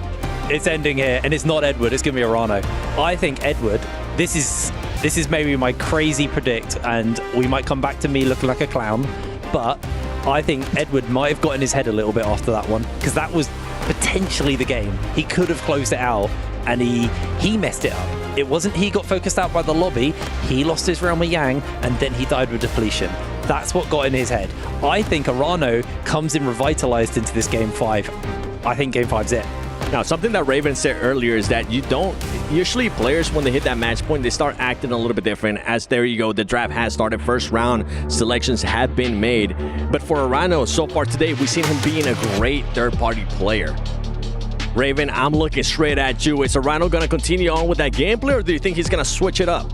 It's ending here. And it's not Edward. It's going to be Arano. I think Edward, this is maybe my crazy predict, and we might come back to me looking like a clown, but I think Edward might have got in his head a little bit after that one, because that was potentially the game. He could have closed it out. And he messed it up. It wasn't he got focused out by the lobby, he lost his realm of Yang, and then he died with depletion. That's what got in his head. I think Arano comes in revitalized into this game 5. I think game 5's it. Now, something that Raven said earlier is that usually players, when they hit that match point, they start acting a little bit different. As there you go, the draft has started, first round selections have been made. But for Arano, so far today, we've seen him being a great third-party player. Raven, I'm looking straight at you. Is Arano going to continue on with that gameplay, or do you think he's going to switch it up?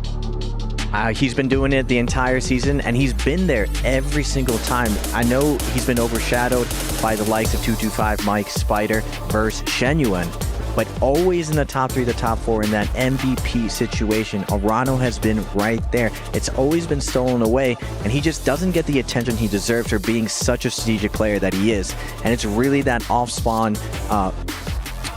He's been doing it the entire season, and he's been there every single time. I know he's been overshadowed by the likes of 225, Mike, Spider, versus Shenyuan, but always in the top 3, the top 4 in that MVP situation. Arano has been right there. It's always been stolen away, and he just doesn't get the attention he deserves for being such a strategic player that he is. And it's really that off-spawn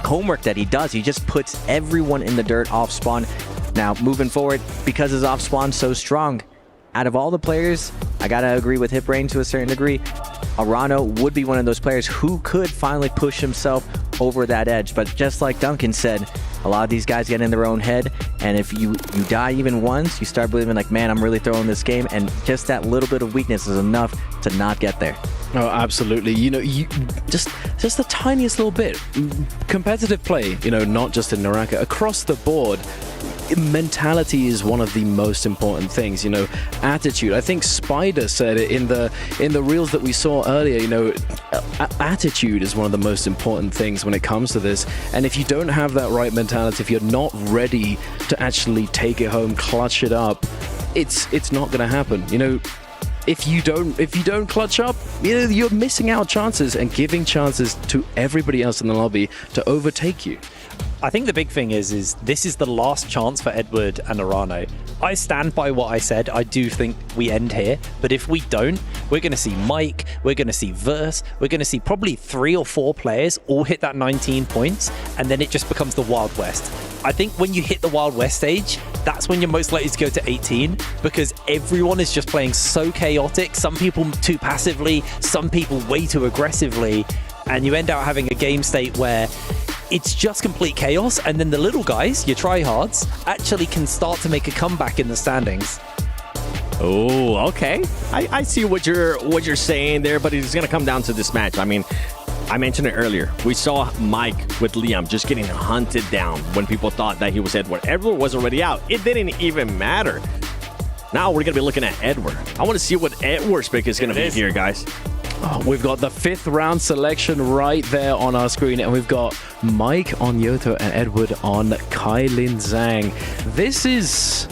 homework that he does. He just puts everyone in the dirt off spawn. Now, moving forward, because his off spawn's so strong, out of all the players, I gotta agree with Hip Rain to a certain degree. Arano would be one of those players who could finally push himself over that edge. But just like Duncan said, A lot of these guys get in their own head, and if you die even once, you start believing like, man, I'm really throwing this game, and just that little bit of weakness is enough to not get there. Oh, absolutely. You know, you just the tiniest little bit. Competitive play, you know, not just in Naraka, across the board. Mentality is one of the most important things, you know, attitude. I think Spider said it in the reels that we saw earlier, you know, attitude is one of the most important things when it comes to this. And if you don't have that right mentality, if you're not ready to actually take it home, clutch it up, it's not going to happen. You know, if you don't clutch up, you're missing out chances and giving chances to everybody else in the lobby to overtake you. I think the big thing is this is the last chance for Edward and Arano. I stand by what I said. I do think we end here, but if we don't, we're going to see Mike, we're going to see Verse, we're going to see probably 3 or 4 players all hit that 19 points, and then it just becomes the Wild West. I think when you hit the Wild West stage, that's when you're most likely to go to 18, because everyone is just playing so chaotic, some people too passively, some people way too aggressively, and you end up having a game state where it's just complete chaos, and then the little guys, your tryhards, actually can start to make a comeback in the standings. Oh, okay. I see what you're saying there, but it's going to come down to this match. I mean, I mentioned it earlier. We saw Mike with Liam just getting hunted down when people thought that he was Edward. Edward was already out. It didn't even matter. Now we're going to be looking at Edward. I want to see what Edward's pick is going to be here, guys. Oh, we've got the 5th round selection right there on our screen, and we've got Mike on Yoto and Edward on Kailin Zhang. This is,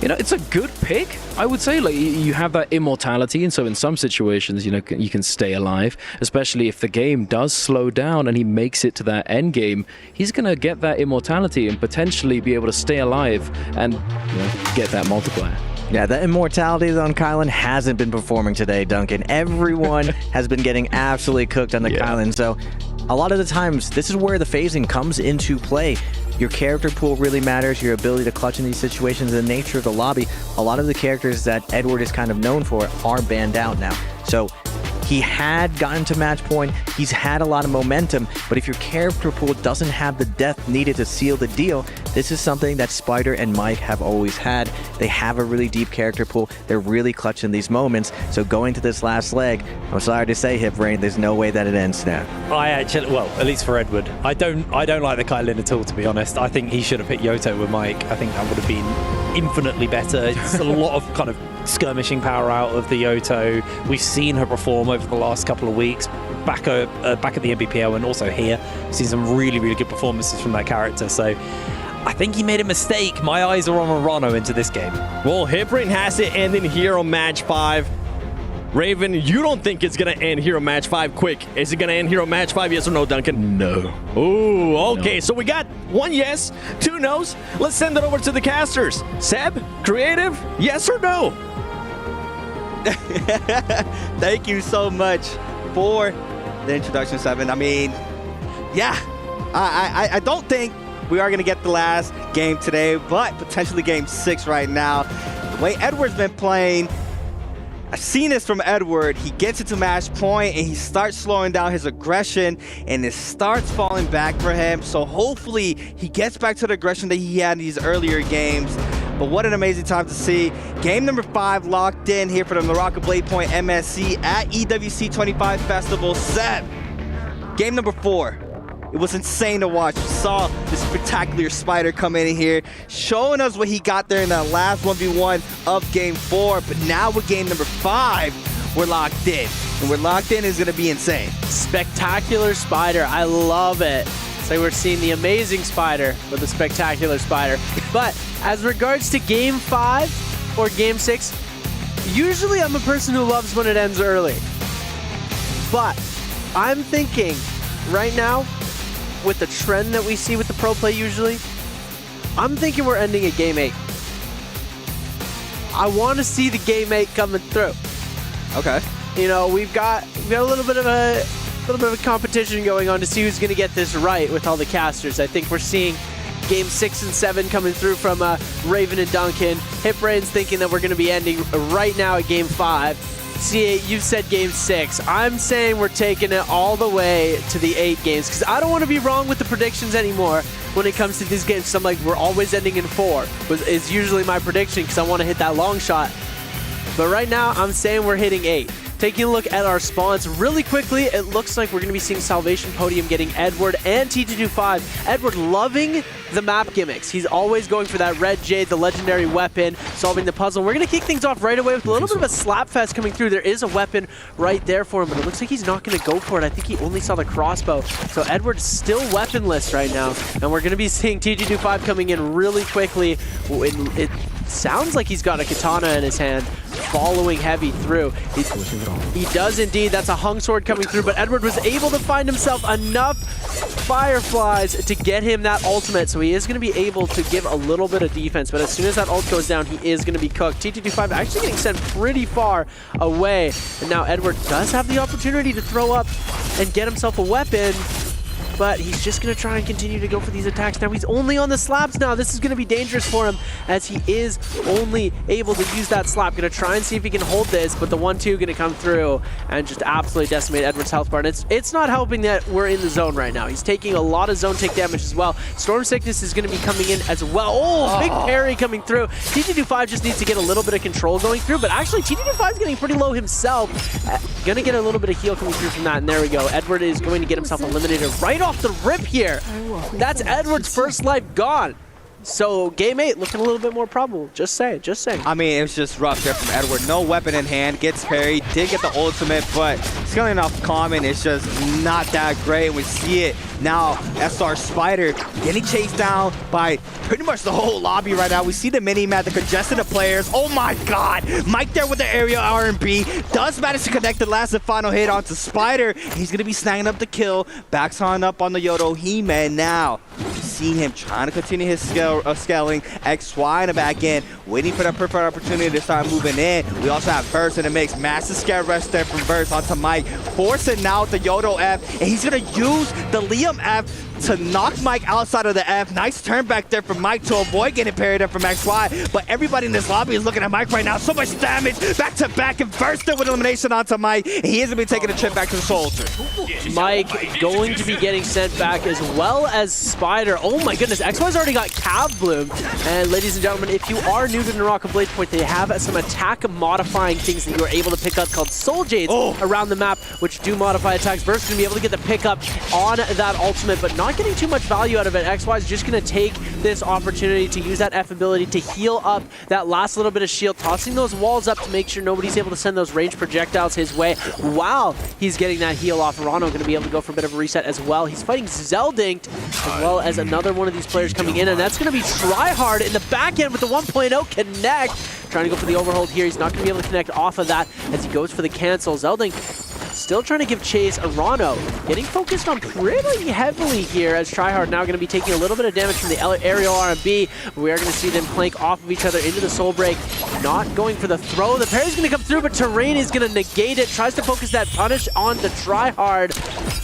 you know, it's a good pick, I would say. Like, you have that immortality, and so in some situations, you know, you can stay alive, especially if the game does slow down and he makes it to that end game. He's going to get that immortality and potentially be able to stay alive and, you know, get that multiplier. Yeah, the immortality on Kylan hasn't been performing today, Duncan. Everyone has been getting absolutely cooked on the Kylan. So a lot of the times, this is where the phasing comes into play. Your character pool really matters, your ability to clutch in these situations, the nature of the lobby. A lot of the characters that Edward is kind of known for are banned out now. So he had gotten to match point, he's had a lot of momentum, but if your character pool doesn't have the depth needed to seal the deal, this is something that Spider and Mike have always had. They have a really deep character pool, they're really clutch in these moments, so going to this last leg, I'm sorry to say, Hip Rain, there's no way that it ends now. I actually, well, at least for Edward, I don't like the Kailin at all, to be honest. I think he should have picked Yoto with Mike. I think that would have been infinitely better. It's a lot of kind of skirmishing power out of the Yoto. We've seen her perform over the last couple of weeks, back at the NBPL and also here. We've seen some really, really good performances from that character. So I think he made a mistake. My eyes are on Arano into this game. Well, Hiprain has it ending here on match 5. Raven, you don't think it's going to end here on match 5 quick. Is it going to end here on match 5, yes or no, Duncan? No. Ooh, okay. No. So we got 1 yes, 2 no's. Let's send it over to the casters. Seb, creative, yes or no? Thank you so much for the introduction, Seven. I mean, yeah, I don't think we are going to get the last game today, but potentially game 6 right now. The way Edward's been playing, I've seen this from Edward. He gets into match point and he starts slowing down his aggression and it starts falling back for him. So hopefully he gets back to the aggression that he had in these earlier games. But what an amazing time to see. Game number 5 locked in here for the Naraka Bladepoint MSC at EWC 25 Festival. Set. Game number 4. It was insane to watch. We saw this spectacular Spider come in here, showing us what he got there in that last 1v1 of game 4. But now with game number 5, we're locked in. And we're locked in is going to be insane. Spectacular Spider. I love it. It's like we're seeing the amazing Spider with the spectacular Spider. But as regards to game 5 or game 6, usually I'm a person who loves when it ends early. But I'm thinking right now, with the trend that we see with the pro play usually, I'm thinking we're ending at game 8. I want to see the game 8 coming through. Okay. You know, we've got a little bit of a competition going on to see who's going to get this right with all the casters. I think we're seeing game 6 and 7 coming through from Raven and Duncan. Hiprain's thinking that we're going to be ending right now at game 5. C8, you've said game 6. I'm saying we're taking it all the way to the 8 games because I don't want to be wrong with the predictions anymore. when it comes to these games. So I'm like, we're always ending in 4, is usually my prediction because I want to hit that long shot. But right now, I'm saying we're hitting 8. Taking a look at our spawns really quickly, it looks like we're going to be seeing Salvation Podium getting Edward and T225. Edward loving the map gimmicks. He's always going for that red jade, the legendary weapon, solving the puzzle. We're going to kick things off right away with a little bit of a slap fest coming through. There is a weapon right there for him, but it looks like he's not going to go for it. I think he only saw the crossbow. So Edward's still weaponless right now, and we're going to be seeing T225 coming in really quickly. It sounds like he's got a katana in his hand, following heavy through. He does indeed. That's a hung sword coming through, but Edward was able to find himself enough fireflies to get him that ultimate, so he is going to be able to give a little bit of defense, but as soon as that ult goes down, he is going to be cooked. T225 actually getting sent pretty far away, and now Edward does have the opportunity to throw up and get himself a weapon, but he's just going to try and continue to go for these attacks. Now he's only on the slaps now. This is going to be dangerous for him as he is only able to use that slap. Going to try and see if he can hold this, but the 1-2 going to come through and just absolutely decimate Edward's health bar. And it's not helping that we're in the zone right now. He's taking a lot of zone take damage as well. Storm Sickness is going to be coming in as well. Oh, big parry coming through. T225 just needs to get a little bit of control going through, but actually T225 is getting pretty low himself. Going to get a little bit of heal coming through from that, and there we go. Edward is going to get himself eliminated right off the rip here. That's Edward's first life gone. So game 8 looking a little bit more probable. Just saying. I mean, it was just rough there from Edward. No weapon in hand, gets parried, did get the ultimate, but scaling off common is just not that great. We see it now. SR Spider getting chased down by pretty much the whole lobby right now. We see the mini-map, the congestion of players. Oh my god! Mike there with the aerial R&B. Does manage to connect the last and final hit onto Spider. He's going to be snagging up the kill. Backs on up on the Yodo He-Man now. See him trying to continue his scaling. XY in the back end, waiting for that perfect opportunity to start moving in. We also have Verse in the mix. Massive scare rush there from Verse onto Mike. Forcing now the Yodo F, and he's going to use the Liam F to knock Mike outside of the F. Nice turn back there from Mike to avoid getting parried up from XY. But everybody in this lobby is looking at Mike right now. So much damage back to back, and Verse there with elimination onto Mike. And he is going to be taking a trip back to the Soldier. Mike going to be getting sent back as well as Spider. Oh my goodness, XY's already got Cav Bloom. And ladies and gentlemen, if you are new to Naraka Bladepoint, they have some attack modifying things that you are able to pick up called Soul Jades around the map, which do modify attacks. Verse going to be able to get the pickup on that ultimate, but not getting too much value out of it. XY is just going to take this opportunity to use that F ability to heal up that last little bit of shield, tossing those walls up to make sure nobody's able to send those ranged projectiles his way while he's getting that heal off. Rano going to be able to go for a bit of a reset as well. He's fighting Zeldinkt as well as another one of these players coming in, and that's going to be Tryhard in the back end with the 1.0 connect. Trying to go for the overhold here. He's not going to be able to connect off of that as he goes for the cancel. Zeldinkt still trying to give chase. Arano getting focused on pretty heavily here as Tryhard now going to be taking a little bit of damage from the aerial R&B. We are going to see them plank off of each other into the soul break. Not going for the throw. The parry's going to come through, but Terrain is going to negate it. Tries to focus that punish on the Tryhard,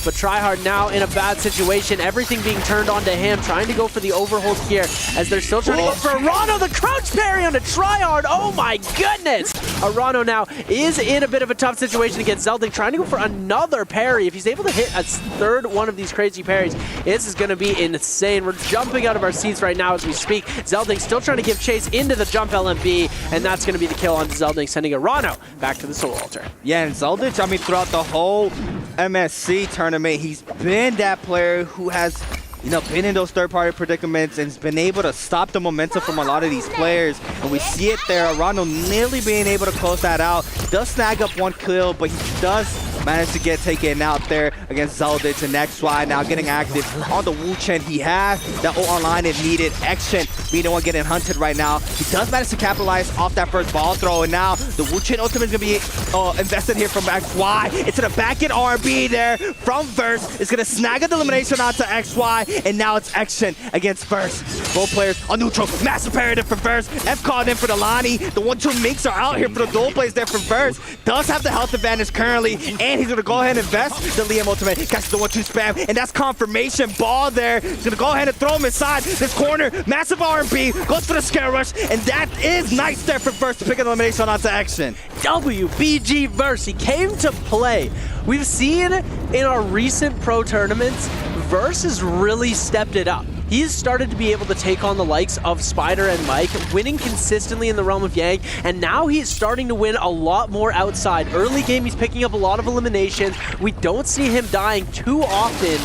but Tryhard now in a bad situation. Everything being turned onto him. Trying to go for the overhold here as they're still trying to go for Arano. The crouch parry onto Tryhard. Oh my goodness! Arano now is in a bit of a tough situation against Zeldinkt, trying to go for another parry. If he's able to hit a third one of these crazy parries, this is going to be insane. We're jumping out of our seats right now as we speak. Zeldinkt still trying to give chase into the jump LMB, and that's going to be the kill on Zeldinkt, sending Arano back to the Soul Altar. Yeah, and Zeldinkt, I mean, throughout the whole MSC tournament, he's been that player who has, you know, been in those third-party predicaments and has been able to stop the momentum from a lot of these players. And we see it there. Arano nearly being able to close that out. Does snag up one kill, but he does manage to get taken out there against Zeldinkt, and XY now getting active on the Wu Chen. He has that ult online and needed. X-Chen being the one getting hunted right now. He does manage to capitalize off that first ball throw, and now the Wu Chen ultimate is going to be invested here from XY. It's in the back end R&B there from Verse. It's going to snag an elimination onto XY, and now it's X-Chen against Verse. Both players on neutral. Massive parry there from Verse. F called in for the Lonnie. The 1-2 Minks are out here for the dual plays there from Verse. Does have the health advantage currently, and he's going to go ahead and invest the Liam ultimate. Catches the 1-2 spam, and that's confirmation ball there. He's going to go ahead and throw him inside this corner. Massive R&B, goes for the scare rush, and that is nice there for Verse to pick an elimination onto Action. WBG Verse, he came to play. We've seen in our recent pro tournaments, Verse has really stepped it up. he's started to be able to take on the likes of Spider and Mike, winning consistently in the realm of Yang, and now he's starting to win a lot more outside. Early game, he's picking up a lot of eliminations. We don't see him dying too often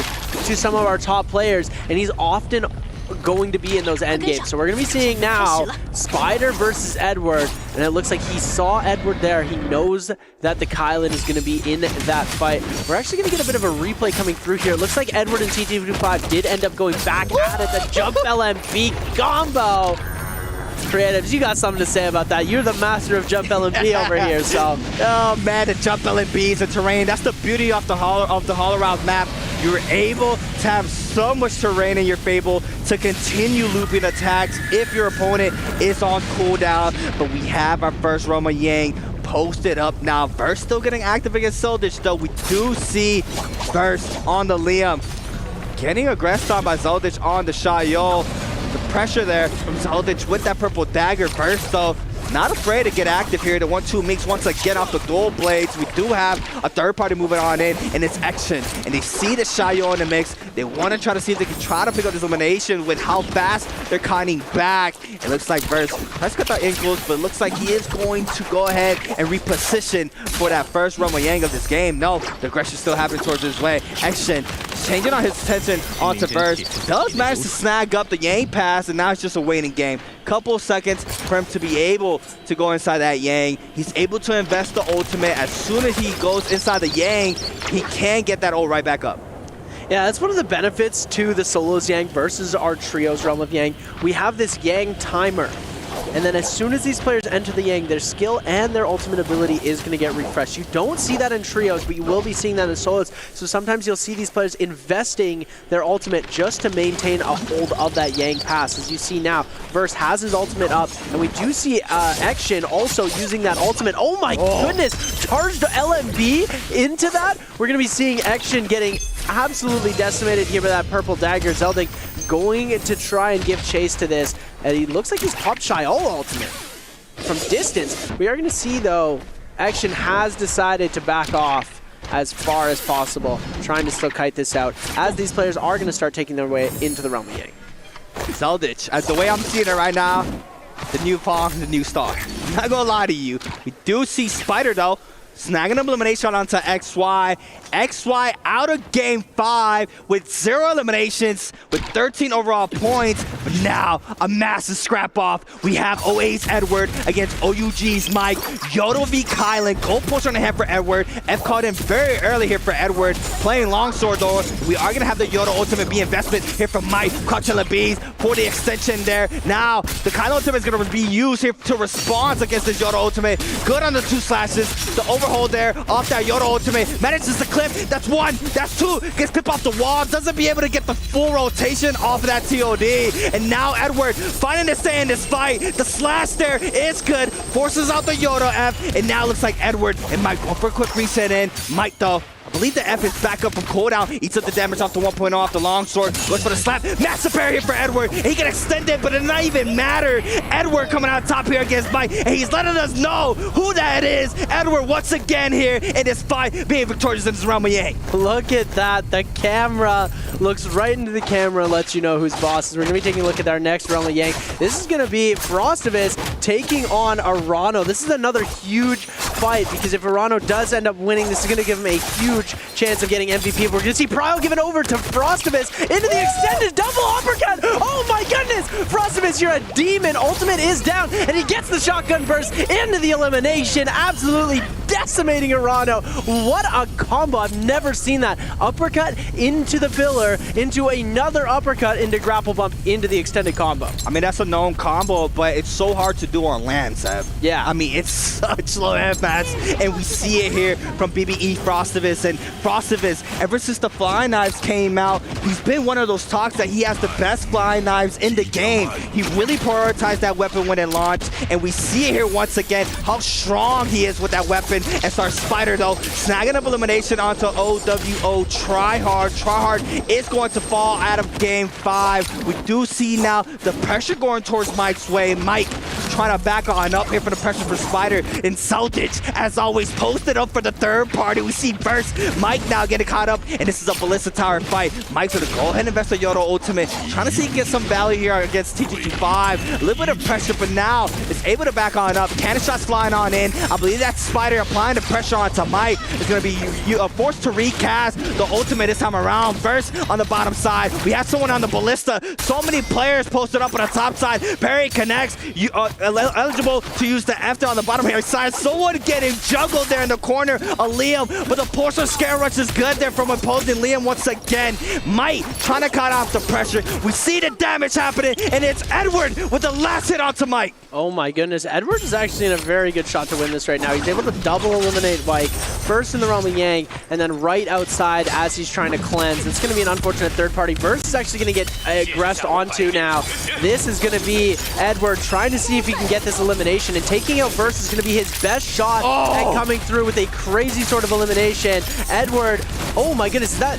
to some of our top players, and he's often going to be in those end games. So we're going to be seeing now Spider versus Edward, and it looks like he saw Edward there. He knows that the Kylan is going to be in that fight. We're actually going to get a bit of a replay coming through here. It looks like Edward and TT25 did end up going back at it. The jump LMB combo. Creatives, you got something to say about that. You're the master of jump LMB over here, so. Oh man, the jump LMBs, the terrain, that's the beauty of the Hollow Round map. You're able to have so much terrain in your Fable to continue looping attacks if your opponent is on cooldown. But we have our first Roma Yang posted up now. Verse still getting active against Zeldich, though. We do see Verse on the Liam. Getting aggressed on by Zeldich on the Shayo. The pressure there from Zeldich with that purple dagger. Verse, though, not afraid to get active here. The 1-2 mix once again off the dual blades. We do have a third party moving on in, and it's Action. And they see the Shayo in the mix. They want to try to see if they can try to pick up this elimination with how fast they're conning back. It looks like Verse has got the ankles, but it looks like he is going to go ahead and reposition for that first Roma Yang of this game. No, the aggression still happening towards his way. Action changing on his attention onto Verse. Does manage to snag up the Yang pass, and now it's just a waiting game. Couple seconds for him to be able to go inside that Yang. He's able to invest the ultimate. As soon as he goes inside the Yang, he can get that ult right back up. Yeah, that's one of the benefits to the solos Yang versus our trios realm of Yang. We have this Yang timer. And then as soon as these players enter the Yang, their skill and their ultimate ability is going to get refreshed. You don't see that in trios, but you will be seeing that in solos. So sometimes you'll see these players investing their ultimate just to maintain a hold of that Yang pass. As you see now, Verse has his ultimate up, and we do see Action also using that ultimate. Oh my goodness! Charged LMB into that. We're going to be seeing Action getting absolutely decimated here by that purple dagger. Zelding going to try and give chase to this, and he looks like he's popped Shayo ultimate from distance. We are going to see, though, Action has decided to back off as far as possible, trying to still kite this out, as these players are going to start taking their way into the realm of Yang. Zeldich, as the way I'm seeing it right now, the new Pong, the new star. I'm not gonna lie to you. We do see Spider, though, snagging an elimination onto XY. XY out of game 5 with 0 eliminations, with 13 overall points. But now, a massive scrap off. We have OA's Edward against OUG's Mike. Yoda v Kylan. Gold poster on the hand for Edward. F called in very early here for Edward. Playing longsword, though. We are going to have the Yoda ultimate be investment here from Mike. Crouching bees for the extension there. Now, the Kylan ultimate is going to be used here to respond against this Yoda ultimate. Good on the 2 slashes. The overhold there off that Yoda ultimate. Manages to clip. That's 1. That's 2. Gets clipped off the wall. Doesn't be able to get the full rotation off of that TOD. And now Edward finding to stay in this fight. The slash there is good. Forces out the Yoda F. And now looks like Edward and Mike going for a quick reset in. Mike, though, I believe the F is back up from cooldown. Eats up the damage off the 1.0 off the longsword. Goes for the slap. Massive parry here for Edward. He can extend it, but it not even matter. Edward coming out top here against Mike, and he's letting us know who that is. Edward once again here in this fight, being victorious in this realm of Yang. Look at that. The camera looks right into the camera and lets you know who's boss is. We're going to be taking a look at our next realm of Yang. This is going to be Frostivus taking on Arano. This is another huge fight, because if Arano does end up winning, this is going to give him a huge chance of getting MVP. We're going to see Prio give it over to Frostivus into the extended double uppercut. Oh my goodness! Frostivus, you're a demon. Ultimate is down, and he gets the shotgun burst into the elimination. Absolutely decimating Arano. What a combo. I've never seen that. Uppercut into the pillar, into another uppercut, into grapple bump, into the extended combo. I mean, that's a known combo, but it's so hard to do on land, Seb. Yeah. I mean, it's such low FS, and we see it here from BBE Frostivus. And Frostivus, ever since the flying knives came out, he's been one of those talks that he has the best flying knives in the game. He really prioritized that weapon when it launched, and we see it here once again, how strong he is with that weapon. And Star Spider, though, snagging up elimination onto OWO. Tryhard. Tryhard is going to fall out of game 5. We do see now the pressure going towards Mike's way. Mike trying to back on up here for the pressure for Spider. And Celtics, as always, posted up for the third party. We see Burst, Mike now getting caught up, and this is a Ballista Tower fight. Mike's gonna go ahead and invest a Yodo ultimate, trying to see if he can get some value here against TG25. A little bit of pressure, but now is able to back on up. Cannon shots flying on in. I believe that Spider applying the pressure onto Mike is gonna be forced to recast the ultimate this time around. Burst on the bottom side. We have someone on the Ballista. So many players posted up on the top side. Perry connects. Eligible to use the F on the bottom here side. Someone getting juggled there in the corner of Liam, but the porcelain scare rush is good there from opposing Liam once again. Mike trying to cut off the pressure. We see the damage happening, and it's Edward with the last hit onto Mike. Oh my goodness, Edward is actually in a very good shot to win this right now. He's able to double eliminate Mike, first in the realm of Yang, and then right outside as he's trying to cleanse. It's going to be an unfortunate third party. Burst is actually going to get aggressed onto now. This is going to be Edward trying to see if he can get this elimination, and taking out Burst is going to be his best shot at coming through with a crazy sort of elimination. Edward, oh my goodness, that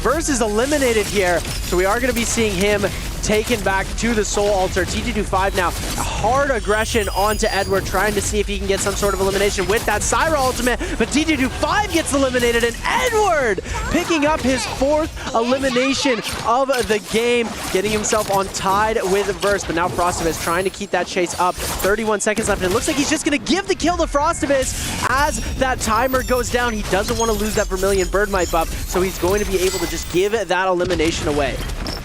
Burst is eliminated here, so we are going to be seeing him taken back to the Soul Altar. TG25 now, hard aggression onto Edward, trying to see if he can get some sort of elimination with that Syra ultimate, but TG25 gets eliminated, and Edward picking up his 4th elimination of the game, getting himself on tied with Verse, but now Frostivus trying to keep that chase up. 31 seconds left, and it looks like he's just going to give the kill to Frostivus as that timer goes down. He doesn't want to lose that Vermilion Birdmite buff, so he's going to be able to just give that elimination away.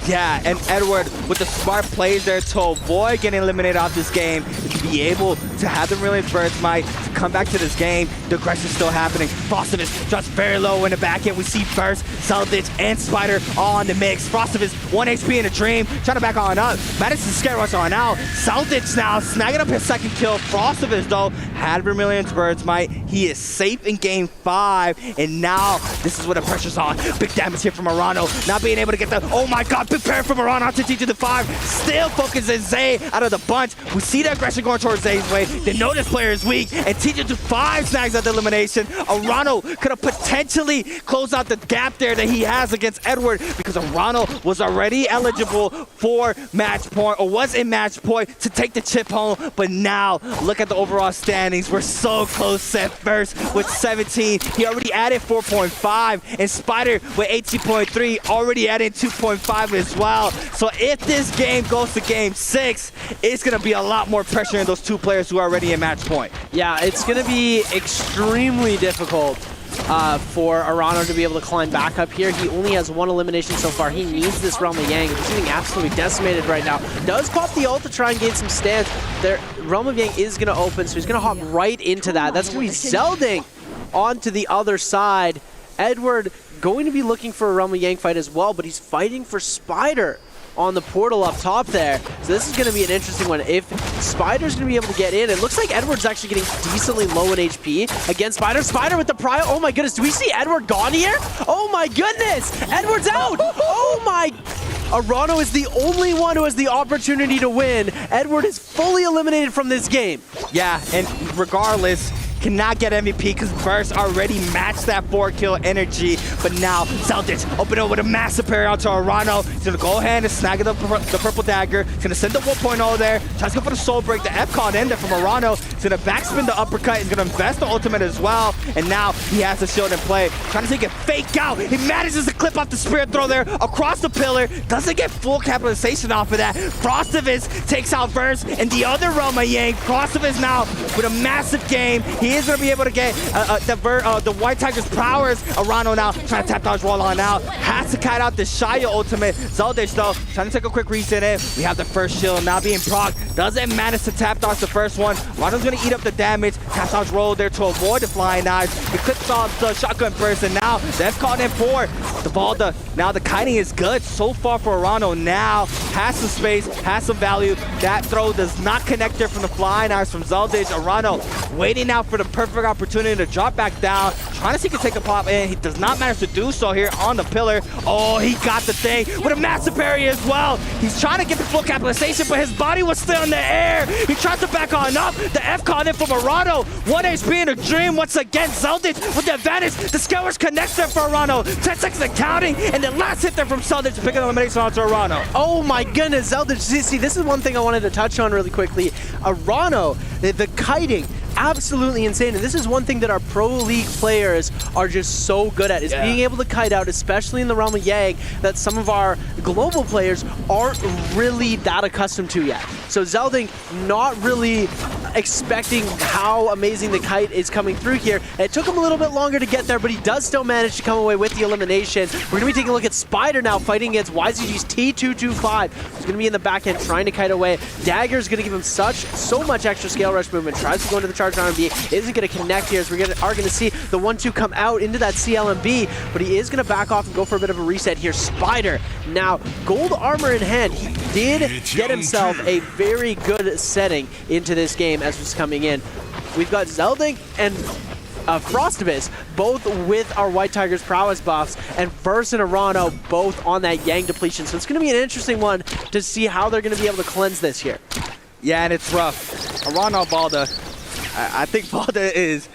Yeah, and Edward with the smart plays there to avoid getting eliminated off this game, to be able to have the Vermilion Birdmite to come back to this game. The aggression's still happening. Frostivus just very low in the back end. We see Burst, Celtics, and Spider all on the mix. Frostivus, 1 HP in a dream, trying to back on up. Madison's scare rush on out. Celtics now snagging up his 2nd kill. Frostivus, though, had Vermilion Birdmite. He is safe in game 5, and now this is where the pressure's on. Big damage here from Arano, not being able to get the, oh my god, big parry from Arano to TG25. Still focuses Zay out of the bunch. We see the aggression going towards Zay's way. They know this player is weak, and TG25 snags at the elimination. Arano could have potentially closed out the gap there that he has against Edward, because Arano was already eligible for match point, or was in match point to take the chip home. But now, look at the overall standings. We're so close set first with 17. He already added 4.5, and Spider with 18.3 already added 2.5 as well. So if this game goes to game 6, it's going to be a lot more pressure in those 2 players who are already in match point. Yeah, it's going to be extremely difficult for Arano to be able to climb back up here. He only has 1 elimination so far. He needs this Realm of Yang. He's getting absolutely decimated right now. Does pop the ult to try and gain some stance. There, Realm of Yang is going to open, so he's going to hop right into that. That's going to be Zelding onto the other side. Edward going to be looking for a Realm of Yang fight as well, but he's fighting for Spider on the portal up top there. So this is going to be an interesting one. If Spider's going to be able to get in, it looks like Edward's actually getting decently low in HP against Spider. Spider with the prio. Oh my goodness, do we see Edward gone here? Oh my goodness, Edward's out. Oh my. Arano is the only one who has the opportunity to win. Edward is fully eliminated from this game. Yeah, and regardless, cannot get MVP because Burst already matched that 4-kill energy. But now Celtics open up with a massive parry onto Arano. He's going to go ahead and snag the purple dagger. He's going to send the 1.0 there. Tries to go for the soul break. The F caught in there from Arano. He's going to backspin the uppercut. He's going to invest the ultimate as well. And now he has the shield in play. Trying to take a fake out. He manages to clip off the spirit throw there across the pillar. Doesn't get full capitalization off of that. Frostivus takes out Burst. And the other Realm of Yang. Frostivus now with a massive game. He is going to be able to get the White Tiger's powers. Arano now trying to tap dodge roll on out. Has to kite out the Shia ultimate. Zeldich though trying to take a quick reset in. We have the first shield now being proc. Doesn't manage to tap dodge the first one. Arano's going to eat up the damage. Tap dodge roll there to avoid the flying knives. He clips off the shotgun burst, and now that's caught in 4. The Valda. Now the kiting is good so far for Arano. Now has some space, has some value. That throw does not connect there from the flying knives from Zeldich. Arano waiting out for the perfect opportunity to drop back down, trying to see if he can take a pop in. He does not manage to do so here on the pillar. Oh, he got the thing with a massive parry as well. He's trying to get the full capitalization, but his body was still in the air. He tried to back on up. The F caught in from Arano. 1 HP in a dream once again. Zeldin with the advantage. The Skywars connects there for Arano. 10 seconds of counting, and the last hit there from Zeldin to pick an elimination onto Arano. Oh my goodness, Zeldin. See, this is one thing I wanted to touch on really quickly. Arano, the kiting, absolutely insane. And this is one thing that our Pro League players are just so good at, is being able to kite out, especially in the realm of Yang, that some of our global players aren't really that accustomed to yet. So Zeldin not really expecting how amazing the kite is coming through here. It took him a little bit longer to get there, but he does still manage to come away with the elimination. We're going to be taking a look at Spider now fighting against YZG's T225. He's going to be in the back end trying to kite away. Dagger's going to give him so much extra scale rush movement. Tries to go into the charge R&B. Isn't going to connect here, as we are going to see the 1-2 come out into that CLMB, but he is going to back off and go for a bit of a reset here. Spider now gold armor in hand. He did get himself a very good setting into this game as was coming in. We've got Zeldin and Frostabus, both with our White Tigers prowess buffs, and Verse and Arano both on that Yang depletion. So it's going to be an interesting one to see how they're going to be able to cleanse this here. Yeah, and it's rough. Arano Balda, I think Balda is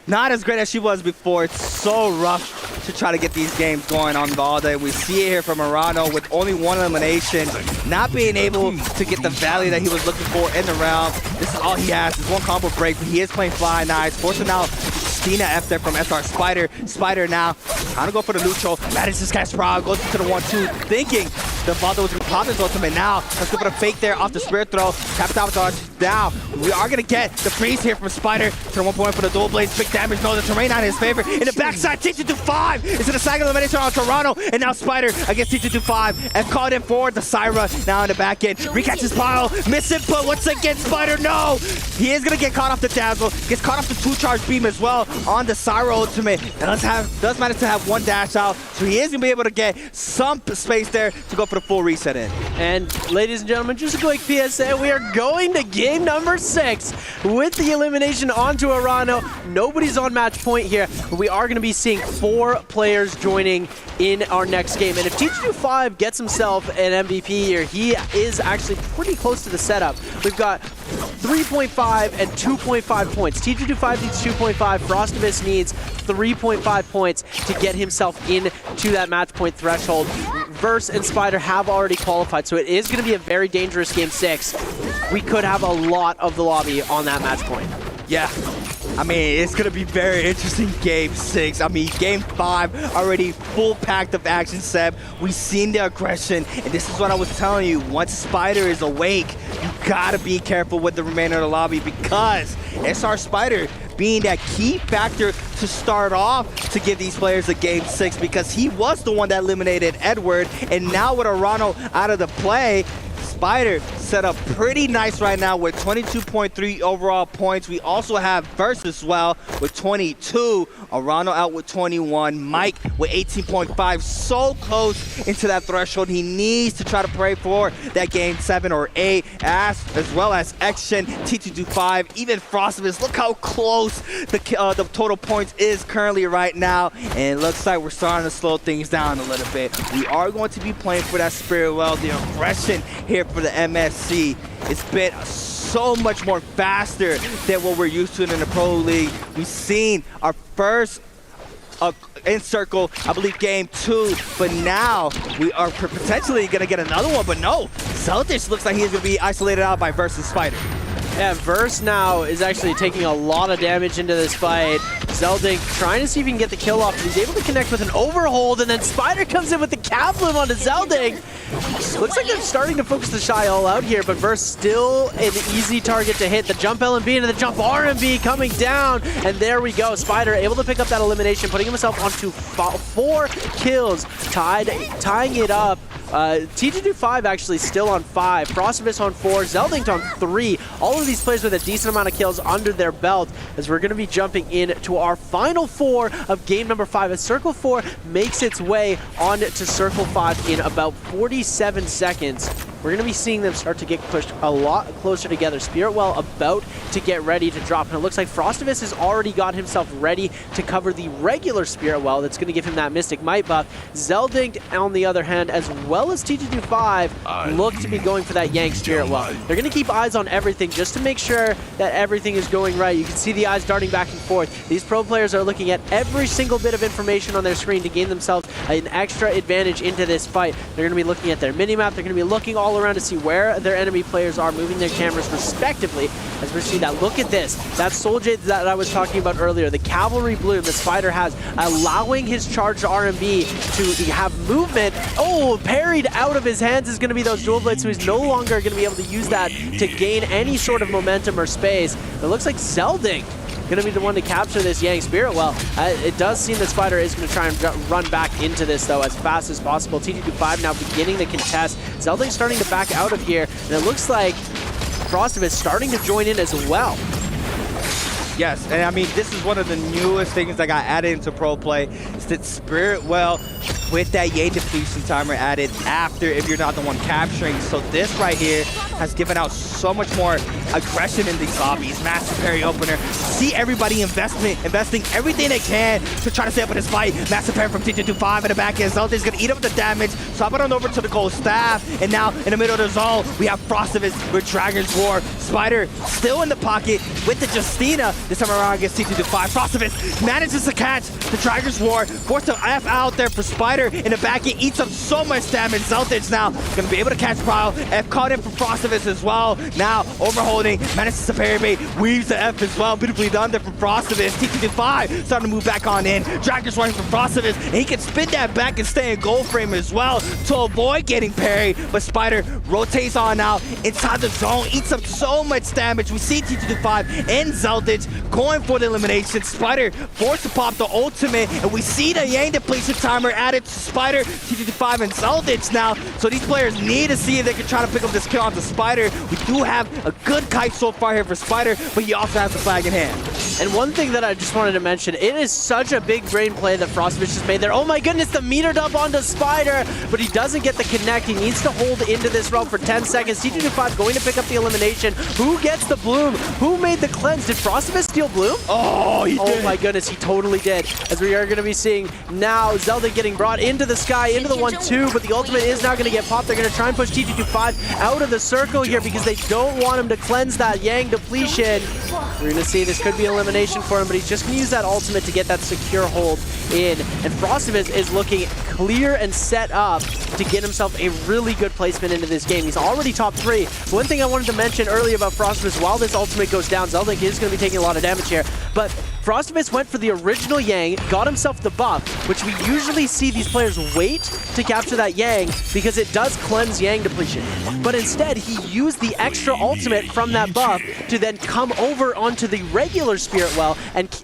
not as great as she was before. It's so rough to try to get these games going on Balda. We see it here from Arano with only 1 elimination, not being able to get the value that he was looking for in the round. This is all he has, is 1 combo break, but he is playing Fly Nice. Forcing out Stina F there from SR Spider. Spider now trying to go for the neutral. Manages to catch Prog, goes to the 1-2, thinking the Balda was going to pop his ultimate. Now, let's go for the fake there off the Spirit Throw. Tap dodge down. We are going to get the freeze here from Spider. To 1 point for the dual blades. Big damage, no, the terrain on his favor. In the backside, T225 is in the second elimination on Toronto. And now Spider against T225. And caught in forward. The Syra now in the back end. Recatches pile. Miss input once again. Spider, no. He is going to get caught off the Dazzle. Gets caught off the 2-charge beam as well on the Syra ultimate. And does manage to have 1 dash out. So he is going to be able to get some space there to go for the full reset in. And ladies and gentlemen, just a quick PSA. We are going to game number 6 with the elimination onto Arano. Nobody's on match point here, but we are going to be seeing 4 players joining in our next game. And if T225 gets himself an MVP here, he is actually pretty close to the setup. We've got 3.5 and 2.5 points. T225 needs 2.5. Frostabus needs 3.5 points to get himself into that match point threshold. Verse and Spider have already qualified, so it is going to be a very dangerous game 6. We could have a lot of the lobby on that match point. Yeah. I mean, it's going to be very interesting game 6. I mean, game 5 already full packed of action, Seb. We've seen the aggression, and this is what I was telling you. Once Spider is awake, you got to be careful with the remainder of the lobby, because SR Spider being that key factor to start off to give these players a game 6, because he was the one that eliminated Edward, and now with Arano out of the play, Spider set up pretty nice right now with 22.3 overall points. We also have Verse as well with 22. Arano out with 21. Mike with 18.5. So close into that threshold. He needs to try to pray for that game 7 or 8, as well as Action, T225, even Frostabus. Look how close the total points is currently right now. And it looks like we're starting to slow things down a little bit. We are going to be playing for that Spirit Well. The aggression here for the MSC, it's been so much more faster than what we're used to in the Pro League. We've seen our first in circle, I believe game 2, but now we are potentially gonna get another one, but no, Zeldin looks like he's gonna be isolated out by Verse and Spider. Yeah, Verse now is actually taking a lot of damage into this fight. Zeldin trying to see if he can get the kill off. He's able to connect with an overhold, and then Spider comes in with the cap bloom onto Zeldin. Looks like they're starting to focus the Shy all out here, but Verse still an easy target to hit. The jump LMB into the jump RMB coming down, and there we go. Spider able to pick up that elimination, putting himself onto 4 kills, tying it up. T225 actually still on 5, Frostabus on 4, Zeldin on 3. All of these players with a decent amount of kills under their belt, as we're going to be jumping in to our final 4 of game number 5 as Circle 4 makes its way on to Circle 5 in about 47 seconds. we're going to be seeing them start to get pushed a lot closer together. Spirit Well about to get ready to drop, and it looks like Frostivus has already got himself ready to cover the regular Spirit Well that's going to give him that Mystic Might buff. Zeldink, on the other hand, as well as T225, look to be going for that Yang Spirit Well. They're going to keep eyes on everything just to make sure that everything is going right. You can see the eyes darting back and forth. These pro players are looking at every single bit of information on their screen to gain themselves an extra advantage into this fight. They're going to be looking at their minimap. They're going to be looking all around to see where their enemy players are, moving their cameras respectively. As we see that, look at this. That Soul Jade that I was talking about earlier, the Cavalry Bloom that Spider has, allowing his charged RMB to have movement. Oh, parried out of his hands is going to be those dual blades, so he's no longer going to be able to use that to gain any sort of momentum or space. It looks like Zeldink going to be the one to capture this Yang Spirit Well. It does seem that Spider is going to try and run back into this, though, as fast as possible. T225 now beginning the contest. Zeldink starting to back out of here, and it looks like Frostivus starting to join in as well. Yes, and I mean, this is one of the newest things that got added into pro play. Is that Spirit Well with that Yang depletion timer added after if you're not the one capturing. So this right here has given out so much more aggression in these lobbies. Massive parry opener. See everybody investing everything they can to try to stay up in this fight. Massive parry from T225 in the back end. Zelda's gonna eat up the damage. Swap it on over to the gold staff. And now in the middle of the zone, we have Frostivus with Dragon's Roar. Spider still in the pocket with the Justina. This time around against T225. Frostivus manages to catch the Dragon's Roar. Forced to F out there for Spider in the back. He eats up so much damage. Zeltage now going to be able to catch Prowl. F caught in for Frostivus as well. Now overholding, manages to parry bait, weaves the F as well. Beautifully done there from Frostivus. T225 starting to move back on in. Dragon's running from Frostivus, and he can spin that back and stay in gold frame as well to avoid getting parried. But Spider rotates on out inside the zone, eats up so much damage. We see T225 and Zeltage going for the elimination. Spider forced to pop the ultimate, and we see the Yang depletion timer added to Spider, T225, and Zeltage now. So these players need to see if they can try to pick up this kill onto Spider. We do have a good kite so far here for Spider, but he also has the flag in hand. And one thing that I just wanted to mention, it is such a big brain play that Frostivus just made there. Oh my goodness, the meter dump onto Spider, but he doesn't get the connect. He needs to hold into this round for 10 seconds. T225 going to pick up the elimination. Who gets the Bloom? Who made the cleanse? Did Frostivus steal Bloom? Oh, he did. Oh my goodness, he totally did. As we are going to be seeing now Zelda getting brought into the sky, into the 1-2, but the ultimate is now going to get popped. They're going to try and push T225 out of the circle here because they don't want him to cleanse that Yang depletion. We're going to see this could be elimination for him, but he's just going to use that ultimate to get that secure hold in. And Frostivus is looking clear and set up to get himself a really good placement into this game. He's already top 3. One thing I wanted to mention earlier about Frostivus, while this ultimate goes down, Zeldink is going to be taking a lot of damage here, but Frostivus went for the original Yang, got himself the buff, which we usually see these players wait to capture that Yang because it does cleanse Yang depletion. But instead, he used the extra ultimate from that buff to then come over onto the regular Spirit Well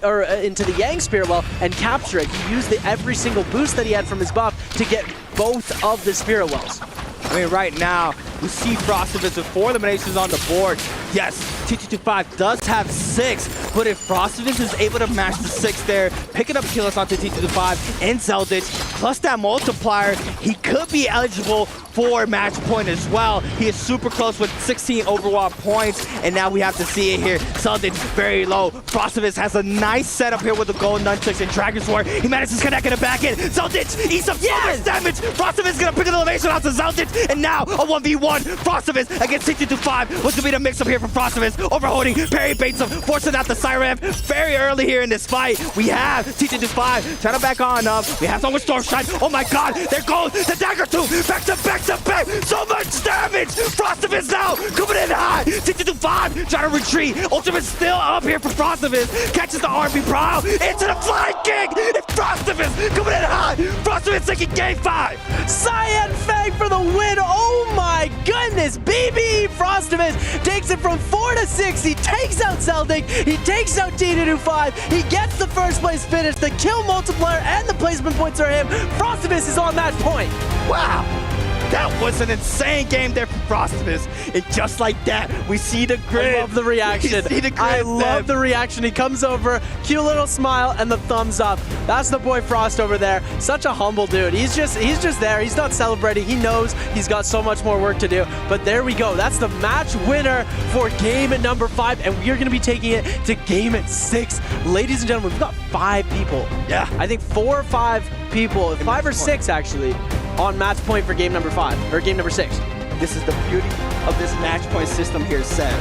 or into the Yang Spirit Well and capture it. He used every single boost that he had from his buff to get both of the Spirit Wells. I mean, right now, we see Frostivus with 4 eliminations on the board. Yes, T225 does have 6, but if Frostivus is able to match the 6 there, picking up kills onto T225 and Zeldage, plus that multiplier, he could be eligible for match point as well. He is super close with 16 overall points, and now we have to see it here. Zeldage very low. Frostivus has a nice setup here with the gold nunchucks and Dragon's Roar. He manages to connect in the back end. Zeldage eats up so much damage. Frostivus is going to pick an elevation onto Zeldage, and now a 1v1. Frostivus against T225. What's going to be the mix-up here from Frostivus? Overholding, parry baits him, forcing out the Siren very early here in this fight. We have T225 trying to back on up. We have someone with Storm Shine. Oh my god, there goes the Dagger 2. Back to back to back. So much damage. Frostivus now coming in high. T225 trying to retreat. Ultimate's still up here for Frostivus. Catches the RB Prowl into the flying kick. And Frostivus coming in high. Frostivus taking game 5. Cyan Fang for the win. Oh my goodness. BB Frostivus takes it from 4 to 6. He takes out Zeldink. He takes out T225. He gets the first place finish. The kill multiplier and the placement points are him. Frostivus is on that point. Wow. That was an insane game there from Frostivus. And just like that, we see the grid. I love the reaction. I love the reaction. He comes over, cute little smile, and the thumbs up. That's the boy Frost over there. Such a humble dude. He's just there. He's not celebrating. He knows he's got so much more work to do. But there we go. That's the match winner for game at number 5, and we're going to be taking it to game at 6. Ladies and gentlemen, we've got 5 people. Yeah. I think 4 or 5 people, 5 or 6 actually, on match point for game number 5, or game number 6. This is the beauty of this match point system here, Seb.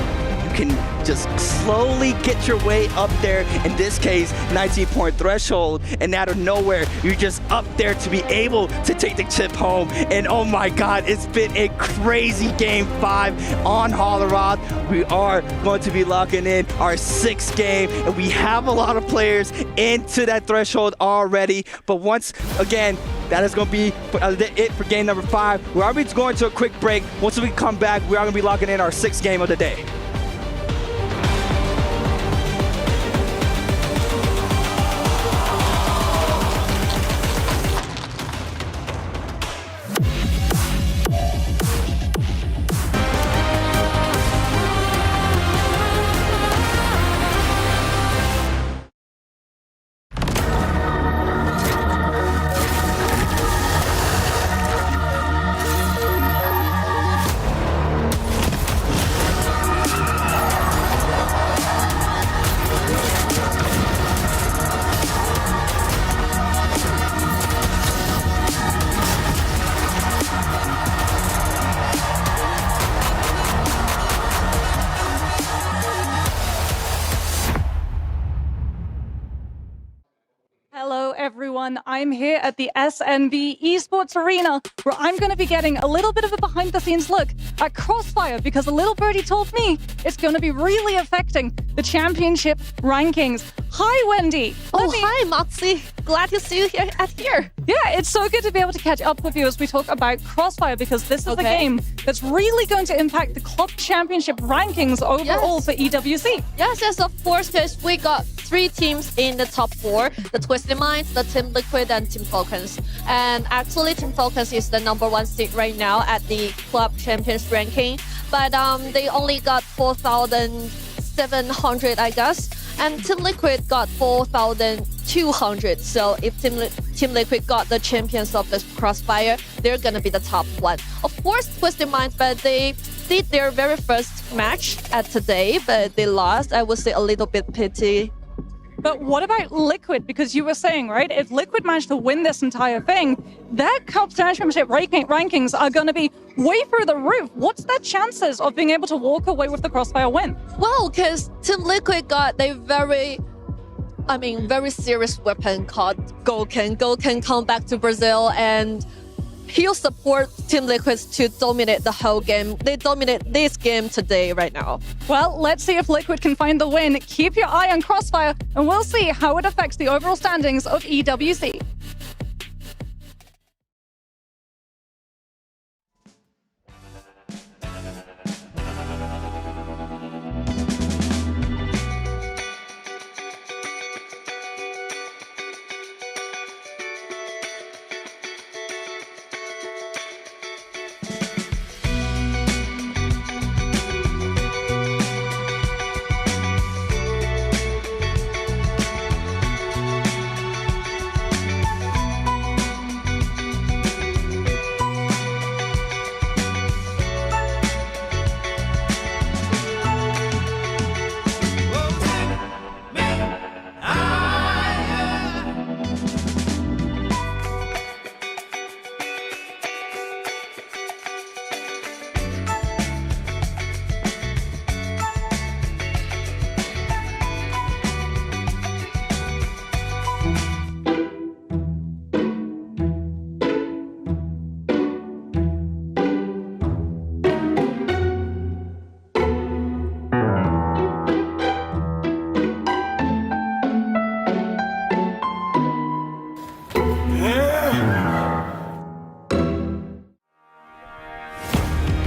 You can just slowly get your way up there. In this case, 19-point threshold, and out of nowhere, you're just up there to be able to take the chip home. And oh my God, it's been a crazy game 5 on Riyadh. We are going to be locking in our 6th game, and we have a lot of players into that threshold already. But once again, that is going to be it for game number 5. We're already going to a quick break. Once we come back, we are going to be locking in our 6th game of the day. everyone. I'm here at the SNB Esports Arena, where I'm going to be getting a little bit of a behind-the-scenes look at Crossfire, because a little birdie told me it's going to be really affecting the championship rankings. Hi, Wendy. Hi, Moxie. Glad to see you here. Yeah, it's so good to be able to catch up with you as we talk about Crossfire, because this is the game that's really going to impact the club championship rankings overall for EWC. Yes, of course, because we got 3 teams in the top 4, the Twisted Minds, the Team Liquid, and Team Falcons. And actually, Team Falcons is the #1 seed right now at the club champions ranking, but they only got 4,700, I guess. And Team Liquid got 4,200. So if Team Liquid got the champions of the Crossfire, they're gonna be the top 1. Of course, Twisted Minds, but they did their very first match at today, but they lost. I would say a little bit pity. But what about Liquid? Because you were saying, right, if Liquid managed to win this entire thing, their cup championship rankings are going to be way through the roof. What's their chances of being able to walk away with the Crossfire win? Well, because Team Liquid got a very serious weapon called Gouken. Gouken come back to Brazil, and he'll support Team Liquid to dominate the whole game. They dominate this game today, right now. Well, let's see if Liquid can find the win. Keep your eye on Crossfire, and we'll see how it affects the overall standings of EWC.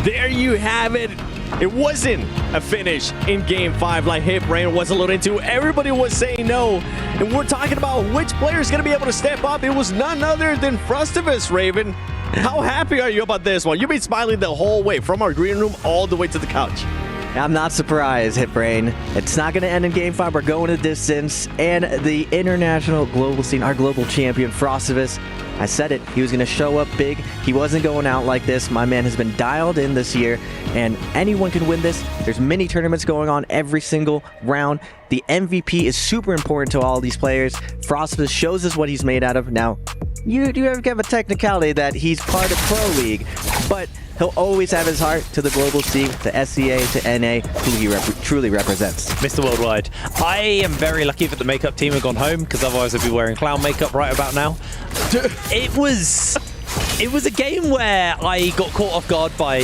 There you have it. It wasn't a finish in Game 5 like Hip Rain was alluding to. Everybody was saying no. And we're talking about which player is going to be able to step up. It was none other than Frostivus, Raven. How happy are you about this one? You've been smiling the whole way from our green room all the way to the couch. I'm not surprised, Hitbrain. It's not going to end in Game 5. We're going the distance. And the international global scene, our global champion, Frostivus, I said it, he was going to show up big. He wasn't going out like this. My man has been dialed in this year, and anyone can win this. There's mini tournaments going on every single round. The MVP is super important to all these players. Frostivus shows us what he's made out of. Now, you have a technicality that he's part of Pro League, but he'll always have his heart to the global scene, to SEA, to NA, who he truly represents. Mr. Worldwide. I am very lucky that the makeup team have gone home, because otherwise I'd be wearing clown makeup right about now. It was a game where I got caught off guard by,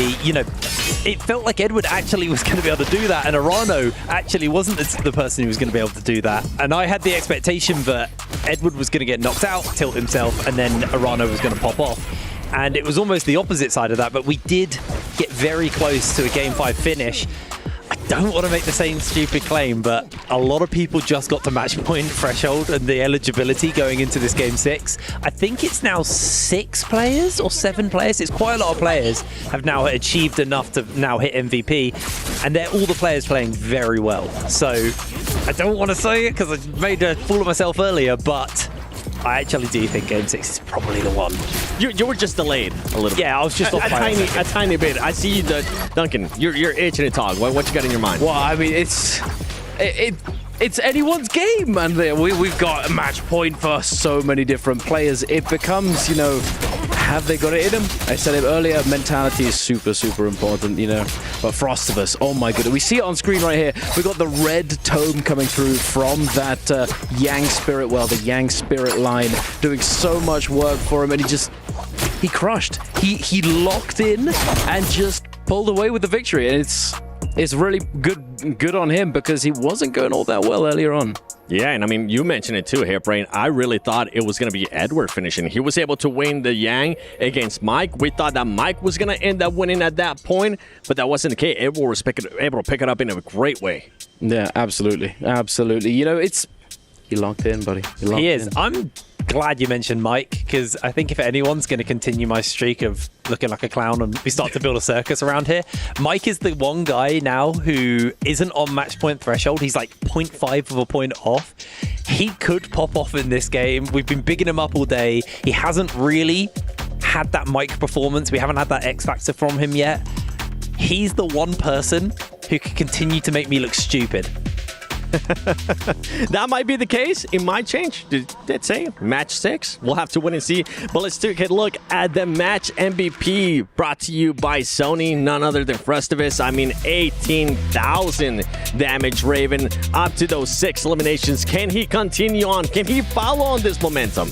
it felt like Edward actually was going to be able to do that, and Arano actually wasn't the person who was going to be able to do that. And I had the expectation that Edward was going to get knocked out, tilt himself, and then Arano was going to pop off. And it was almost the opposite side of that, but we did get very close to a Game 5 finish. I don't want to make the same stupid claim, but a lot of people just got to match point threshold and the eligibility going into this Game 6. I think it's now 6 players or 7 players. It's quite a lot of players have now achieved enough to now hit MVP, and they're all the players playing very well. So I don't want to say it because I made a fool of myself earlier, but I actually do think Game 6 is probably the one. You were just delayed a little bit. Yeah, I was just off by a tiny bit. I see you, Duncan. You're itching to talk. What you got in your mind? Well, I mean, it's anyone's game, man. We've got a match point for so many different players. It becomes, have they got it in them? I said it earlier, mentality is super, super important, But Frostivus, oh my goodness. We see it on screen right here. We got the red tome coming through from that Yang Spirit, the Yang Spirit line, doing so much work for him, and he crushed. He locked in and just pulled away with the victory, and it's really good on him because he wasn't going all that well earlier on. Yeah, and I mean, you mentioned it too, Hairbrain. I really thought it was going to be Edward finishing. He was able to win the Yang against Mike. We thought that Mike was going to end up winning at that point, but that wasn't the case. Edward was able to pick it up in a great way. Yeah, absolutely. Absolutely. He locked in, buddy. He is. I'm glad you mentioned Mike, because I think if anyone's going to continue my streak of looking like a clown and we start to build a circus around here, Mike is the one guy now who isn't on match point threshold. He's like 0.5 of a point off. He could pop off in this game. We've been bigging him up all day. He hasn't really had that Mike performance. We haven't had that X Factor from him yet. He's the one person who can continue to make me look stupid. That might be the case. It might change. Let's say match 6. We'll have to wait and see. But let's take a look at the match MVP brought to you by Sony, none other than Frostivus. I mean, 18,000 damage, Raven, up to those 6 eliminations. Can he continue on? Can he follow on this momentum?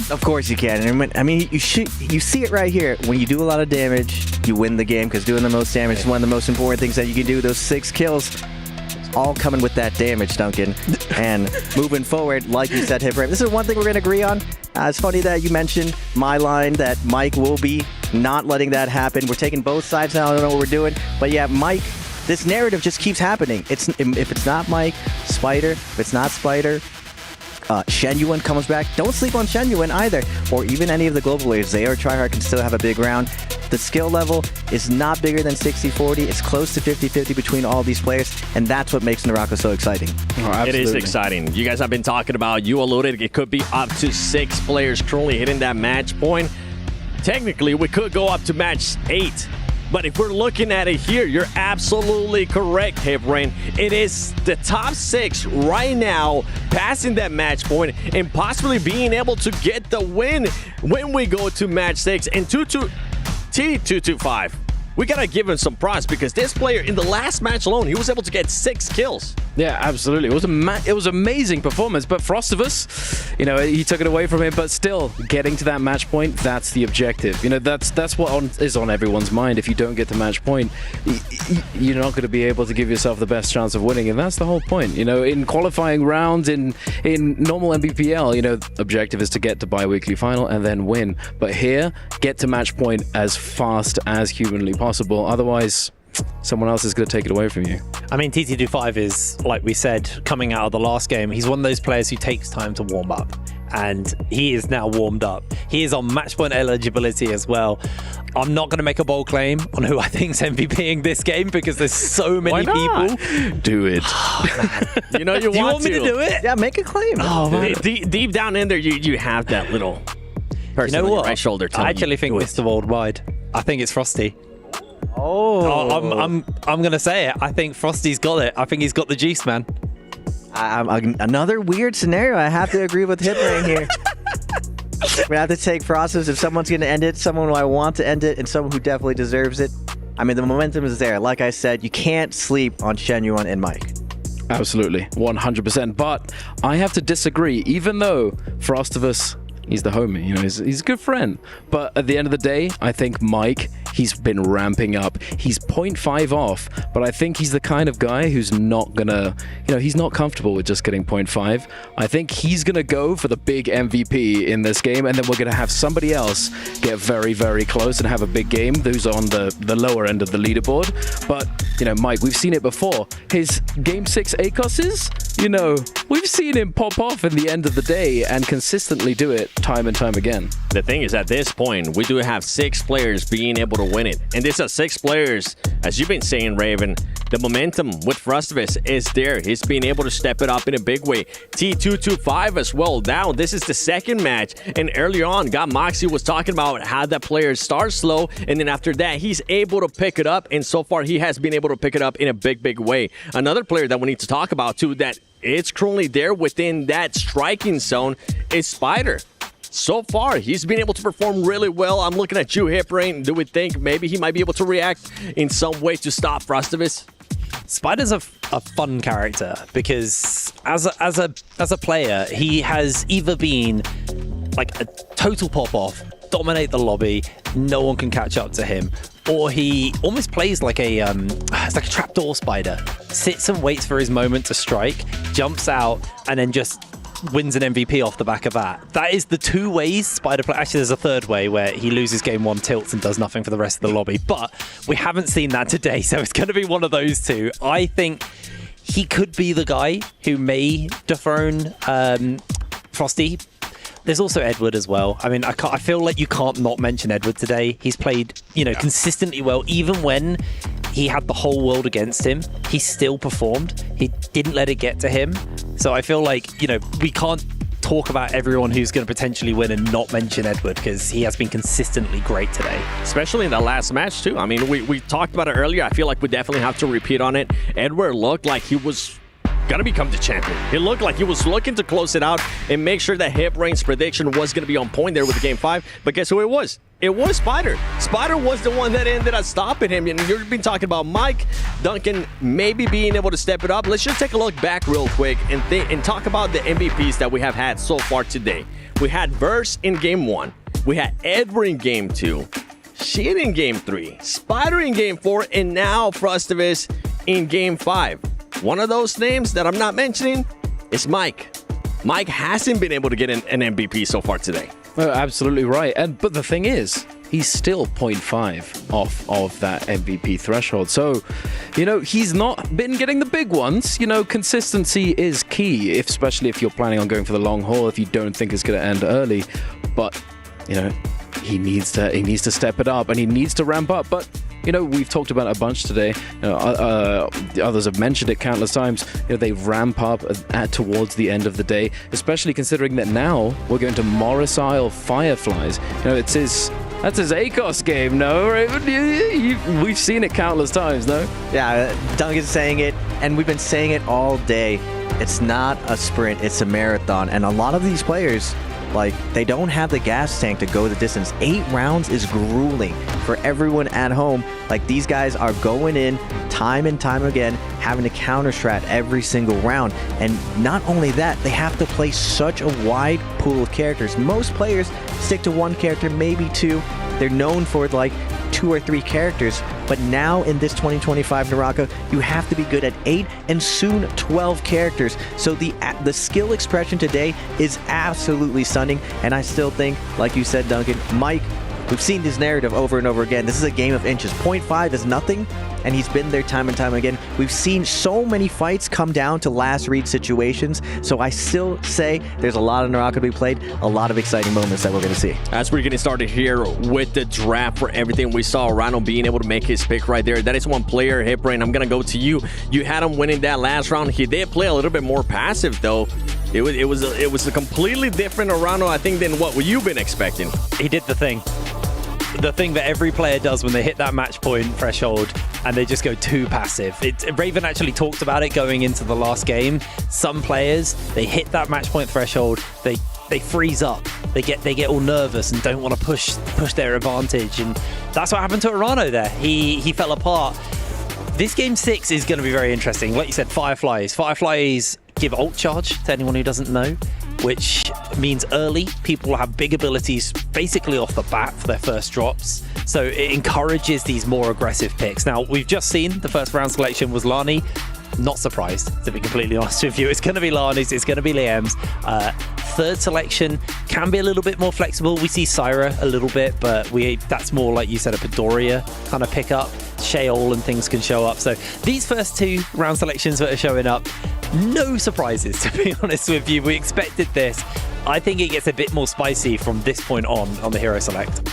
Of course you can. I mean, you see it right here. When you do a lot of damage, you win the game, because doing the most damage is one of the most important things that you can do. Those 6 kills, all coming with that damage, Duncan. And moving forward, like you said, Hitbrain, this is one thing we're going to agree on. It's funny that you mentioned my line that Mike will be not letting that happen. We're taking both sides now. I don't know what we're doing. But yeah, Mike, this narrative just keeps happening. If it's not Mike, Spider. If it's not Spider, Shenyuan comes back. Don't sleep on Shenyuan either, or even any of the global players. They or Tryhard can still have a big round. The skill level is not bigger than 60-40. It's close to 50-50 between all these players, and that's what makes Naraka so exciting. Oh, it is exciting. You guys have been talking about, you alluded, it could be up to 6 players currently hitting that match point. Technically, we could go up to match 8. But if we're looking at it here, you're absolutely correct, Hairbrain. It is the top 6 right now passing that match point and possibly being able to get the win when we go to match 6. And T225, we gotta give him some props, because this player in the last match alone, he was able to get 6 kills. Yeah, absolutely. It was amazing performance, but Frostivus, he took it away from him, but still getting to that match point, that's the objective. That's what is on everyone's mind. If you don't get to match point, you're not going to be able to give yourself the best chance of winning, and that's the whole point. In qualifying rounds, in normal MBPL, objective is to get to bi-weekly final and then win. But here, get to match point as fast as humanly possible. Otherwise, someone else is going to take it away from you. I mean, TT25 is, like we said, coming out of the last game, he's one of those players who takes time to warm up. and he is now warmed up. He is on match point eligibility as well. I'm not going to make a bold claim on who I think's MVPing this game because there's so many people. Do it. You know you do you want me to do it? Yeah, make a claim. Oh, man. Deep down in there, you have that little person on your right shoulder. I actually think Mr. Worldwide. I think it's Frosty. I'm gonna say it. I think Frosty's got it. I think he's got the juice, man. Another weird scenario. I have to agree with Hiprain here. We have to take Frostus. If someone's gonna end it, someone who I want to end it, and someone who definitely deserves it. I mean, the momentum is there. Like I said, you can't sleep on Shenyuan and Mike. Absolutely, 100%. But I have to disagree. Even though Frostivus, he's the homie, you know, he's a good friend. But at the end of the day, I think Mike, he's been ramping up. He's 0.5 off, but I think he's the kind of guy who's not gonna, you know, he's not comfortable with just getting 0.5. I think he's gonna go for the big MVP in this game, and then we're gonna have somebody else get very, very close and have a big game who's on the lower end of the leaderboard. But, you know, Mike, we've seen it before. His Game 6 ACOS's, you know, we've seen him pop off in the end of the day and consistently do it time and time again. The thing is, at this point, we do have 6 players being able to win it. And these are 6 players, as you've been saying, Raven, the momentum with Frostivus is there. He's being able to step it up in a big way. T225 as well. Now, this is the second match. And earlier on, Moxie was talking about how that player starts slow. And then after that, he's able to pick it up. And so far, he has been able to pick it up in a big, big way. Another player that we need to talk about, too, that it's currently there within that striking zone is Spider. So far, he's been able to perform really well. I'm looking at you, Hiprain. Do we think maybe he might be able to react in some way to stop Frostivus? Spider's a fun character because as a player, he has either been like a total pop-off, dominate the lobby, no one can catch up to him, or he almost plays like it's like a trapdoor spider. Sits and waits for his moment to strike, jumps out, and then just wins an MVP off the back of that. That is the 2 ways Spider play. Actually, there's a third way where he loses game 1, tilts, and does nothing for the rest of the lobby. But we haven't seen that today, so it's going to be one of those 2. I think he could be the guy who may dethrone Frosty. There's also Edward as well. I mean, I feel like you can't not mention Edward today. He's played, you know, consistently well, even when he had the whole world against him. He still performed. He didn't let it get to him. So I feel like, you know, we can't talk about everyone who's going to potentially win and not mention Edward because he has been consistently great today. Especially in the last match, too. I mean, we talked about it earlier. I feel like we definitely have to repeat on it. Edward looked like he was gonna become the champion. It looked like he was looking to close it out and make sure that Hiprain's prediction was gonna be on point there with the game 5. But guess who it was? It was Spider. Spider was the one that ended up stopping him. And you've been talking about Mike, Duncan maybe being able to step it up. Let's just take a look back real quick and talk about the MVPs that we have had so far today. We had Verse in game 1. We had Edward in game 2. Shin in game 3. Spider in game 4. And now Frostivus in game 5. One of those names that I'm not mentioning is Mike. Mike hasn't been able to get an MVP so far today. Oh, absolutely right. But the thing is, he's still 0.5 off of that MVP threshold. So, you know, he's not been getting the big ones. You know, consistency is key, especially if you're planning on going for the long haul, if you don't think it's going to end early. But, you know, he needs to step it up and he needs to ramp up. But, you know, we've talked about it a bunch today. You know, others have mentioned it countless times. You know, they ramp up towards the end of the day, especially considering that now we're going to Morris Isle Fireflies. You know, that's his ACOS game, no, Raven? We've seen it countless times, no? Yeah, Duncan's saying it, and we've been saying it all day. It's not a sprint, it's a marathon. And a lot of these players, like, they don't have the gas tank to go the distance. 8 rounds is grueling for everyone at home. Like, these guys are going in time and time again, having to counter strat every single round. And not only that, they have to play such a wide pool of characters. Most players stick to 1 character, maybe 2. They're known for like 2 or 3 characters, but now in this 2025 Naraka, you have to be good at 8 and soon 12 characters. So the skill expression today is absolutely stunning, and I still think, like you said, Duncan, Mike We've seen this narrative over and over again. This is a game of inches. 0.5 is nothing, and he's been there time and time again. We've seen so many fights come down to last read situations, so I still say there's a lot of Naraka to be played, a lot of exciting moments that we're going to see. As we're getting started here with the draft for everything, we saw Rhino being able to make his pick right there. That is one player, Hipbrain. I'm going to go to you. You had him winning that last round. He did play a little bit more passive, though. It was a completely different Rhino, I think, than what you've been expecting. He did the thing that every player does when they hit that match point threshold and they just go too passive. Raven actually talked about it going into the last game. Some players, they hit that match point threshold, they freeze up, they get all nervous and don't want to push their advantage, and that's what happened to Rhino there. He fell apart. This game 6 is going to be very interesting. Like you said, Fireflies give ult charge to anyone who doesn't know, which means early people will have big abilities basically off the bat for their first drops. So it encourages these more aggressive picks. Now, we've just seen the first round selection was Lani. Not surprised, to be completely honest with you. It's going to be Lani's, it's going to be Liam's. Third selection can be a little bit more flexible. We see Syra a little bit, but that's more, like you said, a Padoria kind of pickup. Sheol and things can show up. So these first 2 round selections that are showing up, no surprises, to be honest with you. We expected this. I think it gets a bit more spicy from this point on the hero select.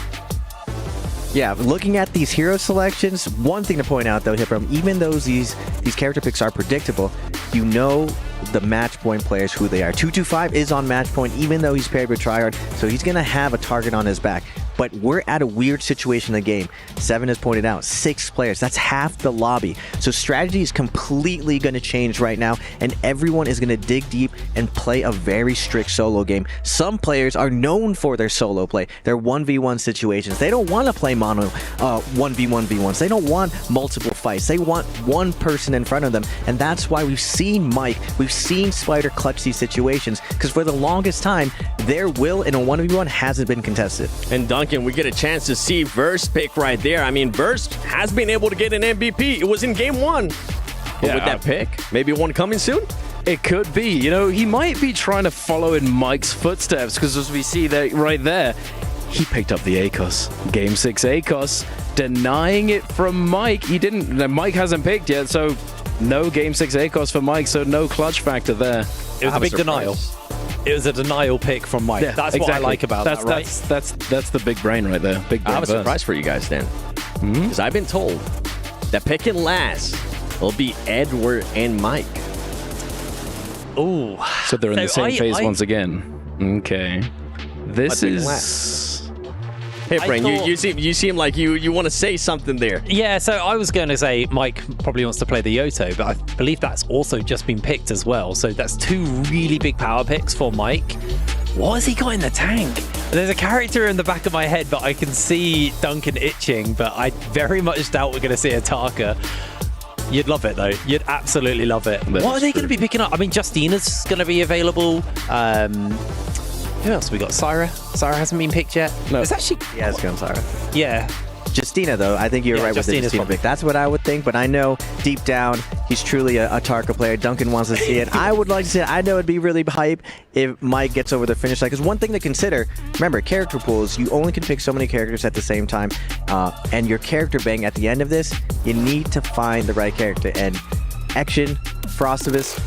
Yeah, looking at these hero selections, one thing to point out though, Hipram, even though these character picks are predictable, you know the match point players who they are. 225 is on match point, even though he's paired with Tryhard, so he's going to have a target on his back. But we're at a weird situation in the game. 7 has pointed out 6 players. That's half the lobby. So strategy is completely going to change right now, and everyone is going to dig deep and play a very strict solo game. Some players are known for their solo play. Their 1v1 situations. They don't want to play mono 1v1v1s. They don't want multiple fights. They want one person in front of them, and that's why we've seen Mike, we've seen Spider clutch these situations, because for the longest time, their will in a 1v1 hasn't been contested. And Duncan, we get a chance to see Verst pick right there. I mean, Verst has been able to get an MVP. It was in game 1. But with that pick, maybe one coming soon? It could be. You know, he might be trying to follow in Mike's footsteps, because as we see that right there, he picked up the ACOS. Game 6 ACOS, denying it from Mike. Mike hasn't picked yet, so no Game 6 ACOS for Mike, so no clutch factor there. It was a big denial. It was a denial pick from Mike. Yeah, that's exactly what I like about that, right? That's the big brain right there. Big brain. I have a surprise for you guys then. Because I've been told that picking last will be Edward and Mike. Ooh. So they're in the same phase once again. Okay. This is... Hey, Brain, you seem like you want to say something there. Yeah, so I was going to say Mike probably wants to play the Yoto, but I believe that's also just been picked as well. So that's 2 really big power picks for Mike. What has he got in the tank? There's a character in the back of my head, but I can see Duncan itching, but I very much doubt we're going to see a Taka. You'd love it, though. You'd absolutely love it. What are they going to be picking up? I mean, Justina's going to be available. Who else we got? Syra? Syra hasn't been picked yet. No. It's actually... Yeah, it's going Syra. Yeah. Justina, though, I think you're right with the Justina pick. That's what I would think, but I know deep down he's truly a Tarka player. Duncan wants to see it. I would like to see it. I know it'd be really hype if Mike gets over the finish line. Because one thing to consider, remember, character pools, you only can pick so many characters at the same time. And your character bang at the end of this, you need to find the right character. And Action, Frostivus,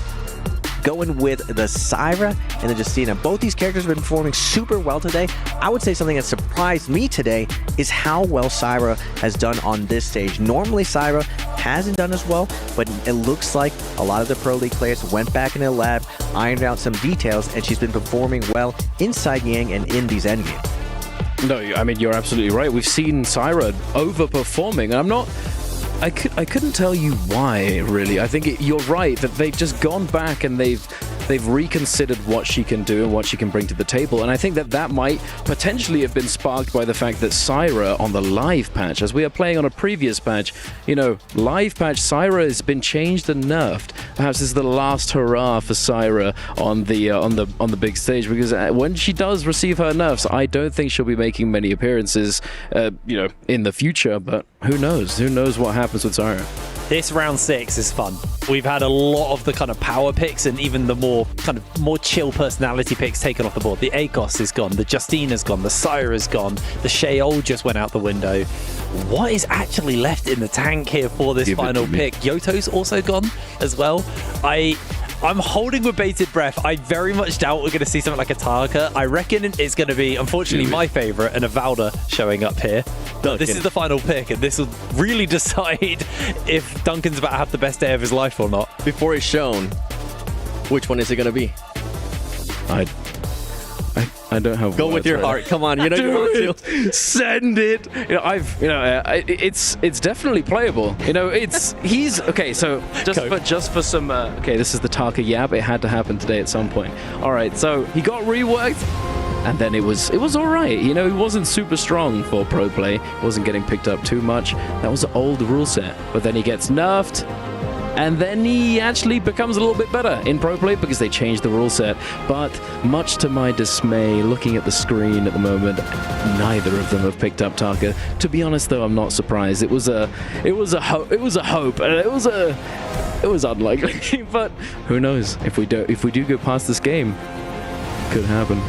going with the Syra and the Justina. Both these characters have been performing super well today. I would say something that surprised me today is how well Syra has done on this stage. Normally Syra hasn't done as well, but it looks like a lot of the Pro League players went back in the lab, ironed out some details, and she's been performing well inside Yang and in these endgames. No, I mean, you're absolutely right. We've seen Syra overperforming, and I'm not... I couldn't tell you why, really. I think you're right that they've just gone back and they've reconsidered what she can do and what she can bring to the table. And I think that might potentially have been sparked by the fact that Syra on the live patch, as we are playing on a previous patch, you know, live patch, Syra has been changed and nerfed. Perhaps this is the last hurrah for Syra on the big stage, because when she does receive her nerfs, I don't think she'll be making many appearances, you know, in the future. But who knows? Who knows what happens with Syra? This round 6 is fun. We've had a lot of the kind of power picks and even the more chill personality picks taken off the board. The Akos is gone, the Justina's gone, the Syra's gone, the Sheol just went out the window. What is actually left in the tank here for this final pick? Yoto's also gone as well. I'm holding with bated breath. I very much doubt we're going to see something like a Tarka. I reckon it's going to be, unfortunately, my favorite, and a Valda showing up here. But this is the final pick, and this will really decide if Duncan's about to have the best day of his life or not. Before it's shown, which one is it going to be? I don't have. Go with your heart. Come on, you know you want to. Send it. It's definitely playable. He's okay. So just for some. Okay, this is the Tarka Yab. It had to happen today at some point. All right, so he got reworked, and then it was all right. He wasn't super strong for pro play. Wasn't getting picked up too much. That was the old rule set. But then he gets nerfed. And then he actually becomes a little bit better in pro play because they changed the rule set. But much to my dismay, looking at the screen at the moment, neither of them have picked up Tarka. To be honest, though, I'm not surprised. It was a hope, and it was unlikely. But who knows? If we do go past this game, could happen.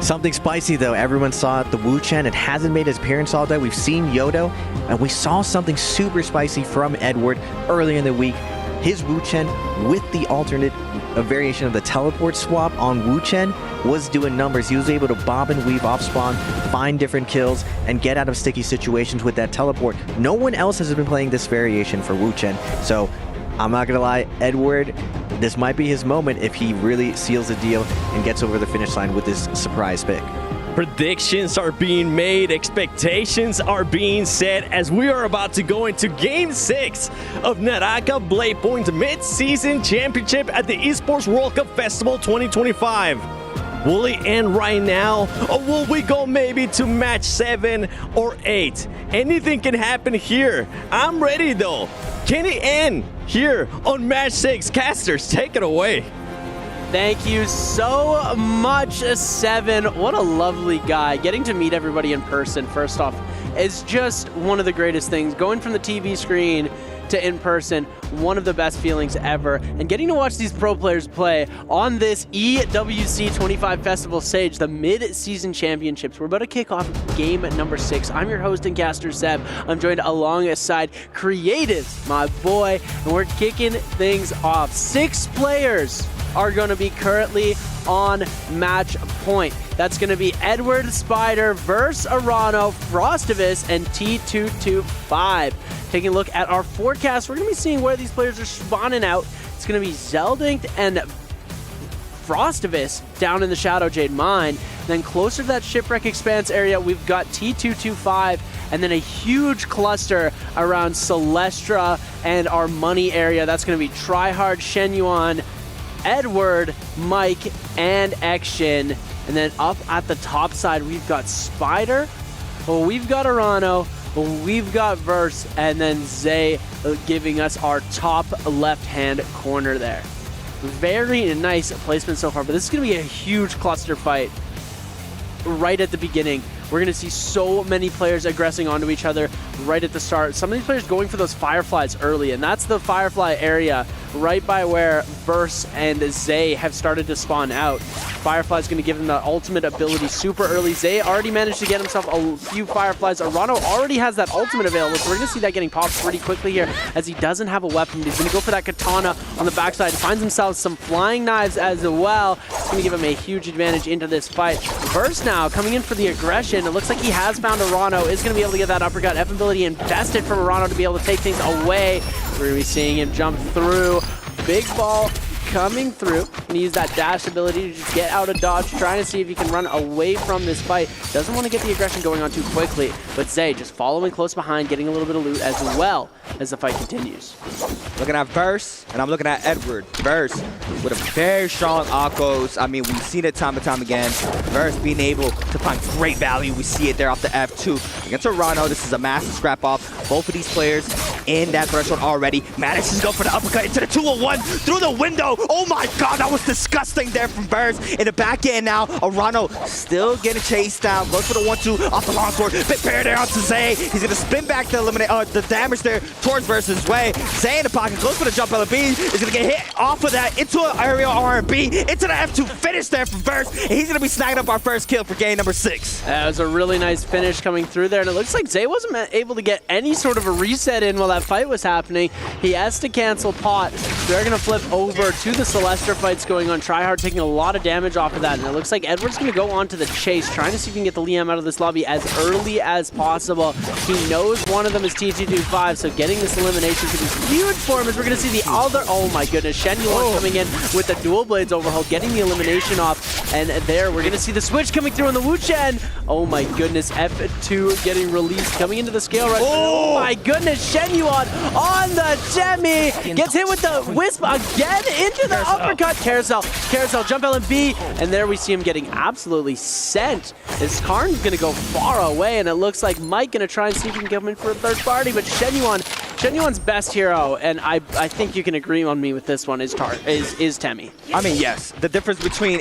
Something spicy, though. Everyone saw it. The Wu Chen. It hasn't made his appearance all day. We've seen Yodo, and we saw something super spicy from Edward earlier in the week. His Wu Chen with the alternate variation of the teleport swap on Wu Chen was doing numbers. He was able to bob and weave off spawn, find different kills, and get out of sticky situations with that teleport. No one else has been playing this variation for Wu Chen, so I'm not gonna lie, Edward, this might be his moment if he really seals the deal and gets over the finish line with this surprise pick. Predictions are being made, expectations are being set as we are about to go into Game 6 of Naraka Bladepoint Mid Season Championship at the Esports World Cup Festival 2025. Will it end right now, or will we go maybe to match 7 or 8? Anything can happen here. I'm ready though. Can it end here on match 6? Casters, take it away. Thank you so much, 7. What a lovely guy. Getting to meet everybody in person, first off, is just one of the greatest things. Going from the TV screen to in person, one of the best feelings ever. And getting to watch these pro players play on this EWC 25 Festival stage, the Mid-Season Championships. We're about to kick off game number 6. I'm your host and caster, Seb. I'm joined alongside Creatives, my boy, and we're kicking things off. 6 players are going to be currently on match point. That's going to be Edward Spider versus Arano, Frostivis, and T225. Taking a look at our forecast, we're going to be seeing where these players are spawning out. It's going to be Zeldinct and Frostivis down in the Shadow Jade Mine. Then closer to that Shipwreck Expanse area, we've got T225, and then a huge cluster around Celestra and our money area. That's going to be Tryhard, Shenyuan, Edward, Mike, and Action. And then up at the top side, we've got Spider, we've got Arano, we've got Verse, and then Zay giving us our top left-hand corner there. Very nice placement so far, but this is going to be a huge cluster fight right at the beginning. We're going to see so many players aggressing onto each other right at the start. Some of these players going for those Fireflies early, and that's the Firefly area right by where Verse and Zay have started to spawn out. Firefly's going to give him the ultimate ability super early. Zay already managed to get himself a few Fireflies. Arano already has that ultimate available, so we're going to see that getting popped pretty quickly here as he doesn't have a weapon. But he's going to go for that Katana on the backside. Finds himself some flying knives as well. It's going to give him a huge advantage into this fight. Verse now coming in for the aggression. It looks like he has found Arano, is going to be able to get that uppercut. F ability invested from Arano to be able to take things away. We're going to be seeing him jump through. Big ball coming through, and use that dash ability to just get out of dodge, trying to see if he can run away from this fight. Doesn't want to get the aggression going on too quickly, but Zay just following close behind, getting a little bit of loot as well as the fight continues. Looking at Verse, and I'm looking at Edward. Verse with a very strong Akos. I mean, we've seen it time and time again. Verse being able to find great value. We see it there off the F2. Against Arano, this is a massive scrap off. Both of these players in that threshold already. Manages to go for the uppercut into the 201 through the window. Oh my god, that was disgusting there from Burst. In the back end now, Arano still getting chased down. Goes for the 1-2 off the longsword. Big pair there onto Zay. He's going to spin back to eliminate the damage there towards Burst's way. Zay in the pocket, goes for the jump LB. Is going to get hit off of that into an aerial R&B, into the F2 finish there from Burst. And he's going to be snagging up our first kill for game number 6. That was a really nice finish coming through there, and it looks like Zay wasn't able to get any sort of a reset in while that fight was happening. He has to cancel pot. They're going to flip over to the Celestra fights going on. Tryhard taking a lot of damage off of that, and it looks like Edward's going to go on to the chase, trying to see if he can get the Liam out of this lobby as early as possible. He knows one of them is TT25, so getting this elimination could be huge for him as we're going to see the other. Oh my goodness, Shen Yuan coming in with the dual blades overhaul, getting the elimination off, and there we're going to see the switch coming through on the Wu Chen. Oh my goodness, F2 getting released, coming into the scale right now. Oh my goodness, Shen Yuan on the Jemmy, gets hit with the Wisp again into the uppercut. Carousel, jump LMB, and there we see him getting absolutely sent. As Karn's going to go far away, and it looks like Mike going to try and see if he can come in for a third party, but Shen Yuan's best hero, and I think you can agree on me with this one, is Temmie. I mean, yes, the difference between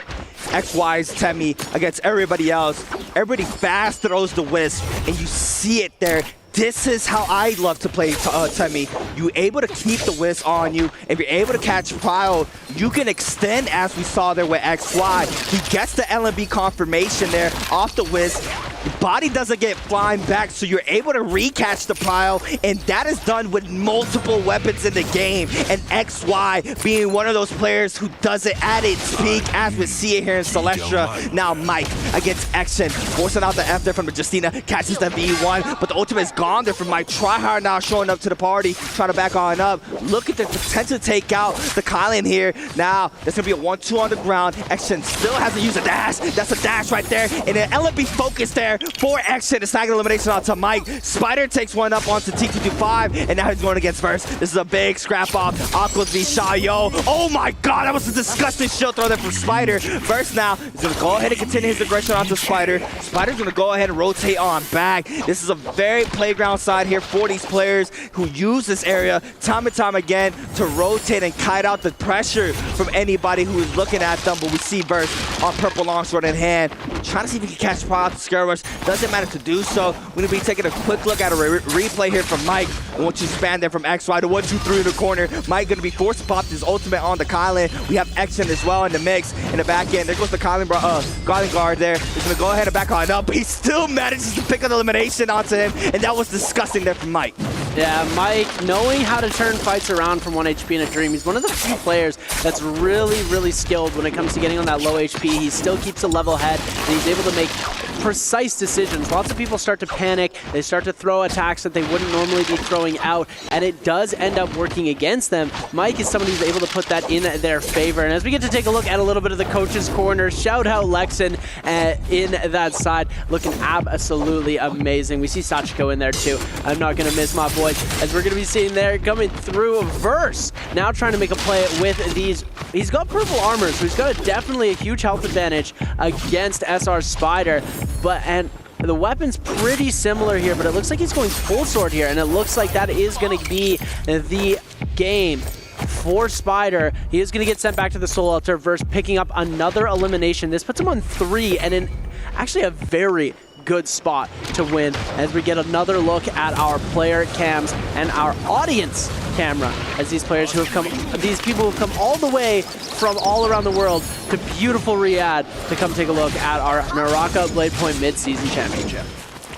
XY's Temmie against everybody else, everybody fast throws the Wisp, and you see it there. This is how I love to play Temmie. You're able to keep the Wisp on you. If you're able to catch Pile, you can extend, as we saw there with XY. He gets the LMB confirmation there off the Wisp. The body doesn't get flying back, so you're able to recatch the Pile, and that is done with multiple weapons in the game. And XY being one of those players who does it at its peak, as we see it here in Celestra. Now Mike against Action, forcing out the F there from the Justina, catches the V1, but the ultimate is gone there from Mike. Tryhard now showing up to the party, trying to back on up. Look at the potential to take out the Kylan here. Now, there's going to be a 1-2 on the ground. Action still hasn't used a dash. That's a dash right there. And an LMB focus there for Action. It's snagging elimination onto Mike. Spider takes one up onto TT25, and now he's going against Verse. This is a big scrap off. Aquas v Shayo. Oh my god, that was a disgusting shield throw there from Spider. Verse now is going to go ahead and continue his aggression onto Spider. Spider's going to go ahead and rotate on back. This is a very playground side here for these players who use this area time and time again to rotate and kite out the pressure from anybody who is looking at them. But we see Burst on purple longsword in hand, trying to see if he can catch Pile to scare rush. Doesn't matter to do so. We're going to be taking a quick look at a replay here from Mike. And once you span there from XY to 1-2-3 in the corner, Mike going to be forced to pop his ultimate on the Kylan. We have Action as well in the mix. In the back end, there goes the Kylan guard there. He's going to go ahead and back on up, but he still manages to pick an elimination onto him, and that was disgusting there from Mike. Yeah, Mike, knowing how to turn fights around from 1 HP in a dream, he's one of the few players that's really, really skilled when it comes to getting on that low HP. He still keeps a level head, and he's able to make precise decisions. Lots of people start to panic. They start to throw attacks that they wouldn't normally be throwing out, and it does end up working against them. Mike is somebody who's able to put that in their favor. And as we get to take a look at a little bit of the coach's corner, shout out Lexan in that side, looking absolutely amazing. We see Sachiko in there too. I'm not going to miss my boys, as we're going to be seeing there coming through Verse. Now trying to make a play with these. He's got purple armor, so he's got definitely a huge health advantage against SR Spider. And the weapon's pretty similar here, but it looks like he's going full sword here, and it looks like that is going to be the game for Spider. He is going to get sent back to the Soul Altar. Verse picking up another elimination. This puts him on 3, and in actually a very good spot to win, as we get another look at our player cams and our audience camera, as these players who have come, these people who have come all the way from all around the world to beautiful Riyadh to come take a look at our Naraka Bladepoint Mid Season Championship.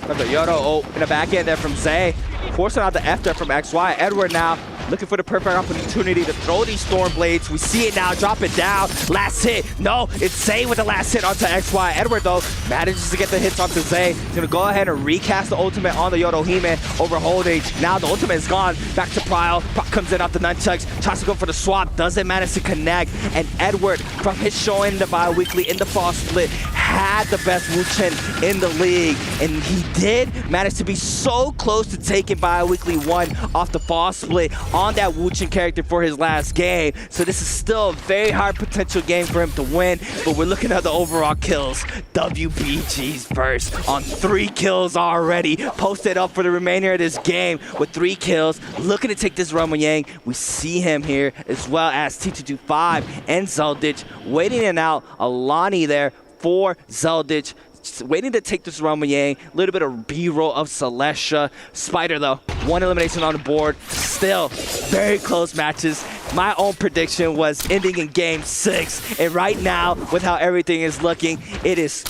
Another Yodo in the back end there from Zay, forcing out the F there from XY. Edward now looking for the perfect opportunity to throw these Storm Blades. We see it now, drop it down. Last hit. No, it's Zay with the last hit onto XY. Edward, though, manages to get the hits onto Zay. He's going to go ahead and recast the ultimate on the Yodohime over holding. Now the ultimate is gone. Back to Prile. Comes in off the nunchucks. Tries to go for the swap. Doesn't manage to connect. And Edward, from his showing the bi-weekly in the fall split, had the best Wu Chen in the league. And he did manage to be so close to taking bi-weekly 1 off the fall split on that Wu Chen character Action for his last game. So this is still a very high potential game for him to win, but we're looking at the overall kills. WBG's first on 3 kills already, posted up for the remainder of this game with 3 kills, looking to take this Rumble Yang. We see him here as well as T225 and Zeldich waiting it out. Alani there for Zeldich, waiting to take this Rumble Yang. A little bit of B-roll of Celestia. Spider though, 1 elimination on the board. Still very close matches. My own prediction was ending in game 6, and right now with how everything is looking, it is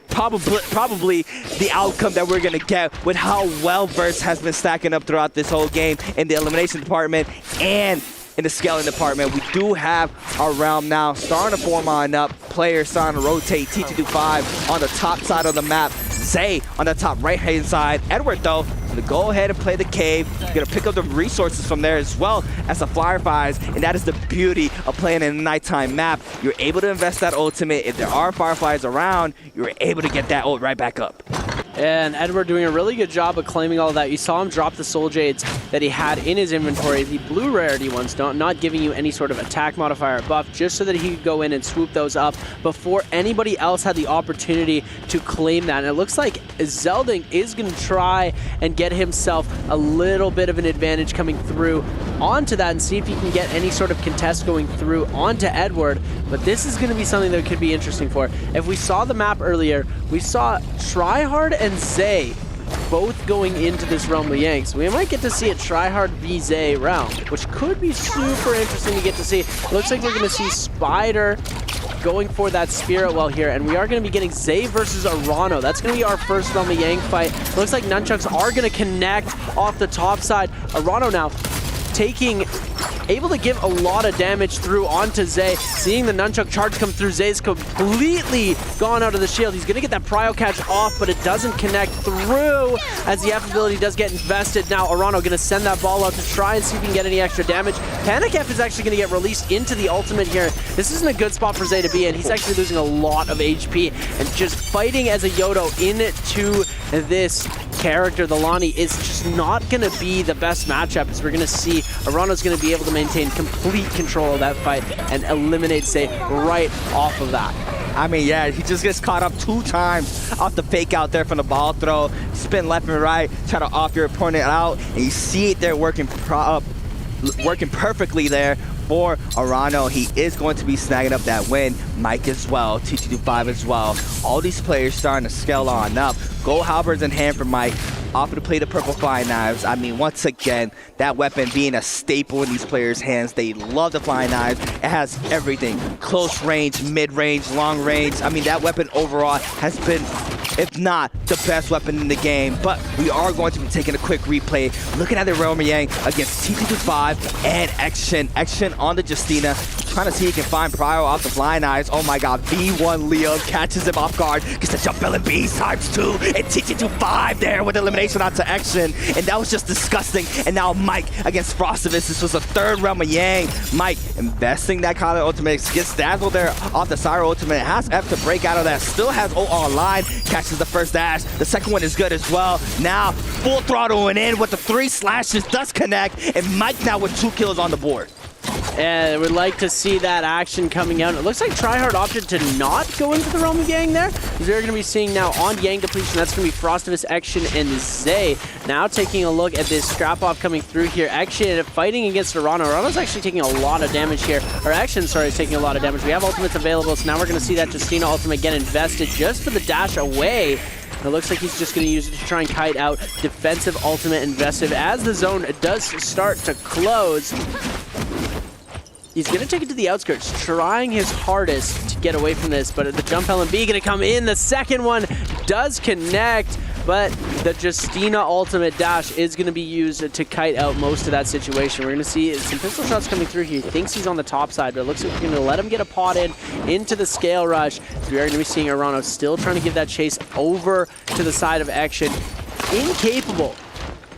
probably the outcome that we're gonna get with how well Verse has been stacking up throughout this whole game in the elimination department and in the scaling department. We do have our realm now starting to form on up. Players starting to rotate. T225 on the top side of the map. Zay on the top right-hand side. Edward, though, to go ahead and play the cave. You're going to pick up the resources from there as well as the Fireflies, and that is the beauty of playing in a nighttime map. You're able to invest that ultimate. If there are Fireflies around, you're able to get that ult right back up. And Edward doing a really good job of claiming all of that. You saw him drop the Soul Jades that he had in his inventory, the blue rarity ones, not giving you any sort of attack modifier buff, just so that he could go in and swoop those up before anybody else had the opportunity to claim that. And it looks like Zelding is going to try and get himself a little bit of an advantage coming through onto that and see if he can get any sort of contest going through onto Edward. But this is going to be something that could be interesting for. If we saw the map earlier, we saw Tryhard and Zay both going into this Rumble Yang. So we might get to see a Tryhard v Zay round, which could be super interesting to get to see. Looks like we're going to see Spider going for that Spirit Well here, and we are going to be getting Zay versus Arano. That's going to be our first Rumble Yang fight. Looks like Nunchucks are going to connect off the top side. Arano now able to give a lot of damage through onto Zay. Seeing the Nunchuck charge come through, Zay's completely gone out of the shield. He's going to get that Prio catch off, but it doesn't connect through as the F ability does get invested. Now Arano going to send that ball out to try and see if he can get any extra damage. Panic F is actually going to get released into the ultimate here. This isn't a good spot for Zay to be in. He's actually losing a lot of HP, and just fighting as a Yodo into this character, the Lani, is just not going to be the best matchup, as we're going to see Arano's going to be able to maintain complete control of that fight and eliminate Zay right off of that. I mean, yeah, he just gets caught up 2 times off the fake out there from the ball throw. Spin left and right, try to off your opponent out, and you see it there working perfectly there for Arano. He is going to be snagging up that win. Mike as well, T225 as well. All these players starting to scale on up. Gold halberds in hand for Mike. Offer to play the purple flying knives. I mean, once again, that weapon being a staple in these players' hands. They love the flying knives. It has everything. Close range, mid-range, long range. I mean, that weapon overall has been, if not the best weapon in the game. But we are going to be taking a quick replay, looking at the Realm Yang against T225 and Action. Action on the Justina, trying to see if he can find Prio off the flying knives. Oh my god, V1 Leo catches him off guard, gets the jump LMB ×2, and T225 there with elimination out to Action, and that was just disgusting. And now Mike against Frostivus. This was the 3rd Realm of Yang. Mike investing that kind of ultimate, gets dazzled there off the Syro ultimate, has F to break out of that, still has O online, catches the first dash, the second one is good as well. Now full throttling in with the 3 slashes, does connect, and Mike now with 2 kills on the board. And we'd like to see that action coming out. It looks like Tryhard opted to not go into the Realm of Yang there. We're going to be seeing now on Yang depletion, that's going to be Frostivus, Action, and Zay. Now taking a look at this scrap-off coming through here. Action fighting against Arano. Arano's actually taking a lot of damage here. Or Action, sorry, is taking a lot of damage. We have ultimates available, so now we're going to see that Justina ultimate get invested just for the dash away. It looks like he's just going to use it to try and kite out defensive ultimate invested as the zone does start to close. He's going to take it to the outskirts, trying his hardest to get away from this, but the jump LMB going to come in. The second one does connect, but the Justina ultimate dash is going to be used to kite out most of that situation. We're going to see some pistol shots coming through here. He thinks he's on the top side, but it looks like we're going to let him get a pot into the scale rush. We are going to be seeing Arano still trying to give that chase over to the side of Action. Incapable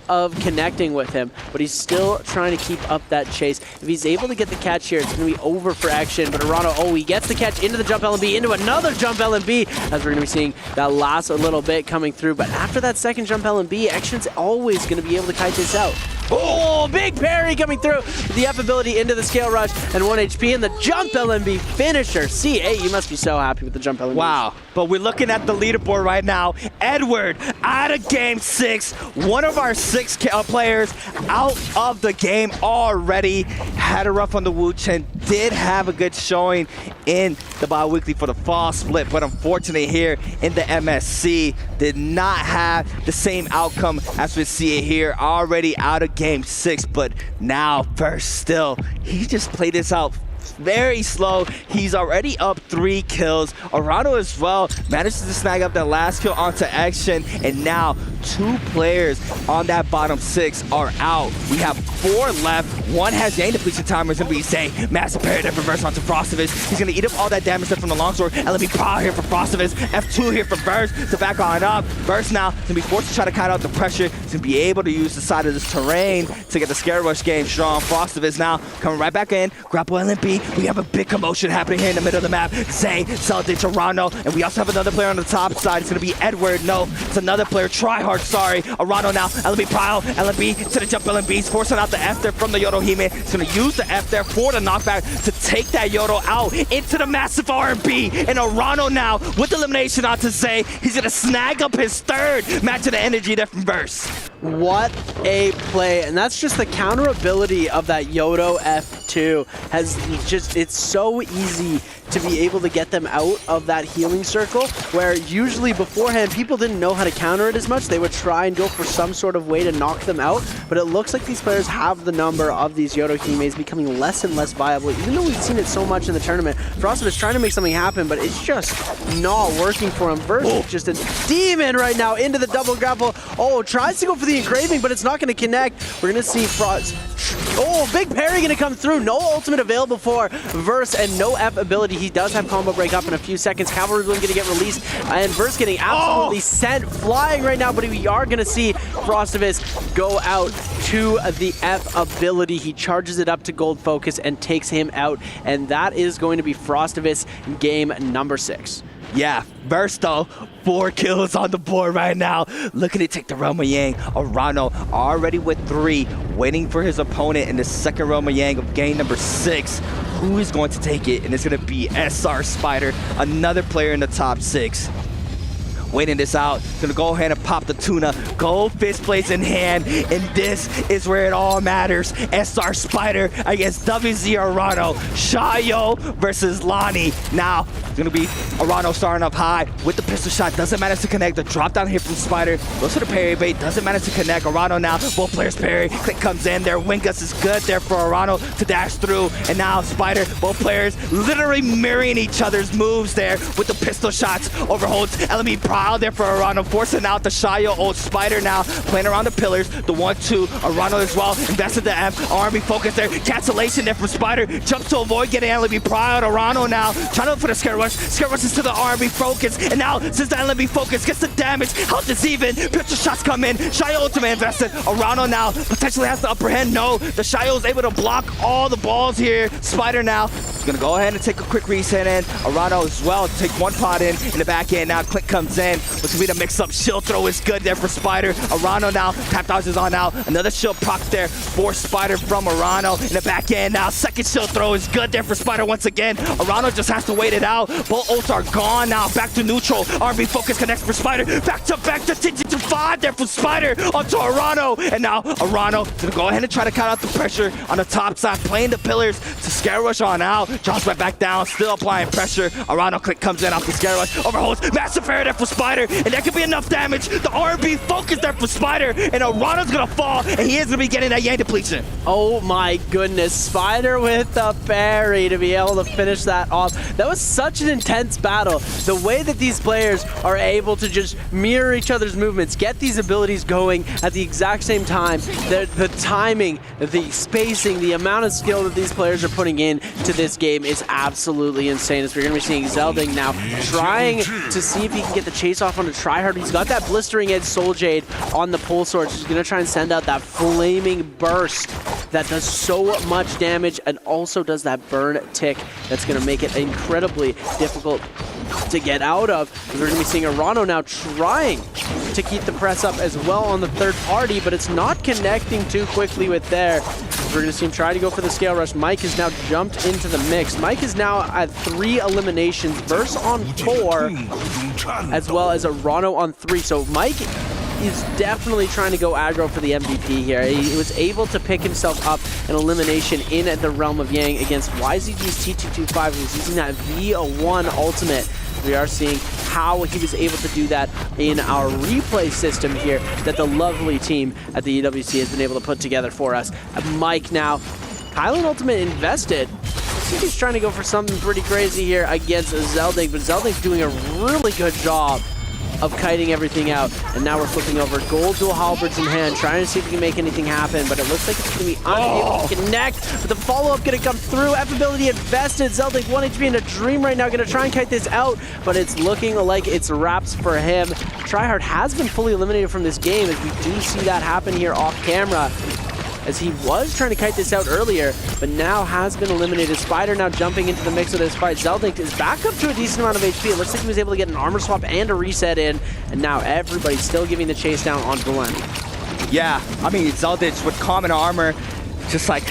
of connecting with him, but he's still trying to keep up that chase. If he's able to get the catch here, it's going to be over for Action, but Arano, he gets the catch into the jump LMB, into another jump LMB, as we're going to be seeing that last little bit coming through. But after that second jump LMB, Action's always going to be able to kite this out. Oh, big parry coming through. The F ability into the scale rush and 1 HP and the jump LMB finisher. CA, you must be so happy with the jump LMB. Wow, but we're looking at the leaderboard right now. Edward out of game 6. One of our 6 players out of the game already. Had a rough on the Wu Chen. Did have a good showing in the bi-weekly for the fall split, but unfortunately here in the MSC did not have the same outcome as we see it here. Already out of game 6, but now first still, he just played this out very slow. He's already up 3 kills. Arano as well manages to snag up that last kill onto Action, and now 2 players on that bottom 6 are out. We have 4 left. One has Yang depletion timer. It's gonna be Zay. Massive parry that reverse onto Frostivus. He's gonna eat up all that damage from the longsword. LMB Prow here for Frostivus. F2 here for Burst to back on up. Burst now gonna be forced to try to cut out the pressure. He's gonna be able to use the side of this terrain to get the Scare Rush game strong. Frostivus now coming right back in. Grapple LMB. We have a big commotion happening here in the middle of the map. Zay, Celditch, Arano, and we also have another player on the top side. It's gonna be Edward. No, it's another player. Tryhard, sorry. Arano now. LMB Prowl. LMB to the jump LMB. He's forcing out the F there from the Yodo Hime. He's gonna use the F there for the knockback to take that Yodo out into the massive R&B. And Arano now with elimination onto Zay. He's gonna snag up his 3rd match of the energy there from Verse. What a play, and that's just the counter ability of that Yodo F2. It's so easy to be able to get them out of that healing circle, where usually beforehand people didn't know how to counter it as much. They would try and go for some sort of way to knock them out, but it looks like these players have the number of these Yodo Himes becoming less and less viable, even though we've seen it so much in the tournament. Frosted is trying to make something happen, but it's just not working for him. Versus just a demon right now into the double grapple. Oh, tries to go for the engraving, but it's not going to connect. We're going to see Frost. Oh, big parry going to come through. No ultimate available for Verse and no F ability. He does have combo break up in a few seconds. Cavalry Bloom going to get released, and Verse getting absolutely sent flying right now, but we are going to see Frostivus go out to the F ability. He charges it up to Gold Focus and takes him out, and that is going to be Frostivus game number 6. Yeah, Verse though, 4 kills on the board right now. Looking to take the Realm of Yang. Arano already with 3, waiting for his opponent in the second Realm of Yang of game number 6. Who is going to take it? And it's going to be SR Spider, another player in the top 6. Waiting this out, gonna go ahead and pop the tuna. Gold fist plates in hand, and this is where it all matters. SR Spider against WZ Arano. Shayo versus Lonnie. Now, it's gonna be Arano starting up high with the pistol shot. Doesn't manage to connect. The drop down hit from Spider. Goes to the parry bait. Doesn't manage to connect. Arano now, both players parry. Click comes in there. Wingus is good there for Arano to dash through. And now Spider, both players literally mirroring each other's moves there with the pistol shots. Overholds LME Prowl there for Arano, forcing out the Shayo. Old Spider now playing around the pillars. The 1-2, Arano as well, invested the F. Army focus there. Cancellation there from Spider. Jumps to avoid getting LMB Proud. Arano now trying to look for the Scare Rush. Scare Rush is to the RB focus. And now, since the LMB focus gets the damage, health is even. Picture shots come in. Shayo ultimate invested. Arano now potentially has the upper hand. No, the Shayo is able to block all the balls here. Spider now is going to go ahead and take a quick reset in. Arano as well take 1 pot in the back end. Now Click comes in. Looks to be the mix-up. Shield throw is good there for Spider. Arano now. Tap dodge is on now. Another shield proc there for Spider from Arano in the back end now. Second shield throw is good there for Spider once again. Arano just has to wait it out. Both ults are gone now. Back to neutral. RB focus connects for Spider. Back to 5 there for Spider onto Arano. And now Arano is going to go ahead and try to cut out the pressure on the top side. Playing the pillars to Scare Rush on out. Drops right back down. Still applying pressure. Arano Click comes in off the Scare Rush. Overholds. Massive fair there for Spider. And that could be enough damage. The R&B focus there for Spider, and Arano's gonna fall, and he is gonna be getting that Yang depletion. Oh my goodness, Spider with the parry to be able to finish that off. That was such an intense battle. The way that these players are able to just mirror each other's movements, get these abilities going at the exact same time, the timing, the spacing, the amount of skill that these players are putting in to this game is absolutely insane. As we're gonna be seeing Zelding now trying to see if he can get the chase off on a Tryhard. He's got that blistering edge Soul Jade on the Pole Sword. He's gonna try and send out that flaming burst that does so much damage and also does that burn tick that's gonna make it incredibly difficult to get out of. We're gonna be seeing Arano now trying to keep the press up as well on the third party, but it's not connecting too quickly with there. We're going to see him try to go for the scale rush. Mike has now jumped into the mix. Mike is now at 3 eliminations, Verse on 4, as well as a Rano on 3. So Mike is definitely trying to go aggro for the MVP here. He was able to pick himself up an elimination in the realm of Yang against YZG's T225, who was using that V1 ultimate. We are seeing how he was able to do that in our replay system here that the lovely team at the EWC has been able to put together for us. Mike now, Kylan ultimate invested. I think he's trying to go for something pretty crazy here against Zelding, but Zelding's doing a really good job of kiting everything out. And now we're flipping over gold dual halberds in hand, trying to see if we can make anything happen, but it looks like it's going to be unable to connect. But the follow-up going to come through. F ability invested. Zelding 1 HP in a dream right now, going to try and kite this out, but it's looking like it's wraps for him. Tryhard has been fully eliminated from this game, as we do see that happen here off camera, as he was trying to kite this out earlier, but now has been eliminated. Spider now jumping into the mix of this fight. Zelding is back up to a decent amount of HP. It looks like he was able to get an armor swap and a reset in, and now everybody's still giving the chase down on Belen. Yeah, I mean, Zelding with common armor, just like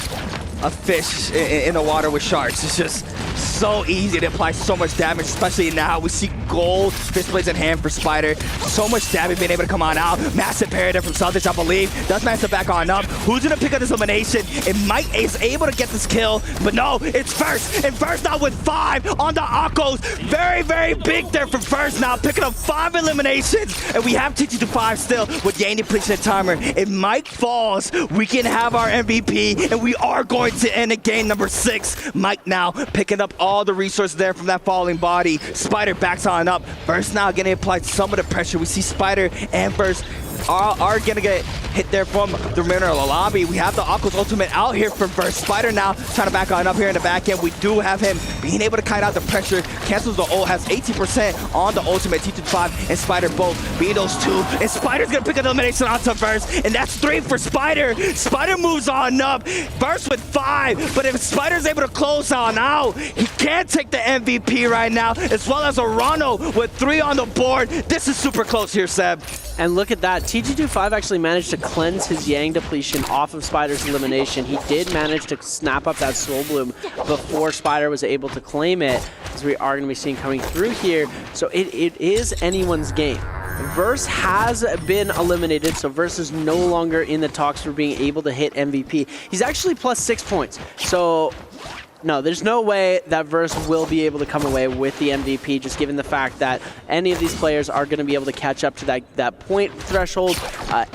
a fish in the water with sharks. It's just so easy to apply so much damage, especially now. We see gold fist blades in hand for Spider. So much damage being able to come on out. Massive parry there from Zelding, I believe. Does manage to back on up. Who's gonna pick up this elimination? It might is able to get this kill, but no, it's First. And First now with 5 on the Akos. Very, very big there for First now, picking up 5 eliminations. And we have T225 still with Yang depletion and timer. If Mike falls, we can have our MVP, and we are going to end at game number 6. Mike now picking up all the resources there from that falling body. Spider backs on up. First now getting applied some of the pressure. We see Spider and First are gonna get hit there from the remainder of the lobby. We have the Aqua's ultimate out here from First. Spider now trying to back on up here in the back end. We do have him being able to kite out the pressure. Cancels the ult, has 18% on the ultimate. T225 and Spider both being those 2. And Spider's gonna pick an elimination onto First, and that's 3 for Spider. Spider moves on up. First with 5, but if Spider's able to close on out, he can take the MVP right now, as well as a Rano with 3 on the board. This is super close here, Seb. And look at that, T225 actually managed to cleanse his Yang depletion off of Spider's elimination. He did manage to snap up that Soul Bloom before Spider was able to claim it, as we are going to be seeing coming through here. So it is anyone's game. Verse has been eliminated, so Verse is no longer in the talks for being able to hit MVP. He's actually plus 6 points, so no, there's no way that Verse will be able to come away with the MVP, just given the fact that any of these players are going to be able to catch up to that point threshold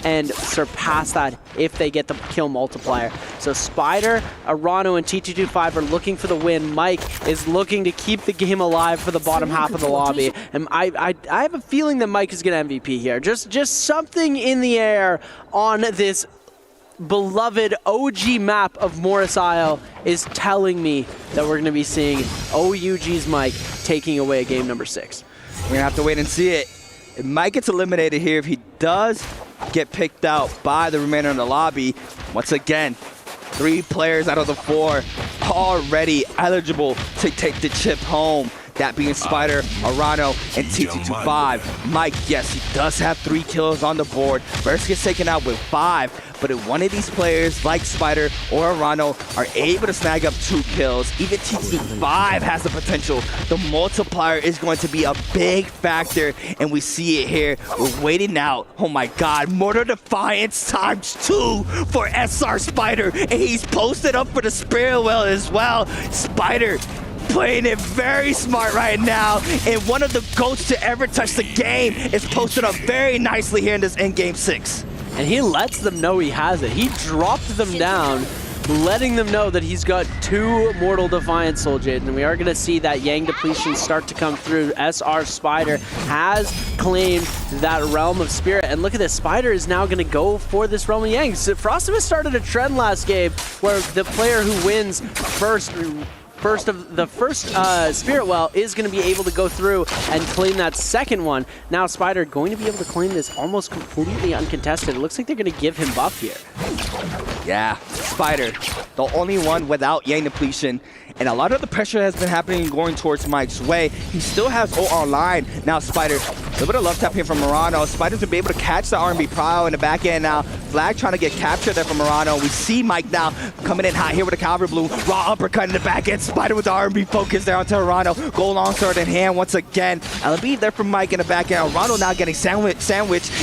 and surpass that if they get the kill multiplier. So Spider, Arano, and T225 are looking for the win. Mike is looking to keep the game alive for the bottom half of the lobby. And I have a feeling that Mike is going to MVP here. Just something in the air on this beloved OG map of Morris Isle is telling me that we're going to be seeing OUG's Mike taking away game number 6. We're going to have to wait and see it. If Mike gets eliminated here, if he does get picked out by the remainder of the lobby, once again, 3 players out of the 4 already eligible to take the chip home. That being Spider, Arano, and T225. Mike, yes, he does have 3 kills on the board. First gets taken out with 5, but if one of these players, like Spider or Arano, are able to snag up 2 kills, even T225 has the potential. The multiplier is going to be a big factor, and we see it here. We're waiting out. Oh my God, Mortal Defiance ×2 for SR Spider, and he's posted up for the Spirit Well as well. Spider playing it very smart right now, and one of the GOATs to ever touch the game is posted up very nicely here in this end game 6. And he lets them know he has it. He dropped them down, letting them know that he's got 2 Mortal Defiance Soul Jades, and we are going to see that Yang depletion start to come through. SR Spider has claimed that Realm of Spirit, and look at this, Spider is now going to go for this Realm of Yang. So Frostivus started a trend last game where the player who wins first Spirit Well is going to be able to go through and claim that second one. Now Spider going to be able to claim this almost completely uncontested. It looks like they're going to give him buff here. Yeah, Spider, the only one without Yang depletion, and a lot of the pressure has been happening going towards Mike's way. He still has ult online. Now Spider, a little bit of love tap here from Murano. Spider's gonna be able to catch the R&B Prow in the back end now. Flag trying to get captured there from Murano. We see Mike now coming in hot here with a Calvary Bloom. Raw uppercut in the back end. Spider with the R&B focus there onto Murano. Goal longsword in hand once again. LB there from Mike in the back end. Murano now getting sandwich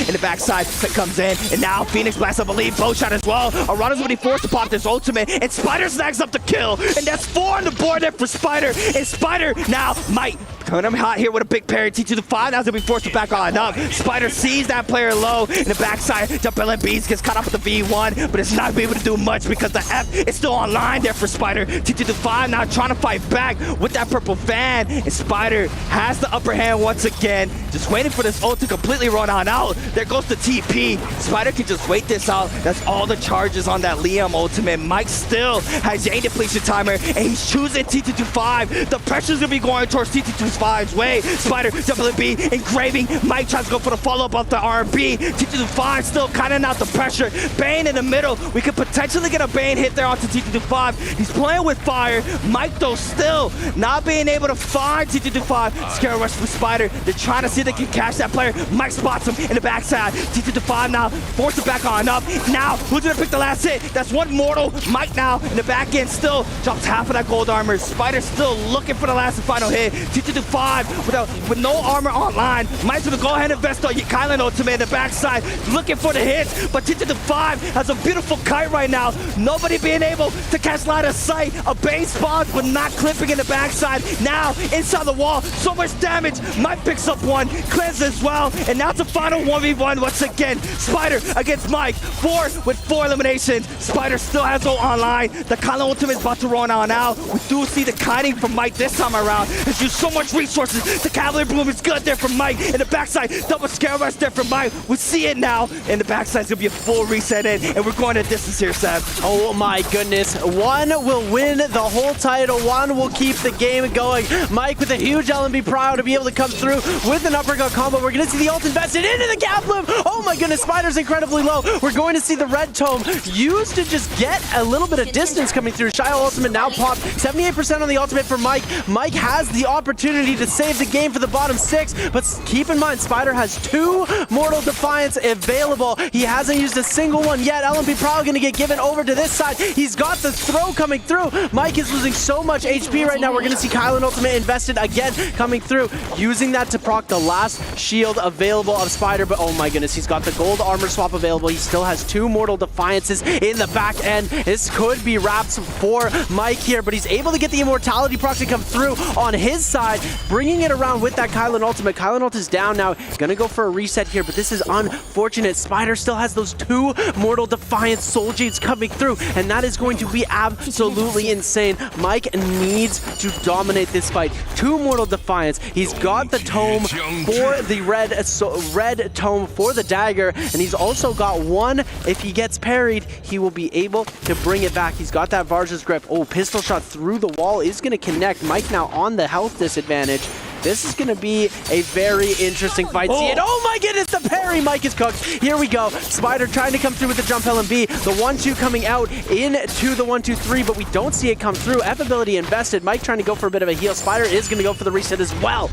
in the backside. That comes in, and now Phoenix blasts up a lead. Bow shot as well. Murano's gonna be forced to pop this ultimate, and Spider snags up the kill. And that's 4 on the board there for Spider. And Spider now might coming up hot here with a big parry. T to the 5. Now he's gonna be forced to back on up. Spider sees that player low in the backside. Jump LMBs gets caught up with the V1, but it's not be able to do much because the F is still online there for Spider. T to the 5 now trying to fight back with that purple fan. And Spider has the upper hand once again. Just waiting for this ult to completely run on out. There goes the TP. Spider can just wait this out. That's all the charges on that Liam ultimate. Mike still has Jane depletion timer, and he's choosing T225. The pressure's gonna be going towards T225's way. Spider, WB, engraving. Mike tries to go for the follow-up off the R&B. T225 still cutting out the pressure. Bane in the middle. We could potentially get a Bane hit there onto T225. He's playing with fire. Mike, though, still not being able to find T225. Scare rush for Spider. They're trying to see if they can catch that player. Mike spots him in the backside. T225 now forced to back on up. Now, who's gonna pick the last hit? That's one mortal. Mike now in the back end still drops half of that gold armor. Spider still looking for the last and final hit. T225 with no armor online. Mike's gonna go ahead and invest on Kylan ultimate in the backside, looking for the hits. But T225 has a beautiful kite right now. Nobody being able to catch line of sight. A base spawns, but not clipping in the backside. Now inside the wall, so much damage. Mike picks up one, cleanse as well, and now it's a final 1v1 once again. Spider against Mike, 4 with 4 eliminations. Spider still has ult online. The Kylan ultimate is about to run on out. We do see the kiting from Mike this time around. There's used so much resources. The Cavalier Bloom is good there from Mike. In the backside, double scare rush there from Mike. We see it now. In the backside, it's gonna be a full reset in, and we're going to distance here, Seb. Oh my goodness. One will win the whole title. One will keep the game going. Mike with a huge LMB Prow to be able to come through with an uppercut combo. We're gonna see the ult invested into the Gav Bloom. Oh my goodness, Spider's incredibly low. We're going to see the red tome used to just get a little bit of distance coming through. Shio ultimate now popped. 78% on the ultimate for Mike. Mike has the opportunity to save the game for the bottom 6, but keep in mind, Spider has 2 Mortal Defiance available. He hasn't used a single one yet. LMB probably gonna get given over to this side. He's got the throw coming through. Mike is losing so much HP right now. We're gonna see Kylan ultimate invested again coming through, using that to proc the last shield available of Spider, but oh my goodness, he's got the gold armor swap available. He still has 2 Mortal Defiances in the back end. This could be wraps for Mike here, but he's able to get the immortality proc to come through on his side, bringing it around with that Kylan ultimate. Kylan ult is down now, gonna go for a reset here, but this is unfortunate. Spider still has those 2 Mortal Defiance Soul Jades coming through, and that is going to be absolutely insane. Mike needs to dominate this fight. 2 Mortal Defiance. He's got the tome for the red tome for the dagger, and he's also got 1. If he gets parried, he will be able to bring it back. He's got that Varja's grip. Oh, pistol shot through the wall is going to connect. Mike now on the health disadvantage. This is going to be a very interesting fight. See it? Oh my goodness, the parry! Mike is cooked. Here we go. Spider trying to come through with the jump LMB. The 1-2 coming out into the 1-2-3, but we don't see it come through. F ability invested. Mike trying to go for a bit of a heal. Spider is going to go for the reset as well.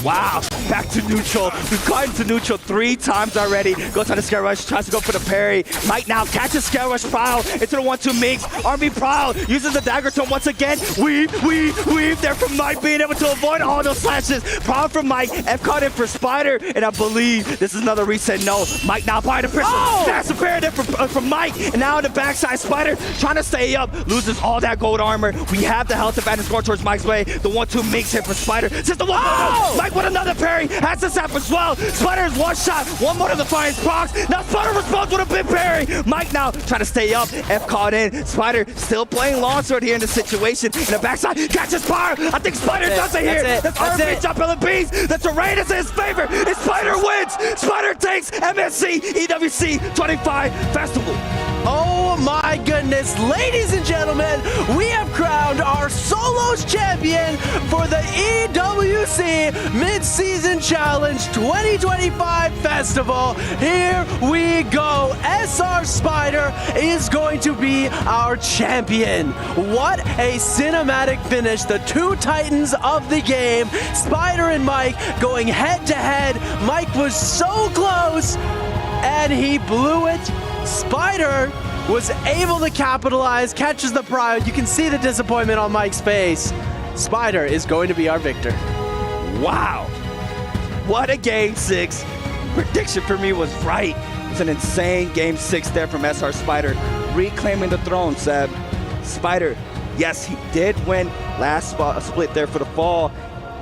Wow, back to neutral. We've gotten to neutral 3 times already. Goes on the scare rush, tries to go for the parry. Mike now catches scare rush Prowl into the 1-2 mix. RB Prowl uses the dagger tone once again. Weave there from Mike, being able to avoid all those slashes. Prowl from Mike. F caught in for Spider, and I believe this is another reset. No, Mike now by the pressure. That's a parry there from Mike, and now in the backside, Spider trying to stay up, loses all that gold armor. We have the health advantage going towards Mike's way. The 1-2 mix hit for Spider. Since the Mike with another parry has this up as well. Spider is 1 shot, 1 more to the Defiance procs. Now Spider responds with a big parry. Mike now trying to stay up. F caught in. Spider still playing longsword here in the situation. In the backside, catches power. I think Spider does it here. That's RB jump LMBs. The terrain is in his favor. And Spider wins. Spider takes MSC EWC 25 Festival. Oh my goodness, ladies and gentlemen, we have crowned our solos champion for the EWC Mid Season Challenge 2025 Festival. Here we go. SR Spider is going to be our champion. What a cinematic finish. The two titans of the game, Spider and Mike, going head to head. Mike was so close and he blew it. Spider was able to capitalize, catches the prize. You can see the disappointment on Mike's face. Spider is going to be our victor. Wow. What a game 6. Prediction for me was right. It's an insane game 6 there from SR Spider, reclaiming the throne, Seb. Spider, yes, he did win last split there for the fall,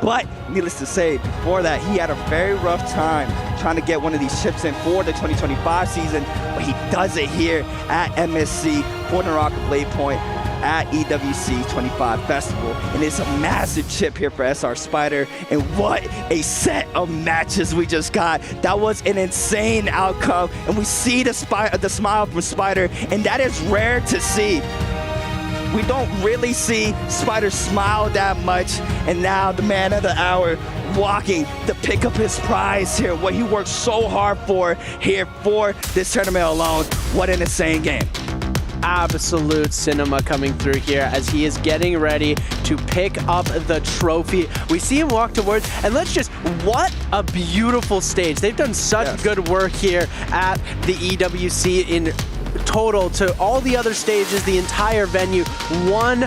but needless to say, before that, he had a very rough time trying to get one of these chips in for the 2025 season, but he does it here at MSC for Naraka Bladepoint at EWC 25 Festival. And it's a massive chip here for SR Spider. And what a set of matches we just got. That was an insane outcome. And we see the smile from Spider, and that is rare to see. We don't really see Spider smile that much. And now the man of the hour walking to pick up his prize here, what he worked so hard for here for this tournament alone. What an insane game. Absolute cinema coming through here as he is getting ready to pick up the trophy. We see him walk towards, and what a beautiful stage. They've done such good work here at the EWC in total to all the other stages, the entire venue. One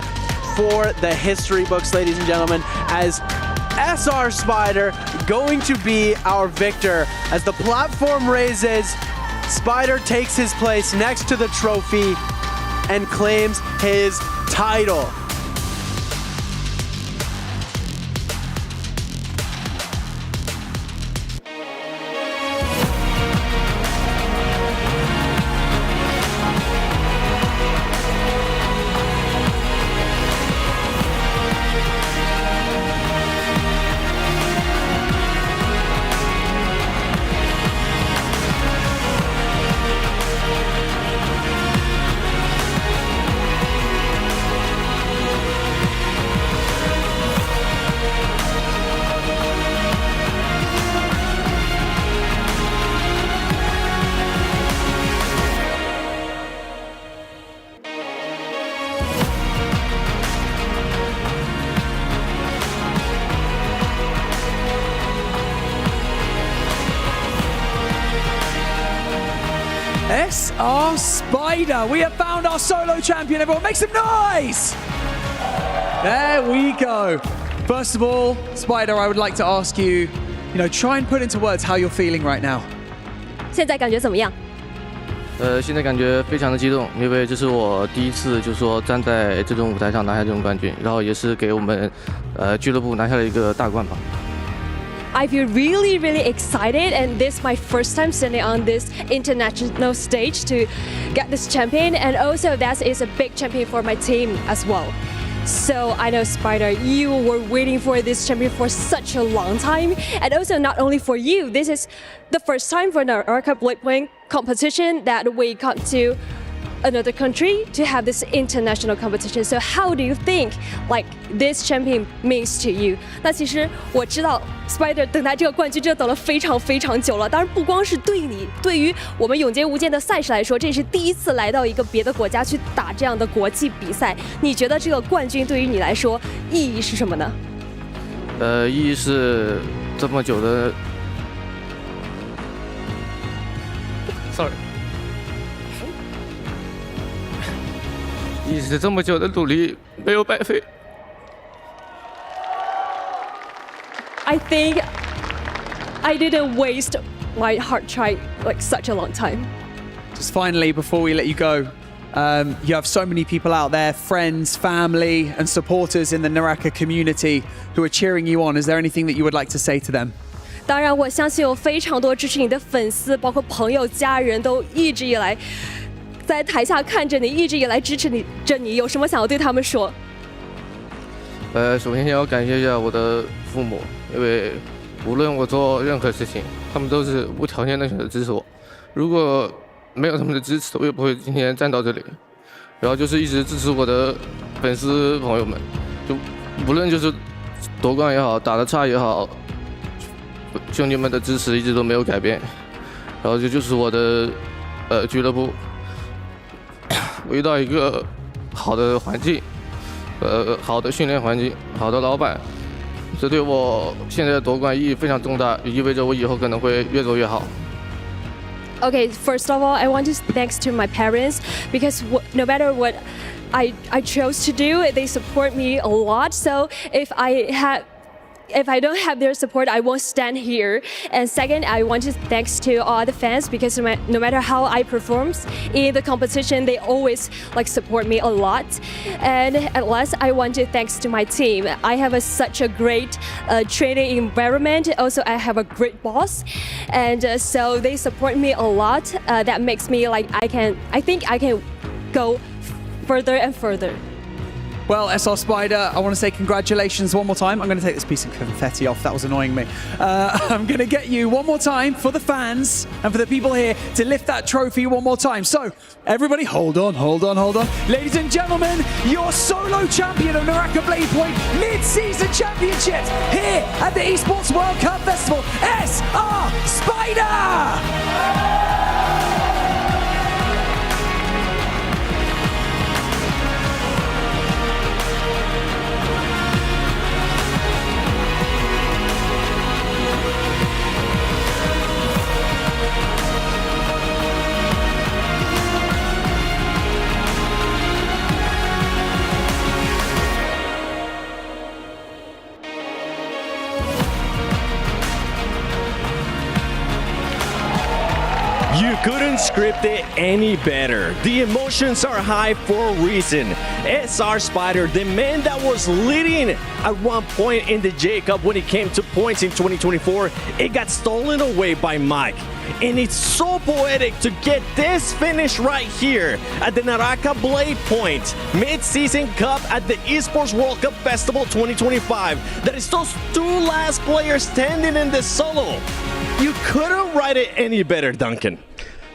for the history books, ladies and gentlemen, as SR Spider going to be our victor. As the platform raises, Spider takes his place next to the trophy and claims his title. SR Spider, we have found our solo champion. Everyone make some noise! There we go. First of all, Spider, I would like to ask you, try and put into words how you're feeling right now. 现在感觉怎么样？现在感觉非常的激动，因为这是我第一次就是说站在这种舞台上拿下这种冠军，然后也是给我们俱乐部拿下了一个大冠吧。I feel really, really excited, and this is my first time standing on this international stage to get this champion, and also that is a big champion for my team as well. So I know, Spider, you were waiting for this champion for such a long time, and also not only for you, this is the first time for Naraka Bladepoint competition that we come to another country to have this international competition. So how do you think this champion means to you? 那其实我知道 Spider 等待这个冠军真的等了非常非常久了。当然不光是对你，对于我们永劫无间的赛事来说，这也是第一次来到一个别的国家去打这样的国际比赛。你觉得这个冠军对于你来说意义是什么呢？意义是这么久的 ，sorry。一直这么久的努力没有白费。I think I didn't waste my hard try such a long time. Just finally, before we let you go, you have so many people out there, friends, family, and supporters in the Naraka community who are cheering you on. Is there anything that you would like to say to them? 当然，我相信有非常多支持你的粉丝，包括朋友、家人都一直以来。在台下看着你，一直以来支持你，有什么想要对他们说？首先要感谢一下我的父母，因为无论我做任何事情，他们都是无条件的选择支持我。如果没有他们的支持，我也不会今天站到这里。然后就是一直支持我的粉丝朋友们，就无论就是夺冠也好，打得差也好，兄弟们的支持一直都没有改变。然后这就是我的俱乐部，我遇到一个好的环境，好的训练环境，好的老板，这对我现在的夺冠意义非常重大，意味着我以后可能会越做越好。Okay, first of all, I want to thanks to my parents because no matter what I chose to do, they support me a lot. So if I don't have their support, I won't stand here. And second, I want to thanks to all the fans because no matter how I perform in the competition, they always support me a lot. And at last, I want to thanks to my team. I have such a great training environment. Also, I have a great boss, and so they support me a lot. That makes me I think I can go further and further. Well, SR Spider, I want to say congratulations one more time. I'm going to take this piece of confetti off. That was annoying me. I'm going to get you one more time for the fans and for the people here to lift that trophy one more time. So, everybody, hold on. Ladies and gentlemen, your solo champion of Naraka Bladepoint Mid Season Championship here at the Esports World Cup Festival, SR Spider! You couldn't script it any better. The emotions are high for a reason. SR Spider, the man that was leading at one point in the J Cup when it came to points in 2024, it got stolen away by Mike. And it's so poetic to get this finish right here at the Naraka Bladepoint Mid-Season Cup at the Esports World Cup Festival 2025. That is those two last players standing in the solo. You couldn't write it any better, Duncan.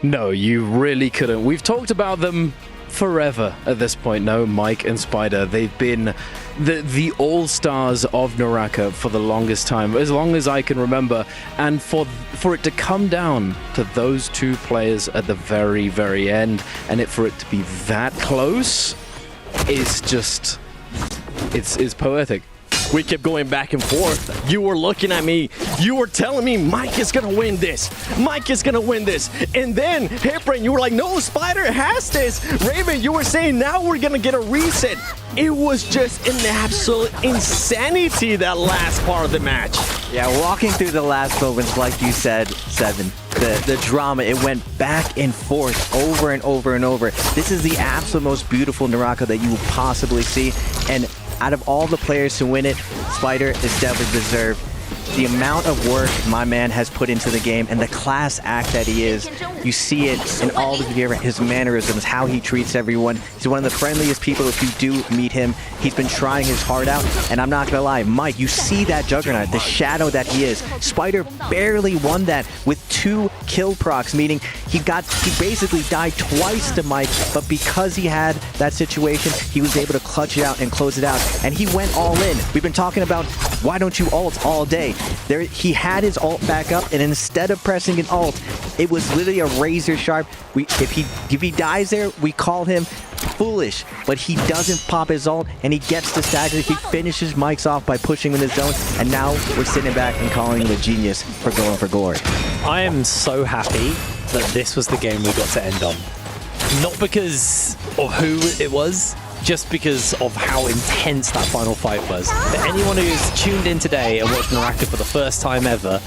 No, you really couldn't. We've talked about them forever at this point. No, Mike and Spider, they've been the all-stars of Naraka for the longest time, as long as I can remember. And for it to come down to those two players at the very, very end, and for it to be that close is just, it's poetic. We kept going back and forth. You were looking at me. You were telling me Mike is going to win this. Mike is going to win this. And then, Hipran, you were like, no, Spider has this. Raven, you were saying now we're going to get a reset. It was just an absolute insanity, that last part of the match. Yeah, walking through the last moments, like you said, Seven, the drama, it went back and forth over and over and over. This is the absolute most beautiful Naraka that you will possibly see. And out of all the players to win it, Spider is definitely deserved. The amount of work my man has put into the game and the class act that he is, you see it in all his mannerisms, how he treats everyone. He's one of the friendliest people if you do meet him. He's been trying his heart out, and I'm not gonna lie, Mike, you see that juggernaut, the shadow that he is. Spider barely won that with 2 kill procs, meaning he basically died twice to Mike, but because he had that situation, he was able to clutch it out and close it out, and he went all in. We've been talking about why don't you ult all day. There, he had his ult back up, and instead of pressing an ult, it was literally a razor sharp. If he dies there, we call him foolish, but he doesn't pop his ult, and he gets the stagger. He finishes Mike's off by pushing in his zone, and now we're sitting back and calling him a genius for going for glory. I am so happy that this was the game we got to end on. Not because of who it was, just because of how intense that final fight was. For anyone who's tuned in today and watched Naraka for the first time ever,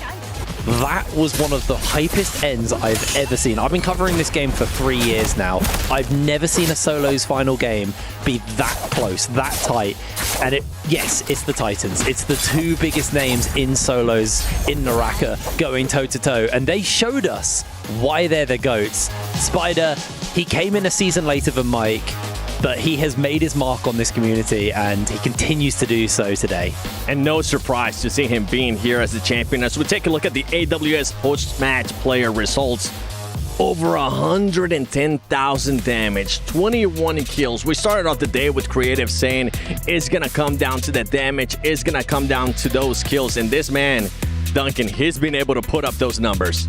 that was one of the hypest ends I've ever seen. I've been covering this game for 3 years now. I've never seen a solos final game be that close, that tight. And yes, it's the Titans. It's the 2 biggest names in solos in Naraka going toe-to-toe. And they showed us why they're the GOATs. Spider, he came in a season later than Mike, but he has made his mark on this community, and he continues to do so today. And no surprise to see him being here as the champion as we take a look at the AWS post-match player results. Over 110,000 damage, 21 kills. We started off the day with Creative saying it's gonna come down to the damage, it's gonna come down to those kills, and this man, Duncan, he's been able to put up those numbers.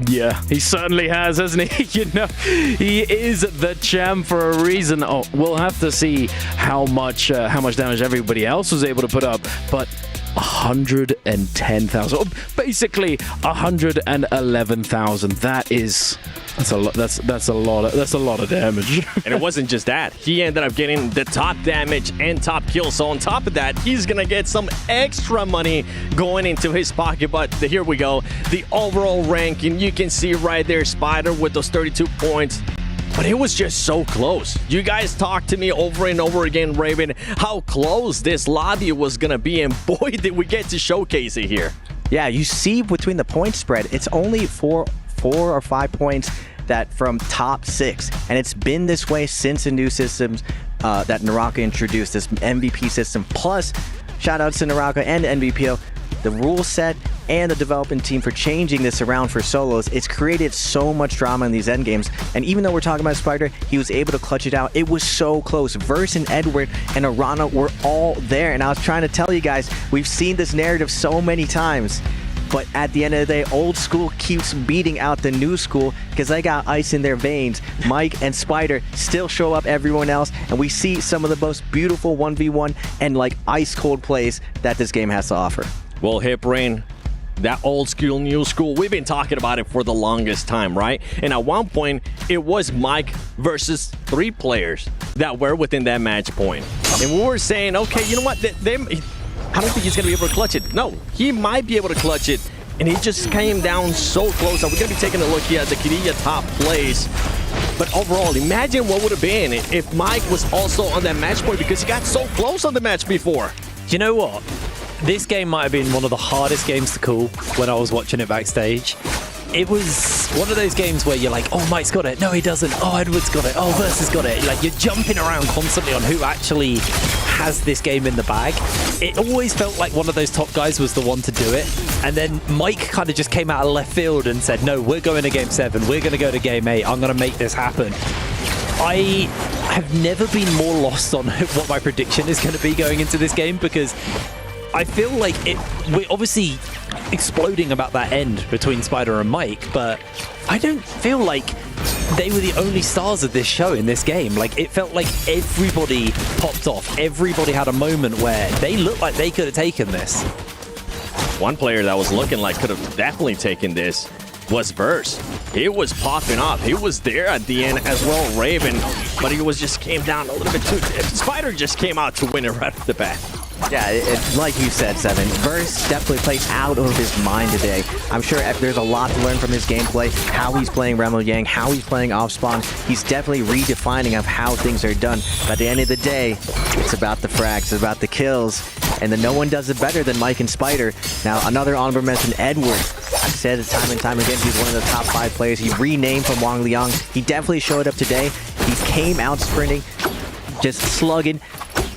Yeah, he certainly has, hasn't he? You know, he is the champ for a reason. Oh, we'll have to see how much damage everybody else was able to put up, but 110,000, basically 111,000. That's a lot. That's a lot of damage. And it wasn't just that. He ended up getting the top damage and top kill. So on top of that, he's gonna get some extra money going into his pocket. But here we go. The overall ranking, you can see right there, Spider with those 32 points. But it was just so close. You guys talked to me over and over again, Raven, how close this lobby was gonna be, and boy, did we get to showcase it here. Yeah, you see between the point spread, it's only four or 5 points that from top 6, and it's been this way since the new systems that Naraka introduced, this MVP system. Plus, shout outs to Naraka and NBPO, the rule set and the development team for changing this around for solos. It's created so much drama in these end games, and even though we're talking about Spider, he was able to clutch it out. It was so close. Verse and Edward and Arana were all there, and I was trying to tell you guys, we've seen this narrative so many times. But at the end of the day, old school keeps beating out the new school because they got ice in their veins. Mike and Spider still show up everyone else, and we see some of the most beautiful 1v1 and like ice cold plays that this game has to offer. Well, Hip Rain, that old school, new school, we've been talking about it for the longest time, right? And at one point, it was Mike versus 3 players that were within that match point. And we were saying, okay, you know what? I don't think he's going to be able to clutch it. No, he might be able to clutch it. And he just came down so close. Now, we're going to be taking a look here at the Kirilla top plays. But overall, imagine what would have been if Mike was also on that match point, because he got so close on the match before. You know what? This game might have been one of the hardest games to call when I was watching it backstage. It was one of those games where you're like, oh, Mike's got it. No, he doesn't. Oh, Edward's got it. Oh, Verse has got it. Like, you're jumping around constantly on who actually has this game in the bag. It always felt like one of those top guys was the one to do it. And then Mike kind of just came out of left field and said, no, we're going to Game 7. We're going to go to Game 8. I'm going to make this happen. I have never been more lost on what my prediction is going to be going into this game, because I feel like we're obviously exploding about that end between Spider and Mike, but I don't feel like they were the only stars of this show in this game. Like, it felt like everybody popped off. Everybody had a moment where they looked like they could have taken this. One player that was looking like could have definitely taken this was Verse. He was popping off. He was there at the end as well, Raven, but he just came down a little bit too. Spider just came out to win it right off the bat. Yeah, like you said, Seven, Verse definitely plays out of his mind today. I'm sure there's a lot to learn from his gameplay, how he's playing Remo Yang, how he's playing off spawn. He's definitely redefining of how things are done. But at the end of the day, it's about the frags, it's about the kills, and then no one does it better than Mike and Spider. Now, another honorable mention, Edward. I've said it time and time again, he's one of the top 5 players. He renamed from Wang Liang. He definitely showed up today. He came out sprinting, just slugging,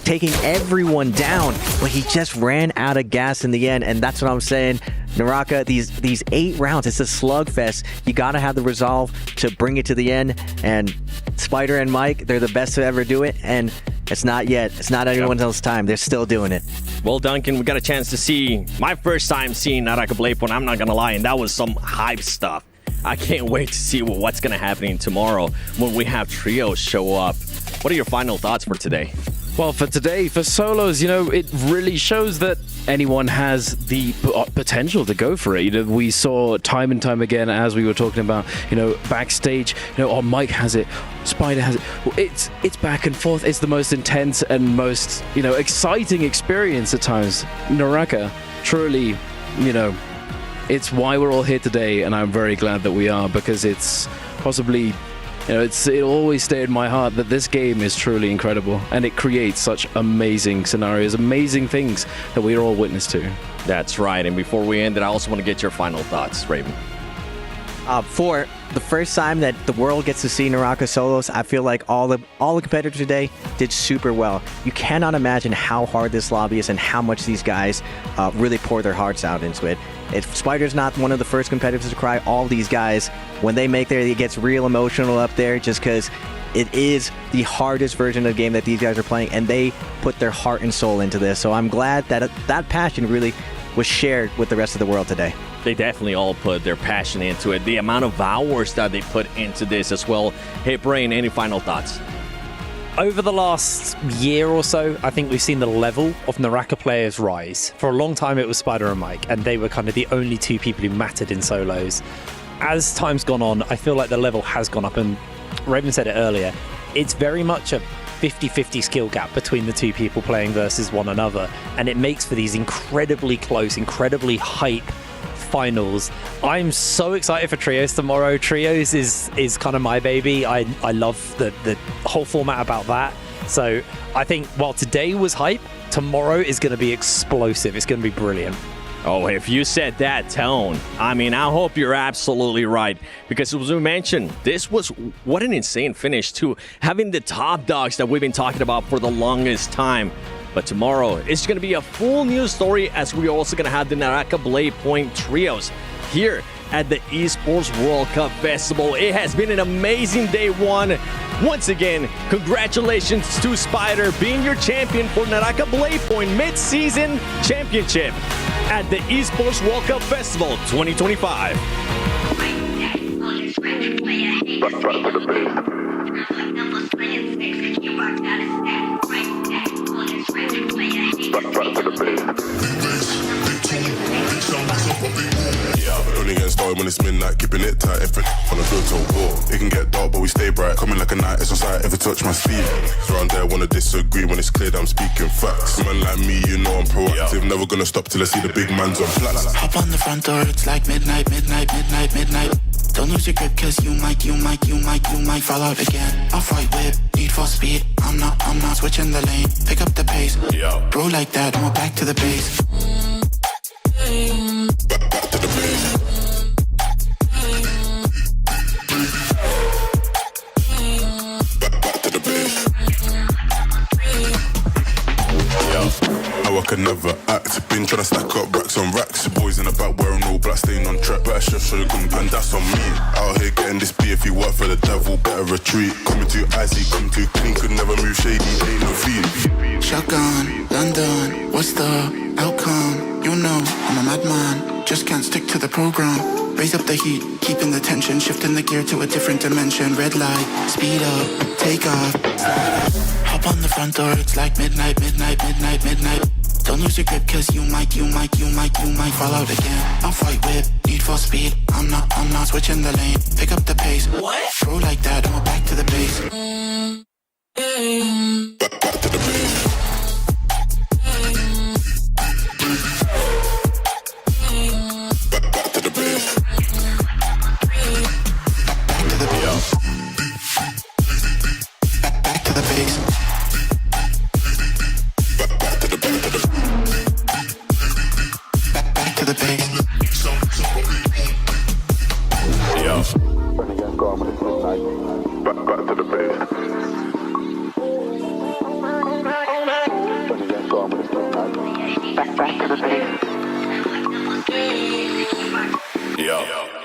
taking everyone down, but he just ran out of gas in the end, and that's what I'm saying. Naraka, these 8 rounds, it's a slugfest. You gotta have the resolve to bring it to the end, and Spider and Mike, they're the best to ever do it, and it's not yet. It's not anyone else's time. They're still doing it. Well, Duncan, we got a chance to see my first time seeing Naraka Bladepoint, I'm not gonna lie, and that was some hype stuff. I can't wait to see what's gonna happen tomorrow when we have trios show up. What are your final thoughts for today? Well, for today, for solos, you know, it really shows that anyone has the potential to go for it. You know, we saw time and time again, as we were talking about, you know, backstage, you know, oh, Mike has it, Spider has it. Well, it's back and forth. It's the most intense and most, you know, exciting experience at times. Naraka, truly, you know, it's why we're all here today, and I'm very glad that we are, because it's possibly, you know, it'll always stay in my heart that this game is truly incredible, and it creates such amazing scenarios, amazing things that we're all witness to. That's right, and before we end it, I also want to get your final thoughts, Raven. For the first time that the world gets to see Naraka solos, I feel like all the competitors today did super well. You cannot imagine how hard this lobby is and how much these guys really pour their hearts out into it. If Spider's not one of the first competitors to cry, all these guys, when they make there, it gets real emotional up there just because it is the hardest version of the game that these guys are playing, and they put their heart and soul into this. So I'm glad that that passion really was shared with the rest of the world today. They definitely all put their passion into it. The amount of hours that they put into this as well. Hey, Brain, any final thoughts? Over the last year or so, I think we've seen the level of Naraka players rise. For a long time, it was Spider and Mike, and they were kind of the only two people who mattered in solos. As time's gone on, I feel like the level has gone up, and Raven said it earlier, it's very much a 50-50 skill gap between the two people playing versus one another, and it makes for these incredibly close, incredibly hype finals. I'm so excited for Trios tomorrow. Trios is kind of my baby. I love the whole format about that. So I think while today was hype, tomorrow is going to be explosive. It's going to be brilliant. Oh, if you set that tone, I mean, I hope you're absolutely right. Because as we mentioned, this was what an insane finish too. Having the top dogs that we've been talking about for the longest time. But tomorrow, it's going to be a full new story, as we're also going to have the Naraka Bladepoint Trios here at the Esports World Cup Festival. It has been an amazing day one. Once again, congratulations to Spider being your champion for Naraka Bladepoint Mid Season Championship at the Esports World Cup Festival 2025. Only getting started when it's midnight, keeping it tight, everything on a good to war. It can get dark, but we stay bright. Coming like a night, it's on sight, ever touch my sleeve. Around there, wanna disagree when it's clear that I'm speaking facts. Man like me, you know I'm proactive. Never gonna stop till I see the big man's on flats. Hop on the front door, it's like midnight. Don't lose your grip, cause you might fall out again. Off-white whip, need for speed. I'm not switching the lane. Pick up the pace. Bro like that, I'm back to the base. Back to the base. Back to the base. How I can never act. Been trying to stack up racks on racks. Boys in the back wearing all black, staying on track. Better chef show gun, and that's on me. Out here getting this beef. If you work for the devil, better retreat. Coming too icy, coming too clean. Could never move shady, ain't no feed. Shotgun, London, what's the outcome? You know, I'm a madman. Just can't stick to the program. Raise up the heat, keeping the tension. Shifting the gear to a different dimension. Red light, speed up, take off. Hop on the front door, it's like midnight. Don't lose your grip, cause you might fall out again. Off-white whip, need for speed. I'm not switching the lane. Pick up the pace. What? Bro like that, I'm back to the base. Back to the base. Back to the base. Back to the base. Back to the base. Back to the base. Back to the base. Back to the base. Back to the base. Yeah.